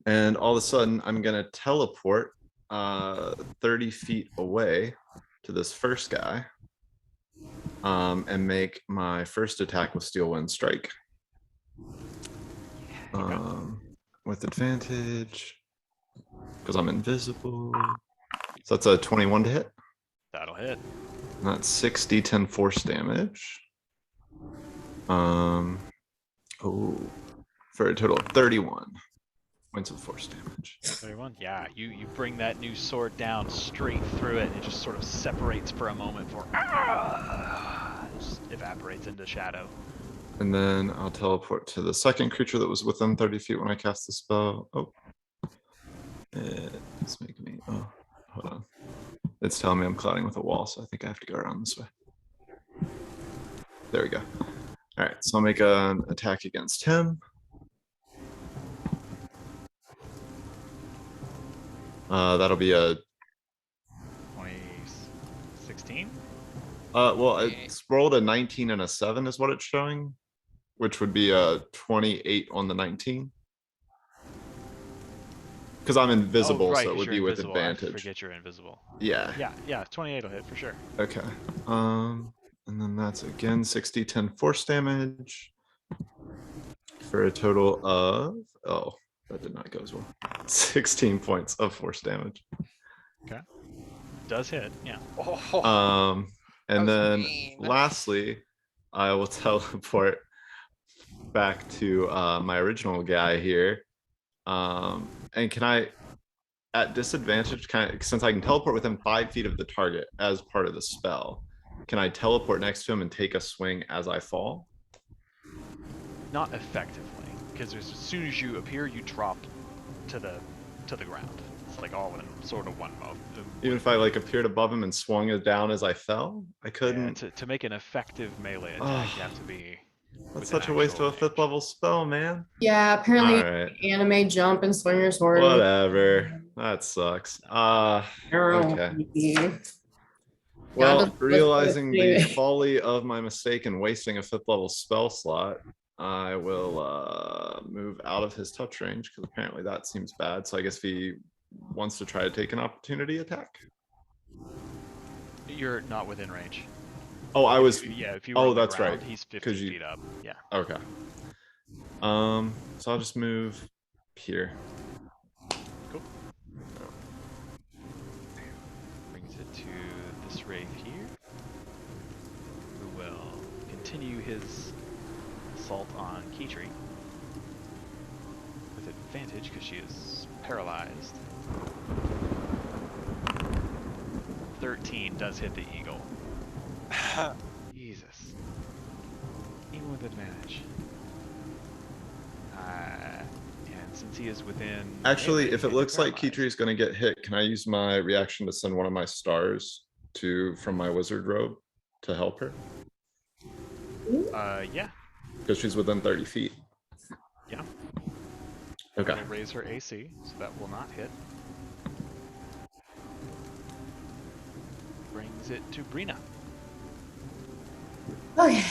And all of a sudden, I'm going to teleport 30 feet away to this first guy and make my first attack with Steel Wind Strike. With advantage, because I'm invisible. So that's a 21 to hit. That'll hit. And that's 6d10 force damage. For a total of 31 points of force damage. 31? Yeah, you bring that new sword down straight through it, and it just sort of separates for a moment for just evaporates into shadow. And then I'll teleport to the second creature that was within 30 feet when I cast the spell. Oh. It's making me, oh, hold on. It's telling me I'm clouding with a wall, so I think I have to go around this way. There we go. All right, so I'll make an attack against him. That'll be a 16? Well, it's rolled a 19 and a 7 is what it's showing, which would be a 28 on the 19. Because I'm invisible, oh, right, so it 'cause would you're be with invisible. I advantage. forget you're invisible. Yeah. Yeah, 28 will hit for sure. Okay. And then that's again 60, 10 force damage for a total of, oh, that did not go as well. 16 points of force damage. Does hit, yeah. Oh, And that was then mean. lastly, I will teleport back to my original guy here. And can I, at disadvantage, since I can teleport within 5 feet of the target as part of the spell, can I teleport next to him and take a swing as I fall? Not effectively, because as soon as you appear, you drop to the ground. It's like all in sort of one move. Even if I like appeared above him and swung it down as I fell, I couldn't. Yeah, to make an effective melee attack, you have to be. That's within such a waste of a actual 5th level spell, man. Yeah, apparently All right. anime jump and swing your sword. Whatever. That sucks. Okay. Well, realizing the folly of my mistake in wasting a 5th level spell slot, I will move out of his touch range because apparently that seems bad. So I guess if he wants to try to take an opportunity attack. You're not within range. Oh, I was. Yeah, if you. Oh, on the that's ground, right. He's 50 feet up. Yeah. Okay. So I'll just move here. Cool. Brings it to this wraith here, who will continue his assault on Keytree with advantage because she is paralyzed. 13 does hit the eagle. Jesus. Even with advantage. And since he is within... Actually, if it looks like Keytree is going to get hit, can I use my reaction to send one of my stars from my wizard robe to help her? Yeah. Because she's within 30 feet. Yeah. Okay. We'll raise her AC, so that will not hit. Brings it to Brina. Okay.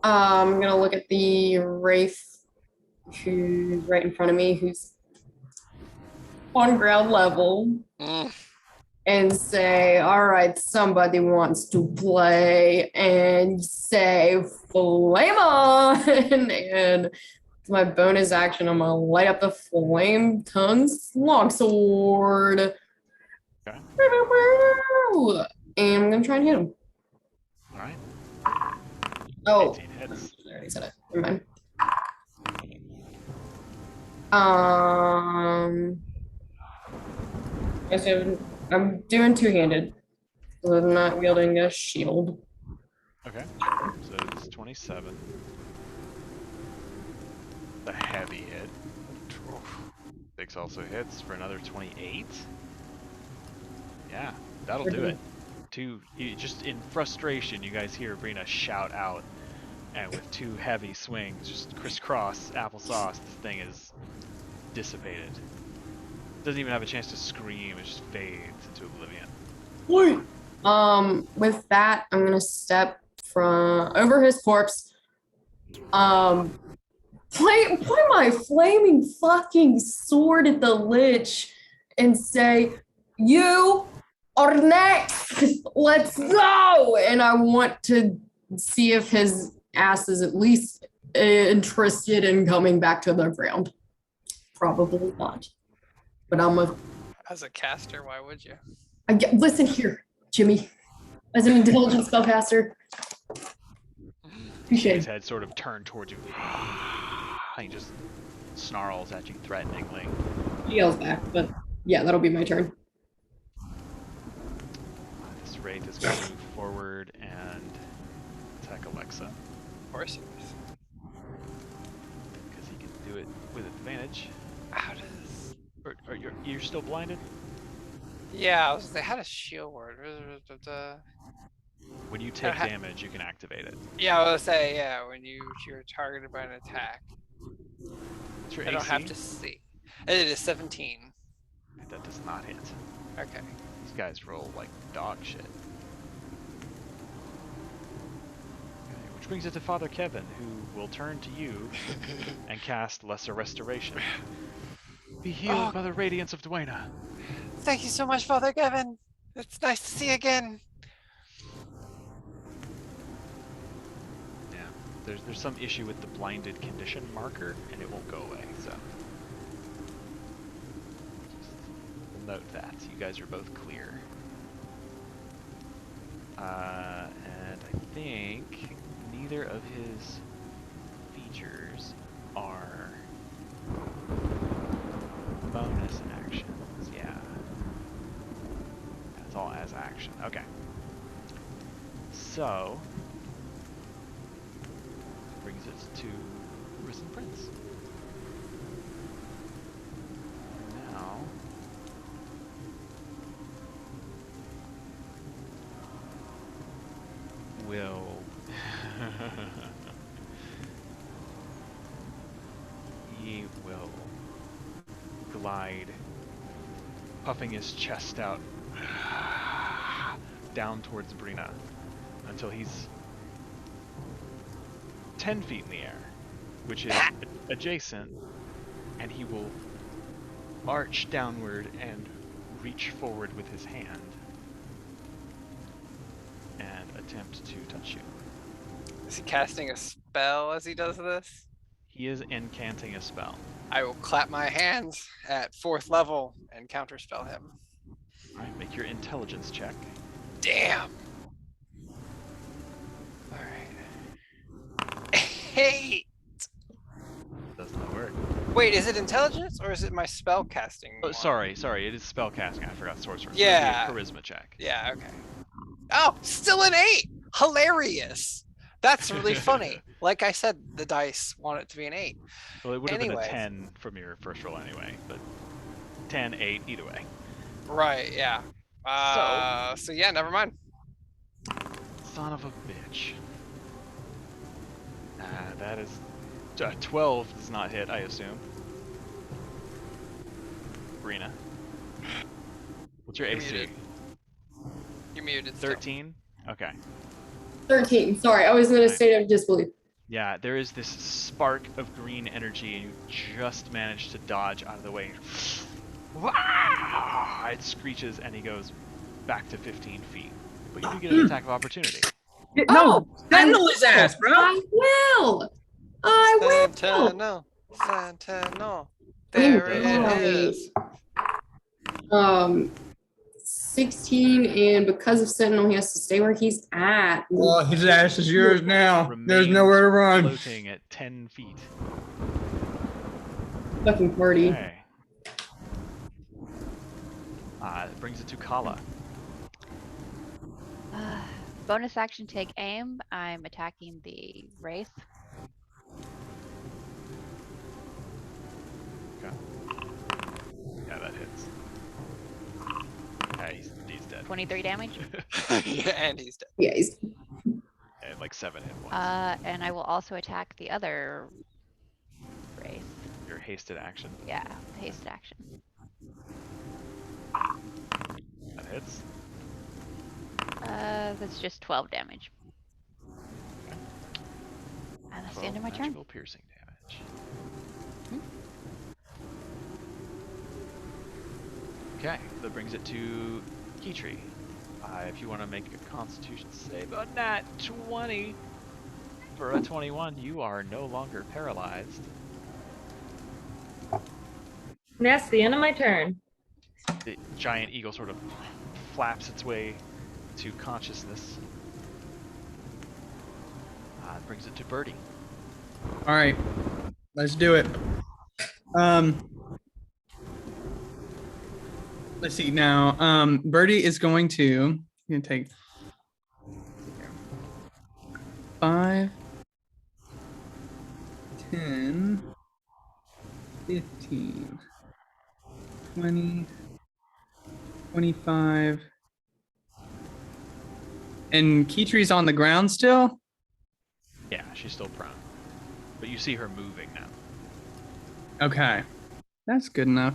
I'm gonna look at the wraith who's right in front of me, who's on ground level, and say, all right, somebody wants to play, and say flame on. And my bonus action, I'm gonna light up the flame tongue longsword. Okay. And I'm gonna try and hit him. All right. Oh, 18 hits. I already said it. Never mind. I'm doing two-handed. So I'm not wielding a shield. Okay. So it's 27. The heavy hit. 6 also hits for another 28. Yeah, that'll do it. Just in frustration, you guys hear Brina shout out, and with 2 heavy swings, just crisscross applesauce, this thing is dissipated. Doesn't even have a chance to scream, it just fades into oblivion. With that, I'm gonna step over his corpse. Point my flaming fucking sword at the lich and say, "You are next. Let's go!" And I want to see if his ass is at least interested in coming back to the ground. Probably not. But As a caster, why would you? listen here, Jimmy. As an intelligent spellcaster. His head sort of turned towards you. He just snarls at you threateningly. He yells back, but yeah, that'll be my turn. This wraith is going to move forward and attack Alexa. Of course it is. Because he can do it with advantage. How does... Or you're still blinded? Yeah, they had a shield word. When you take damage, you can activate it. Yeah, I was gonna say, yeah, when you're targeted by an attack. What's your I don't AC? have to see. It is 17. That does not hit. Okay. These guys roll like dog shit. Okay, which brings it to Father Kevin, who will turn to you and cast Lesser Restoration. Be healed Oh. by the radiance of Dwayna. Thank you so much, Father Gavin. It's nice to see you again. Yeah, there's some issue with the blinded condition marker, and it won't go away. So just note that you guys are both clear. And I think neither of his features are bonus actions. Yeah, that's all as action. Okay. So brings us to Risen Prince. Now will he will glide, puffing his chest out down towards Brina until he's 10 feet in the air, which is adjacent, and he will arch downward and reach forward with his hand and attempt to touch you. Is he casting a spell as he does this? He is incanting a spell. I will clap my hands at 4th level and counterspell him. Alright, make your intelligence check. Damn. All right. 8. Does not work. Wait, is it intelligence or is it my spell casting? Oh, one? sorry, it is spell casting. I forgot sorcerer. Yeah. So it'd be a charisma check. Yeah, okay. Oh, still an 8. Hilarious. That's really funny. Like I said, the dice want it to be an 8. Well, it would have been a Anyways. 10 from your first roll anyway, but 10, 8, either way. Right, yeah. So yeah, never mind. Son of a bitch. That is 12 does not hit, I assume. Brina. What's your You're AC? muted. You're muted. still. 13? Okay. 13. Sorry, I was in a state of disbelief. Yeah, there is this spark of green energy, and you just managed to dodge out of the way. Wow! It screeches, and he goes back to 15 feet. But you do get an attack of opportunity. No, Sentinel his ass, bro. I will. I will. Sentinel. Sentinel. There it Alright. is. 16, and because of Sentinel, he has to stay where he's at. Oh, his ass is yours now. There's Remains nowhere to run. Floating at 10 feet. Fucking party. Okay. It brings it to Kala. Bonus action, take aim. I'm attacking the wraith. Okay. Yeah, that hits. Yeah, he's dead. 23 damage. Yeah, and he's dead. Yeah, he's Yeah, like 7 hit points. And I will also attack the other wraith. Your hasted action. Yeah, haste action. That hits. That's just 12 damage. And that's the end of my turn. Magical piercing damage. Okay, that brings it to Keytree. If you want to make a Constitution save on that 20 for a 21, you are no longer paralyzed. And that's the end of my turn. The giant eagle sort of flaps its way to consciousness. It brings it to Birdie. All right, let's do it. Let's see now. Birdie is going to take 5, 10, 15, 20, 25. And Keytree's on the ground still? Yeah, she's still prone. But you see her moving now. Okay. That's good enough.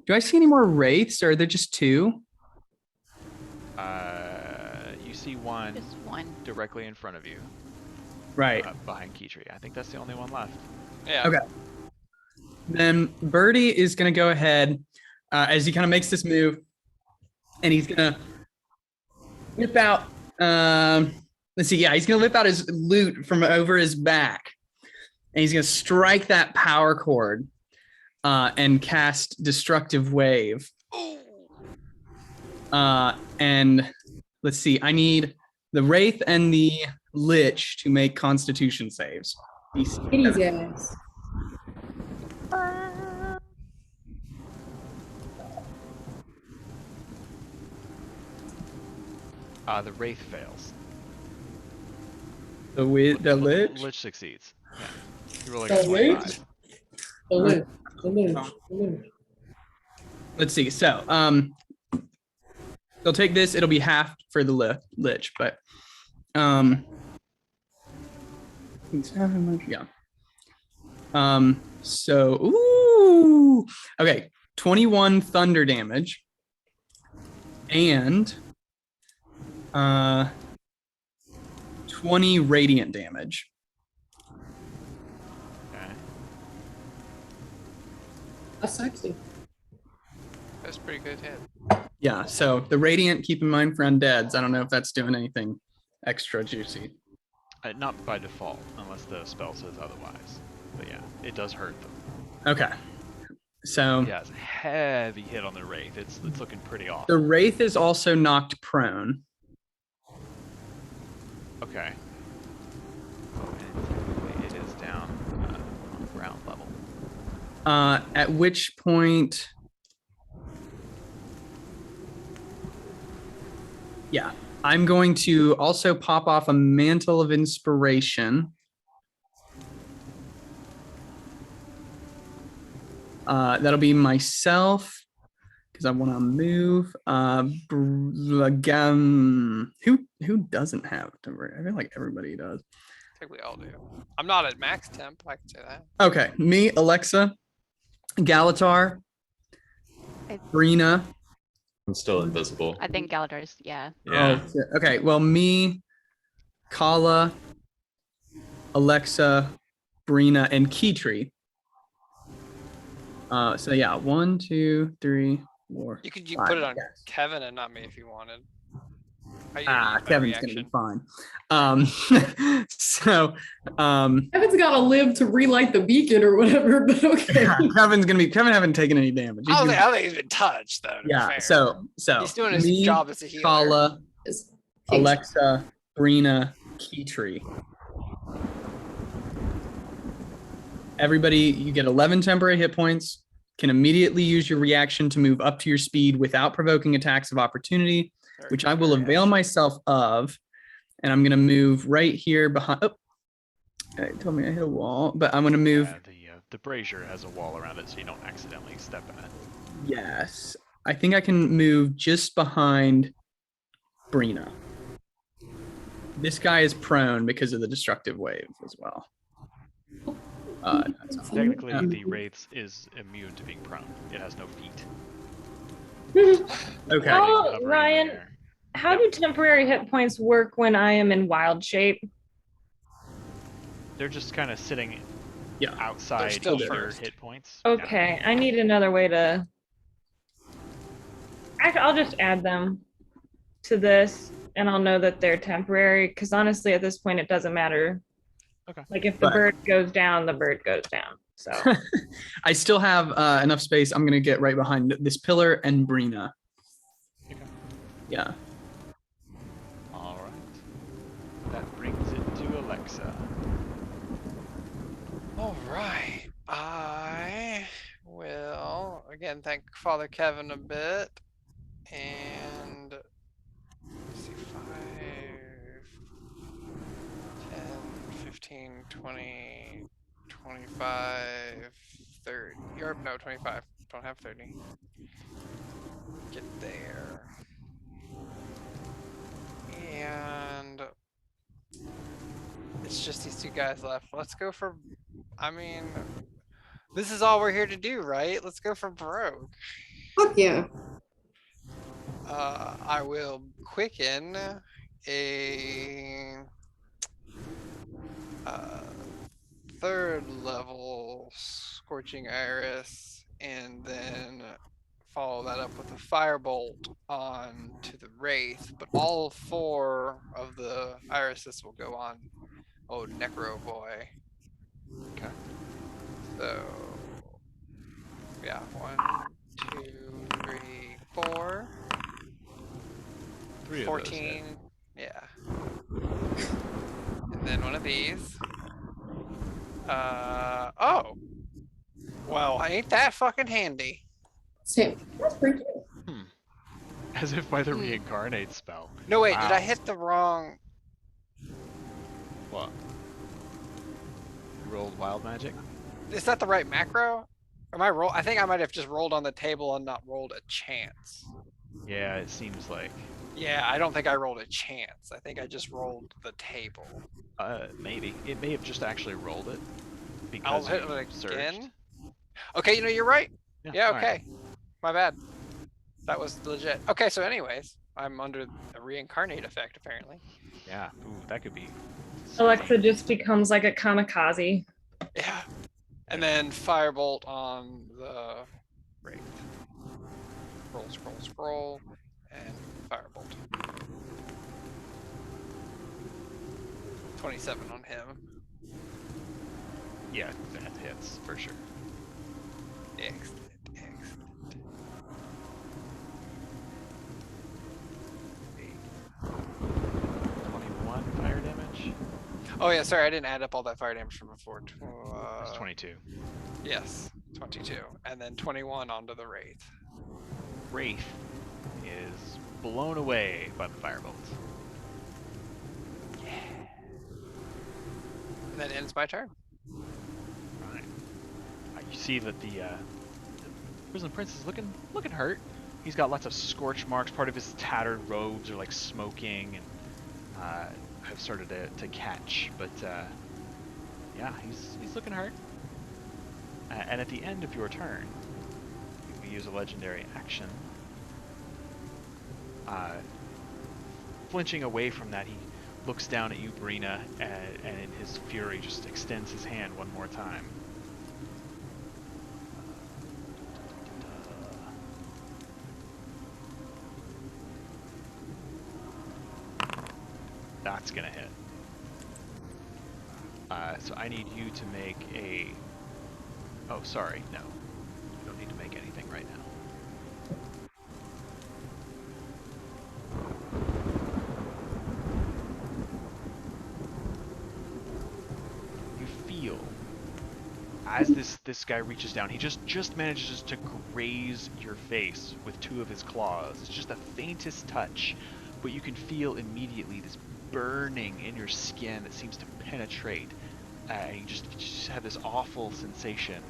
Do I see any more wraiths, or are there just 2? You see one Just one. directly in front of you, Right. behind Keytree. I think that's the only one left. Yeah. Okay. Then Birdie is going to go ahead as he kind of makes this move, and he's going to whip out. Let's see. Yeah, he's going to whip out his loot from over his back, and he's going to strike that power cord and cast Destructive Wave. And let's see. I need the Wraith and the Lich to make Constitution saves. Jesus. The Wraith fails. The Lich? Lich succeeds. Yeah. You roll like The a 25. Let's see. So, they'll take this. It'll be half for the Lich, but yeah. So, ooh, okay, 21 thunder damage, and 20 radiant damage. Okay. That's sexy. That's a pretty good hit. Yeah. So the radiant, keep in mind for undeads. I don't know if that's doing anything extra juicy. Not by default, unless the spell says otherwise. But yeah, it does hurt them. Okay. So Yeah, it's a heavy hit on the Wraith. It's looking pretty awful. the Wraith is also knocked prone. Okay. And it is down on ground level. At which point, yeah, I'm going to also pop off a Mantle of Inspiration. That'll be myself because I want to move. Who doesn't have temporary? I feel like everybody does. I think we all do. I'm not at max temp, I can say that. Okay, me, Alexa, Galatar, Brina. I'm still invisible. I think Galadar's, yeah. Yeah. Oh, shit. Okay, well, me, Kala, Alexa, Brina, and Keytree. So yeah, 1, 2, 3, 4. You could 5, put it on yes. Kevin and not me if you wanted. Kevin's gonna be fine. So Kevin's got to live to relight the beacon or whatever, but okay. Kevin haven't taken any damage. He's I gonna- don't think he's been touched though. to be yeah, fair. so he's doing his me, job as a healer. Kala, Alexa, Brina, Keytree. Everybody, you get 11 temporary hit points, can immediately use your reaction to move up to your speed without provoking attacks of opportunity, which I will avail myself of. And I'm going to move right here behind. Oh, it told me I hit a wall, but I'm going to move. The brazier has a wall around it, so you don't accidentally step in it. Yes. I think I can move just behind Brina. This guy is prone because of the destructive wave as well. Technically, the Wraith is immune to being prone. It has no feet. Okay. Oh, Hovering in the Ryan, air. how do temporary hit points work when I am in wild shape? They're just kind of sitting Yeah. outside still of your first. hit points. Okay, I need another way to. I'll just add them to this, and I'll know that they're temporary. Because honestly, at this point, it doesn't matter. Okay. Like if the Right. bird goes down, the bird goes down. So I still have enough space. I'm going to get right behind this pillar and Brina. Okay. Yeah. All right. That brings it to Alexa. All right. I will again thank Father Kevin a bit. And let's see, 5, 10, 15, 20, 25, 30. Or no, 25. Don't have 30. Get there. And it's just these two guys left. Let's go for, I mean, this is all we're here to do, right? Let's go for broke. Fuck yeah. I will quicken a third level Scorching Iris, and then follow that up with a Firebolt on to the Wraith. But all 4 of the Irises will go on Necro Boy. Okay. So yeah, 1, 2, 3, 4. 3 of those hit. 14. Yeah. And then one of these. Oh. Well, ain't that fucking handy? Same. That's pretty good. As if by the reincarnate spell. No, wait, did I Wow. hit the wrong? What? You rolled wild magic? Is that the right macro? Am I roll? I think I might have just rolled on the table and not rolled a chance. Yeah, it seems like. Yeah, I don't think I rolled a chance. I think I just rolled the table. Maybe. It may have just actually rolled it. I'll Because hit you it surged. again. Okay, you're right. Yeah, alright. okay. My bad. That was legit. Okay, so anyways, I'm under a reincarnate effect apparently. Yeah, ooh, that could be. Alexa just becomes like a kamikaze. Yeah. And then Firebolt on the Wraith. Scroll, and Firebolt. 27 on him. Yeah, that hits for sure. Excellent. 21 fire damage. Oh yeah, sorry, I didn't add up all that fire damage from before. It's 22. Yes, 22. And then 21 onto the Wraith. Wraith is blown away by the firebolt. Yeah. And that ends my turn. Right. You see that the Risen Prince is looking hurt. He's got lots of scorch marks. Part of his tattered robes are like smoking and have started to catch. But yeah, he's looking hurt. And at the end of your turn, you use a legendary action. Flinching away from that, he looks down at you, Brina, and in his fury just extends his hand one more time. That's gonna hit. So I need you to make a... Oh, sorry, no. You don't need to make anything right now. You feel, as this guy reaches down, he just manages to graze your face with 2 of his claws. It's just the faintest touch, but you can feel immediately this burning in your skin that seems to penetrate. You just have this awful sensation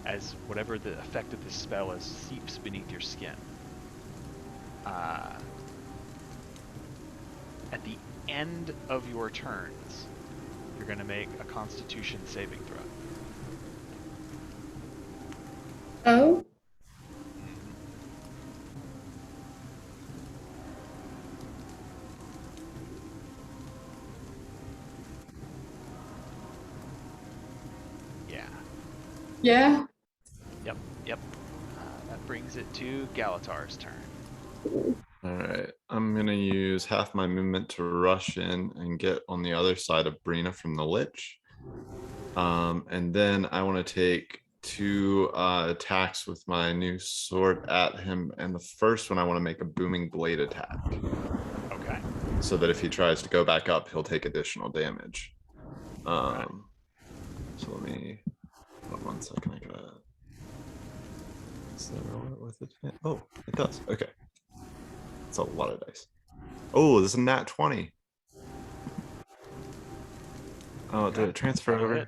as whatever the effect of this spell is seeps beneath your skin. At the end of your turns, you're going to make a Constitution saving throw. Oh, Yeah. yeah. Yep. That brings it to Galatar's turn. All right, I'm gonna use half my movement to rush in and get on the other side of Brina from the Lich. And then I want to take 2 attacks with my new sword at him. And the first one, I want to make a booming blade attack. Okay. So that if he tries to go back up, he'll take additional damage. Right. So let me, hold on 1 second, I gotta, does that roll it with it? Oh, it does, okay. It's a lot of dice. Oh, this is a nat 20. Oh, did it transfer That'll over? hit.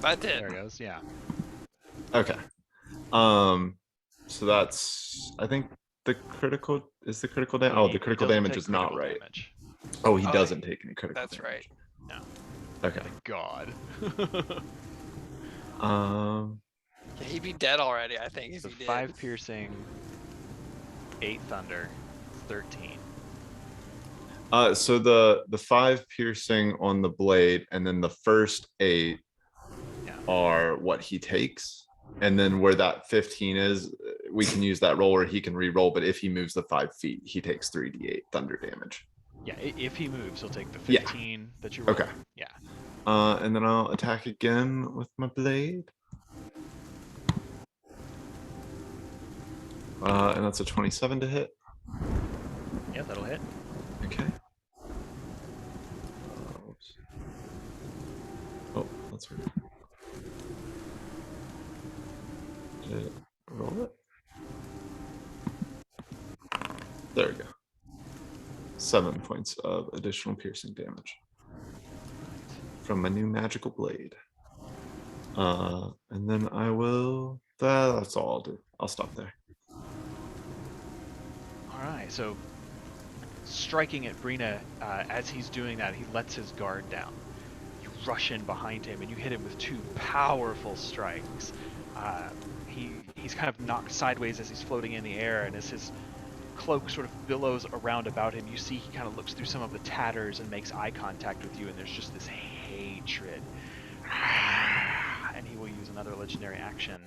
That did. There it goes, yeah. Okay. So that's, I think the critical is the critical damage. Oh, the He critical doesn't damage take is not critical right. damage. Oh, he Oh, doesn't take any critical That's damage. right. Okay. Thank God. Yeah, he'd be dead already, I think, if So he did. 5 piercing, 8 thunder, 13. So the 5 piercing on the blade, and then the first 8 Yeah. are what he takes. And then where that 15 is, we can use that roll, or he can re-roll. But if he moves the 5 feet, he takes 3d8 thunder damage. Yeah, if he moves, he'll take the Yeah. 15 that you roll. Okay. Yeah. And then I'll attack again with my blade. And that's a 27 to hit. Yeah, that'll hit. Okay. Oops. Oh, that's weird. Did it roll it? There we go. 7 points of additional piercing damage from my new magical blade. And then I will. That's all I'll do. I'll stop there. All right, so striking at Brina, as he's doing that, he lets his guard down. You rush in behind him and you hit him with 2 powerful strikes. He's kind of knocked sideways as he's floating in the air, and as his cloak sort of billows around about him, you see he kind of looks through some of the tatters and makes eye contact with you, and there's just this hatred. And he will use another legendary action.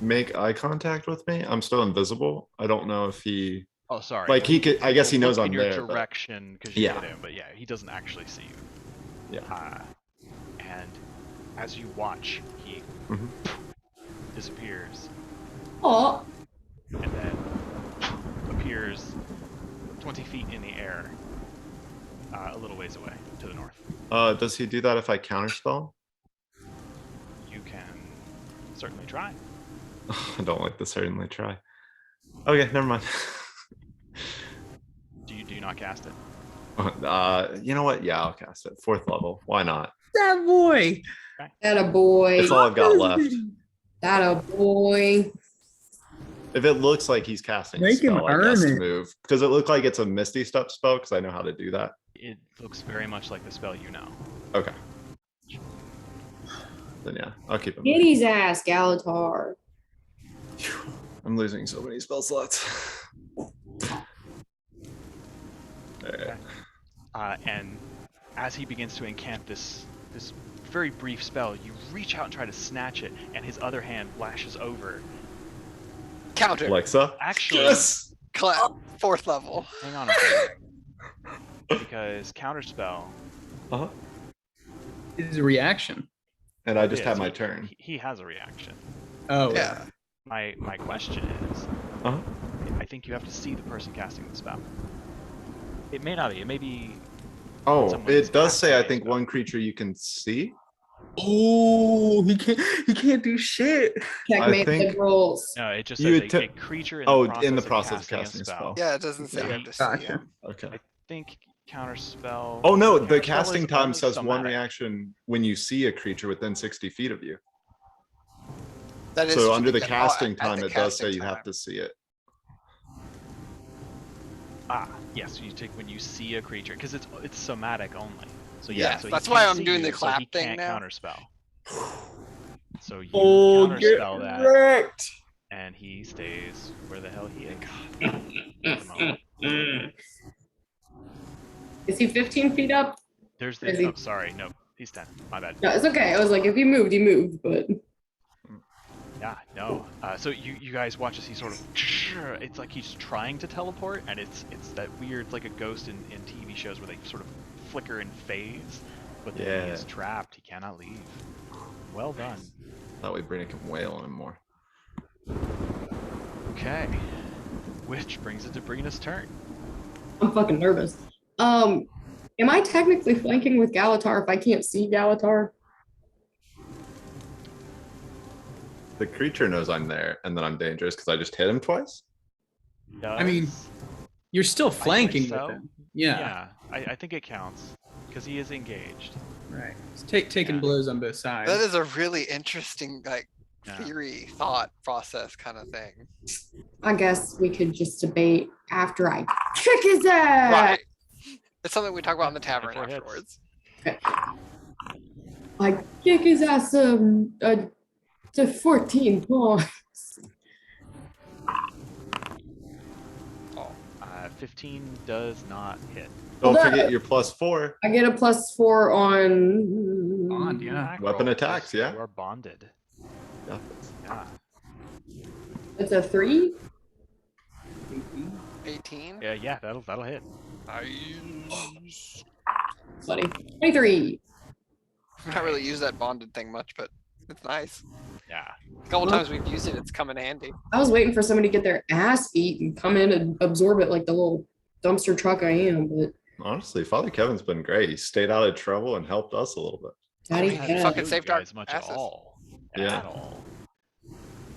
Make eye contact with me? I'm still invisible. I don't know if he. Oh, sorry. Like he could. I guess he He'll knows look I'm in your there. but- direction because you Yeah. hit him, but yeah, he doesn't actually see you. Yeah. And as you watch, he Mhm. disappears Oh, and then appears 20 feet in the air, a little ways away to the north. Does he do that if I counterspell? You can certainly try. I don't like to certainly try. Okay, never mind. Do you not cast it? You know what? Yeah, I'll cast it. 4th level. Why not? That boy. that a boy. That's all I've got left. That a boy. If it looks like he's casting a Make him spell, I guess earn it. move. Does it look like it's a Misty Step spell? Because I know how to do that. It looks very much like the spell you know. Okay. Then yeah, I'll keep it. Get his ass, Galatar. I'm losing so many spell slots. Alright. And as he begins to incant this very brief spell, you reach out and try to snatch it, and his other hand lashes over. Counter. Alexa. Actually, Yes. Clap. 4th level. hang on a second. Because counterspell, Uh-huh. Is a reaction. And I just is, had my he- turn. He has a reaction. Oh, Yeah. My question is, Uh-huh. I think you have to see the person casting the spell. It may not be. It may be. Oh, Someone is it does say I casting a think spell. one creature you can see. Oh, he can't do shit. Checkmate think- the rules. No, it just You says would a creature Oh, in the process of casting a spell. Yeah, it doesn't say you have to see Gotcha. him. Okay. I think counterspell. Oh no, the counterspell casting is time only says one somatic. reaction when you see a creature within 60 feet of you. That is So true, under the yeah. casting At time, the it does say casting you have time. to see it. Ah, yes, you take when you see a creature because it's somatic only. So Yeah, so he that's why can't I'm see doing the you, so clap he thing can't now. counterspell. So you Oh, get counterspell that, wrecked. and he stays where the hell he is. At the moment. Is he 15 feet up? There's Is the. he- Oh, sorry, no, he's 10. My bad. No, it's okay. I was like, if he moved, but Yeah, no. So you guys watch as he sort of. It's like he's trying to teleport, and it's that weird, it's like a ghost in TV shows where they sort of flicker and phase, but then he Yeah. is trapped. He cannot leave. Well done. That way Brina can wail on him more. Okay. Which brings it to Brina's turn. I'm fucking nervous. Am I technically flanking with Galatar if I can't see Galatar? The creature knows I'm there and that I'm dangerous because I just hit him twice. I mean, Does- You're still think flanking so. with him. Yeah. yeah, I think it counts because he is engaged. Right. It's taking Yeah. blows on both sides. That is a really interesting, like, Yeah. theory, thought process kind of thing. I guess we could just debate after I kick his ass. Right. It's something we talk about in the tavern Before it hits. afterwards. I kick his ass to 14 points. Oh, 15 does not hit. Don't Well, forget your +4 I get a +4 on. Bond, yeah. Attack weapon roll, attacks. 'cause Yeah. You are bonded. Yeah. Yeah. It's a 3. 18. Yeah, that'll hit. Nice. Buddy. 23. Not really use that bonded thing much, but it's nice. Yeah. A couple times we've used it, it's come in handy. I was waiting for somebody to get their ass beat and come in and absorb it like the little dumpster truck I am, but Honestly, Father Kevin's been great. He stayed out of trouble and helped us a little bit. Daddy, he yeah. fucking Hurt saved you our guys much at asses. all. Yeah. At all.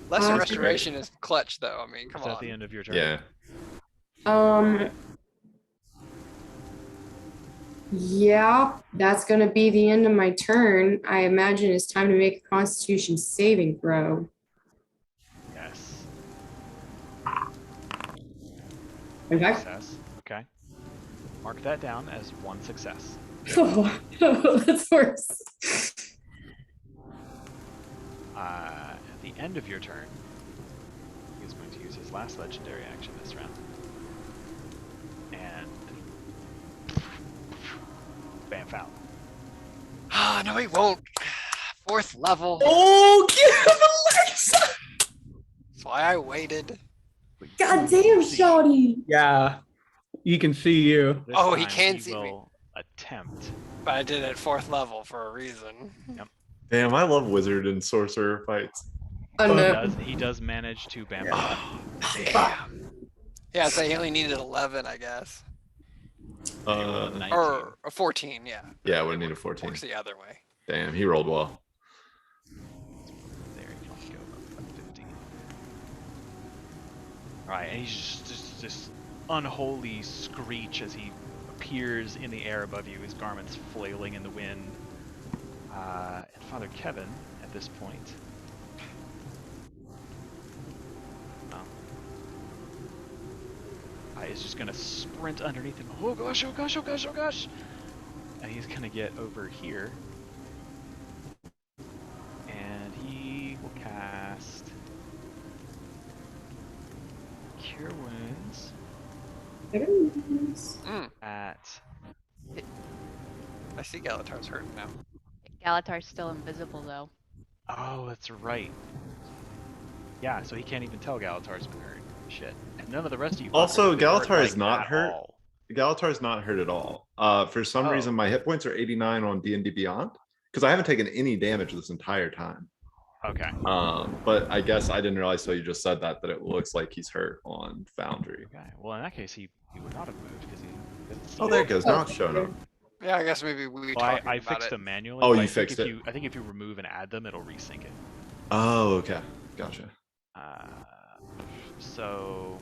Lesser Great. restoration is clutch, though. I mean, come Is that the on. end of your turn? Yeah. Yeah, that's gonna be the end of my turn. I imagine it's time to make a Constitution saving throw. Yes. Okay. Success. Okay. Mark that down as one success. Oh, that's worse. At the end of your turn, he's going to use his last legendary action this round. And bam, foul. Ah, no, he won't. 4th level. Oh, give him Alexa! That's why I waited. God damn, Shawty. Yeah, he can see you. This Oh, he time can see me. will attempt. But I did it at 4th level for a reason. Damn, I love wizard and sorcerer fights. Oh He no. does manage to bam. Damn. Yeah, so he only needed 11, I guess. Uh, 19. Or a 14, yeah. yeah, I would have needed 14. Works the other way. Damn, he rolled well. There you go, up 15. Alright, and he's just this unholy screech as he appears in the air above you, his garments flailing in the wind. And Father Kevin, at this point, is just gonna sprint underneath him. Oh gosh, oh gosh, oh gosh, oh gosh! And he's gonna get over here. And he will cast Cure Wounds at... I see Galatar's hurting now. Galatar's still invisible though. Oh, that's right. Yeah, so he can't even tell Galatar's been hurt. Shit. And none of the rest of you... Also, fuckers have been Galatar hurt is like not at hurt. all. Galatar's not hurt at all. For some Oh. reason, my hit points are 89 on D&D Beyond because I haven't taken any damage this entire time. Okay. But I guess I didn't realize, so you just said that it looks like he's hurt on Foundry. Okay. Well, in that case, he would not have moved because he... Oh, there it goes. Now it's showing up. Yeah, I guess maybe we Well, talking I about fixed it. them manually. Oh, but you I think fixed if it. I think if you remove and add them, it'll resync it. Oh, okay. Gotcha. So...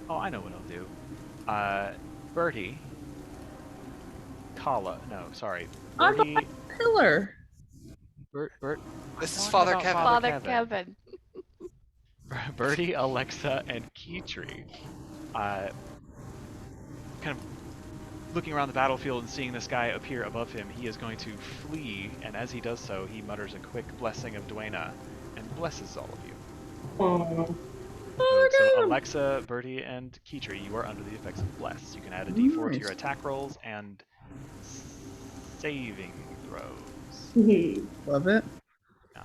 Oh, I know what I'll do. Bertie... No, sorry. I'm Bertie... behind the pillar. Bert... This is I'm Father talking Kevin. about Father Kevin. Bertie, Alexa, and Keetri, kind of looking around the battlefield and seeing this guy appear above him, he is going to flee, and as he does so, he mutters a quick blessing of Dwayna and blesses all of you. Oh. So Alexa, Bertie, and Keetri, you are under the effects of bless. You can add a d4 to your attack rolls and saving throws. Love it. Yeah.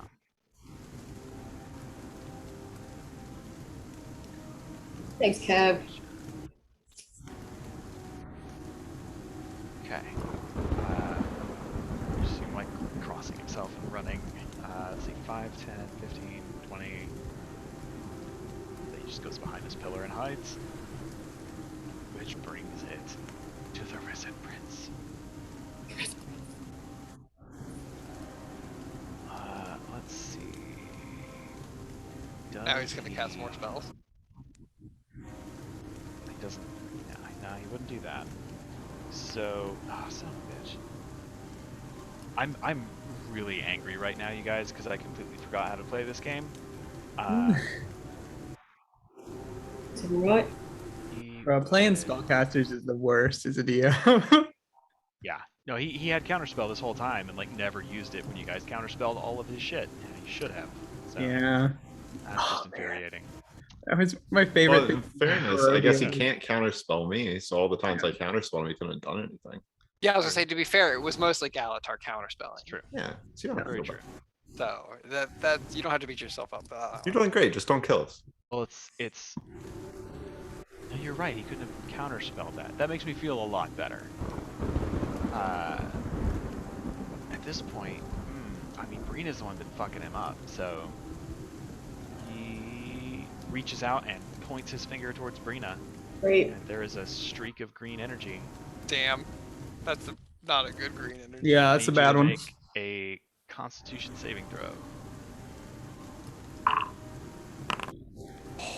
Thanks, Kev. Okay. Just seem like crossing himself and running. Let's see, 5, 10, 15, 20. Then he just goes behind his pillar and hides. Which brings it to the Risen Prince. Let's see. Now he's gonna Does cast he- more spells. He doesn't. No, he wouldn't do that. So, son of a bitch. I'm really angry right now, you guys, because I completely forgot how to play this game. What? Bro, playing spellcasters is the worst as a DM. Yeah. No, he had counterspell this whole time and like never used it when you guys counterspelled all of his shit. Yeah, he should have. So, Yeah. That's just infuriating. That was my favorite Well, thing. in fairness, I guess he Yeah. can't counterspell me, so all the times I counterspell him, he couldn't have done anything. Yeah, I was gonna say, to be fair, it was mostly Galatar counterspelling. It's true. Yeah, so you don't have to Very feel true. bad. So that you don't have to beat yourself up. For that You're one. doing great. Just don't kill us. Well, it's. No, you're right. He couldn't have counterspelled that. That makes me feel a lot better. At this point, I mean, Brina's the one that's fucking him up, so he reaches out and points his finger towards Brina, Great. and there is a streak of green energy. Damn, that's not a good green energy. Yeah, I that's a need you bad to one. Make a Constitution saving throw.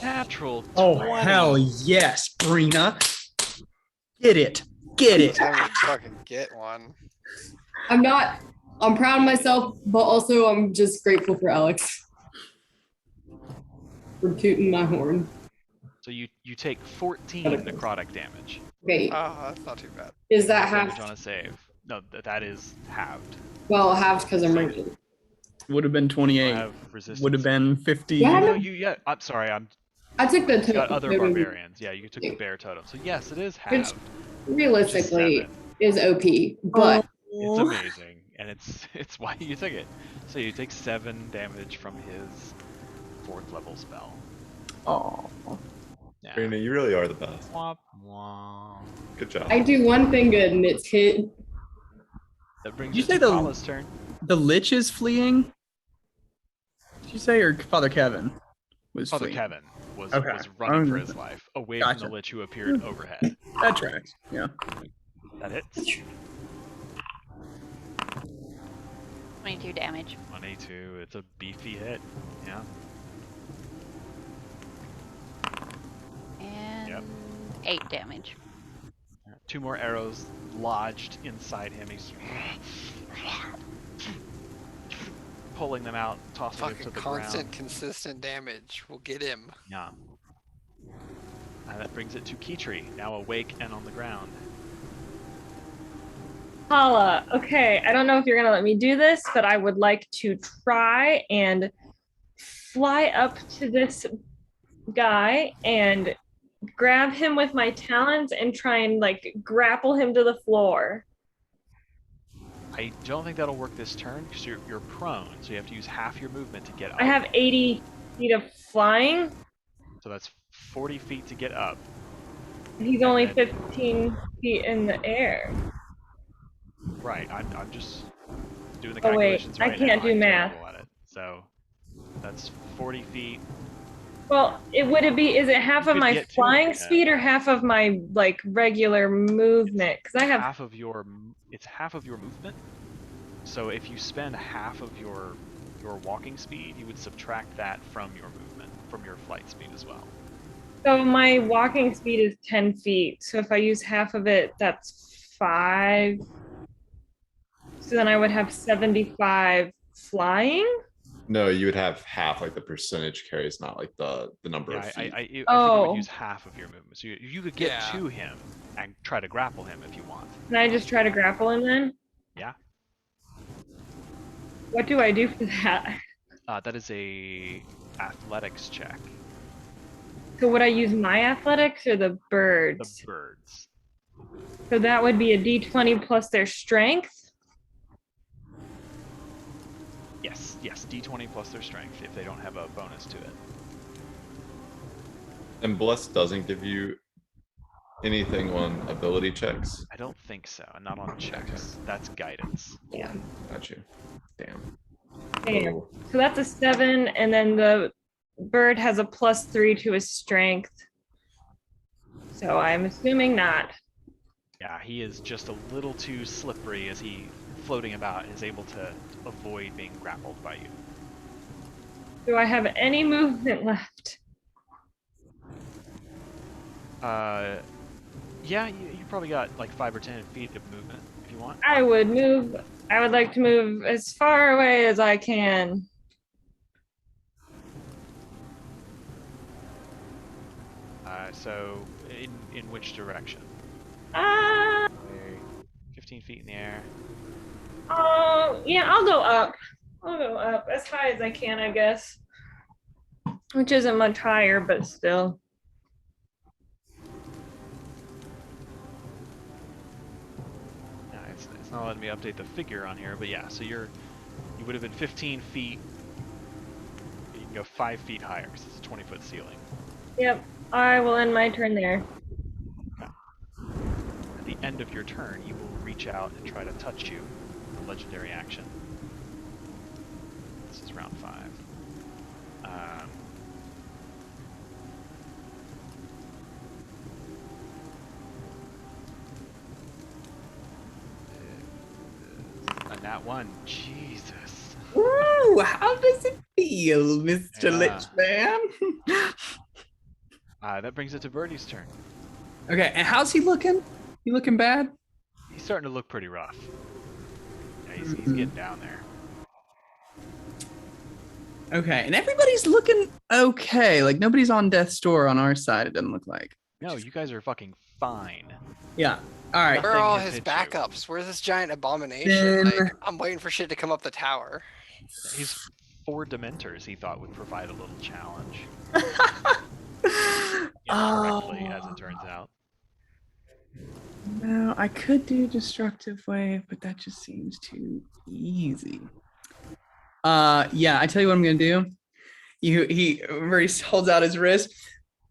Natural 20. Oh hell yes, Brina. Get it. Get it. Time to fucking get one. I'm proud of myself, but also I'm just grateful for Alex for tooting my horn. So you take 14 necrotic damage. Wait, That's not too bad. is that Damage half? on a save. No, that is halved. Well, half because I'm raging. Would have been You 28. have resistance. Would have been 50. Yeah. No, yeah. I'm sorry. I took the You got other totem. barbarians. Yeah, you took the bear totem. So yes, it is Which halved. realistically Seven. is OP, but It's amazing, and it's why you took it. So you take 7 damage from his 4th level spell. Oh. Yeah. Brina, you really are the best. Womp womp. Good job. I do one thing good and it's hit. That brings You it say to the- Paula's turn. The Lich is fleeing? Did you say, or Father Kevin was Father fleeing? Kevin was Okay. running for his life, away from Gotcha. the Lich who appeared overhead. That tracks. Yeah. That hits. 22 damage. 182. It's a beefy hit. Yeah. And Yep. 8 damage. 2 more arrows lodged inside him. He's pulling them out, tossing them to Fucking the constant, ground. consistent damage will get him. Yeah. And that brings it to Kitri, now awake and on the ground. Paula, okay, I don't know if you're gonna let me do this, but I would like to try and fly up to this guy and grab him with my talons and try and like grapple him to the floor. I don't think that'll work this turn because you're prone, so you have to use half your movement to get up. I have 80 feet of flying. So that's 40 feet to get up. He's only 15 feet in the air. Right, I'm just doing the Oh, wait, calculations I right can't now. do I'm math. terrible at it. So that's 40 feet. Well, is it half You of could my get to flying him. speed or half of my like regular movement? Because I have It's half of your movement. So if you spend half of your walking speed, you would subtract that from your movement, from your flight speed as well. So my walking speed is 10 feet. So if I use half of it, that's 5. So then I would have 75 flying. No, you would have half, like the percentage carries, not like the number Yeah, of I feet. think you Oh. would use half of your movement. So you could get Yeah. to him and try to grapple him if you want. Can I just try to grapple him then? Yeah. What do I do for that? That is a athletics check. So would I use my athletics or the The birds? birds. So that would be a d20 plus their strength. Yes, D20 plus their strength if they don't have a bonus to it. And Bless doesn't give you anything on ability checks. I don't think so, and not on checks. That's guidance. Yeah. Got you. Damn. Damn. Oh, So that's a 7, and then the bird has a +3 to his strength. So I'm assuming not. Yeah, he is just a little too slippery as he floating about and is able to avoid being grappled by you. Do I have any movement left? Yeah, you probably got like 5 or 10 feet of movement if you want. I would like to move as far away as I can. So in which direction? Ah, 15 feet in the air. oh, yeah, I'll go up. I'll go up as high as I can, I guess. Which isn't much higher, but still. It's not letting me update the figure on here, but yeah, so you would have been 15 feet. You can go 5 feet higher because it's a 20-foot ceiling. Yep. I will end my turn there. Okay. At the end of your turn, you will reach out and try to touch you. A legendary action. This is round 5. A nat 1. Jesus. Ooh, how does it feel, Mr. Yeah. Lichman? That brings it to Birdie's turn. Okay, and how's he looking? He looking bad? He's starting to look pretty rough. Yeah, he's getting down there. Okay, and everybody's looking okay. Like nobody's on death's door on our side. It doesn't look like. No, you guys are fucking fine. Yeah. All right. Where are all has his hit you. backups? Where's this giant abomination? Then- Like, I'm waiting for shit to come up the tower. He's 4 Dementors he thought would provide a little challenge. Incorrectly, as it turns out. No, I could do destructive wave, but that just seems too easy. Yeah, I tell you what I'm gonna do. He holds out his wrist.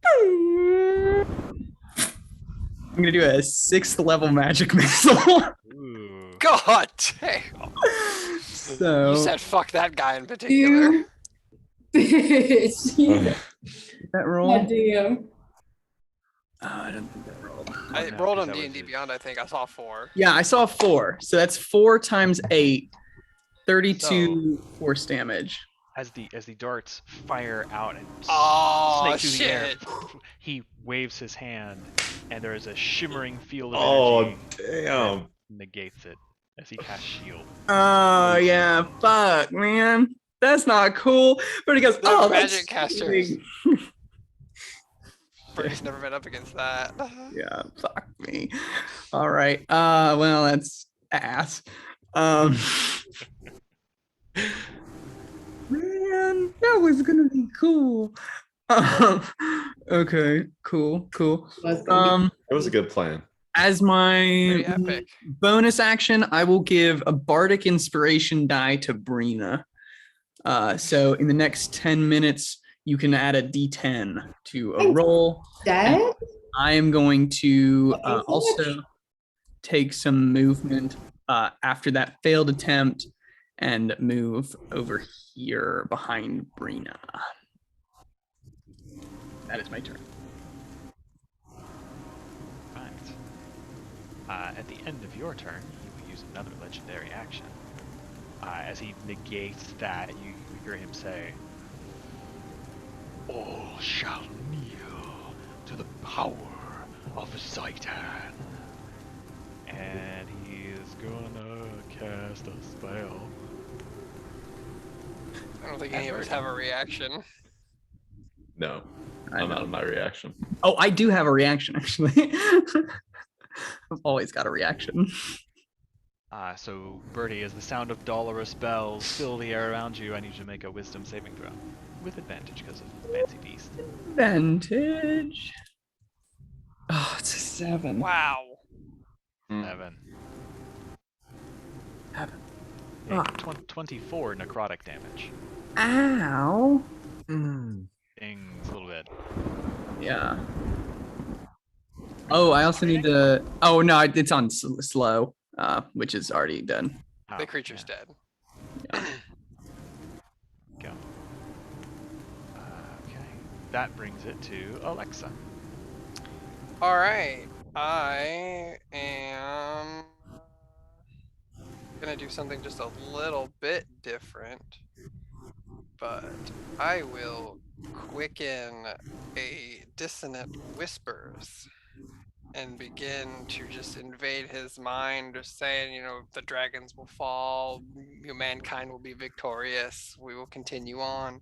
I'm gonna do a 6th level magic missile. Ooh. God damn. So You said fuck that guy in particular. You bitch. that roll. God damn. Oh, I don't think that rolled. I no, rolled 'cause on that was D&D his- Beyond, I think. I saw 4. Yeah, I saw 4. So that's 4 times 8. 32 force damage. As the darts fire out and Oh, snake through the air, shit. he waves his hand, and there is a shimmering field of Oh, energy damn. that negates it as he casts shield. Oh yeah, fuck, man. That's not cool. But he goes, They're oh, that's magic casters. cheating." Birdie's never been up against that. Yeah, fuck me. All right. Well, that's ass. Man, that was gonna be cool. Okay, cool. It was a good plan. As my Pretty epic. bonus action, I will give a bardic inspiration die to Brina. So in the next 10 minutes, you can add a D10 to a roll. Dead? I am going to Okay, so also take some movement after that failed attempt and move over here behind Brina. That is my turn. Right. At the end of your turn, you will use another legendary action. As he negates that, you hear him say, "All shall kneel to the power of Zaitan." And he is gonna cast a spell. I don't think any of us have a reaction. No, I I'm know. out of my reaction. Oh, I do have a reaction, actually. I've always got a reaction. So, Birdie, as the sound of dolorous bells fill the air around you, I need you to make a wisdom saving throw. With advantage because of Fancy Beast. Advantage. Oh, it's a 7. Wow. 7. Heaven. Yeah, 24 necrotic damage. Ow. Stings a little bit. Yeah. Oh, I also need to. Oh no, it's on slow, which is already done. Oh, The creature's yeah. dead. Go. Okay. That brings it to Alexa. All right. I am gonna do something just a little bit different, but I will quicken a dissonant whispers and begin to just invade his mind, just saying, you know, the dragons will fall, mankind will be victorious, we will continue on.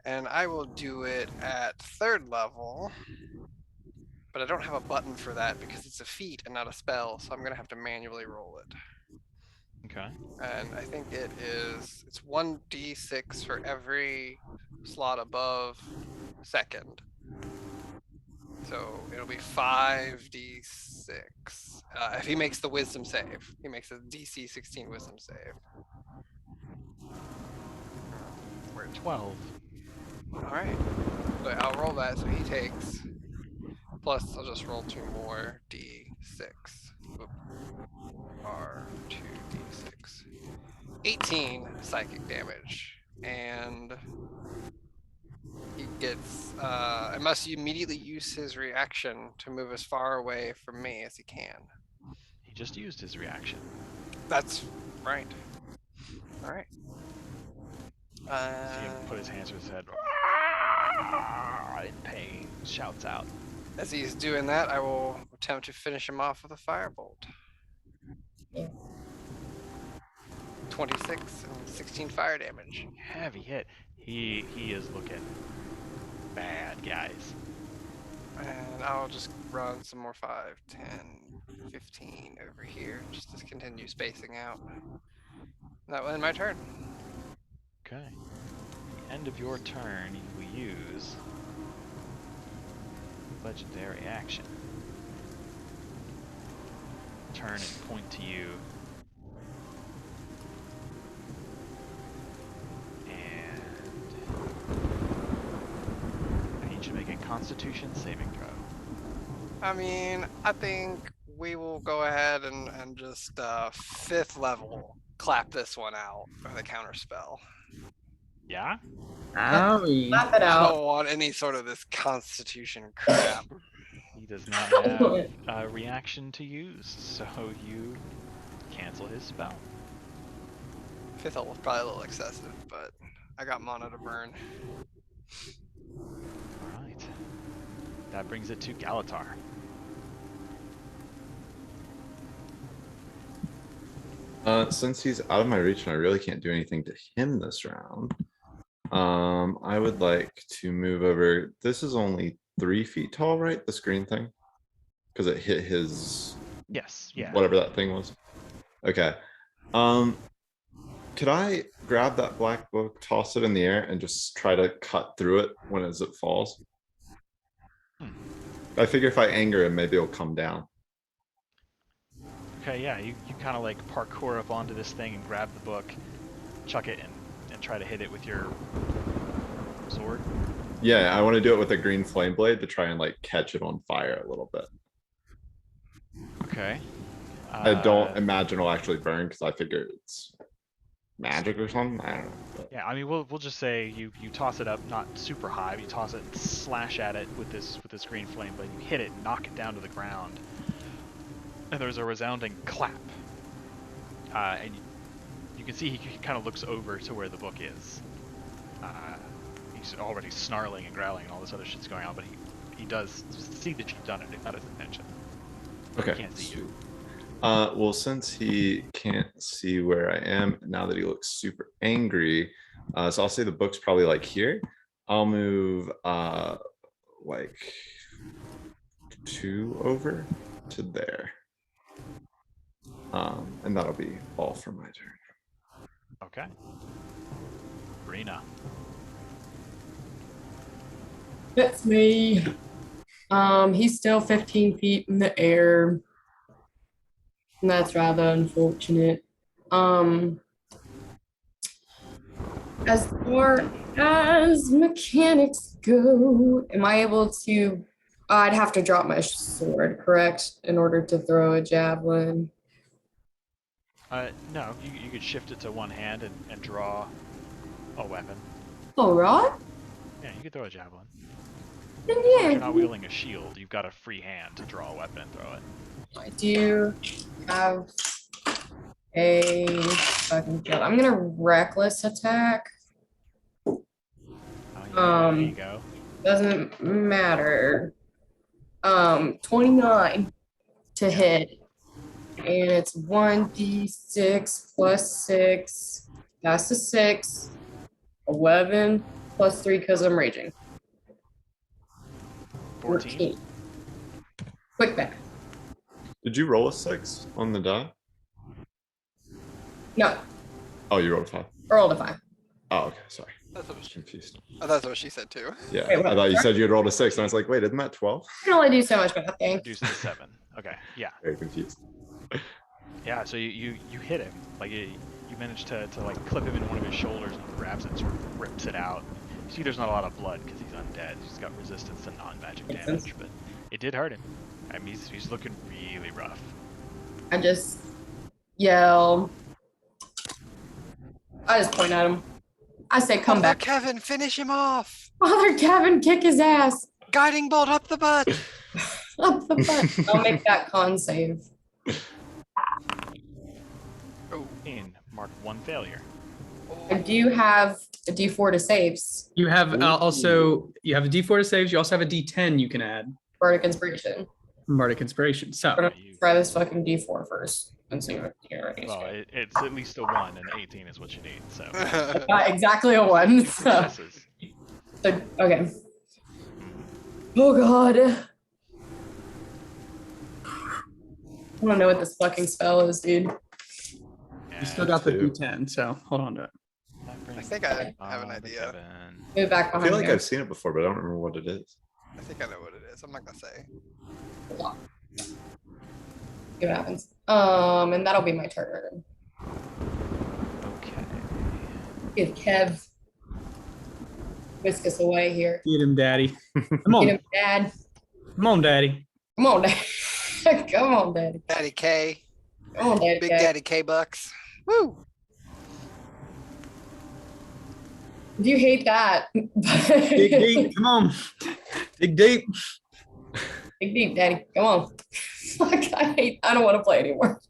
And I will do it at 3rd level, but I don't have a button for that because it's a feat and not a spell, so I'm gonna have to manually roll it. Okay. And I think it's 1d6 for every slot above second. So it'll be 5d6. If he makes the wisdom save, he makes a DC 16 wisdom save. Where 12. All right. So I'll roll that. So he takes. Plus, I'll just roll 2 more d6. R 2d6. 18 psychic damage, and he gets. I must immediately use his reaction to move as far away from me as he can. He just used his reaction. That's right. All right. See him put his hands to his head. In pain, shouts out. As he's doing that, I will attempt to finish him off with a firebolt. 26 and 16 fire damage. Heavy hit. He is looking bad, guys. And I'll just run some more 5, 10, 15 over here, just to continue spacing out. That will end my turn. Okay. At the end of your turn, you will use legendary action. Turn and point to you. And I need you to make a Constitution saving throw. I mean, I think we will go ahead and just 5th level clap this one out with a counter spell. Yeah? Owie. Slap it I out. don't want any sort of this constitution crap. He does not have a reaction to use, so you cancel his spell. 5th level is probably a little excessive, but I got mana to burn. Alright. That brings it to Galatar. Since he's out of my reach and I really can't do anything to him this round, I would like to move over. This is only 3 feet tall, right? The screen thing, because it hit his Yes, yeah. whatever that thing was. Okay. Could I grab that black book, toss it in the air, and just try to cut through it when as it falls? I figure if I anger him, maybe it'll come down. Okay, yeah, you kind of like parkour up onto this thing and grab the book, chuck it, and try to hit it with your sword. Yeah, I want to do it with a green flame blade to try and like catch it on fire a little bit. Okay. I don't imagine it'll actually burn because I figure it's magic or something. I don't know. But. Yeah, I mean, we'll just say you toss it up, not super high. But you toss it, and slash at it with this green flame blade. You hit it, knock it down to the ground, and there's a resounding clap. And you can see he kind of looks over to where the book is. He's already snarling and growling and all this other shit's going on, but he does see that you've done it. It's not his intention. Okay. He can't see you. Well, since he can't see where I am now that he looks super angry, so I'll say the book's probably like here. I'll move like 2 over to there. And that'll be all for my turn. Okay. Rena. That's me. He's still 15 feet in the air. And that's rather unfortunate. As far as mechanics go, am I able to? I'd have to drop my sword, correct, in order to throw a javelin. No, you could shift it to one hand and draw a weapon. All right. Yeah, you could throw a javelin. Then If yeah. you're not wielding a shield, you've got a free hand to draw a weapon and throw it. I do have a fucking kill. I'm gonna reckless attack. Oh, yeah, there you go. Doesn't matter. 29 to hit. And it's 1d6 plus 6. That's a 6. 11 plus 3 because I'm raging. 14. Quick back. Did you roll a 6 on the die? No, Oh, you rolled a 5. I rolled a 5. Oh, okay, sorry. That's what I was confused. that's what she said too. Yeah, Wait, I what? thought you said you had rolled a 6, and I was like, wait, isn't that 12? I can only do so much math, gang. Reduced to 7. Okay, yeah. Very confused. Yeah, so you hit him. Like, you managed to like clip him in one of his shoulders, and he grabs it and sort of rips it out. You see there's not a lot of blood because he's undead. He's got resistance to non-magic Makes damage, sense. but it did hurt him. I mean, he's looking really rough. I just yell. I just point at him. I say, come Father back. Kevin, finish him off. Father Kevin, kick his ass. Guiding bolt up the butt. Up the butt. I'll make that con save. Oh, Mark 1 failure. I do have a D4 to saves. You have also you have a D4 to saves. You also have a D10 you can add. Bardic Inspiration. Bardic Inspiration. So I'm gonna try this fucking D4 first and see what here. Well, it's at least a 1, and 18 is what you need. So Exactly a 1. So, successes. okay. Oh god. I don't know what this fucking spell is, dude. you still got the two. D10. So hold on to it. I think I have an idea. Move back I behind feel like here. I've seen it before, but I don't remember what it is. I think I know what it is. I'm not gonna say. See what happens. And that'll be my turn. Okay. Give Kev whisk us away here. Get him, Daddy. Come Get on. him, Dad. Come on, Daddy. Come on, Dad. Come on, Daddy. Daddy K. Come on, Daddy. Big Dad. Daddy K bucks. Woo! Do you hate that? Dig deep. Come on. Dig deep. Dig deep, Daddy. Come on. Fuck, I don't want to play anymore.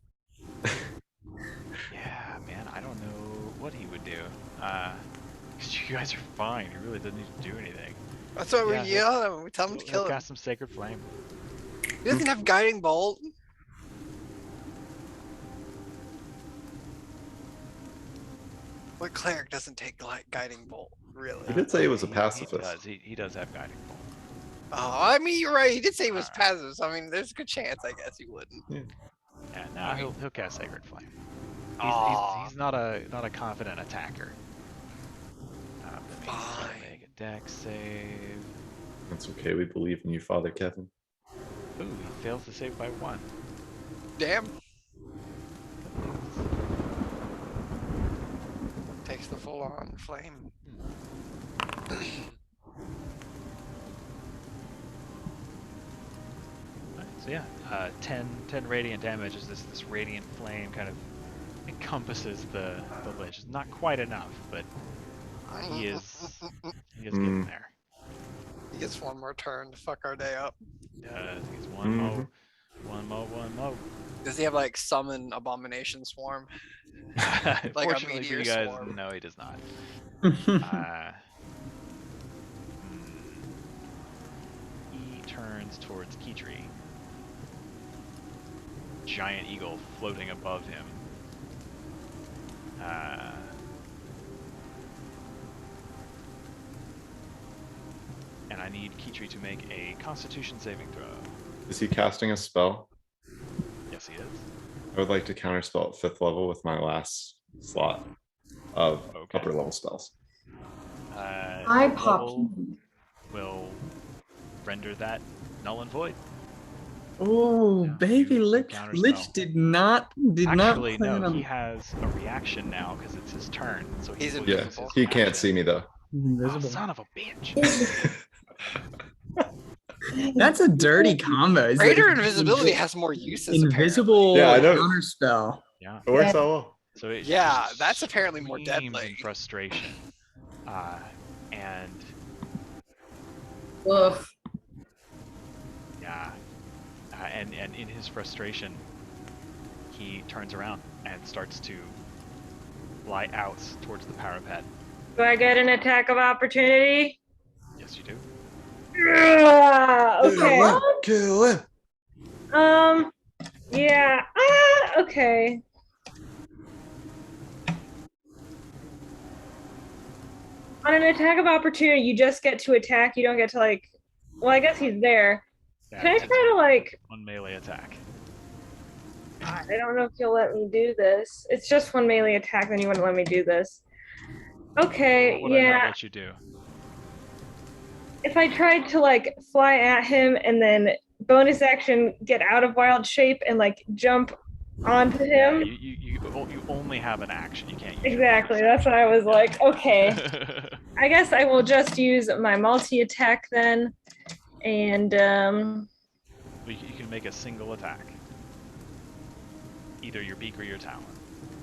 Yeah, man, I don't know what he would do. Because you guys are fine. He really doesn't need to do anything. That's why we Yeah, yell at him. We tell him to He'll kill him. cast some Sacred Flame. He doesn't have guiding bolt. What cleric doesn't take guiding bolt? Really? He did say he was a He pacifist. does. He does have Guiding Bolt. Oh, I mean, you're right. He did say he was Alright. passive. So I mean, there's a good chance, I guess, he wouldn't. Yeah, no, he'll cast Sacred Flame. Aw. He's not a confident attacker. But he's gonna Fine. make a dex save. That's okay. We believe in you, Father Kevin. Ooh, he fails to save by 1. Damn. Takes the full on flame. Alright, so yeah, 10 radiant damage as this radiant flame kind of encompasses the lich. It's not quite enough, but he is getting there. He gets one more turn to fuck our day up. He gets one more. Does he have like summon abomination swarm? Like a Fortunately for meteor you guys, swarm. no, he does not. He turns towards Kitri. Giant eagle floating above him. And I need Kitri to make a Constitution saving throw. Is he casting a spell? Yes, he is. I would like to counterspell at 5th level with my last slot of Okay. upper level spells. I pop. Level will render that null and void. Oh, Yeah, baby, you Lich counterspell. did not Actually, plan no, on- he has a reaction now because it's his turn. So He's will Yeah, use invisible. his he can't action. see me though. He's Oh, invisible. son of a bitch. That's a dirty combo. is that Greater it's invisibility has more uses. invisible Yeah, I know. counter spell. Yeah. It works out well. So it Yeah, just that's apparently more screams deadly. in frustration. And Ugh. yeah, and in his frustration, he turns around and starts to fly out towards the parapet. Do I get an attack of opportunity? Yes, you do. Okay. Kill him. Yeah. Okay. On an attack of opportunity, you just get to attack. You don't get to like. Well, I guess he's there. Can I That's try to like? one melee attack? I don't know if you'll let me do this. It's just one melee attack, then you wouldn't let me do this. Okay, What would I not yeah. let you do? If I tried to like fly at him and then bonus action get out of wild shape and like jump onto Yeah, him. you only have an action. You can't use your Exactly. bonus That's what I was like, okay. action. I guess I will just use my multi-attack then. And You can make a single attack. Either your beak or your talon.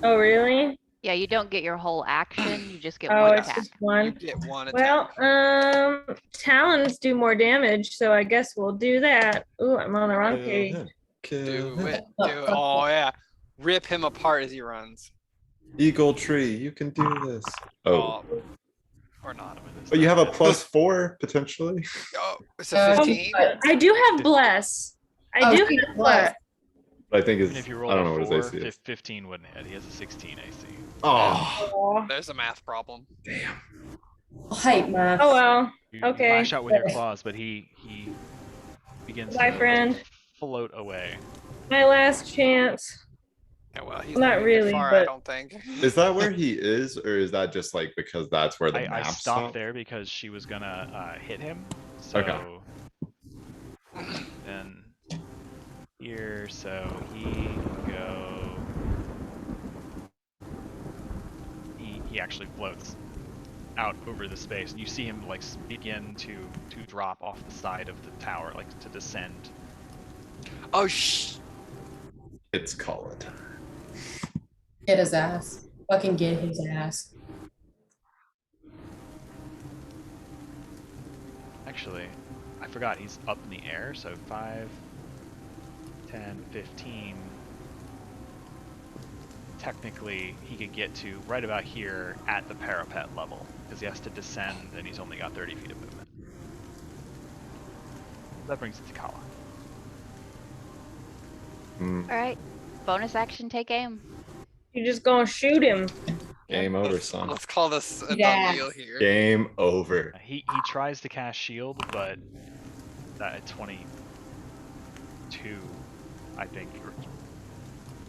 oh really? Yeah, you don't get your whole action. You just get Oh, one it's attack. just one. You get one attack. Well, talons do more damage, so I guess we'll do that. Ooh, I'm on the wrong Kill page. him. Kill Do him. it. Do it. Oh yeah. Rip him apart as he runs. Eagle tree, you can do this. Oh, Or not. but you have a +4 potentially. Oh, it's a 15. I do have bless. I do have bless. I think Even it's. if you I roll don't know a what 4, his AC is. 15 wouldn't hit. He has a 16 AC. Oh, Oh, There's a math problem. I hate math. oh well. You Okay. lash out with your claws, but he begins Bye, to friend. float away. My last chance. Yeah, well, he's Not gonna get really, far, I but- don't think. is that where he is, or is that just like because that's where the I map stopped stopped? there because she was gonna hit him. So then here, so he can go. He actually floats out over the space, and you see him like begin to drop off the side of the tower, like to descend. Oh shh. It's call it. Get his ass. Fucking get his ass. Actually, I forgot he's up in the air, so 5, 10, 15. Technically, he could get to right about here at the parapet level, because he has to descend, and he's only got 30 feet of movement. That brings it to Kala. Mm, All right. Bonus action, take aim. You're just gonna shoot him. game over, son. Let's call this a Yeah. done deal here. Game over. He tries to cast shield, but that at 22, I think.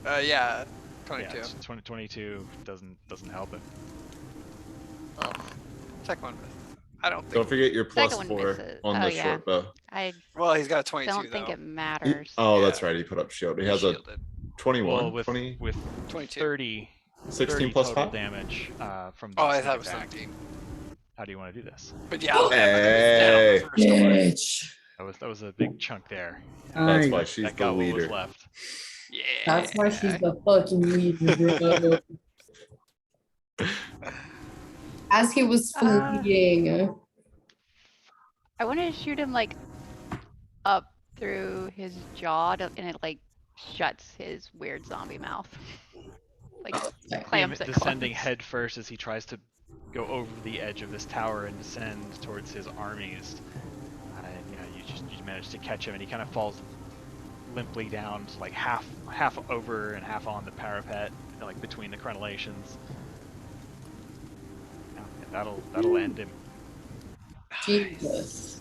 Yeah. Yeah, 22. 22 doesn't help it. Oh. Second one misses. I don't think. Don't forget your Second one +4 misses. on Oh, the yeah. short bow. I Well, he's got a 22 don't though. think it He- matters. oh, that's Yeah. right. He put up shield. He He's has a shielded. 21, Well, with 20, 22. 30, 16 30 plus total 5. damage from the Oh, I sneak thought it was attack. 17. How do you want to do this? But yeah. Hey. Bitch. That was a big chunk there. That's Aye. why she's That the got what was leader. left. Yeah. That's why she's the fucking leader, bro. As he was fleeing. I wanted to shoot him like up through his jaw, and it like shuts his weird zombie mouth. Like Him clamps it descending closed. head first as he tries to go over the edge of this tower and descend towards his armies. You manage to catch him, and he kind of falls limply down, like half over and half on the parapet, like between the crenellations. Yeah, that'll end him. Jesus.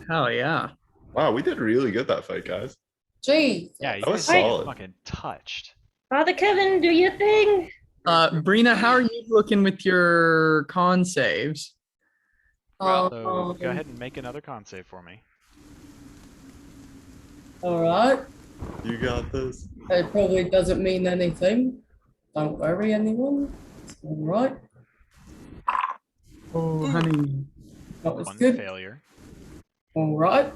Hell yeah. Wow, we did really good that fight, guys. Jesus. Yeah, you That was guys get solid. fucking touched. Father Kevin, do your thing. Brina, how are you looking with your con saves? Well, So go ahead and make another con save for me. All right. You got this. It probably doesn't mean anything. Don't worry, anyone. It's all right. Oh, honey. That was One good. failure. All right.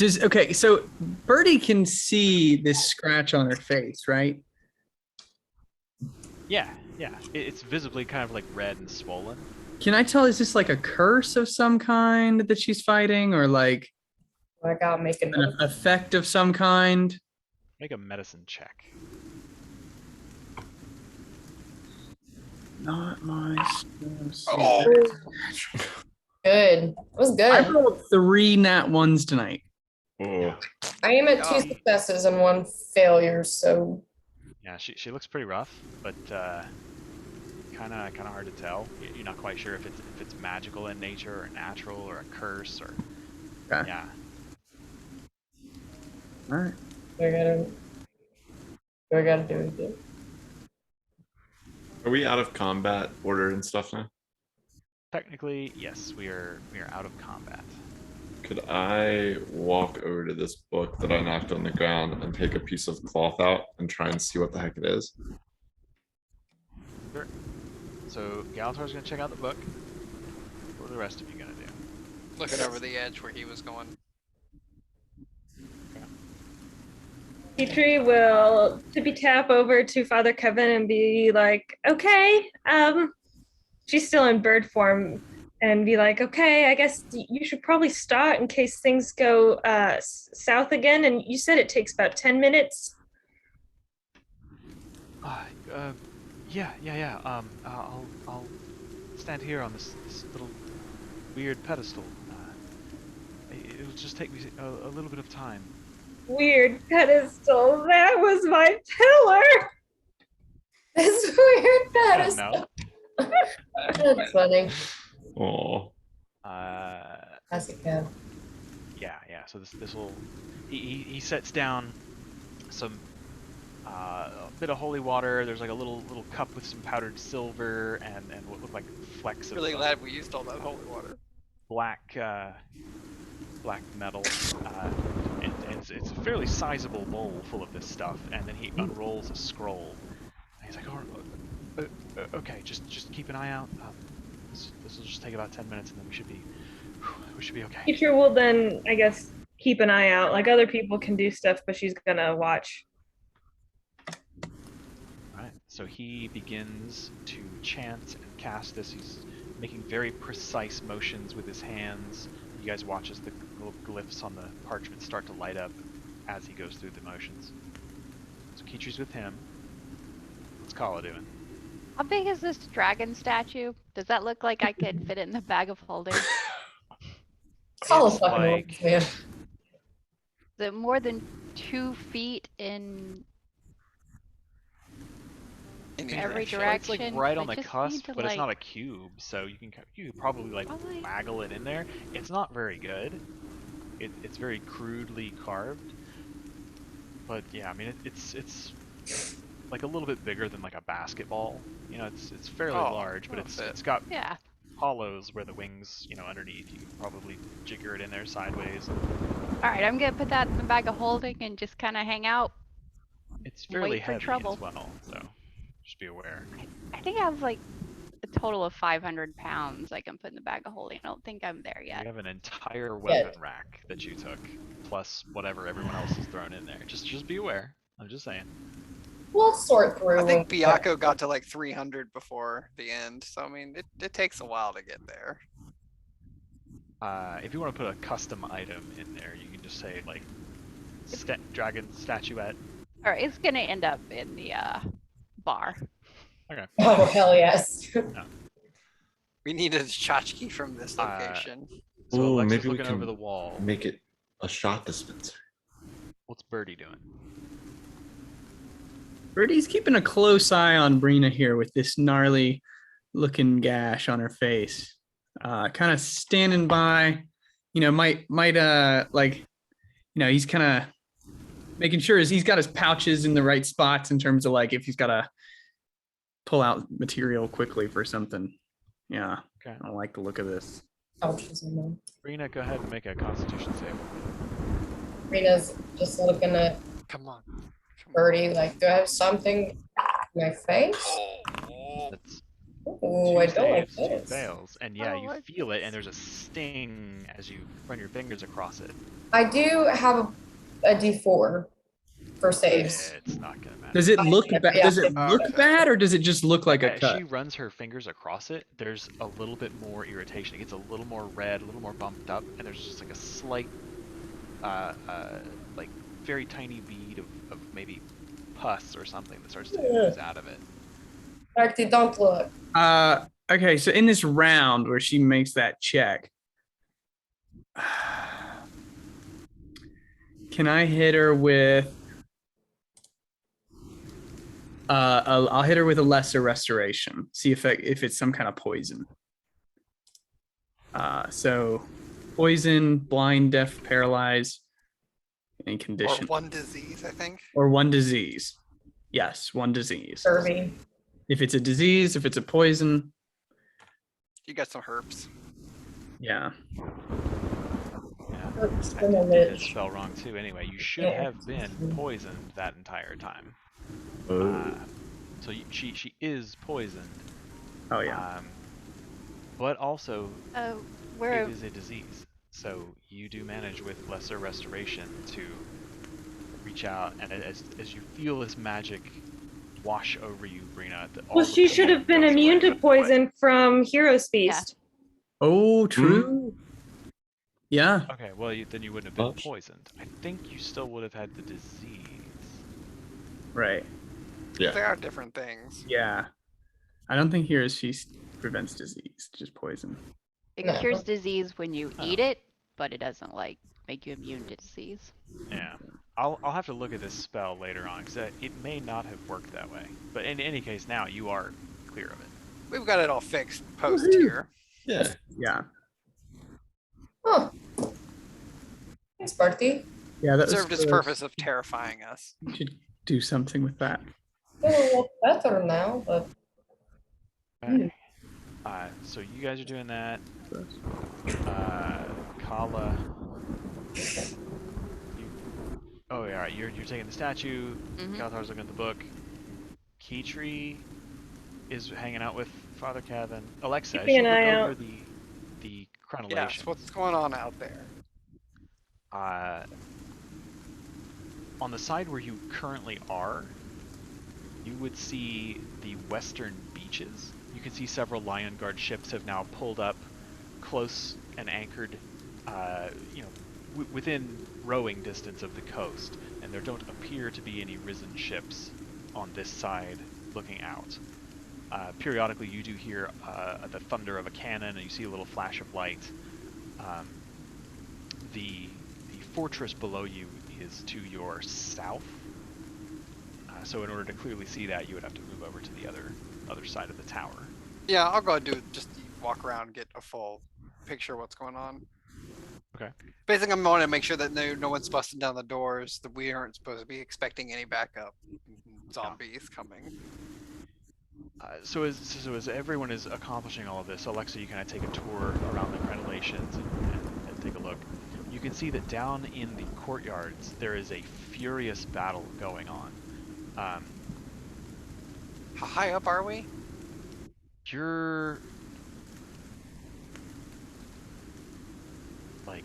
Okay, so Birdie can see this scratch on her face, right? Yeah. It's visibly kind of like red and swollen. Can I tell, is this like a curse of some kind that she's fighting, or like I gotta make an another. effect of some kind? Make a medicine check. Not my Oh. Good. It was I good. rolled 3 nat 1s tonight. Oh, I am at 2 successes and 1 failure, so Yeah, she looks pretty rough, but kind of hard to tell. You're not quite sure if it's magical in nature or natural or a curse or Okay. yeah. All right. I gotta do it again. Are we out of combat order and stuff now? Technically, yes, we are out of combat. Could I walk over to this book that I knocked on the ground and take a piece of cloth out and try and see what the heck it is? Sure. So Galatar's gonna check out the book. What are the rest of you gonna do? Looking over the edge where he was going. Petrie will tippy tap over to Father Kevin and be like, okay, she's still in bird form, and be like, okay, I guess you should probably start in case things go south again. And you said it takes about 10 minutes. Yeah. I'll stand here on this little weird pedestal. It'll just take me a little bit of time. Weird pedestal. That was my pillar. That's weird. That Oh, is no. that's funny. Oh, How's it go? Yeah. So this will. He sets down some a bit of holy water. There's like a little cup with some powdered silver and what look like flecks of Really glad we used all that holy water. black metal. And it's a fairly sizable bowl full of this stuff. And then he unrolls a scroll. And he's like, "Oh, okay, just keep an eye out. This will just take about 10 minutes, and then we should be okay." Petrie will then, I guess, keep an eye out. Like, other people can do stuff, but she's gonna watch. Right. So he begins to chant and cast this. He's making very precise motions with his hands. You guys watch as the little glyphs on the parchment start to light up as he goes through the motions. So Kitri's with him. What's Kala doing? How big is this dragon statue? Does that look like I could fit it in the bag of holding? Call It's us fucking like- old, man. Is it more than 2 feet in In every direction. direction? It's like right on I the just cusp, need to, but it's not a like- cube, so you can probably like Probably. waggle it in there. It's not very good. It's very crudely carved, but yeah, I mean it's like a little bit bigger than like a basketball. You know, it's fairly Oh, large, but that'll fit. it's got Yeah. hollows where the wings, underneath. You can probably jigger it in there sideways. All right, I'm gonna put that in the bag of holding and just kind of hang out. It's fairly Wait for heavy trouble. as well, so just be aware. I think I have like a total of 500 pounds I can put in the bag of holding. I don't think I'm there You yet. have an entire weapon rack that you took, plus whatever everyone else has thrown in there. Just be aware. I'm just saying. We'll sort through. I think it. Byaku got to like 300 before the end, so I mean, it takes a while to get there. If you want to put a custom item in there, you can just say like dragon statuette. All right, it's gonna end up in the bar. Okay. Oh hell yes. We need a tchotchke from this location. So Ooh, Alexa's maybe we looking over can the wall. make it a shot dispenser. What's Birdie doing? Birdie's keeping a close eye on Brina here with this gnarly looking gash on her face. Kind of standing by, might he's kind of making sure he's got his pouches in the right spots in terms of like if he's got to pull out material quickly for something. Yeah. Okay. I don't like the look of this. Pouches in them. Brina, go ahead and make a Constitution save. Rita's just looking at Come on. Birdie like, do I have something in my face? That's Ooh, two I don't like saves, two this. fails, and yeah, Oh, you what? feel it, and there's a sting as you run your fingers across it. I do have a D4 for saves. It's not gonna matter. Does it look Yeah. bad? Does it Yeah. look bad, or does it just look like a As cut? she runs her fingers across it, there's a little bit more irritation. It gets a little more red, a little more bumped up, and there's just like a slight, like very tiny bead of maybe pus or something that starts to ooze out of it. Artie, don't look. Okay, so in this round where she makes that check, can I hit her with? I'll hit her with a lesser restoration. See if it's some kind of poison. So poison, blind, deaf, paralyze, any Or condition, one disease, I think. or one disease. Yes, one disease. Kirby. If it's a disease, if it's a poison, You got some herbs. yeah. Yeah. That's I the did this knowledge. spell wrong too. Anyway, you should Yeah. have been poisoned that entire time. Oh. So she is poisoned. Oh yeah. But also Where it is a disease. So you do manage with lesser restoration to reach out, and as you feel this magic wash over you, Brina. Well, she should have been immune to poison from Hero's Feast. Oh, true. Yeah. Okay, well then you wouldn't have been Oops. poisoned. I think you still would have had the disease. Right. Yeah. They are different things. Yeah. I don't think Hero's Feast prevents disease, just poison. it No. cures disease when you Oh. eat it, but it doesn't like make you immune to disease. Yeah. I'll have to look at this spell later on because it may not have worked that way. But in any case, now you are clear of it. We've got it all fixed post Woohoo. here. Yeah. Yeah. Oh. Thanks, Barty. Yeah, that Served its was purpose of terrifying us. You should do something with that. Feeling a lot better now, but Okay. So you guys are doing that. Kala. Oh yeah, right. You're taking the statue. Galthar's looking at the book. Keytree is hanging out with Father Kevin. Alexa, as Keeping you an look eye over out. the chronolation. Yes, what's going on out there? On the side where you currently are, you would see the western beaches. You can see several Lion Guard ships have now pulled up close and anchored, within rowing distance of the coast, and there don't appear to be any risen ships on this side looking out. Periodically you do hear the thunder of a cannon, and you see a little flash of light. The fortress below you is to your south, so in order to clearly see that, you would have to move over to the other side of the tower. Yeah, I'll go and do just walk around and get a full picture of what's going on. Okay. Basically, I'm going to make sure that no one's busting down the doors, that we aren't supposed to be expecting any backup zombies coming. So as everyone is accomplishing all of this, Alexa, you kind of take a tour around the crenellations and take a look. You can see that down in the courtyards there is a furious battle going on. How high up are we? You're like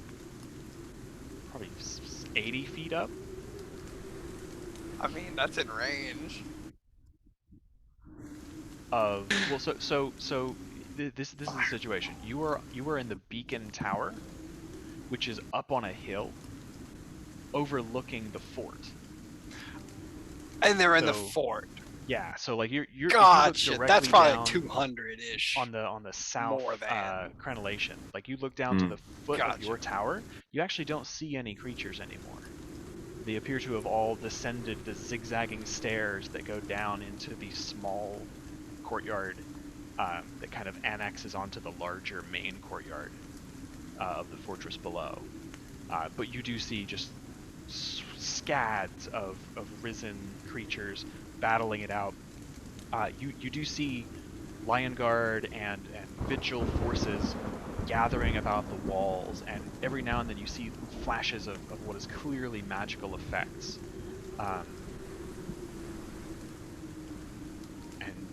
probably 80 feet up. I mean, that's in range. Well, this is the situation. You are in the beacon tower, which is up on a hill, overlooking the fort. And they're in the So- fort. Yeah, so like you're if you look Gotcha. That's directly probably down 200-ish. on the south More than. crenellation. Like you look down to the foot of your Gotcha. tower, you actually don't see any creatures anymore. They appear to have all descended the zigzagging stairs that go down into the small courtyard that kind of annexes onto the larger main courtyard of the fortress below. But you do see just scads of risen creatures battling it out. You do see Lion Guard and Vigil forces gathering about the walls, and every now and then you see flashes of what is clearly magical effects. And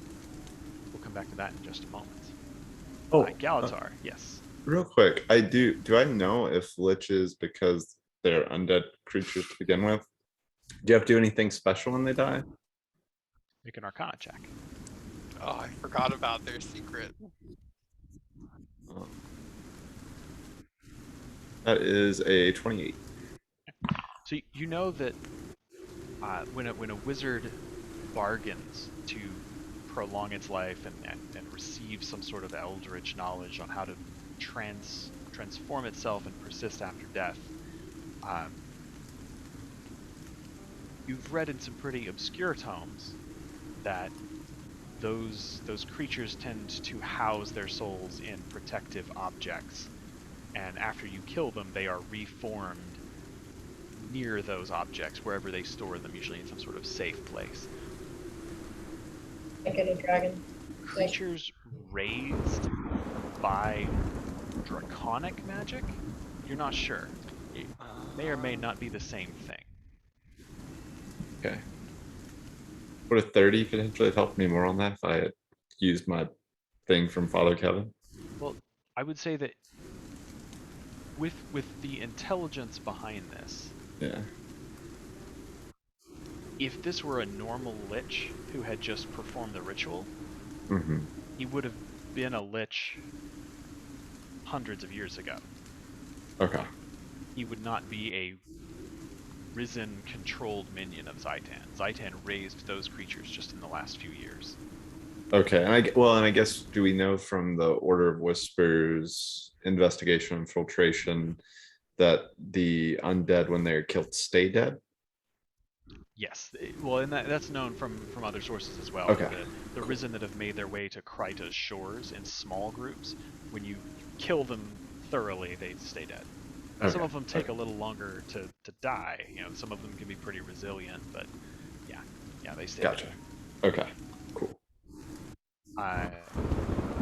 we'll come back to that in just a moment. Oh, Galatar, yes. real quick, do I know if liches, because they're undead creatures to begin with, do you have to do anything special when they die? Make an Arcana check. Oh, I forgot about their secret. That is a 28. So you know that when a wizard bargains to prolong its life and receive some sort of eldritch knowledge on how to transform itself and persist after death, you've read in some pretty obscure tomes that those creatures tend to house their souls in protective objects, and after you kill them, they are reformed near those objects, wherever they store them, usually in some sort of safe place. Like any dragon. Creatures raised by draconic magic? You're not sure. It may or may not be the same thing. Okay. Would a 30 potentially have helped me more on that if I had used my thing from Father Kevin? Well, I would say that with the intelligence behind this, Yeah. if this were a normal lich who had just performed the ritual, Mm-hmm. he would have been a lich hundreds of years ago. Okay. He would not be a risen, controlled minion of Zaitan. Zaitan raised those creatures just in the last few years. Okay, and I guess, do we know from the Order of Whispers investigation infiltration that the undead, when they're killed, stay dead? Yes, well, and that's known from other sources as well. Okay. The Risen that have made their way to Kryta's shores in small groups, when you kill them thoroughly, they stay dead. Okay. Some of them take a little longer to die. You know, some of them can be pretty resilient, but yeah, they stay Gotcha. dead. Okay, cool.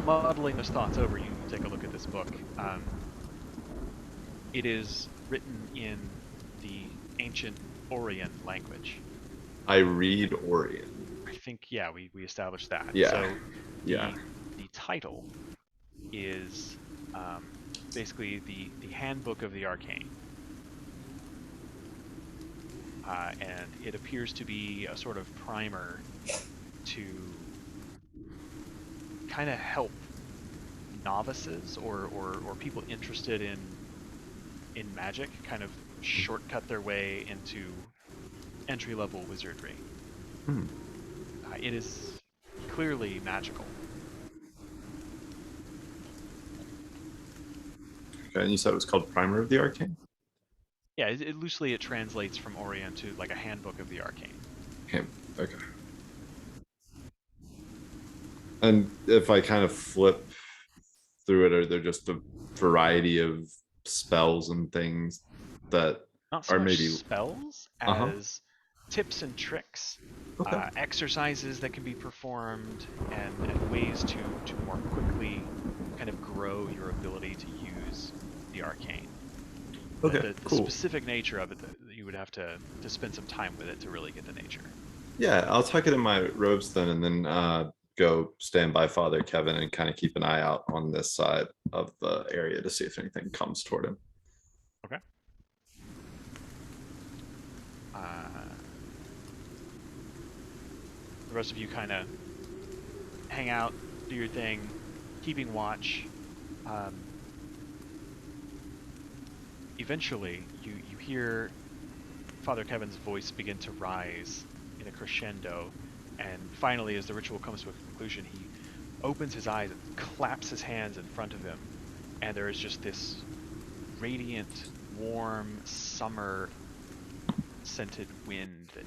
Modeling those thoughts over, you take a look at this book. It is written in the ancient Orrian language. I read Orrian. I think, yeah, we established that. Yeah. So Yeah. the title is basically the Handbook of the Arcane. And it appears to be a sort of primer to kind of help novices or people interested in magic kind of shortcut their way into entry-level wizardry. Hmm. It is clearly magical. Okay, and you said it was called Primer of the Arcane? Yeah, it loosely it translates from Orrian to like a Handbook of the Arcane. Okay. And if I kind of flip through it, are there just a variety of spells and things that Not so are much maybe spells Uh-huh. as tips and tricks, Okay. exercises that can be performed, and ways to more quickly kind of grow your ability to use the arcane. Okay, The cool. specific nature of it, that you would have to spend some time with it to really get the nature. Yeah, I'll tuck it in my robes then, and then go stand by Father Kevin and kind of keep an eye out on this side of the area to see if anything comes toward him. Okay. The rest of you kind of hang out, do your thing, keeping watch. Eventually, you hear Father Kevin's voice begin to rise in a crescendo, and finally, as the ritual comes to a conclusion, he opens his eyes and claps his hands in front of him, and there is just this radiant, warm, summer-scented wind that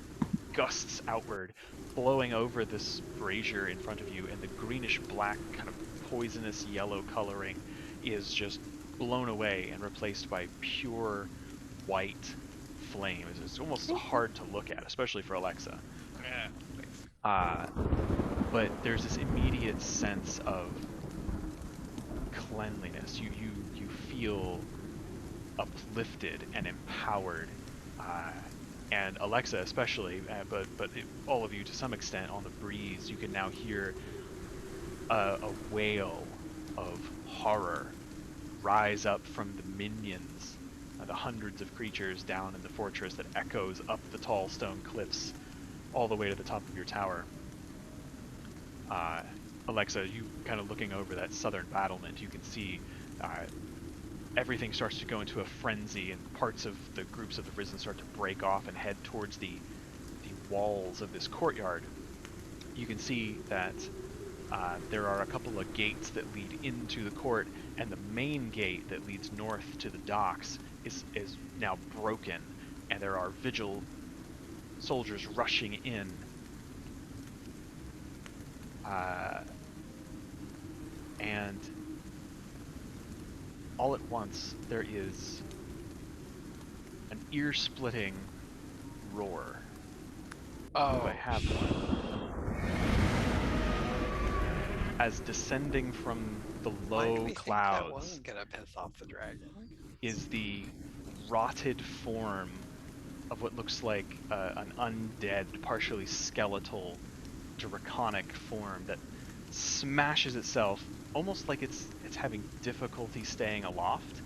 gusts outward, blowing over this brazier in front of you, and the greenish-black, kind of poisonous yellow coloring is just blown away and replaced by pure white flame. It's almost hard to look at, especially for Alexa. Yeah. But there's this immediate sense of cleanliness. You feel uplifted and empowered, and Alexa especially, but all of you to some extent on the breeze. You can now hear a wail of horror rise up from the minions, the hundreds of creatures down in the fortress that echoes up the tall stone cliffs all the way to the top of your tower. Alexa, you kind of looking over that southern battlement, you can see everything starts to go into a frenzy, and parts of the groups of the Risen start to break off and head towards the walls of this courtyard. You can see that there are a couple of gates that lead into the court, and the main gate that leads north to the docks is now broken, and there are vigil soldiers rushing in. And all at once there is an ear-splitting roar. Oh, Do I have one? as descending from the Why do low we think that clouds wasn't gonna piss off the dragon? is the rotted form of what looks like an undead, partially skeletal, draconic form that smashes itself, almost like it's having difficulty staying aloft,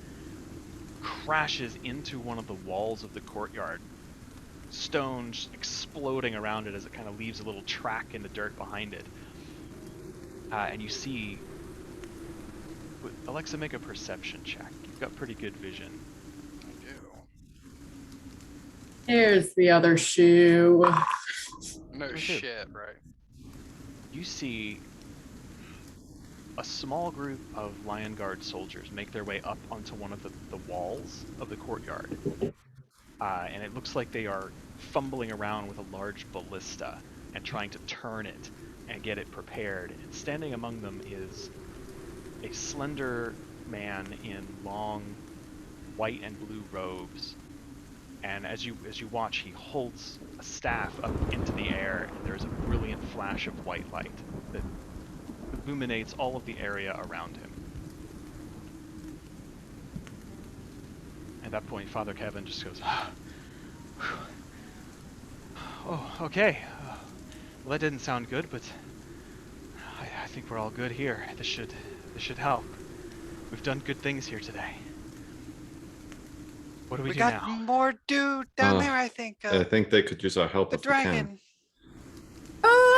crashes into one of the walls of the courtyard, stones exploding around it as it kind of leaves a little track in the dirt behind it. And you see, Alexa, make a perception check. You've got pretty good vision. I do. Here's the other shoe. No Okay. shit, right? You see a small group of Lion Guard soldiers make their way up onto one of the walls of the courtyard. And it looks like they are fumbling around with a large ballista and trying to turn it and get it prepared. And standing among them is a slender man in long white and blue robes. And as you watch, he holds a staff up into the air, and there's a brilliant flash of white light that illuminates all of the area around him. At that point, Father Kevin just goes, "Oh, okay. Well, that didn't sound good, but I think we're all good here. This should help. We've done good things here today. What do we do got now?" more dude down there, I think. I think they could use our help The if we can. dragon.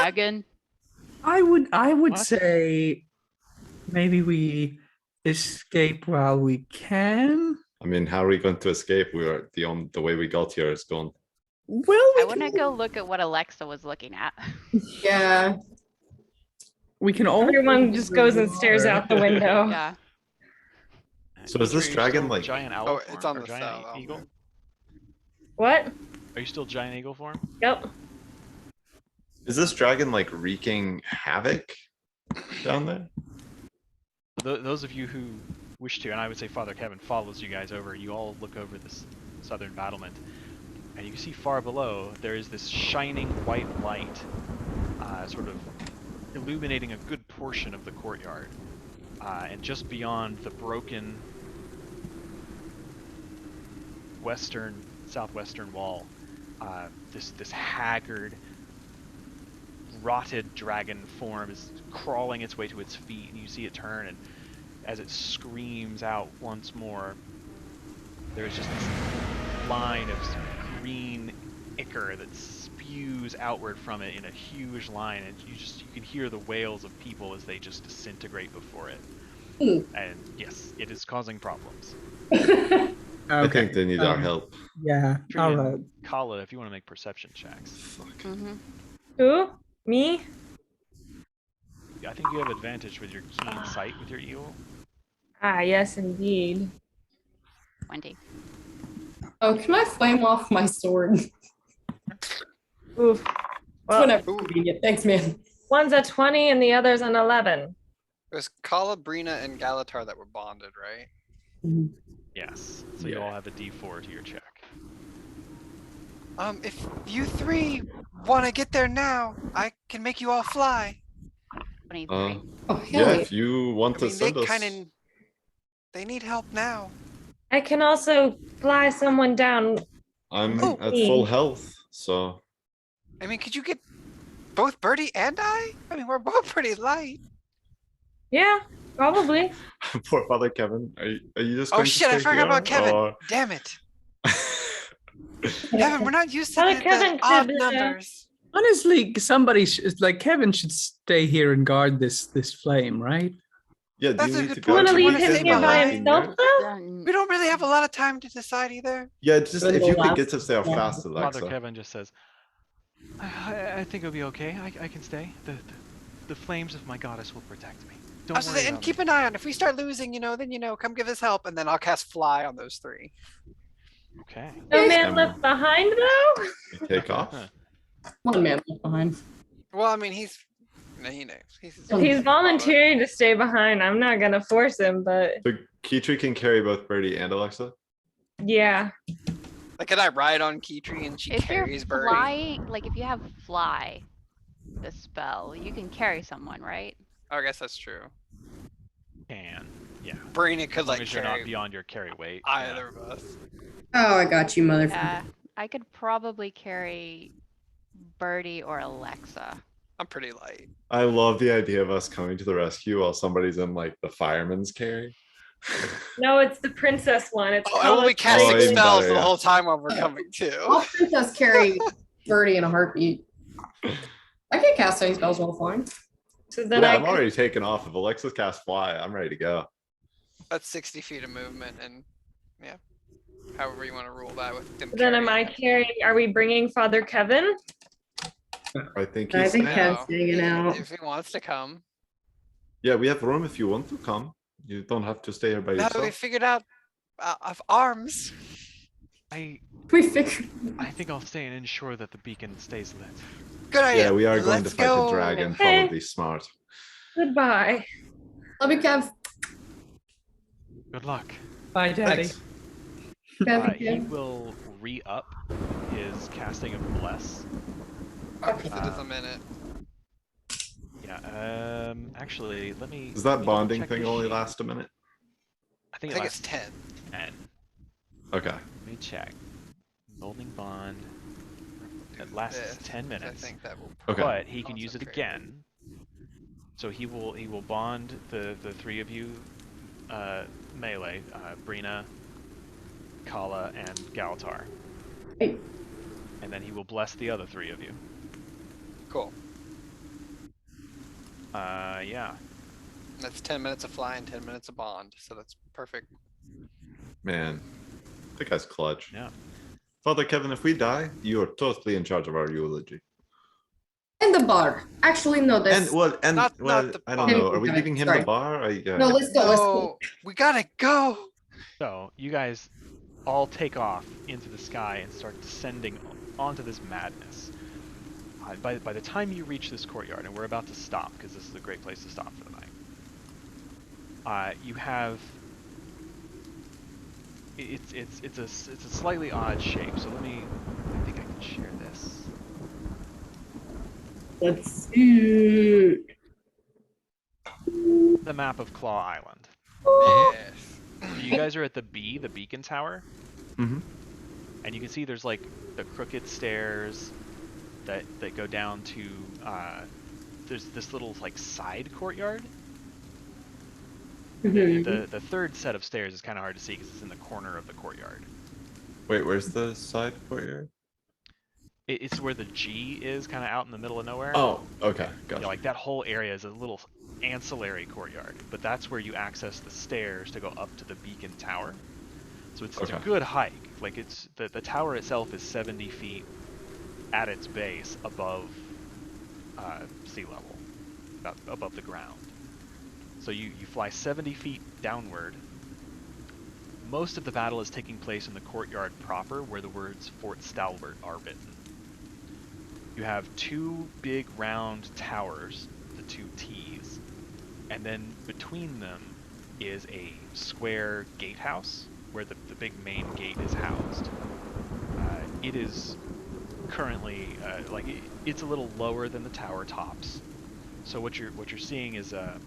Dragon. I would What? say maybe we escape while we can. I mean, how are we going to escape? We are the way we got here is gone. Well, I want to go look at what Alexa was looking at. Yeah. we can all. Everyone just goes and stares out the window. Yeah. So is this Are you dragon still like- giant owl Oh, form, it's on or the giant cell. eagle? What? Are you still giant eagle form? Yep. Is this dragon like wreaking havoc down there? Those of you who wish to, and I would say Father Kevin follows you guys over, you all look over this southern battlement, and you can see far below there is this shining white light, sort of illuminating a good portion of the courtyard. And just beyond the broken southwestern wall, this haggard, rotted dragon form is crawling its way to its feet, and you see it turn, and as it screams out once more, there's just this line of green ichor that spews outward from it in a huge line, and you can hear the wails of people as they just disintegrate before it. And yes, it is causing problems. I think they need our help. Yeah. Tree All and right. Kala, if you want to make perception checks. Mm-hmm. Who? Me? I think you have advantage with your keen sight with your eel. Ah, yes, indeed. 20. Oh, can I flame off my sword? Oof. Well, Whenever convenient. Thanks, man. one's a 20 and the other's an 11. It was Kala, Brina, and Galatar that were bonded, right? Yes. So you all have a D4 to your check. If you three want to get there now, I can make you all fly. 23. Oh, hell Yeah, yeah. if you want I to mean, they send us. kind of, they need help now. I can also fly someone down. I'm Oh. at full health, so I mean, could you get both Birdie and I? I mean, we're both pretty light. Yeah, probably. poor Father Kevin. Are you just? Oh going to shit, I stay forgot here, about Kevin. or- Damn it. Kevin, we're not used to Father the Kevin odd could, numbers. Honestly, somebody like Kevin should stay here and guard this flame, right? Yeah, do That's you a need good to point. go? Want to Do you leave wanna him stay here by behind? himself, though? We don't really have a lot of time to decide either. Yeah, just Then if the you could last get us there one. fast, Father Alexa. Kevin just says, I think it'll be okay. I can stay. The flames of my goddess will protect me. Don't worry And about keep me. an eye on. If we start losing, then come give us help, and then I'll cast Fly on those three. Okay. No man Um, left behind, though? You take off. One man left behind. Well, I mean, he knows. He's volunteering to stay behind. I'm not going to force him, but So Keytree can carry both Birdie and Alexa. yeah. Like, can I ride on Keytree and she If you're carries Birdie? flying, like if you have fly, the spell, you can carry someone, right? I guess that's true. Can. Yeah. Brina could As long like as you're not carry beyond your carry weight. yeah. either of us. Oh, I got you, motherfucker. Yeah, I could probably carry Birdie or Alexa. I'm pretty light. I love the idea of us coming to the rescue while somebody's in like the fireman's carry. No, it's the princess one. It's Oh, I will be casting even spells better, the yeah. whole time while we're coming I'll too. princess carry Birdie in a heartbeat. I can cast any spells while flying. So then Yeah, I I'm could, already taken off. If Alexa's cast fly, I'm ready to go. That's 60 feet of movement, and yeah, however you want to rule that with them. then am I carrying. carrying? Are we bringing Father Kevin? I think I he's think staying. Kev's hanging out. If he wants to come. Yeah, we have room if you want to come. You don't have to stay here by Now that we yourself. figured out of arms. I We figured. think I'll stay and ensure that the beacon stays lit. Good idea. Yeah, we are going to Let's fight go. the dragon. Okay. Probably smart. Goodbye. Love you, Kev. Good luck. Bye, Daddy. Thanks. Kev, He Kev. will re-up his casting of Bless. Okay, so just a minute. Yeah, actually, let me... Does let that me bonding double-check thing the only sheet. last a minute? I think, I think it it's lasts 10. 10. Okay. Let me check. Holding bond. It lasts This, 10 I minutes. think that will. Okay. But he can use it concentrate. again. So he will bond the three of you melee, Brina, Kala, and Galtar. Hey. And then he will bless the other three of you. Cool. Yeah. That's 10 minutes of fly and 10 minutes of bond, so that's perfect. Man, that guy's clutch. Yeah. Father Kevin, if we die, you are totally in charge of our eulogy. And the bar. Actually, no, that's. Not the I don't bar. know. Are we Sorry. giving him the bar? No, let's go. Let's go. No, we gotta go. So you guys all take off into the sky and start descending onto this madness. By the time you reach this courtyard, and we're about to stop because this is a great place to stop for the night. You have it's a slightly odd shape. So I think I can share this. Let's see. The map of Claw Island. Yes. You guys are at the beacon tower. Mm-hmm. And you can see there's like the crooked stairs that go down to there's this little like side courtyard. Mhm. The third set of stairs is kind of hard to see because it's in the corner of the courtyard. Wait, where's the side courtyard? It's where the G is, kind of out in the middle of nowhere. Oh, okay, You gotcha. know, like that whole area is a little ancillary courtyard, but that's where you access the stairs to go up to the beacon tower. So it's a Okay. good hike. Like it's the tower itself is 70 feet at its base above sea level, about above the ground. So you fly 70 feet downward. Most of the battle is taking place in the courtyard proper, where the words Fort Stalwart are written. You have two big round towers, the two T's, and then between them is a square gatehouse where the big main gate is housed. It is currently it's a little lower than the tower tops. So what you're seeing is a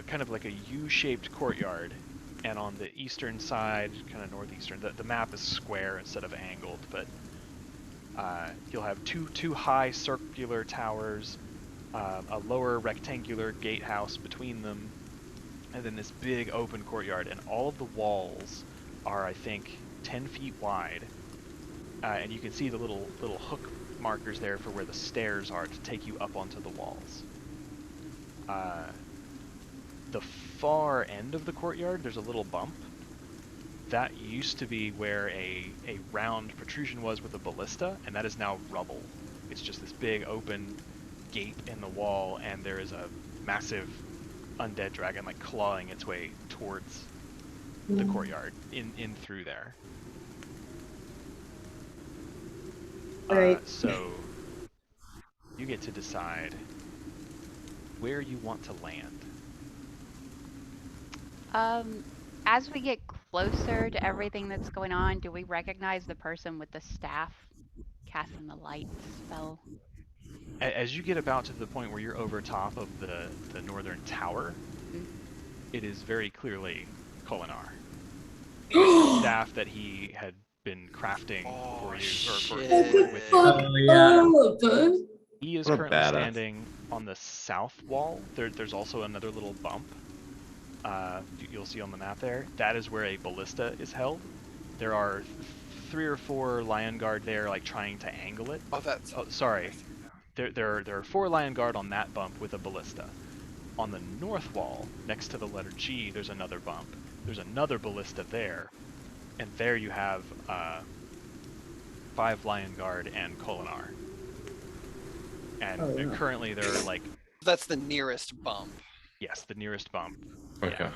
kind of like a U-shaped courtyard, and on the eastern side, kind of northeastern, the map is square instead of angled, but you'll have two high circular towers, a lower rectangular gatehouse between them, and then this big open courtyard, and all of the walls are, I think, 10 feet wide, and you can see the little hook markers there for where the stairs are to take you up onto the walls. The far end of the courtyard, there's a little bump. That used to be where a round protrusion was with a ballista, and that is now rubble. It's just this big open gate in the wall, and there is a massive undead dragon like clawing its way towards the courtyard in through there. Right. So you get to decide where you want to land. As we get closer to everything that's going on, do we recognize the person with the staff casting the light spell? As you get about to the point where you're over top of the northern tower, it is very clearly Kolinar. The staff that he had been crafting for you, or for with you. Oh yeah. He is What a currently badass. standing on the south wall. There's also another little bump. You'll see on the map there. That is where a ballista is held. There are 3 or 4 Lion Guard there, like trying to angle it. Oh, that's. Oh, sorry. There are 4 Lion Guard on that bump with a ballista. On the north wall, next to the letter G, there's another bump. There's another ballista there, and there you have 5 Lion Guard and Kolinar. And currently there are like... That's the nearest bump. Yes, the nearest bump. Okay.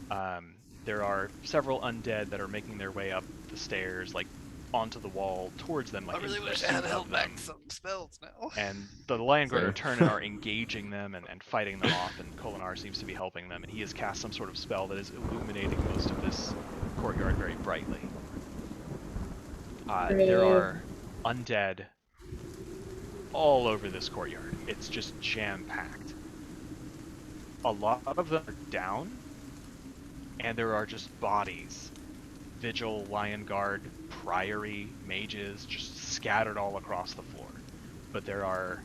Yeah. There are several undead that are making their way up the stairs, like onto the wall towards them. Like I really wish I had held back some spells now. And the Lion Guard return and are engaging them and fighting them off, and Kolinar seems to be helping them, and he has cast some sort of spell that is illuminating most of this courtyard very brightly. There are undead all over this courtyard. It's just jam-packed. A lot of them are down, and there are just bodies. Vigil, Lion Guard, Priory, mages, just scattered all across the floor. But there are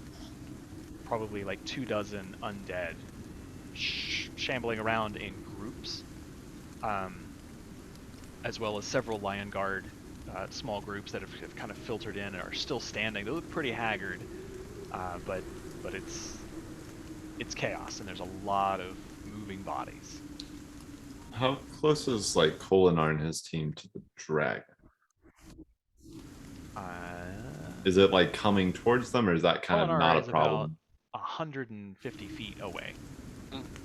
probably like 24 undead shambling around in groups, as well as several Lion Guard small groups that have kind of filtered in and are still standing. They look pretty haggard, but it's chaos, and there's a lot of moving bodies. How close is like Kolinar and his team to the dragon? Is it like coming towards them, or is that kind of not a problem? About 150 feet away.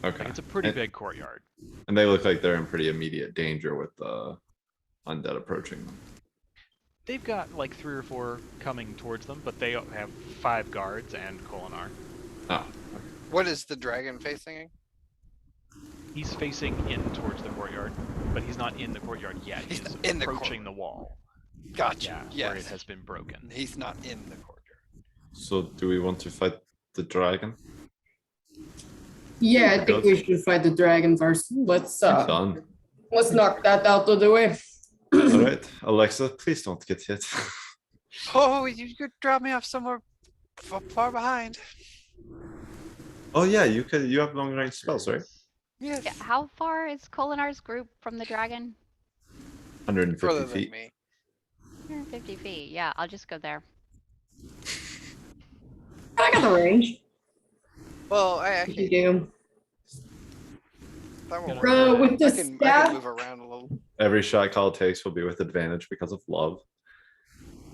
Okay. Like, it's a pretty big courtyard. And they look like they're in pretty immediate danger with the undead approaching them. They've got like 3 or 4 coming towards them, but they have 5 guards and Kolinar. Oh. What is the dragon facing? He's facing in towards the courtyard, but he's not in the courtyard yet. He's in the approaching the wall. Gotcha. Yeah, where it has been broken. He's not in the courtyard. So do we want to fight the dragon? Yeah, I think we should fight the dragon first. Let's Done. let's knock that out of the way. All right, Alexa, please don't get hit. Oh, you could drop me off somewhere far behind. Oh yeah, you have long range spells, right? Yes. Yeah, how far is Kolinar's group from the dragon? 150 Further feet. than me. 150 feet. Yeah, I'll just go there. I got the range. Well, I You actually. do. That won't Bro, work. with the I can staff. move around a little. Every shot call takes will be with advantage because of love.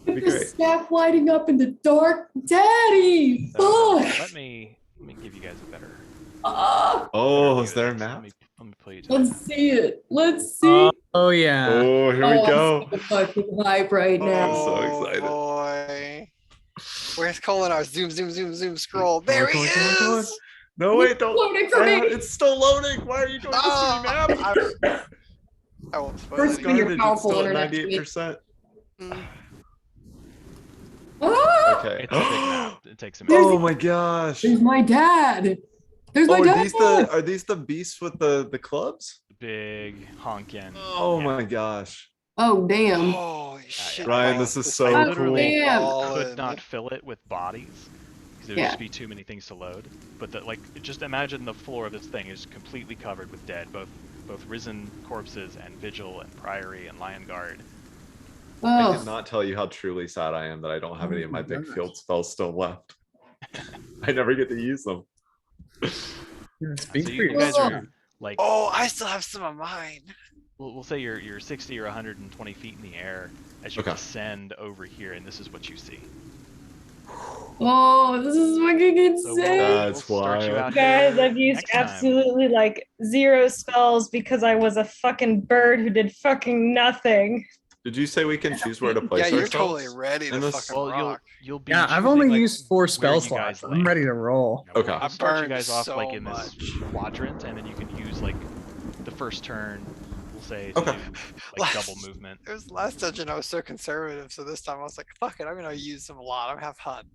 With Be the great. staff lighting up in the dark. Daddy! So, Fuck! let me give you guys a better. Oh, better is view there a of this. map? Let me play it. Let's see it. Let's see. Oh yeah. Oh, here we go. I'm so fucking hype right now. so excited. Boy. Where's Kolinar? Zoom, zoom, zoom, zoom, scroll. There he Come on. is! No, wait, don't. Loading for me. It's still loading. Why are you doing this to me, map? I won't spoil First it. thing your Garbage, it's powerful still at internet speed. 98%. Ah! Okay. It's a big map. It takes a minute. Oh my gosh. There's my dad. There's my Oh, dad. are these the beasts with the clubs? Big honkin'. Oh yeah. my gosh. Oh, damn. Holy shit. Ryan, this is so I Oh, literally cool. damn. could not fill it with bodies because there would Yeah. just be too many things to load. But just imagine the floor of this thing is completely covered with dead, both risen corpses and vigil and priory and lion guard. I Oh, cannot tell you how truly sad I am that I don't have any of my Oh my big gosh. field spells still left. I never get to use them. Speak So for you guys yourself. are like, Oh, I still have some of mine. we'll say you're 60 or 120 feet in the air as you Okay. descend over here, and this is what you see. oh, this is fucking So insane. That's start you wild. out Guys, here I've used next time. absolutely like 0 spells because I was a fucking bird who did fucking nothing. Did you say we can choose where to place Yeah, you're ourselves? totally ready to in this- fucking Well, rock. you'll be. Yeah, I've choosing, only like, used 4 where spell you slots. guys I'm land. ready to roll. You know, Okay. We'll start you burned guys off like so in this much. quadrant, and then you can use like the first turn. We'll say Okay. to do, like double movement. It was last dungeon I was so conservative, so this time I was like, fuck it, I'm gonna use them a lot. I'm half hunt.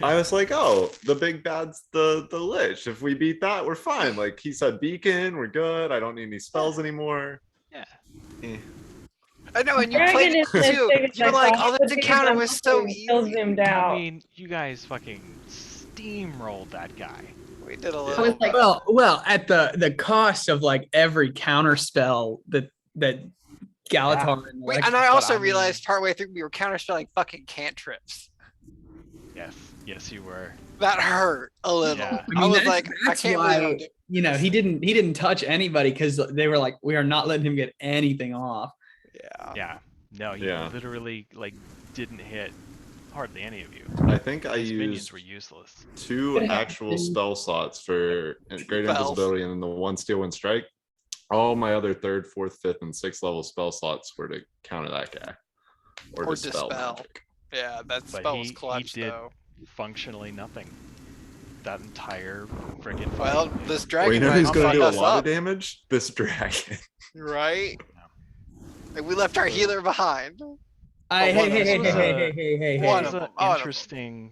I was like, oh, the big bad's the Lich. If we beat that, we're fine. Like he said, beacon, we're good. I don't need any spells anymore. Yeah. Eh. I know, and you Dragon played it isn't as too. big as You I were like, thought. oh, this It's bigger encounter than was so mine. Still easy. zoomed I out. mean, you guys fucking steamrolled that guy. We did a I little. was like, Well, at the cost of like every counter spell that Galatar and And Alexa- I also I mean- realized partway through we were counterspelling fucking cantrips. Yes, you were. That hurt a little. Yeah. I, was that's- like, I that's can't why, believe I'm doing you know, he didn't touch anybody because they were like, we are not letting him get anything off. Yeah. Yeah. No, he Yeah. literally like didn't hit hardly any of you. I think I His minions used were useless. 2 actual spell slots for great invisibility and then the 1 steal 1 strike. All my other 3rd, 4th, 5th, and 6th level spell slots were to counter that guy. Or dispel. magic. Yeah, that But spell was he clutch did though. functionally nothing. That entire friggin' fight. Well, this Well, dragon you know might who's gonna fuck do a us lot up, of damage? This dragon. right? Like we left our healer behind. Hey, one hey, of hey, them, hey, hey, hey, hey, one It of was them, an one of them. interesting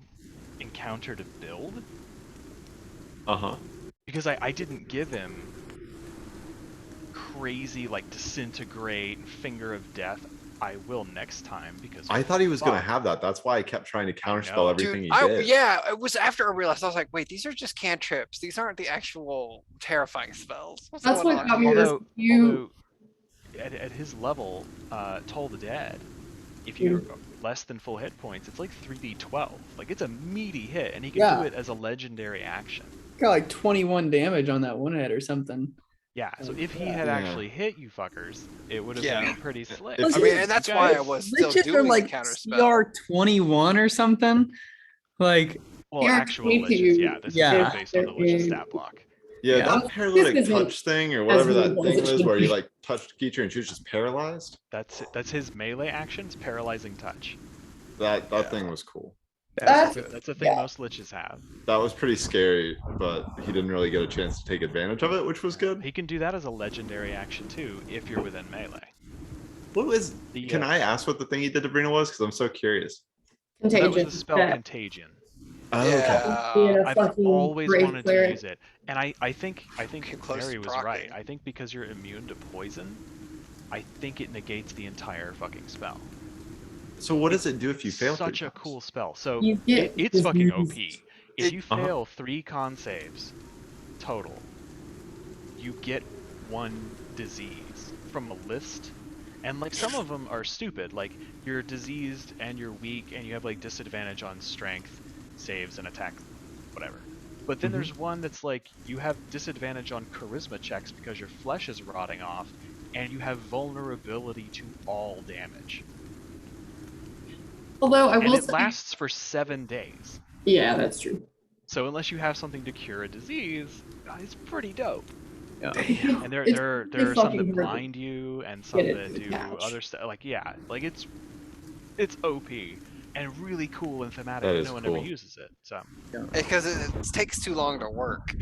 encounter to build Uh-huh. because I didn't give him crazy like disintegrate and finger of death. I will next time because I thought he was gonna fuck. have that. That's why I kept trying to counterspell know. everything Dude, he did. yeah, it was after I realized I was like, wait, these are just cantrips. These aren't the actual terrifying spells. What's that's going what on got me. here? Was Although, you at his level, Toll the Dead, if you're less than full hit points, it's like 3d12. Like it's a meaty hit, and he can Yeah. do it as a legendary action. Got like 21 damage on that one hit or something. Yeah, so if he had Yeah. actually hit you fuckers, it would have Yeah. been pretty slick. If I mean, and that's You why I guys- was still Liches are doing like the counter spell. CR 21 or something. Like, Well, You're actual 22. liches, yeah. This Yeah. is based on the lich's stat block. Yeah, Yeah. that paralytic This isn't touch thing or whatever as that evil thing as it was should where you be. like touched a creature and she was just paralyzed. That's his melee actions, paralyzing touch. That Yeah. thing was cool. That's That's a thing Yeah. most liches have. That was pretty scary, but he didn't really get a chance to take advantage of it, which was good. He can do that as a legendary action too, if you're within melee. What was? The, Can I ask what the thing he did to Brina was? Because I'm so curious. That contagion. was the spell that Contagion. Oh, okay. Yeah. being a I've fucking always brave wanted cleric. to use it, and I think Came close Mary to was right. proccing. I think because you're immune to poison, I think it negates the entire fucking spell. So what does it do if you fail? Such 3 a times? cool spell. So You get it's fucking disease. OP. If you Uh-huh. fail 3 con saves total, you get 1 disease from a list. And like some of them are stupid, like you're diseased and you're weak and you have like disadvantage on strength, saves, and attack, whatever. But then there's one that's like you have disadvantage on charisma checks because your flesh is rotting off, and you have vulnerability to all damage. Although I And will it say, lasts for 7 days. yeah, that's true. So unless you have something to cure a disease, it's pretty dope. yeah. And there It's are pretty some fucking that hard blind you and some get it that to do attach. other stuff. Like yeah, like it's OP and really cool and thematic. That But is no one cool. ever uses it. So Because it takes too long to work.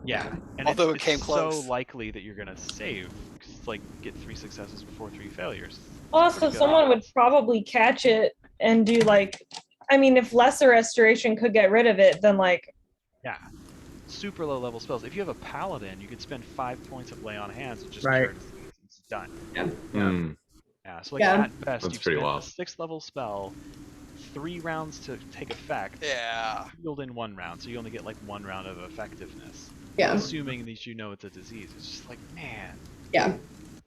yeah, and Although it's it came close. so likely that you're gonna save. 'Cause it's like get 3 successes before 3 failures. Also, Pretty good someone would odds. probably catch it and do like, I mean, if lesser restoration could get rid of it, then like, Yeah. Super low level spells. If you have a paladin, you could spend 5 points of lay on hands and just Right. cure disease. It's done. Hmm. Yeah, so like Yeah. at best, That's you've pretty spent wild. a 6th level spell, 3 rounds to take effect, Yeah. healed in 1 round, so you only get like 1 round of effectiveness. Yeah, Assuming that you know it's a disease. It's just like, man. yeah.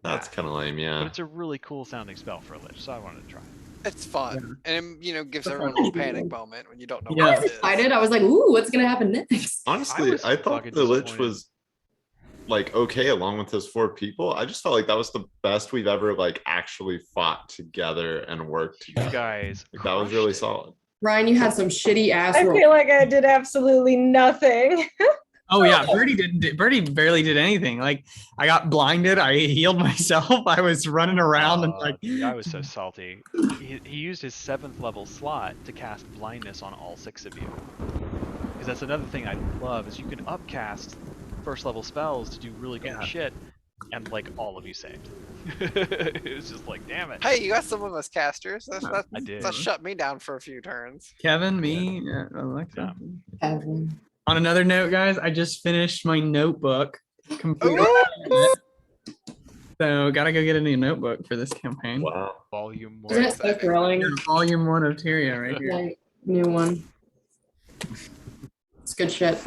That's kind of lame, But yeah. it's a really cool sounding spell for a lich, so I wanted to try it. It's fun. And it gives That's everyone a fun. little panic moment when you don't know Yeah. what I it was is. excited. I was like, "Ooh, what's gonna happen next?" Honestly, was I thought fucking the Lich disappointed. was like okay along with those 4 people. I just felt like that was the best we've ever like actually fought together and worked You together. guys, Like, that was really crushed it. solid. Ryan, you had some shitty ass I rolls. feel like I did absolutely nothing. Oh yeah, Birdie barely did anything. Like I got blinded, I healed myself, I was running around and like Dude, I was so salty. He used his 7th level slot to cast blindness on all 6 of you. Because that's another thing I love is you can upcast 1st level spells to do really cool Yeah. shit, and like all of you saved. It was just like, damn it. Hey, you got some of us casters. I did. That shut me down for a few turns. Kevin, me, Alexa. Yeah. Evan. On another note, guys, I just finished my notebook. Completely. So gotta go get a new notebook for this campaign. Wow. Volume Isn't 1. it so thrilling? Volume 1 of Tyria right here. Like, new one. It's good shit.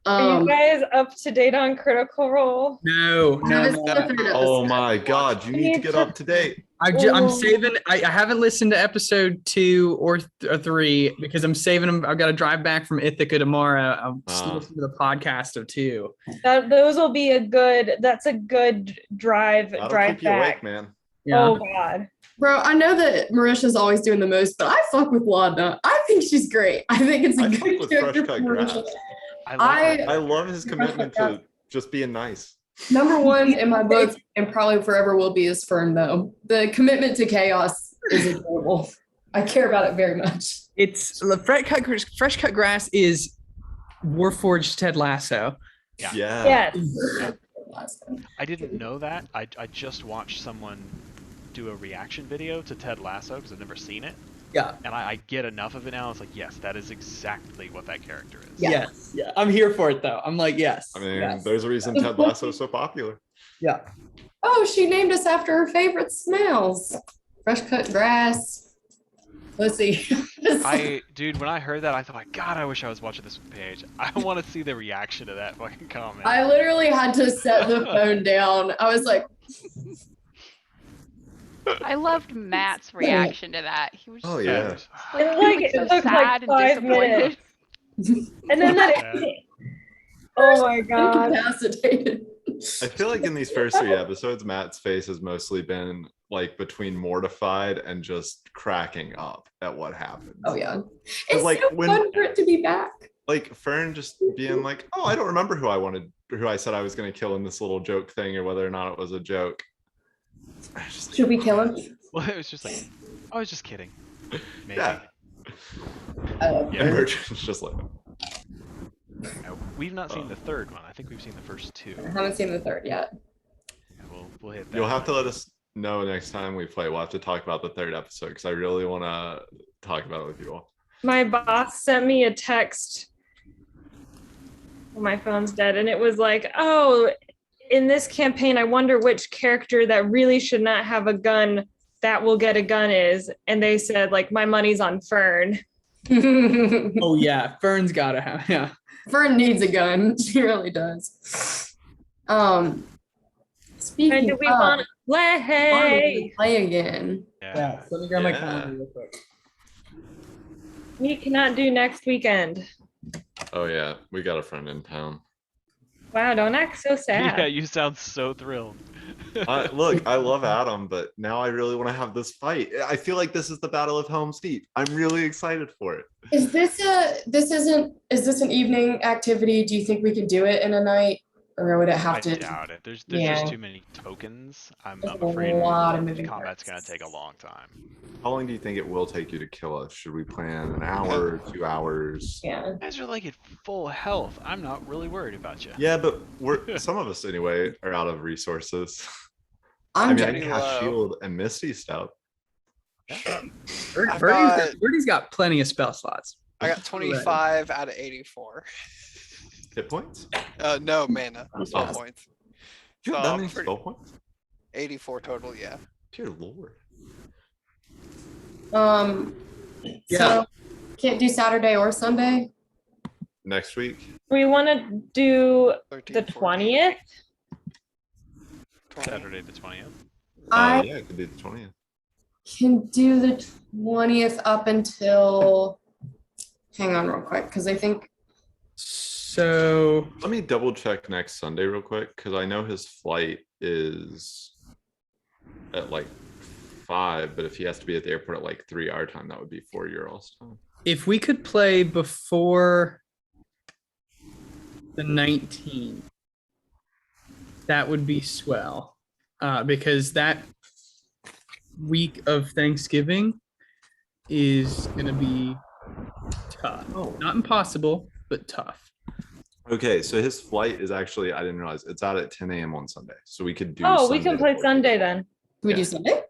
Are you guys up to date on Critical Role? No, Oh my God, you need to get up to date. I'm saving. I haven't listened to episode 2 or 3 because I'm saving them. I've got to drive back from Ithaca tomorrow. I'll just listen to the podcast of 2. Those will be a good. That's a good drive. That'll drive keep you back. awake, man. Yeah. Oh God. Bro, I know that Marisha's always doing the most, but I fuck with Ladna. I think she's great. I think it's a I fuck good with character Fresh for Cut Grass. Marisha. I love his commitment to just being nice. Number one in my book, and probably forever will be, is Fern, though. The commitment to chaos is adorable. I care about it very much. It's fresh cut grass is Warforged Ted Lasso. Yeah. Yes. I didn't know that. I just watched someone do a reaction video to Ted Lasso because I've never seen it. Yeah. And I get enough of it now. It's like, yes, that is exactly what that character is. Yeah. Yes. Yeah. I'm here for it though. I'm like, yes. I mean, yes. there's a reason Ted Lasso is so popular. Yeah. Oh, she named us after her favorite smells. Fresh cut grass. Let's see. Dude, when I heard that, I thought, God, I wish I was watching this page. I want to see the reaction to that fucking comment. I literally had to set the phone down. I was like, I loved Matt's reaction to that. He was Oh, just yeah. like, It took sad like and 5 disappointed. minutes. And then that. Oh my God. incapacitated. I feel like in these first 3 episodes, Matt's face has mostly been like between mortified and just cracking up at what happened. Oh yeah. It's like, so when- fun for it to be back. Like Fern just being like, oh, I don't remember who I said I was going to kill in this little joke thing, or whether or not it was a joke. I was just like, Should we kill him? Well, it was just like, I was just kidding. Maybe. Yeah. Oh. Yeah. And Merchant's just like, No, we've not seen the third one. I think we've seen the first 2. I haven't seen the third yet. Yeah, we'll hit that. you'll have to let us know next time we play. We'll have to talk about the 3rd episode because I really want to talk about it with you all. My boss sent me a text. My phone's dead, and it was like, oh, in this campaign, I wonder which character that really should not have a gun that will get a gun is. And they said, like, my money's on Fern. Oh yeah. Fern's gotta have. Yeah. Fern needs a gun. She really does. Speaking And do we want to play? play again? Yeah. Let me grab my Yeah. calendar real quick. We cannot do next weekend. Oh yeah, we got a friend in town. Wow, don't act so sad. Yeah, you sound so thrilled. Look, I love Adam, but now I really want to have this fight. I feel like this is the Battle of Helm's Deep. I'm really excited for it. Is this an evening activity? Do you think we could do it in a night? Or would it have I to? doubt it. There's Yeah. just too many tokens. I'm There's afraid a lot of moving combat's parts. gonna take a long time. How long do you think it will take you to kill us? Should we plan an hour, 2 hours? Yeah. You guys are like at full health. I'm not really worried about you. Yeah, but some of us anyway are out of resources. I'm I getting can cast low. shield and misty stuff. I've Birdie's got plenty of spell slots. I got 25 out of 84. Hit points? No mana. Spell fast. points. You So have that I'm many pretty- spell points? 84 total, yeah. Dear lord. Yeah. So can't do Saturday or Sunday. Next week? We want to do 13, the 14, 20th. 20. Saturday the 20th. I Yeah, it could be the 20th. can do the 20th up until. Hang on, real quick, because I think So Let me double check next Sunday real quick, because I know his flight is at like 5, but if he has to be at the airport at like 3 our time, that would be 4 your all's time. if we could play before the 19th, that would be swell. Because that week of Thanksgiving is gonna be tough. Oh. Not impossible, but tough. Okay, so his flight is actually, I didn't realize it's out at 10 a.m. on Sunday. So we could do Oh, we Sunday can the play 14th. Sunday then. Can we do Yeah. Sunday?